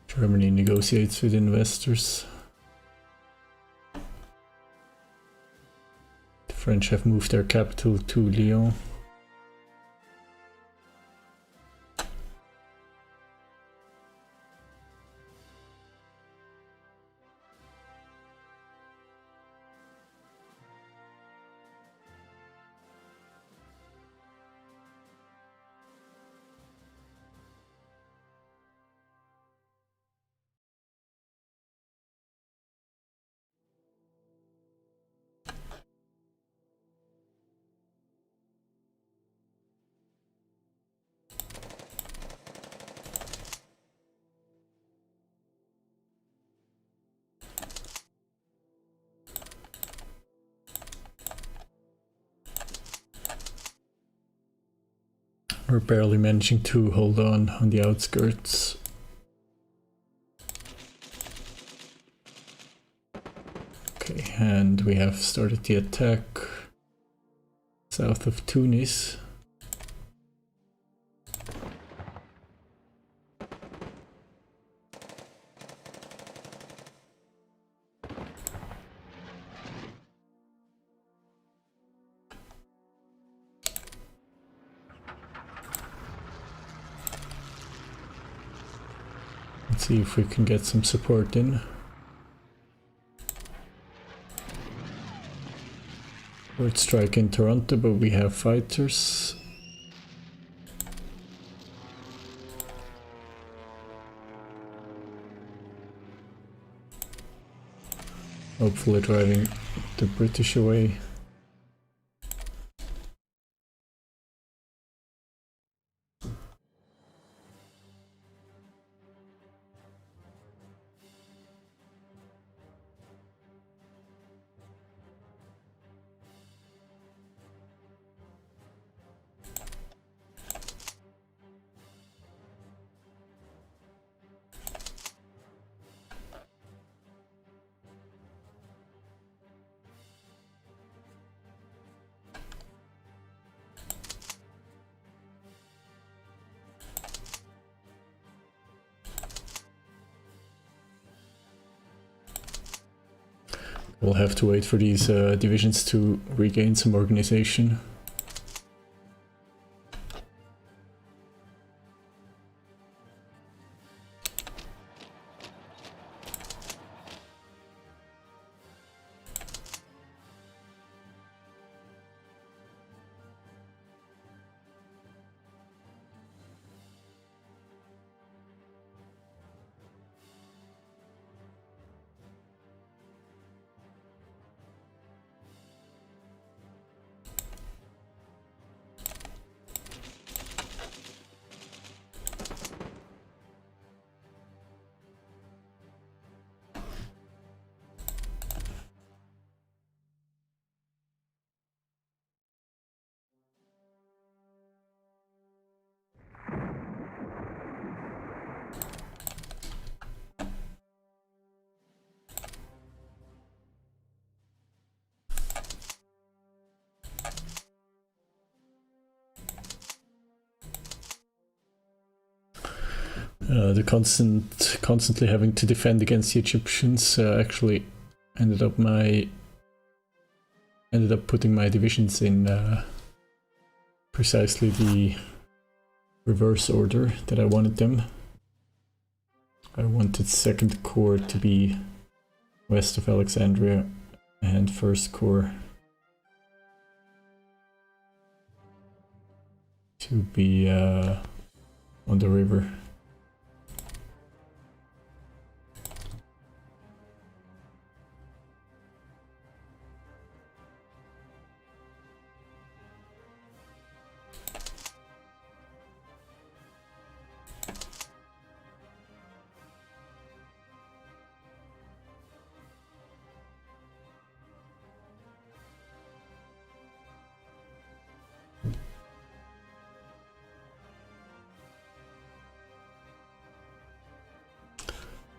Germany negotiates with investors. The French have moved their capital to Lyon. We're barely managing to hold on the outskirts. Okay, and we have started the attack south of Tunis. Let's see if we can get some support in. Bird strike in Toronto, but we have fighters. Hopefully driving the British away. We'll have to wait for these divisions to regain some organization. The constantly having to defend against the Egyptians actually ended up putting my divisions in precisely the reverse order that I wanted them. I wanted 2nd Corps to be west of Alexandria and 1st Corps to be on the river.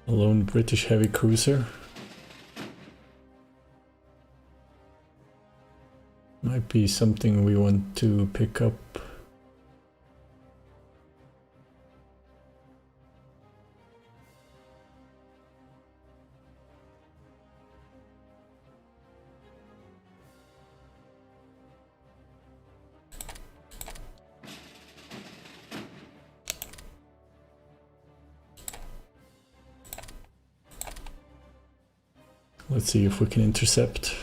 A lone British heavy cruiser. Might be something we want to pick up. Let's see if we can intercept.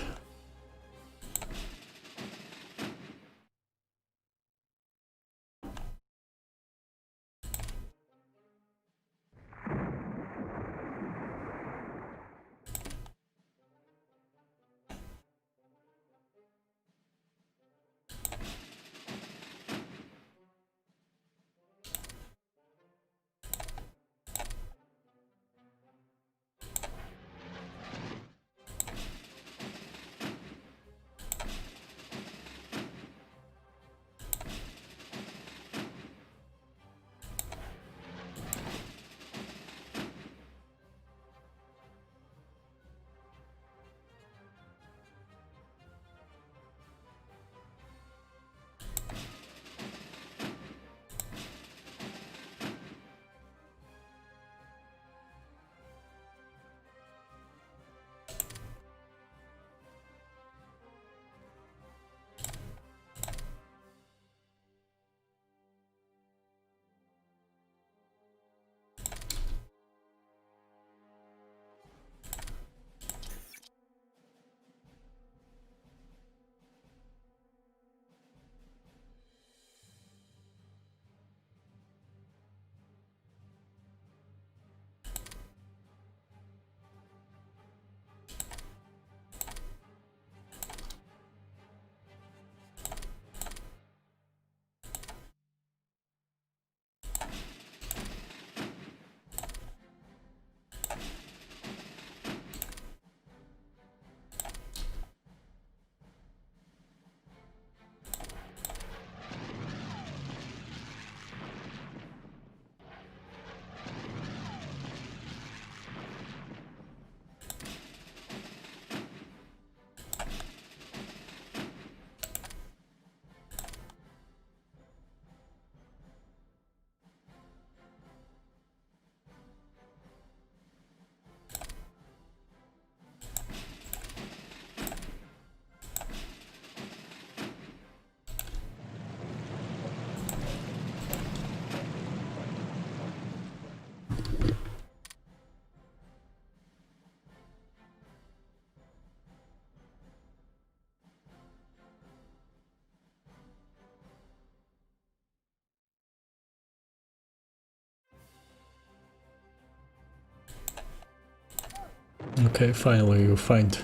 Okay, finally you find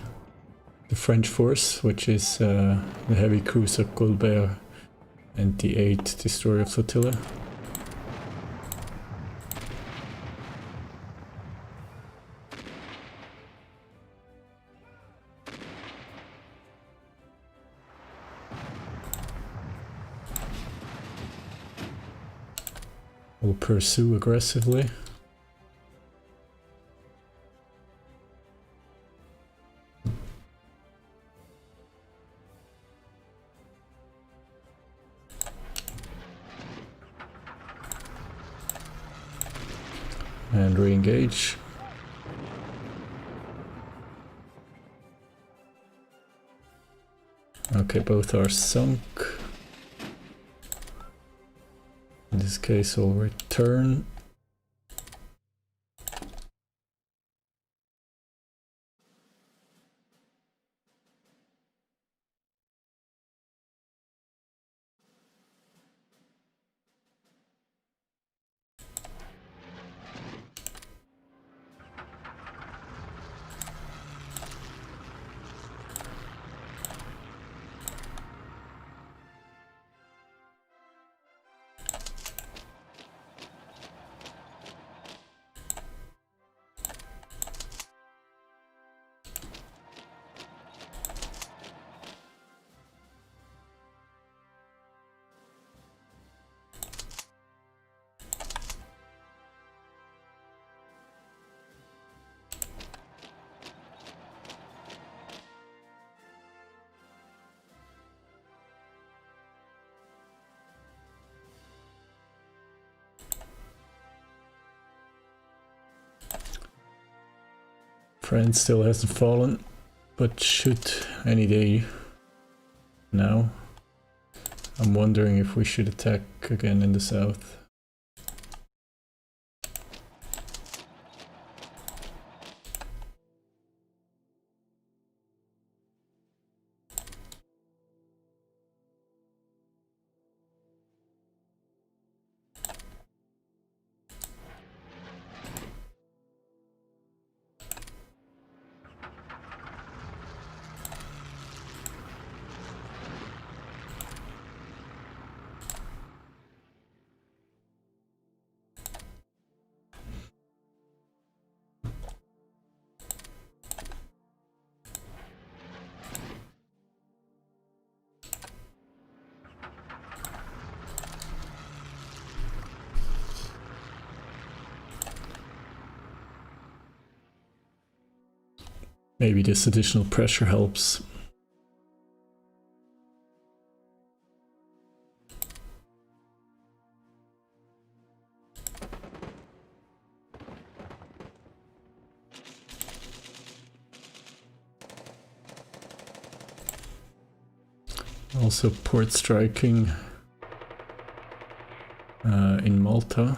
the French force, which is the heavy cruiser Colbert and the 8th destroyer flotilla. Will pursue aggressively. And re-engage. Okay, both are sunk. In this case, we'll return. France still hasn't fallen, but should any day now. I'm wondering if we should attack again in the south. Maybe this additional pressure helps. Also port striking in Malta.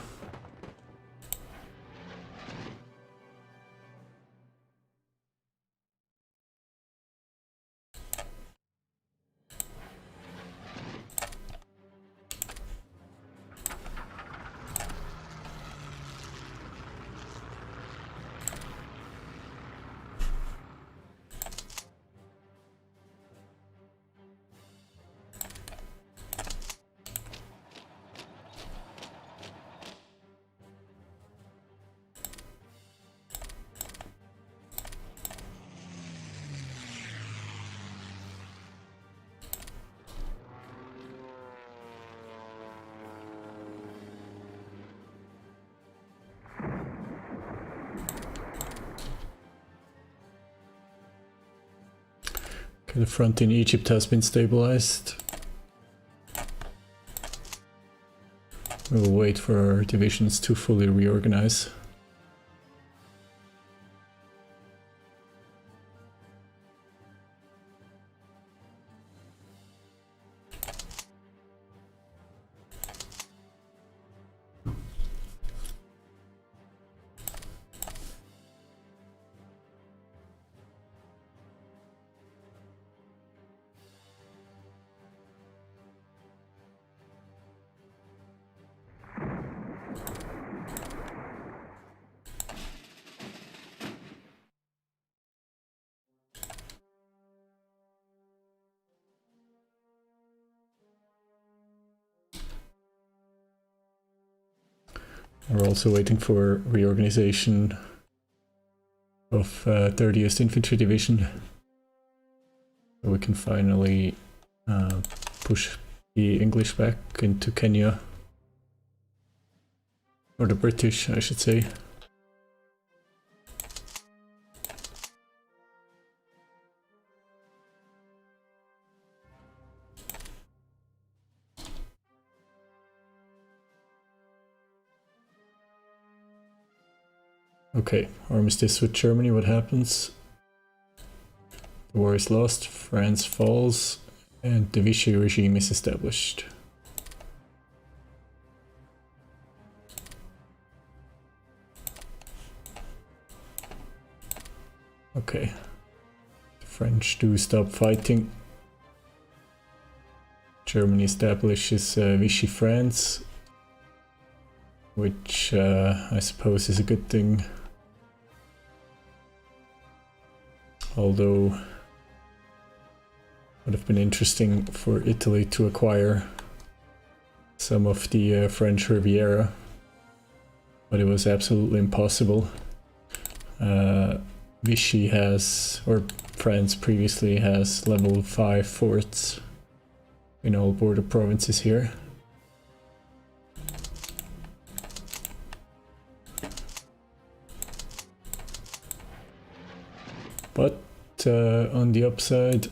Okay, the front in Egypt has been stabilized. We will wait for our divisions to fully reorganize. We're also waiting for reorganization of 30th Infantry Division, so we can finally push the English back into Kenya, or the British, I should say. Okay, armistice with Germany, what happens? The war is lost, France falls, and the Vichy regime is established. Okay, the French do stop fighting. Germany establishes Vichy France, which I suppose is a good thing. Although would have been interesting for Italy to acquire some of the French Riviera, but it was absolutely impossible. Vichy has, or France previously has, level 5 forts in all border provinces here. But on the upside,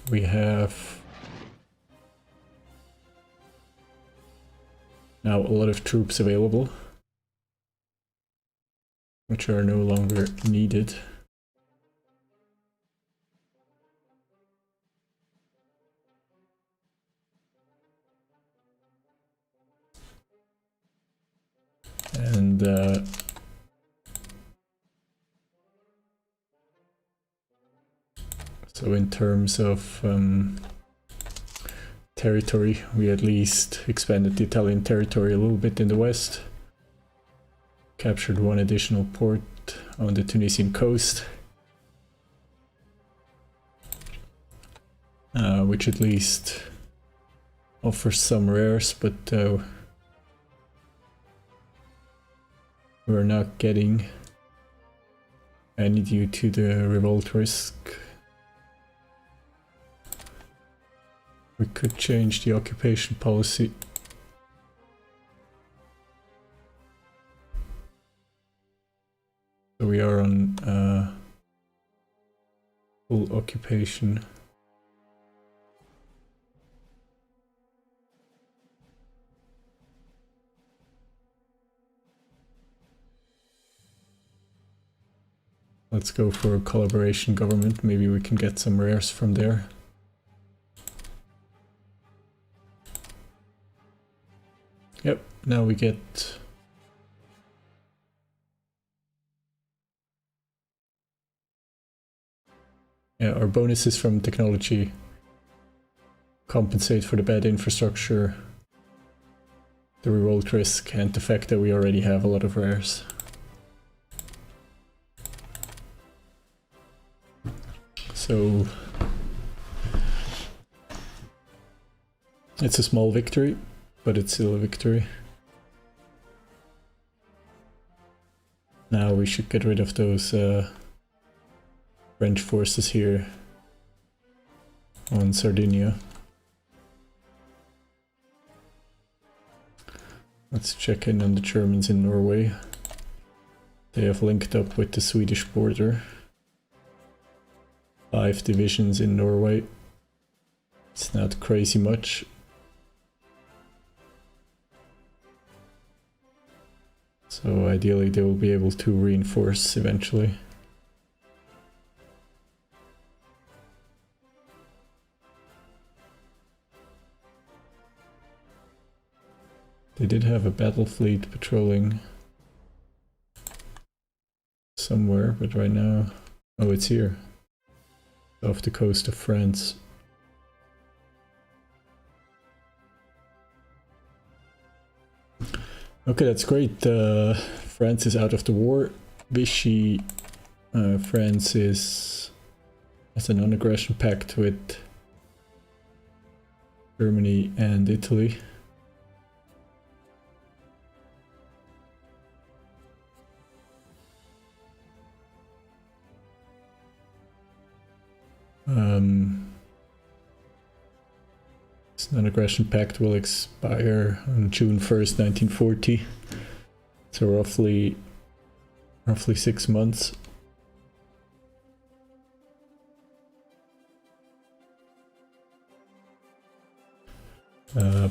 we have now a lot of troops available, which are no longer needed. And so in terms of territory, we at least expanded the Italian territory a little bit in the west, captured one additional port on the Tunisian coast, which at least offers some rares, but we're not getting any due to the revolt risk. We could change the occupation policy. So we are on full occupation. Let's go for a collaboration government. Maybe we can get some rares from there. Yep, now we get our bonuses from technology compensate for the bad infrastructure, the revolt risk, and the fact that we already have a lot of rares. So it's a small victory, but it's still a victory. Now we should get rid of those French forces here on Sardinia. Let's check in on the Germans in Norway. They have linked up with the Swedish border. 5 divisions in Norway. It's not crazy much. So ideally they will be able to reinforce eventually. They did have a battle fleet patrolling somewhere, but right now... Oh, it's here. Off the coast of France. Okay, that's great. France is out of the war. Vichy France has a non-aggression pact with Germany and Italy. This non-aggression pact will expire on June 1st, 1940. So roughly 6 months.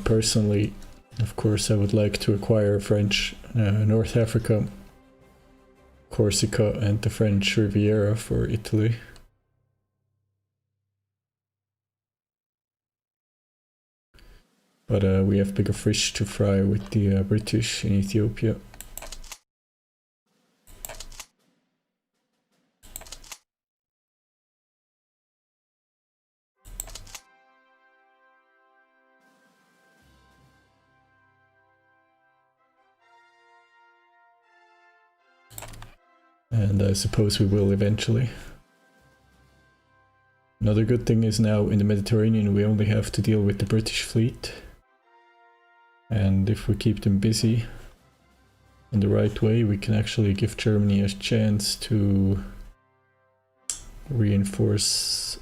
Personally, of course, I would like to acquire French North Africa, Corsica, and the French Riviera for Italy. But we have bigger fish to fry with the British in Ethiopia. And I suppose we will eventually. Another good thing is now in the Mediterranean we only have to deal with the British fleet. And if we keep them busy in the right way, we can actually give Germany a chance to reinforce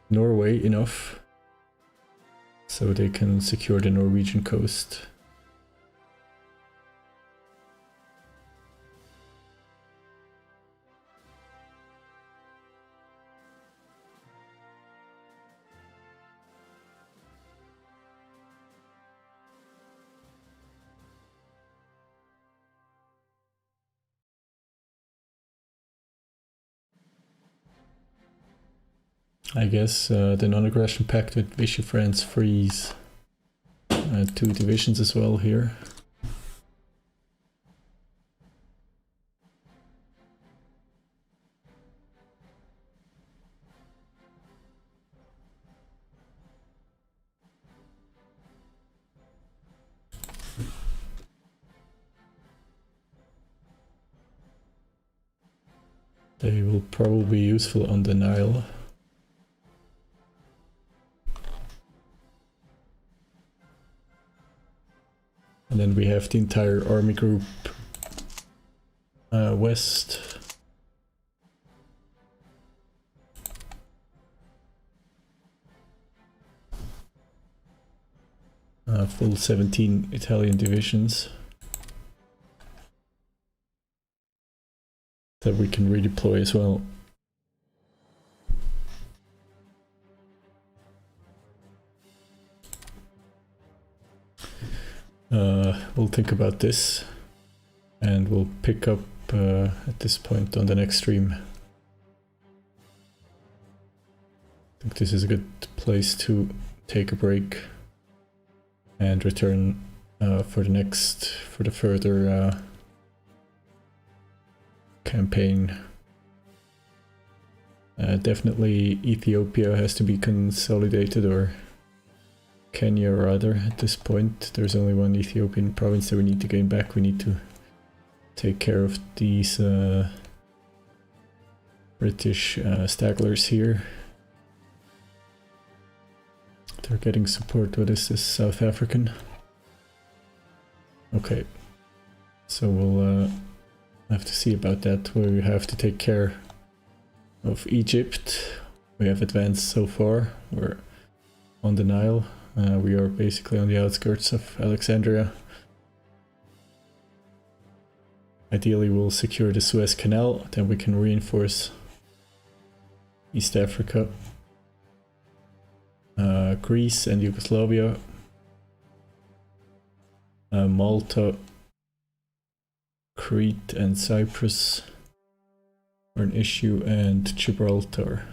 Norway enough so they can secure the Norwegian coast. I guess the non-aggression pact with Vichy France frees 2 divisions as well here. They will probably be useful on the Nile. And then we have the entire army group west. Full 17 Italian divisions that we can redeploy as well. We'll think about this and we'll pick up at this point on the next stream. I think this is a good place to take a break and return for the further campaign. Definitely Ethiopia has to be consolidated, or Kenya rather, at this point. There's only one Ethiopian province that we need to gain back. We need to take care of these British stagglers here. They're getting support. What is this? South African? Okay. So we'll have to see about that. We have to take care of Egypt. We have advanced so far. We're on the Nile. We are basically on the outskirts of Alexandria. Ideally we'll secure the Suez Canal, then we can reinforce East Africa, Greece and Yugoslavia, Malta, Crete and Cyprus are an issue, and Gibraltar.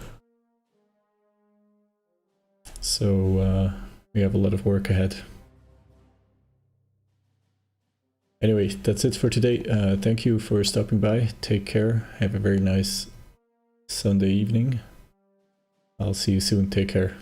So we have a lot of work ahead. Anyway, that's it for today. Thank you for stopping by. Take care. Have a very nice Sunday evening. I'll see you soon. Take care.